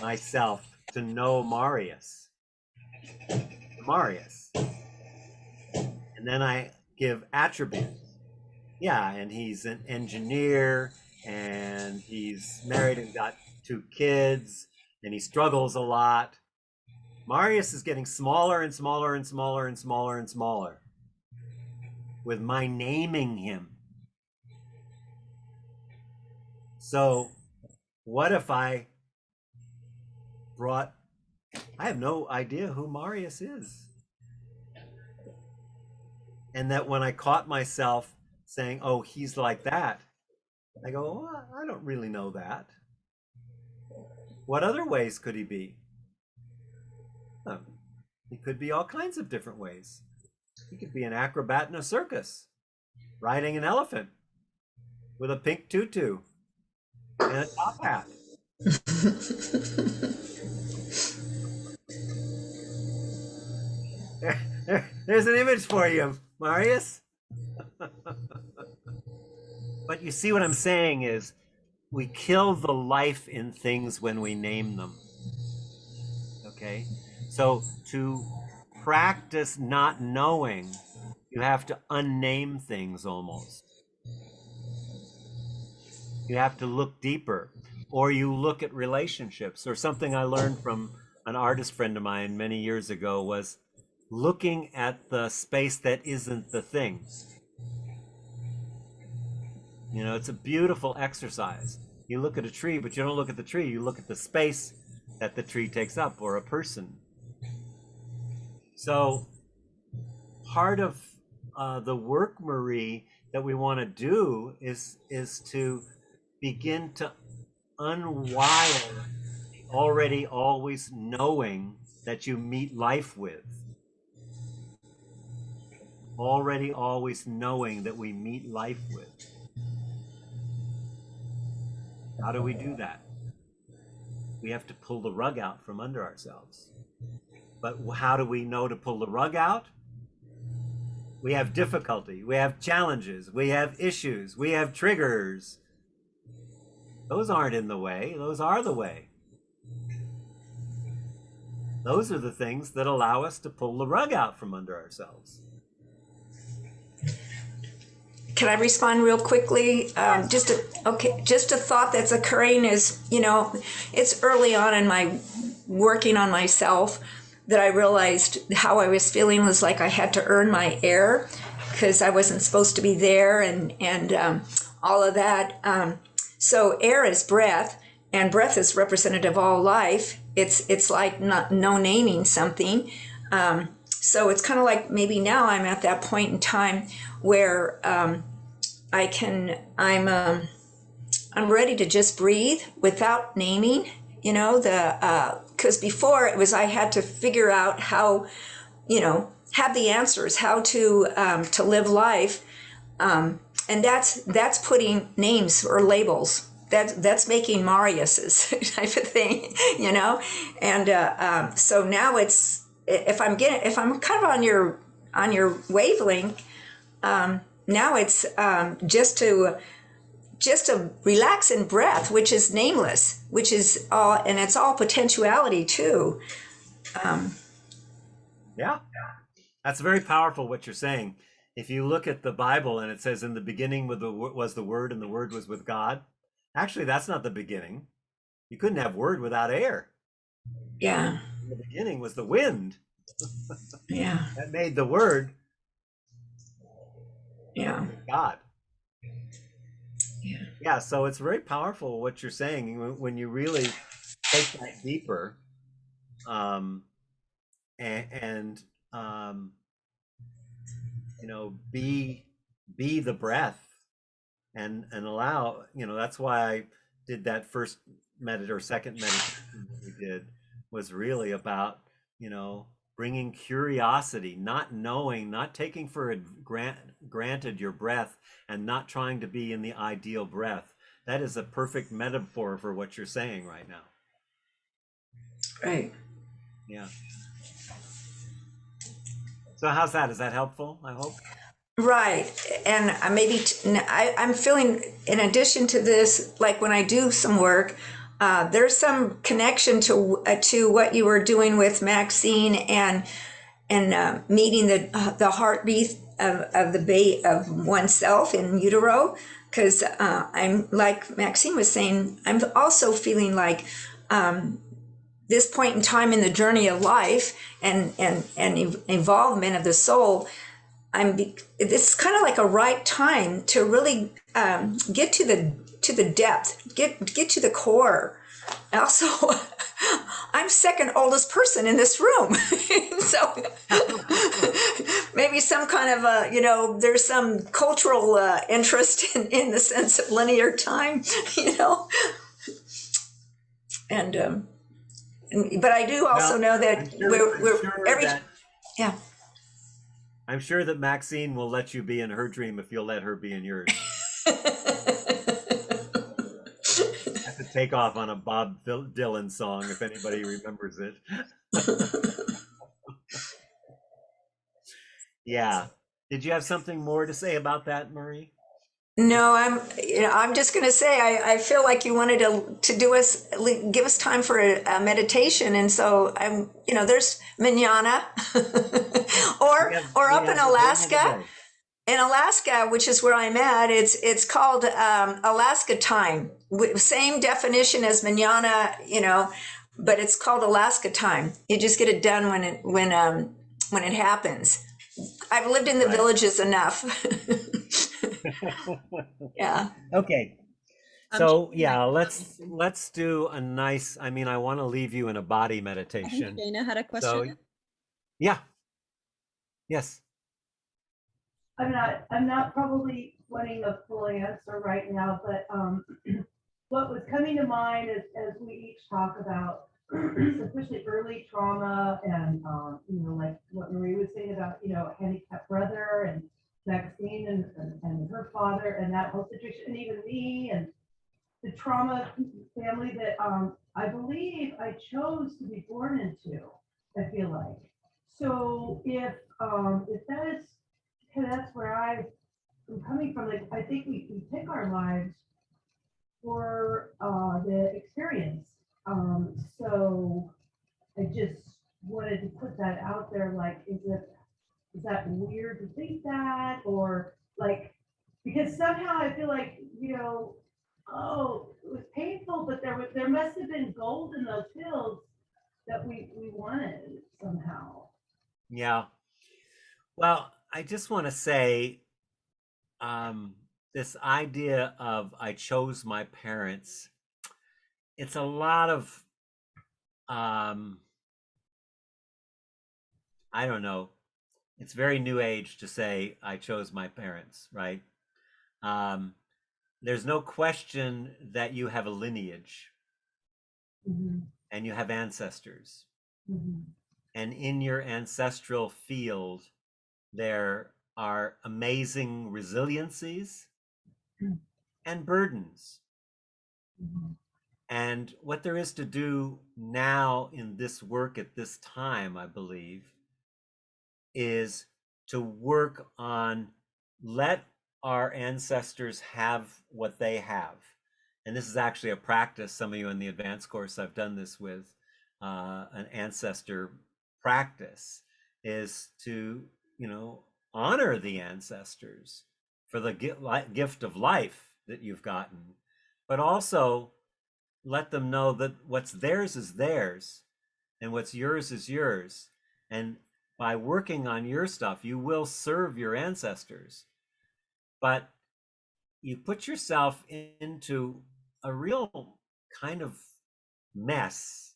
myself to know Marius. And then I give attributes. Yeah, and he's an engineer, and he's married and got 2 kids, and he struggles a lot. Marius is getting smaller and smaller and smaller and smaller and smaller with my naming him. So what if I have no idea who Marius is. And that when I caught myself saying, oh, he's like that, I go, oh, I don't really know that. What other ways could he be? Oh, he could be all kinds of different ways. He could be an acrobat in a circus, riding an elephant with a pink tutu and a top hat. There's an image for you, Marius. But you see what I'm saying is we kill the life in things when we name them. Okay? So to practice not knowing, you have to unname things almost. You have to look deeper, or you look at relationships. Or something I learned from an artist friend of mine many years ago was looking at the space that isn't the thing. You know, it's a beautiful exercise. You look at a tree, but you don't look at the tree. You look at the space that the tree takes up, or a person. So part of the work, Marie, that we want to do is to begin to unwire the already always knowing that you meet life with. Already always knowing that we meet life with. How do we do that? We have to pull the rug out from under ourselves. But how do we know to pull the rug out? We have difficulty, we have challenges, we have issues, we have triggers. Those aren't in the way, those are the way. Those are the things that allow us to pull the rug out from under ourselves. Can I respond real quickly? Just a thought that's occurring is, you know, it's early on in my working on myself that I realized how I was feeling was like I had to earn my air because I wasn't supposed to be there and all of that. So air is breath, and breath is representative of all life. It's like no naming something. So it's kind of like maybe now I'm at that point in time where I'm ready to just breathe without naming, you know, because before it was I had to figure out how, you know, have the answers, how to live life, and that's putting names or labels. That's making Marius's type of thing, you know, and so now it's if I'm kind of on your wavelength. Now it's just to relax in breath, which is nameless, which is all, and it's all potentiality too. Yeah, that's very powerful what you're saying. If you look at the Bible and it says in the beginning was the Word and the Word was with God. Actually, that's not the beginning. You couldn't have word without air. Yeah. In the beginning was the wind. Yeah. That made the word. Yeah. God. Yeah. Yeah, so it's very powerful what you're saying when you really take that deeper, um, and be the breath, and allow, that's why I did that first second meditation that we did, was really about, you know bringing curiosity, not knowing, not taking for granted your breath, and not trying to be in the ideal breath. That is a perfect metaphor for what you're saying right now. Right. Yeah. So how's that? Is that helpful? I hope. Right. And I'm feeling, in addition to this, like when I do some work, there's some connection to what you were doing with Maxine, and meeting the heartbeat of of oneself in utero. Because I'm, like Maxine was saying, I'm also feeling like this point in time in the journey of life and involvement of the soul, this is kind of like a right time to really get to the depth, get to the core. Also, I'm second oldest person in this room, so maybe some kind of there's some cultural interest in the sense of linear time, and but I do also know that yeah. I'm sure that Maxine will let you be in her dream if you'll let her be in yours. Have to take off on a Bob Dylan song if anybody remembers it. Yeah. Did you have something more to say about that, Marie? No, I'm just going to say, I feel like you wanted to give us time for a meditation. And so there's manana or up in Alaska, which is where I'm at, it's called Alaska time. Same definition as manana, but it's called Alaska time. You just get it done when it happens. I've lived in the villages enough. Yeah. Okay. So yeah, let's do a nice, I want to leave you in a body meditation. Dana had a question. So, yeah. Yes. I'm not probably wanting a full answer right now, but what was coming to mind as we each talk about, especially early trauma, and like what Marie was saying about handicapped brother and Maxine and her father and that whole situation, and even me and the trauma family that I believe I chose to be born into. I feel like, so if that is, that's where I'm coming from. Like, I think we pick our lives for the experience. So I just wanted to put that out there. Like, is that weird to think that, or like, because somehow I feel like, oh, it was painful, but there must have been gold in those pills that we wanted somehow. Yeah. Well, I just want to say, this idea of I chose my parents, it's a lot of, I don't know, it's very new age to say I chose my parents, right? There's no question that you have a lineage, and you have ancestors. And in your ancestral field, there are amazing resiliencies and burdens. And what there is to do now in this work at this time, I believe, is to work on, let our ancestors have what they have. And this is actually a practice. Some of you in the advanced course, I've done this with an ancestor practice, is to, honor the ancestors for the gift of life that you've gotten, but also let them know that what's theirs is theirs and what's yours is yours. And by working on your stuff, you will serve your ancestors. but you put yourself into a real kind of mess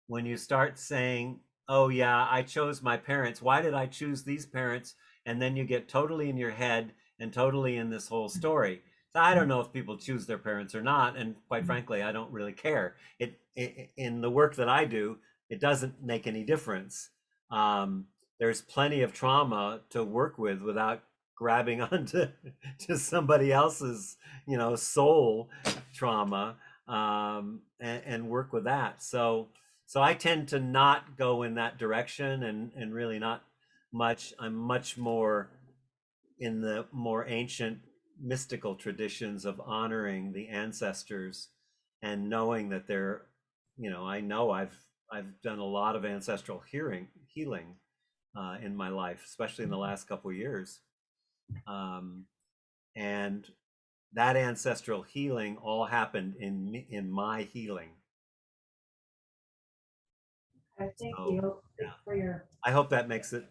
when you start saying, oh, yeah, I chose my parents. Why did I choose these parents? And then you get totally in your head and totally in this whole story. So I don't know if people choose their parents or not. And quite frankly, I don't really care. In the work that I do, it doesn't make any difference. There's plenty of trauma to work with without grabbing onto to somebody else's, soul trauma, and work with that. So I tend to not go in that direction, and really not much. I'm much more in the more ancient mystical traditions of honoring the ancestors and knowing that they're, I know I've done a lot of ancestral healing in my life, especially in the last couple of years. And that ancestral healing all happened in my healing. I thank So, you. yeah. Thanks for your. I hope that makes it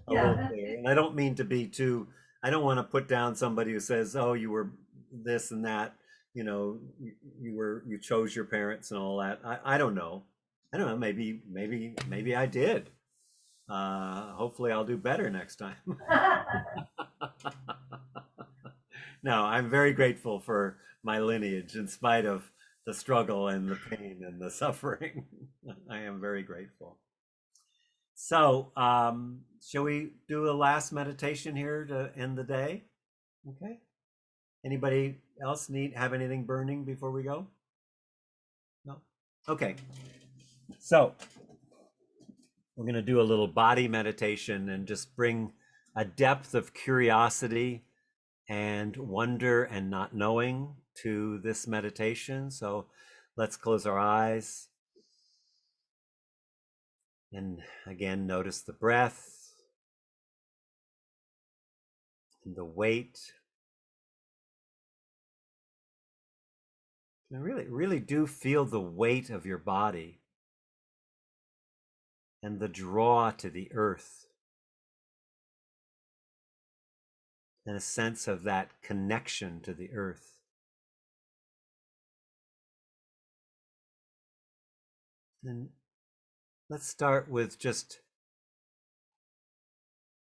a Yeah, little clear. And I don't mean to be too, I don't want to put down somebody who says, oh, you were this and that, you chose your parents and all that. I don't know. I don't know. Maybe I did. Hopefully I'll do better next time. No, I'm very grateful for my lineage in spite of the struggle and the pain and the suffering. I am very grateful. So, shall we do a last meditation here to end the day? Okay. Anybody else have anything burning before we go? No? Okay. So, we're going to do a little body meditation and just bring a depth of curiosity and wonder and not knowing to this meditation. So, let's close our eyes. And again, notice the breath and the weight. And really do feel the weight of your body and the draw to the earth and a sense of that connection to the earth. And let's start with just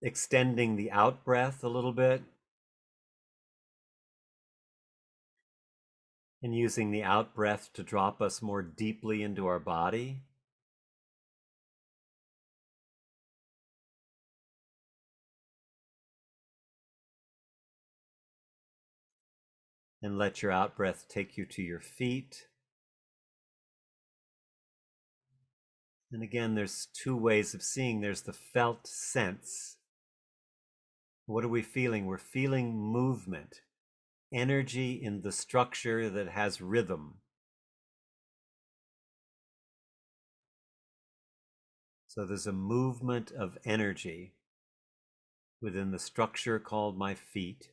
extending the out breath a little bit and using the out breath to drop us more deeply into our body. And let your out breath take you to your feet. And again, there's two ways of seeing. There's the felt sense. What are we feeling? We're feeling movement, energy in the structure that has rhythm. So there's a movement of energy within the structure called my feet.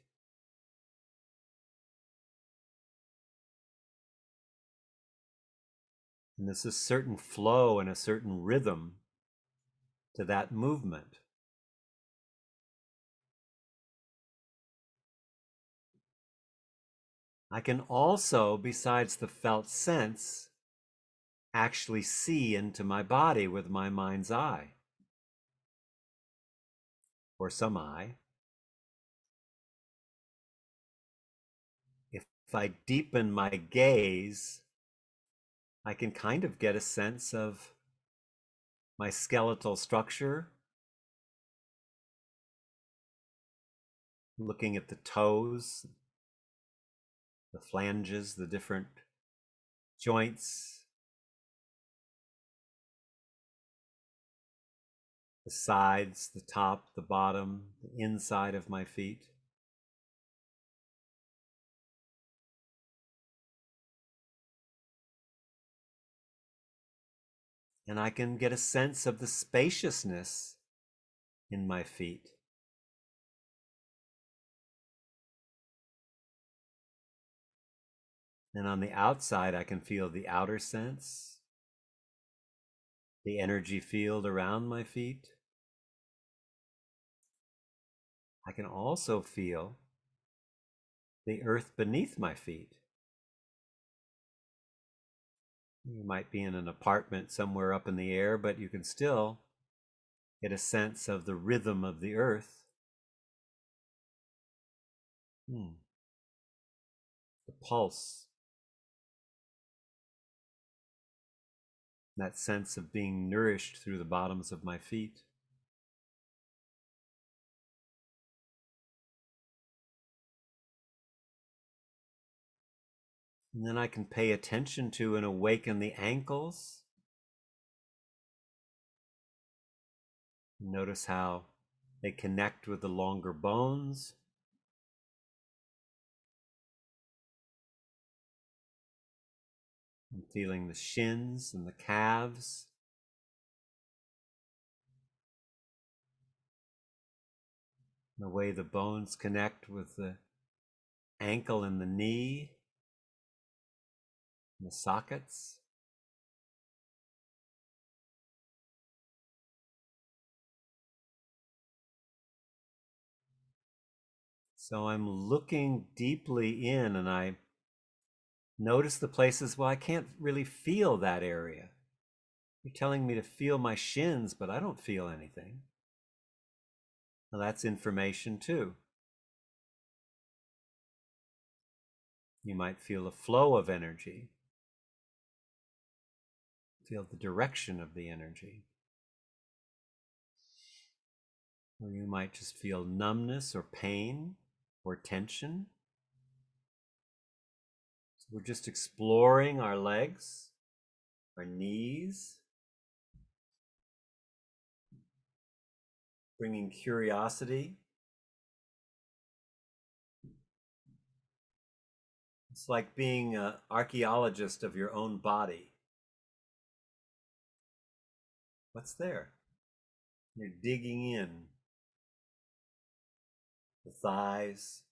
And there's a certain flow and a certain rhythm to that movement. I can also, besides the felt sense, actually see into my body with my mind's eye, or some eye. If I deepen my gaze, I can kind of get a sense of my skeletal structure, looking at the toes, the flanges, the different joints, the sides, the top, the bottom, the inside of my feet. And I can get a sense of the spaciousness in my feet. And on the outside, I can feel the outer sense, the energy field around my feet. I can also feel the earth beneath my feet. You might be in an apartment somewhere up in the air, but you can still get a sense of the rhythm of the earth. The pulse. That sense of being nourished through the bottoms of my feet. And then I can pay attention to and awaken the ankles. Notice how they connect with the longer bones. I'm feeling the shins and the calves. The way the bones connect with the ankle and the knee, and the sockets. So I'm looking deeply in, and I notice the places where I can't really feel that area. You're telling me to feel my shins, but I don't feel anything. Well, that's information too. You might feel a flow of energy. Feel the direction of the energy. Or you might just feel numbness or pain or tension. So we're just exploring our legs, our knees, bringing curiosity. It's like being an archaeologist of your own body. What's there? You're digging in. The thighs,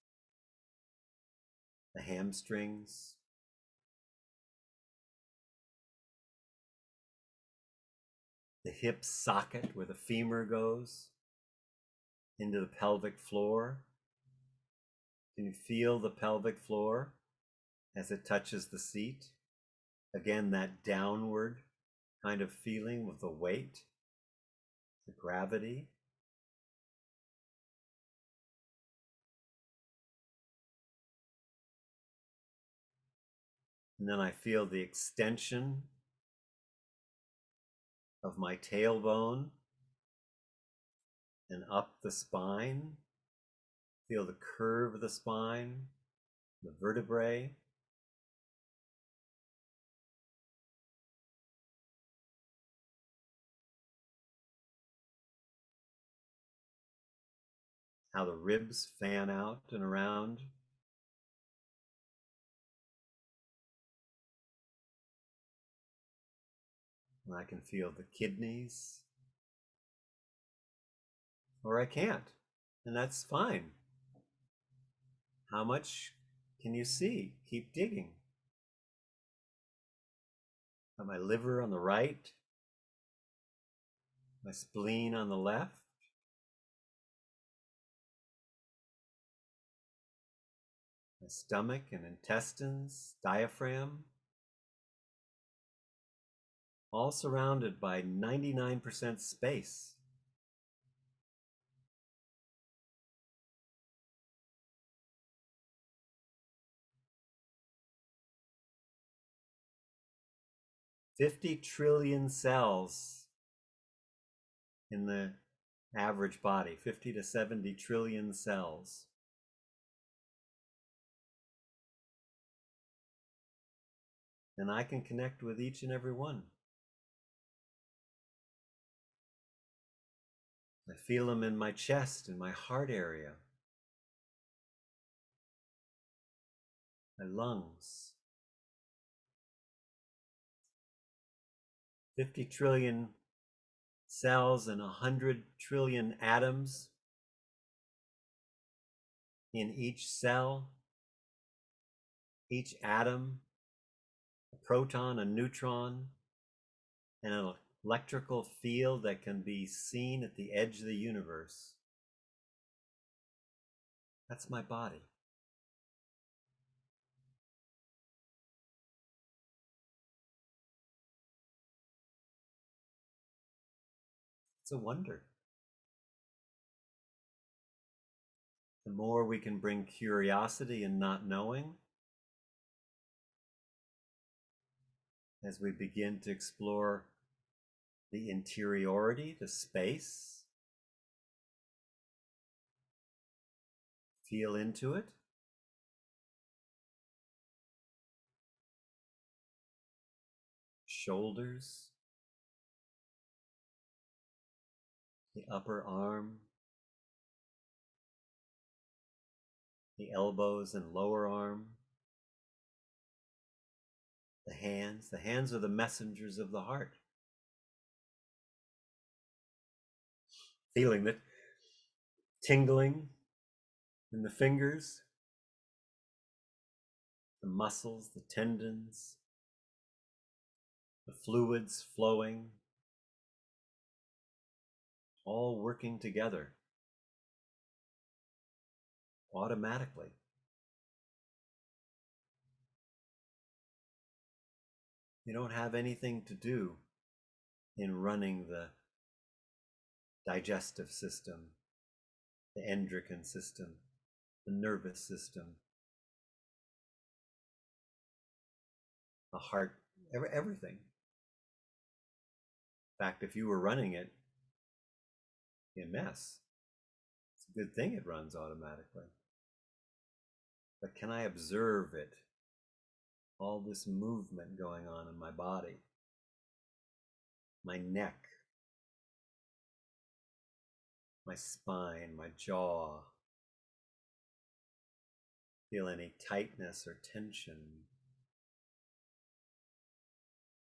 the hamstrings, the hip socket where the femur goes into the pelvic floor. Can you feel the pelvic floor as it touches the seat? Again, that downward kind of feeling with the weight, the gravity. And then I feel the extension of my tailbone and up the spine. Feel the curve of the spine, the vertebrae. How the ribs fan out and around. And I can feel the kidneys. Or I can't, and that's fine. How much can you see? Keep digging. Got my liver on the right, my spleen on the left. My stomach and intestines, diaphragm, all surrounded by 99% space. $50 trillion cells in the average body, 50 to 70 trillion cells. And I can connect with each and every one. I feel them in my chest and my heart area, my lungs. 50 trillion cells and 100 trillion atoms in each cell. Each atom, a proton, a neutron, and an electrical field that can be seen at the edge of the universe. That's my body. It's a wonder. The more we can bring curiosity and not knowing, as we begin to explore the interiority, the space, feel into it, shoulders, the upper arm, the elbows and lower arm, the hands. The hands are the messengers of the heart. Feeling the tingling in the fingers, the muscles, the tendons, the fluids flowing, all working together automatically. You don't have anything to do in running the digestive system, the endocrine system, the nervous system, the heart, everything. In fact, if you were running it, it'd be a mess. It's a good thing it runs automatically. But can I observe it? All this movement going on in my body, my neck, my spine, my jaw. Feel any tightness or tension.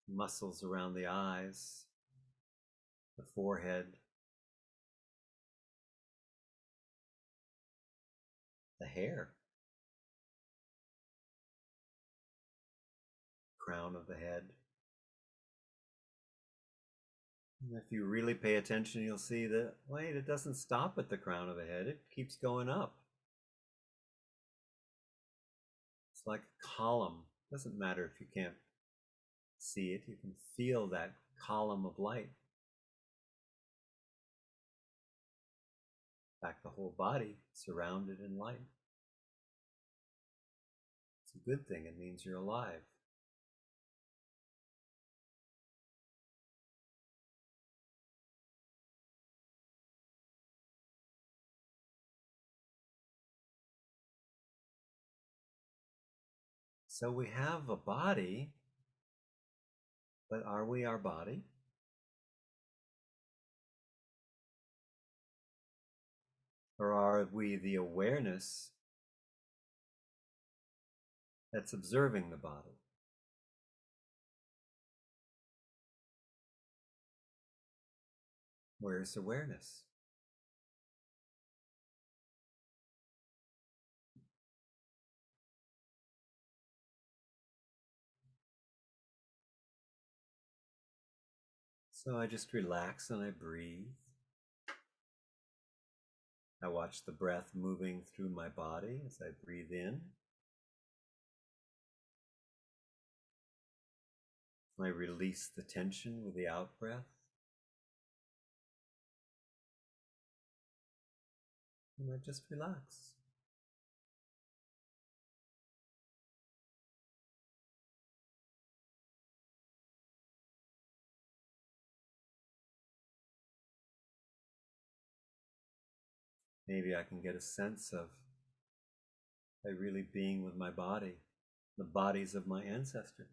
Muscles around the eyes, the forehead, the hair, crown of the head. And if you really pay attention, you'll see that, wait, it doesn't stop at the crown of the head, it keeps going up. It's like a column. It doesn't matter if you can't see it, you can feel that column of light. In fact, the whole body surrounded in light. It's a good thing, it means you're alive. So we have a body, but are we our body? Or are we the awareness that's observing the body? Where's awareness? So I just relax and I breathe. I watch the breath moving through my body as I breathe in. I release the tension with the out breath. And I just relax. Maybe I can get a sense of by really being with my body, the bodies of my ancestors.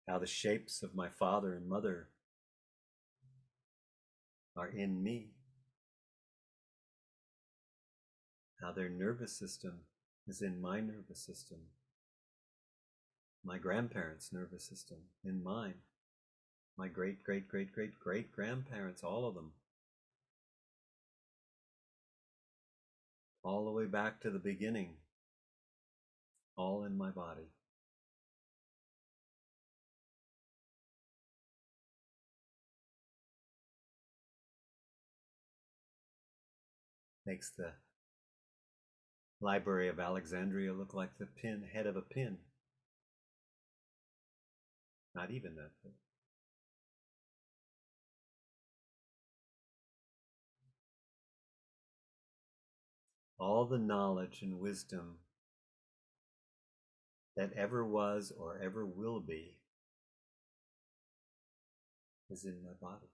How the shapes of my father and mother are in me. How their nervous system is in my nervous system. My grandparents' nervous system in mine. My great, great, great, great, great grandparents, all of them. All the way back to the beginning. All in my body. Makes the Library of Alexandria look like the head of a pin. not even that. All the knowledge and wisdom that ever was or ever will be is in my body.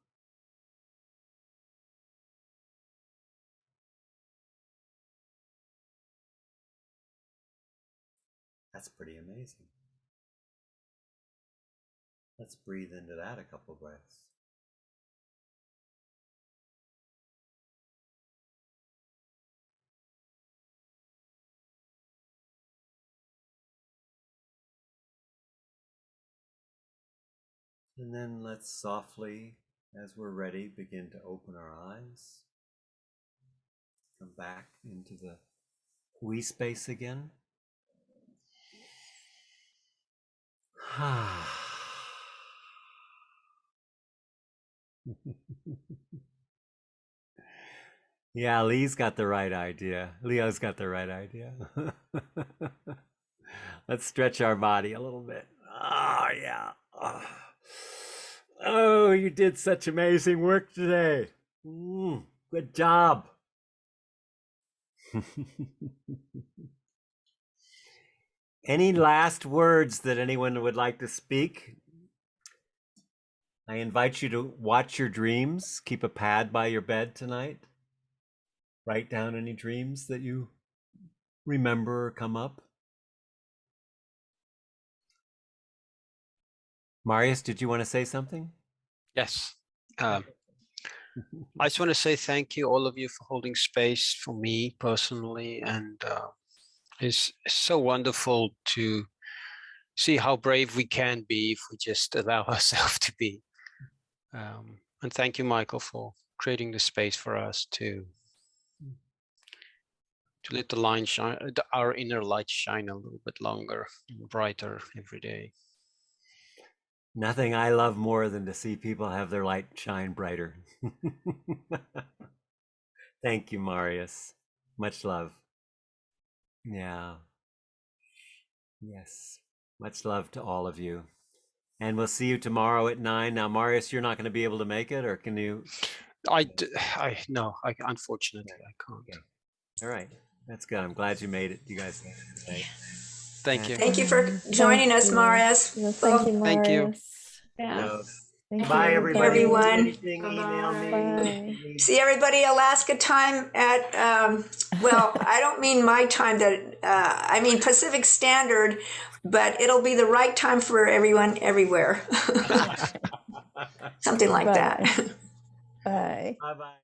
That's pretty amazing. Let's breathe into that a couple breaths. And then let's softly, as we're ready, begin to open our eyes. Come back into the we space again. Yeah, Lee's got the right idea. Leo's got the right idea. Let's stretch our body a little bit. Oh, yeah. Oh, you did such amazing work today. Good job. Any last words that anyone would like to speak? I invite you to watch your dreams. Keep a pad by your bed tonight. Write down any dreams that you remember or come up. Marius, did you want to say something? Yes. I just want to say thank you, all of you, for holding space for me personally. And it's so wonderful to see how brave we can be if we just allow ourselves to be. And thank you, Michael, for creating the space for us to let the line shine, our inner light shine a little bit longer and brighter every day. Nothing I love more than to see people have their light shine brighter. Thank you, Marius. Much love. Yeah. Yes. Much love to all of you. And we'll see you tomorrow at 9. Now, Marius, you're not going to be able to make it, or can you? No, unfortunately, I can't. Okay. All right. That's good. I'm glad you made it. You guys made it today. Thank you. Thank you for joining us, Marius. Yeah, thank you, Thank you. Marius. Yeah. So, Thank bye, you, everybody. everyone. Anything, email me. Bye. See everybody Alaska time at, well, I don't mean my time, that I mean Pacific Standard, but it'll be the right time for everyone everywhere. Something like that. Bye. Bye-bye.